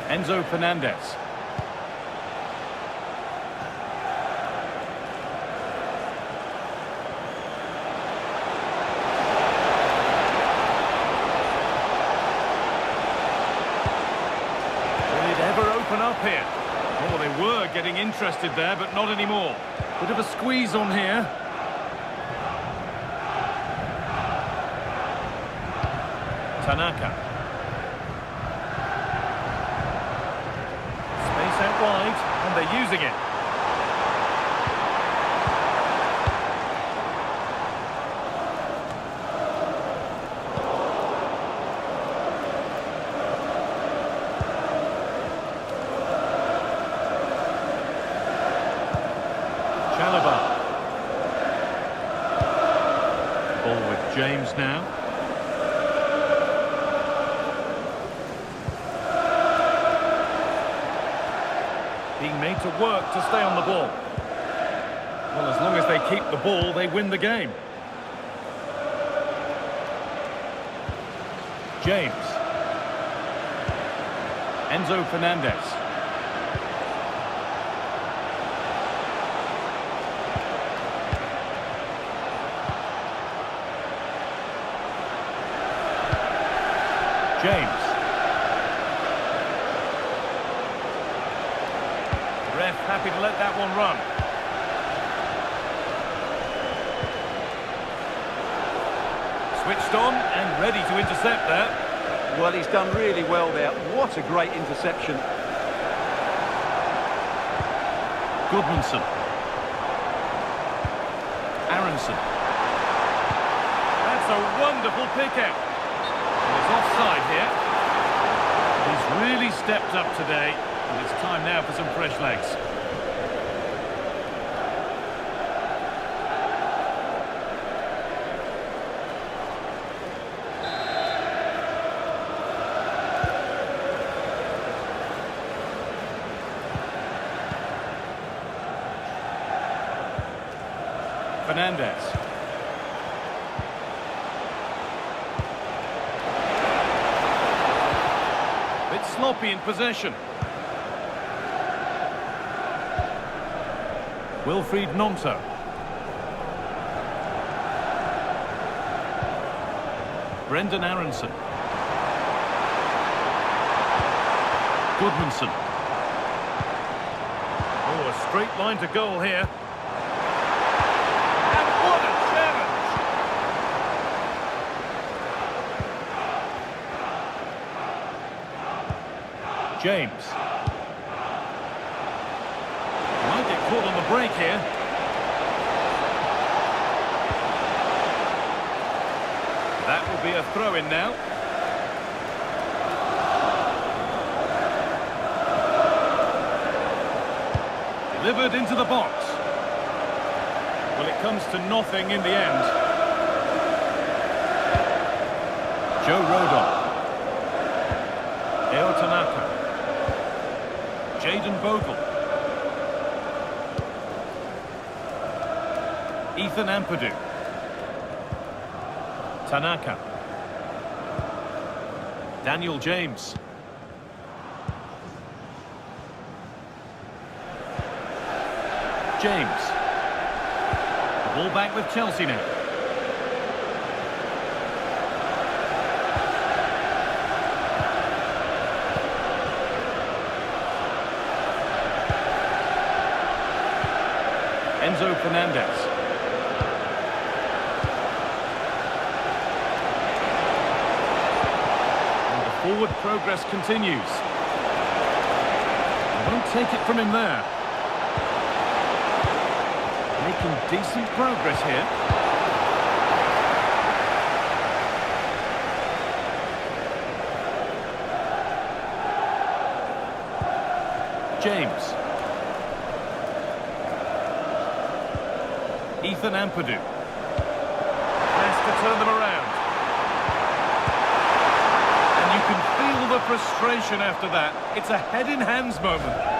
Enzo Fernandez. Up here. Oh, they were getting interested there, but not anymore. Bit of a squeeze on here. Tanaka. Space out wide, and they're using it. Ball with James now. Being made to work to stay on the ball. Well, as long as they keep the ball, they win the game. James. Enzo Fernandez. James. Ref happy to let that one run. Switched on and ready to intercept there. Well, he's done really well there. What a great interception. Goodmanson. Aronson. That's a wonderful pick out. It's offside here. He's really stepped up today, and it's time now for some fresh legs. Fernandez. Sloppy in possession. Wilfried Gnonto. Brendan Aronson. Goodmanson. Oh, a straight line to goal here. And what a challenge! James. Might get caught on the break here. That will be a throw-in now. Delivered into the box. Well, it comes to nothing in the end. Joe Rodon. Eo Tanaka. Jayden Bogle. Ethan Ampadu. Tanaka. Daniel James. James. The ball back with Chelsea now. Enzo Fernandez. And the forward progress continues. They won't take it from him there. Making decent progress here. James. Ethan Ampadu. Has to turn them around. And you can feel the frustration after that. It's a head-in-hands moment.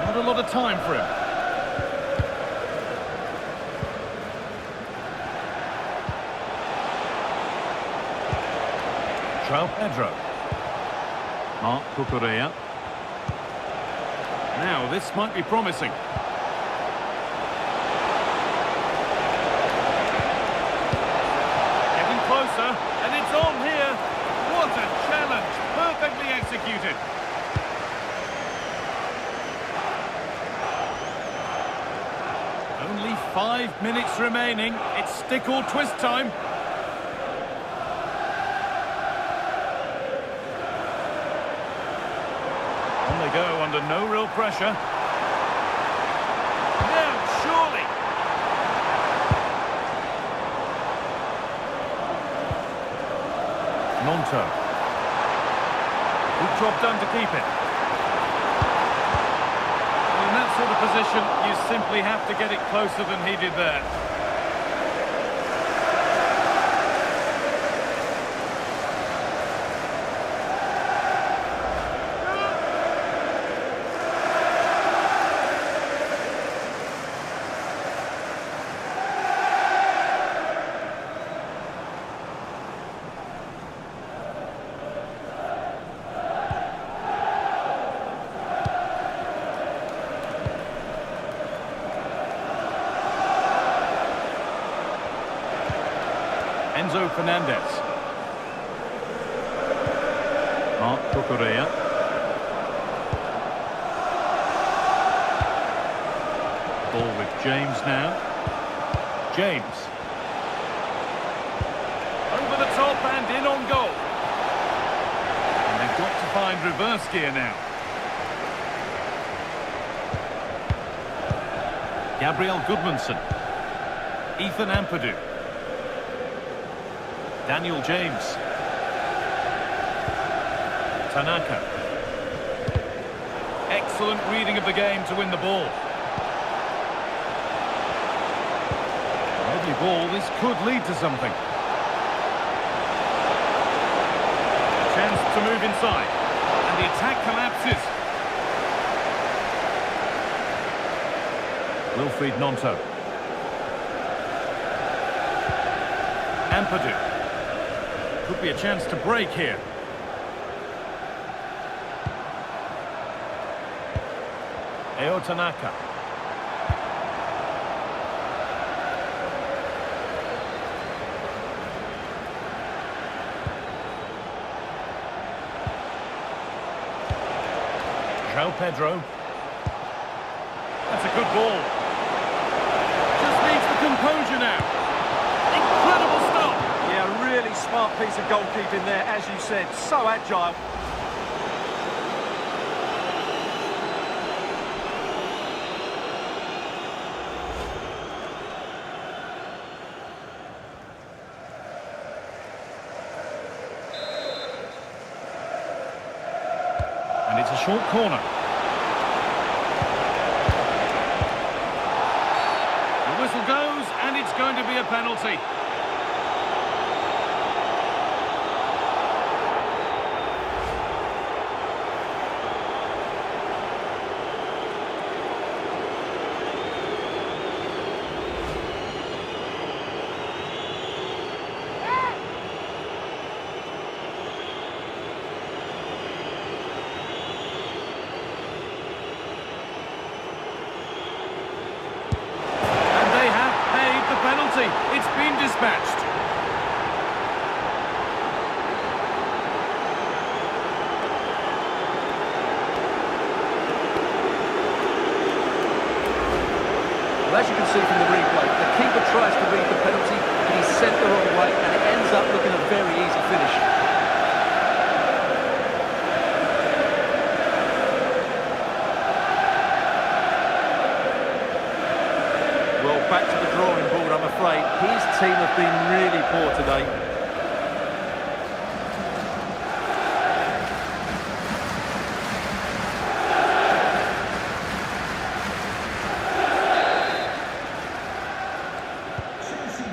Not a lot of time for him. João Pedro. Marc Cucurella. Now this might be promising. Getting closer, and it's on here. What a challenge! Perfectly executed. Only 5 minutes remaining. It's stick or twist time. On they go under no real pressure. Now, surely. Nonto. Good job done to keep it. In that sort of position, you simply have to get it closer than he did there. Enzo Fernandez. Marc Cucurella. Ball with James now. James. Over the top and in on goal. And they've got to find reverse gear now. Gabriel Goodmanson. Ethan Ampadu. Daniel James. Tanaka. Excellent reading of the game to win the ball. Lovely ball, this could lead to something. Chance to move inside. And the attack collapses. Wilfried Nonto. Ampadu. Could be a chance to break here. Tanaka. João Pedro. That's a good ball. Just needs the composure now. Incredible stop. Yeah, really smart piece of goalkeeping there, as you said. So agile. And it's a short corner. The whistle goes, and it's going to be a penalty. dispatched. Well, as you can see from the replay, the keeper tries to read the penalty, but he's sent the wrong way, and it ends up looking a very easy finish. Well, back to the drawing board, I'm afraid. His team have been really poor today.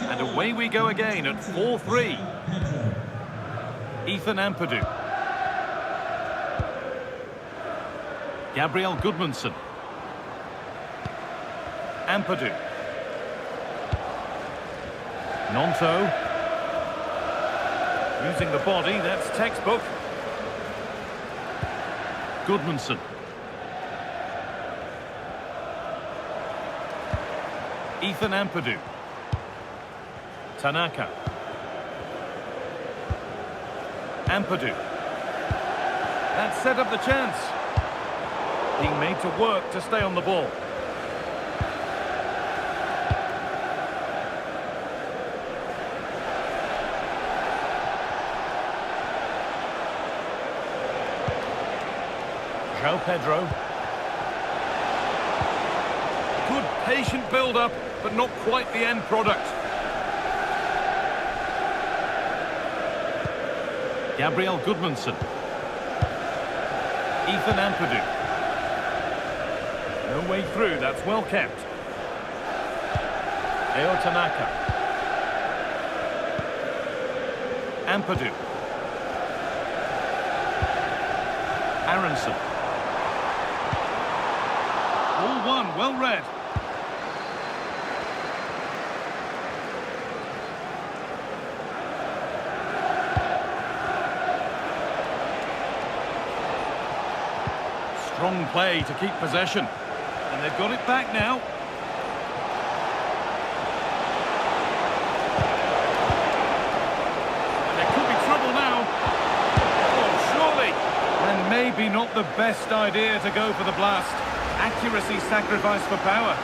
And away we go again at 4-3. Ethan Ampadu. Gabriel Goodmanson. Ampadu. Nonto. Using the body, that's textbook. Goodmanson. Ethan Ampadu. Tanaka. Ampadu. That set up the chance. Being made to work to stay on the ball. João Pedro. Good patient build-up, but not quite the end product. Gabriel Goodmanson. Ethan Ampadu. No way through, that's well kept. Eo Tanaka. Ampadu. Aronson. All one, well read. Strong play to keep possession. And they've got it back now. And there could be trouble now. Oh, surely. And maybe not the best idea to go for the blast. Accuracy sacrificed for power.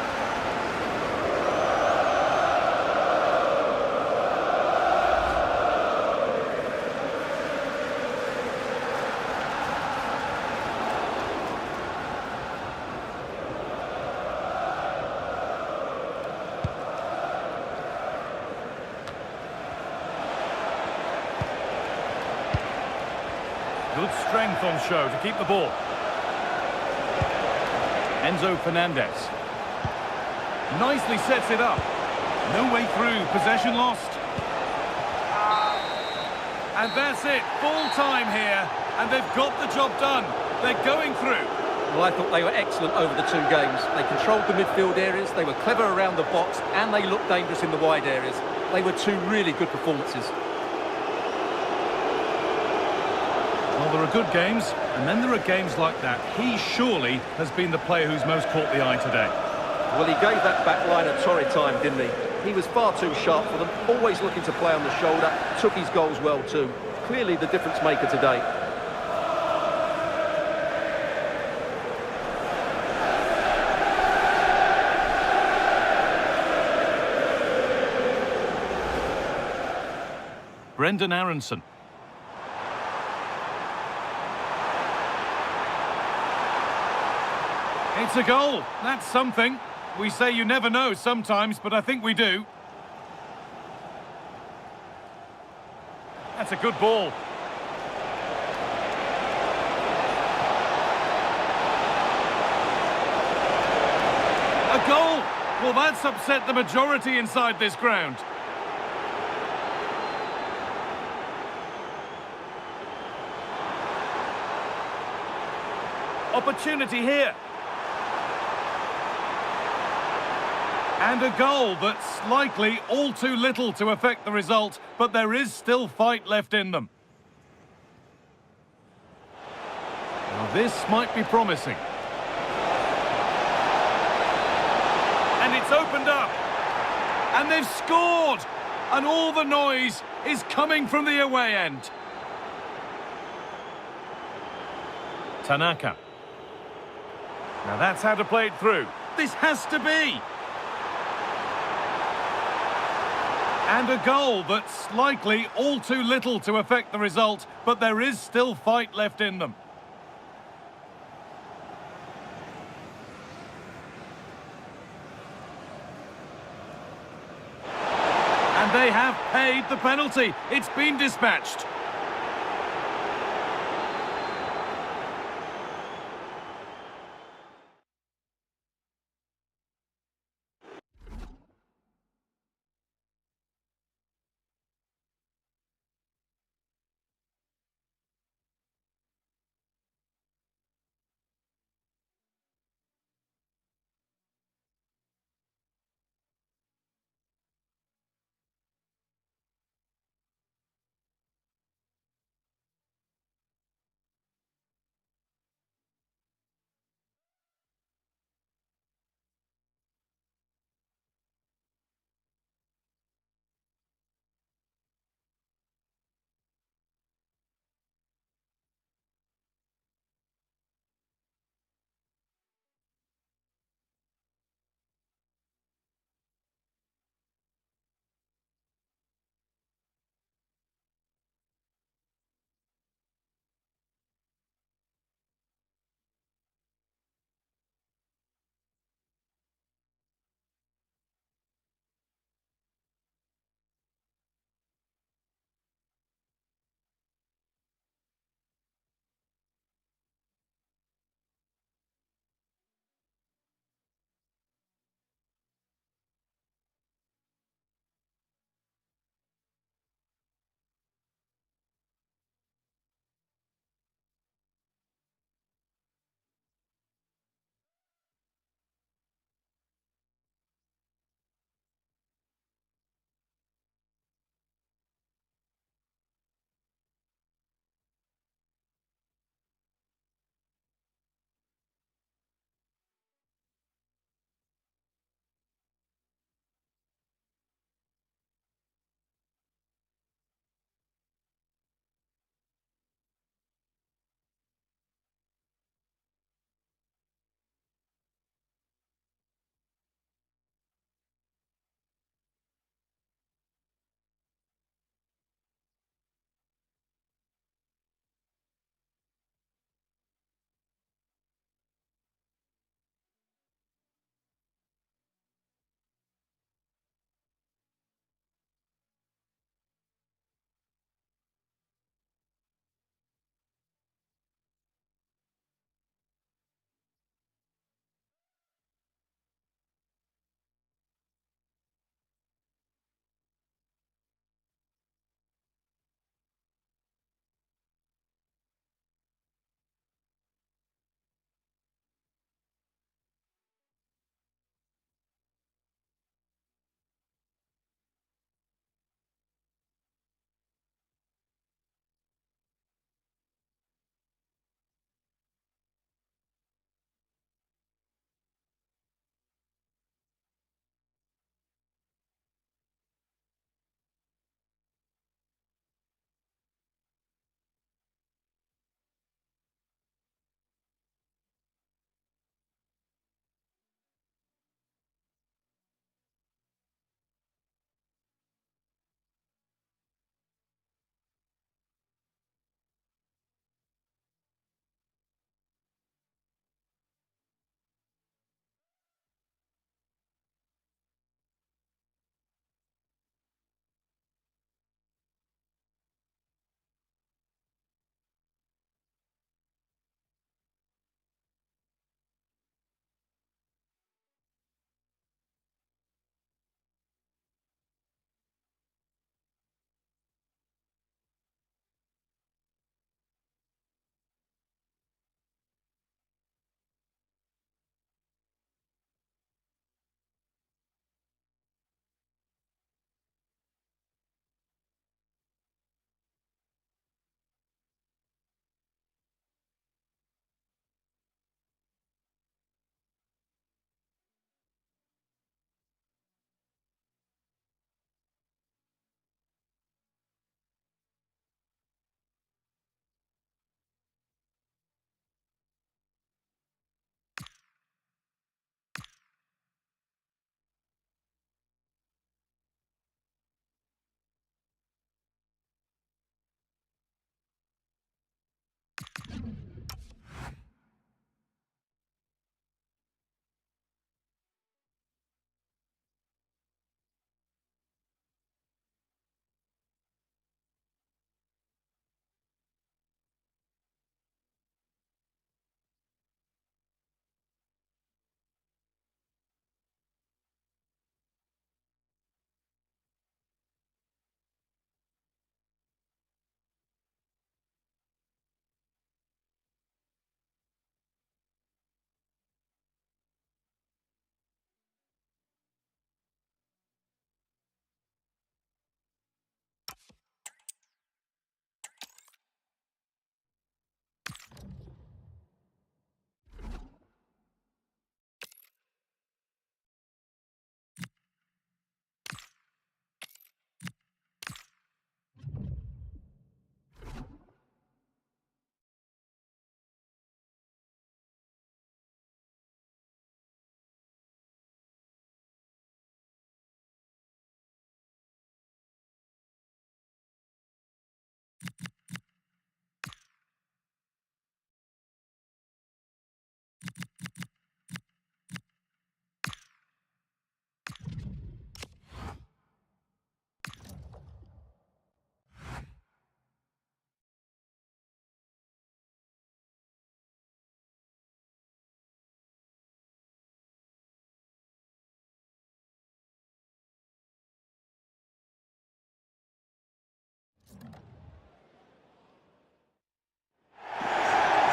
Good strength on show to keep the ball. Enzo Fernandez. Nicely sets it up. No way through, possession lost. And that's it, full time here. And they've got the job done. They're going through. Well, I thought they were excellent over the two games. They controlled the midfield areas, they were clever around the box, and they looked dangerous in the wide areas. They were two really good performances. Well, there are good games, and then there are games like that. He surely has been the player who's most caught the eye today. Well, he gave that back line a torrid time, didn't he? He was far too sharp for them, always looking to play on the shoulder, took his goals well too. Clearly the difference maker today. Brendan Aronson. It's a goal. That's something. We say you never know sometimes, but I think we do. That's a good ball. A goal! Well, that's upset the majority inside this ground. Opportunity here. And a goal that's likely all too little to affect the result, but there is still fight left in them. Now this might be promising. And it's opened up. And they've scored! And all the noise is coming from the away end. Tanaka. Now that's how to play it through. This has to be. And a goal that's likely all too little to affect the result, but there is still fight left in them. And they have paid the penalty. It's been dispatched.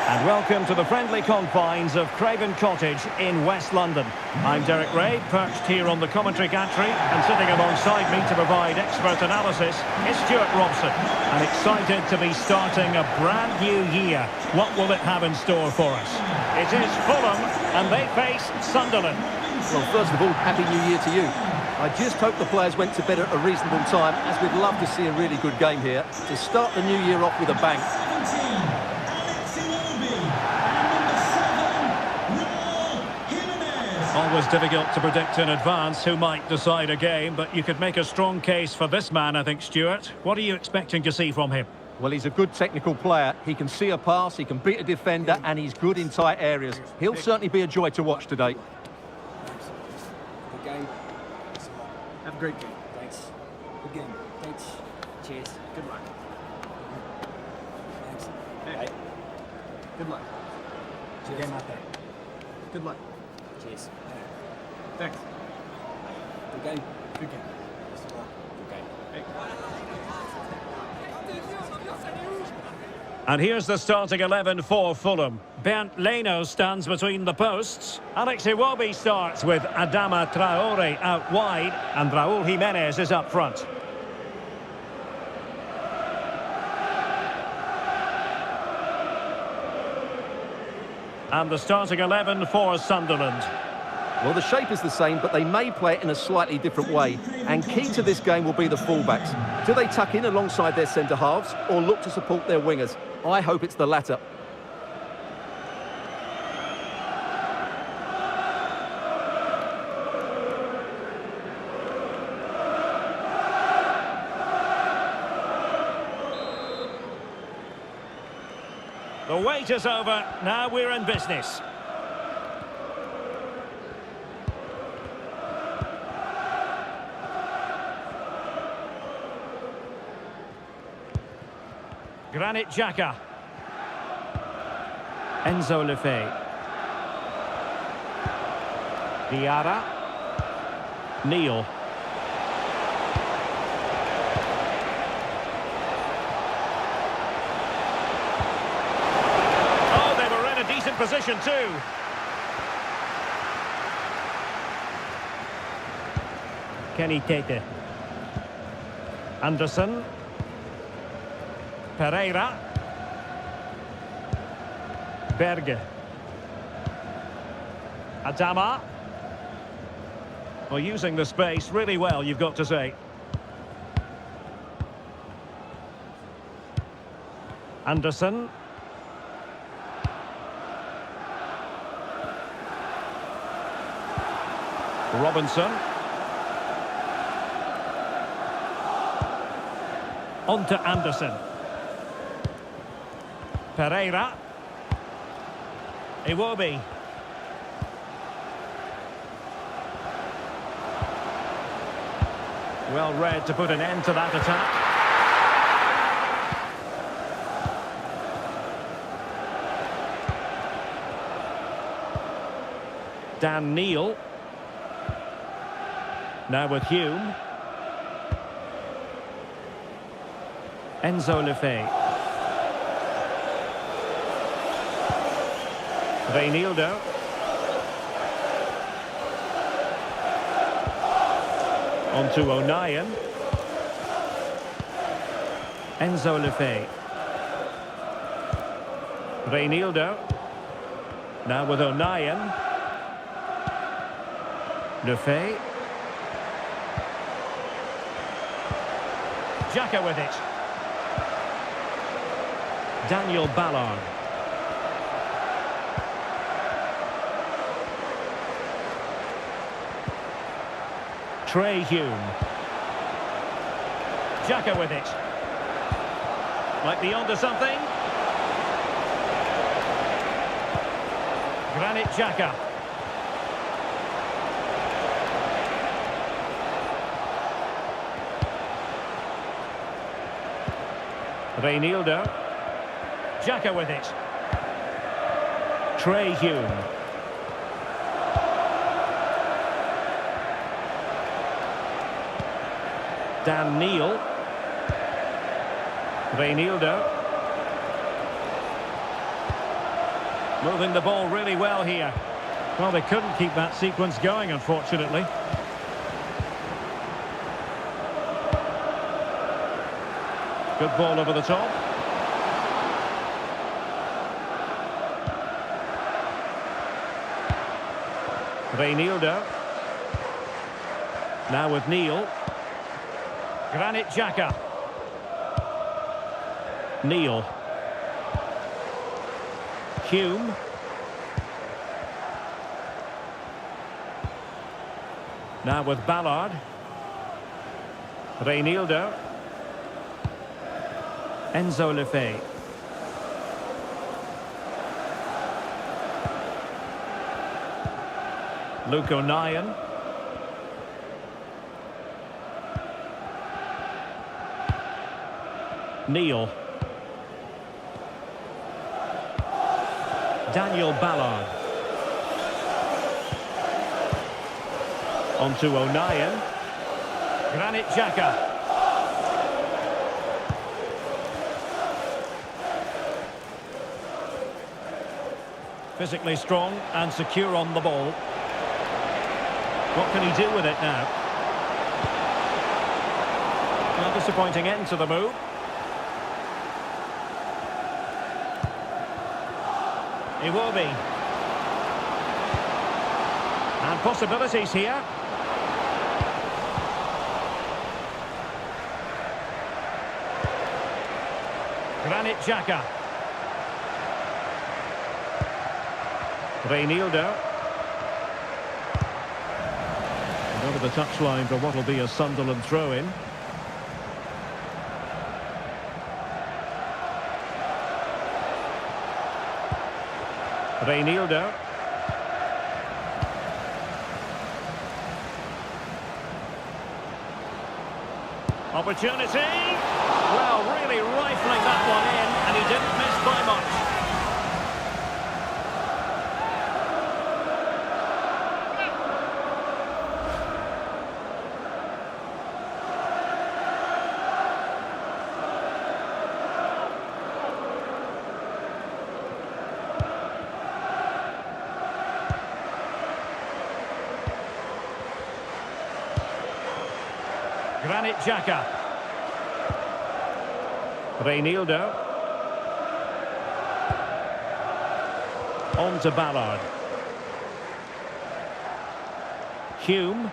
And welcome to the friendly confines of Craven Cottage in West London. I'm Derek Ray, perched here on the commentary gantry, and sitting alongside me to provide expert analysis is Stuart Robson. I'm excited to be starting a brand new year. What will it have in store for us? It is Fulham, and they face Sunderland. Well, first of all, Happy New Year to you. I just hope the players went to bed at a reasonable time, as we'd love to see a really good game here to start the new year off with a bang. Always difficult to predict in advance who might decide a game, but you could make a strong case for this man, I think, Stuart. What are you expecting to see from him? Well, he's a good technical player. He can see a pass, he can beat a defender, and he's good in tight areas. He'll certainly be a joy to watch today. Good game. Have a great game. Thanks. Good game. Thanks. Cheers. Good luck. Thanks. Hey. Good luck. Cheers. Game out there. Good luck. Cheers. Thanks. Good game. Good game. Good game. Hey. And here's the starting 11 for Fulham. Bernd Leno stands between the posts. Alex Iwobi starts with Adama Traore out wide, and Raúl Jiménez is up front. And the starting 11 for Sunderland. Well, the shape is the same, but they may play it in a slightly different way. And key to this game will be the fullbacks. Do they tuck in alongside their centre-halves or look to support their wingers? I hope it's the latter. The wait is over. Now we're in business. Granit Xhaka. Enzo Lefebvre. Diarra. Neil. Oh, they were in a decent position too. Kenny Tete. Anderson. Pereira. Berge. Adama. Well, using the space really well, you've got to say. Anderson. Robinson. On to Anderson. Pereira. Iwobi. Well read to put an end to that attack. Dan Neil. Now with Hume. Enzo Lefebvre. Reinildo. On to O'Nien. Enzo Lefebvre. Reinildo. Now with O'Nien. Lefebvre. Xhaka with it. Daniel Ballard. Trey Hume. Xhaka with it. Might be onto something. Granit Xhaka. Reinildo. Xhaka with it. Trey Hume. Dan Neil. Reinildo. Moving the ball really well here. Well, they couldn't keep that sequence going, unfortunately. Good ball over the top. Reinildo. Now with Neil. Granit Xhaka. Neil. Hume. Now with Ballard. Reinildo. Enzo Lefebvre. Luke O'Nien. Neil. Daniel Ballard. On to O'Nien. Granit Xhaka. Physically strong and secure on the ball. What can he do with it now? A disappointing end to the move. Iwobi. And possibilities here. Granit Xhaka. Reinildo. Over the touchline for what will be a Sunderland throw-in. Reinildo. Opportunity. Well, really rifling that one in, and he didn't miss by much. Granit Xhaka. Reinildo. On to Ballard. Hume.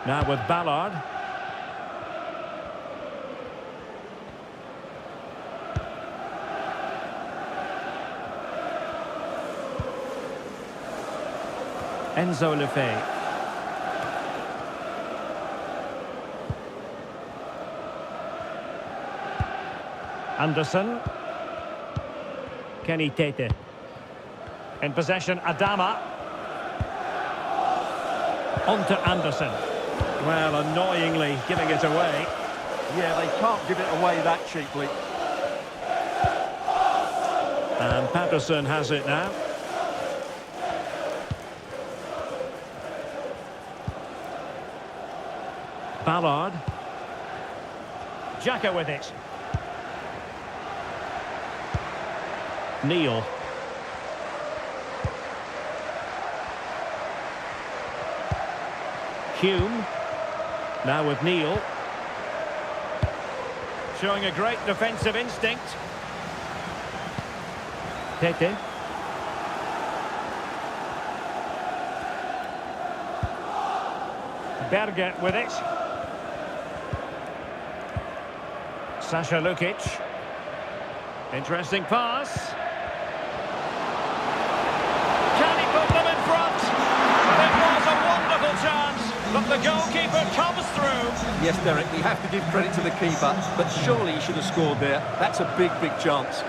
Now with Ballard. Enzo Lefebvre. Anderson. Kenny Tete. In possession, Adama. On to Anderson. Well, annoyingly giving it away. Yeah, they can't give it away that cheaply. And Patterson has it now. Ballard. Xhaka with it. Neil. Hume. Now with Neil. Showing a great defensive instinct. Tete. Berger with it. Sasha Lukic. Interesting pass. Can he put them in front? It was a wonderful chance, but the goalkeeper comes through. Yes, Derek, we have to give credit to the keeper, but surely he should have scored there. That's a big, big chance.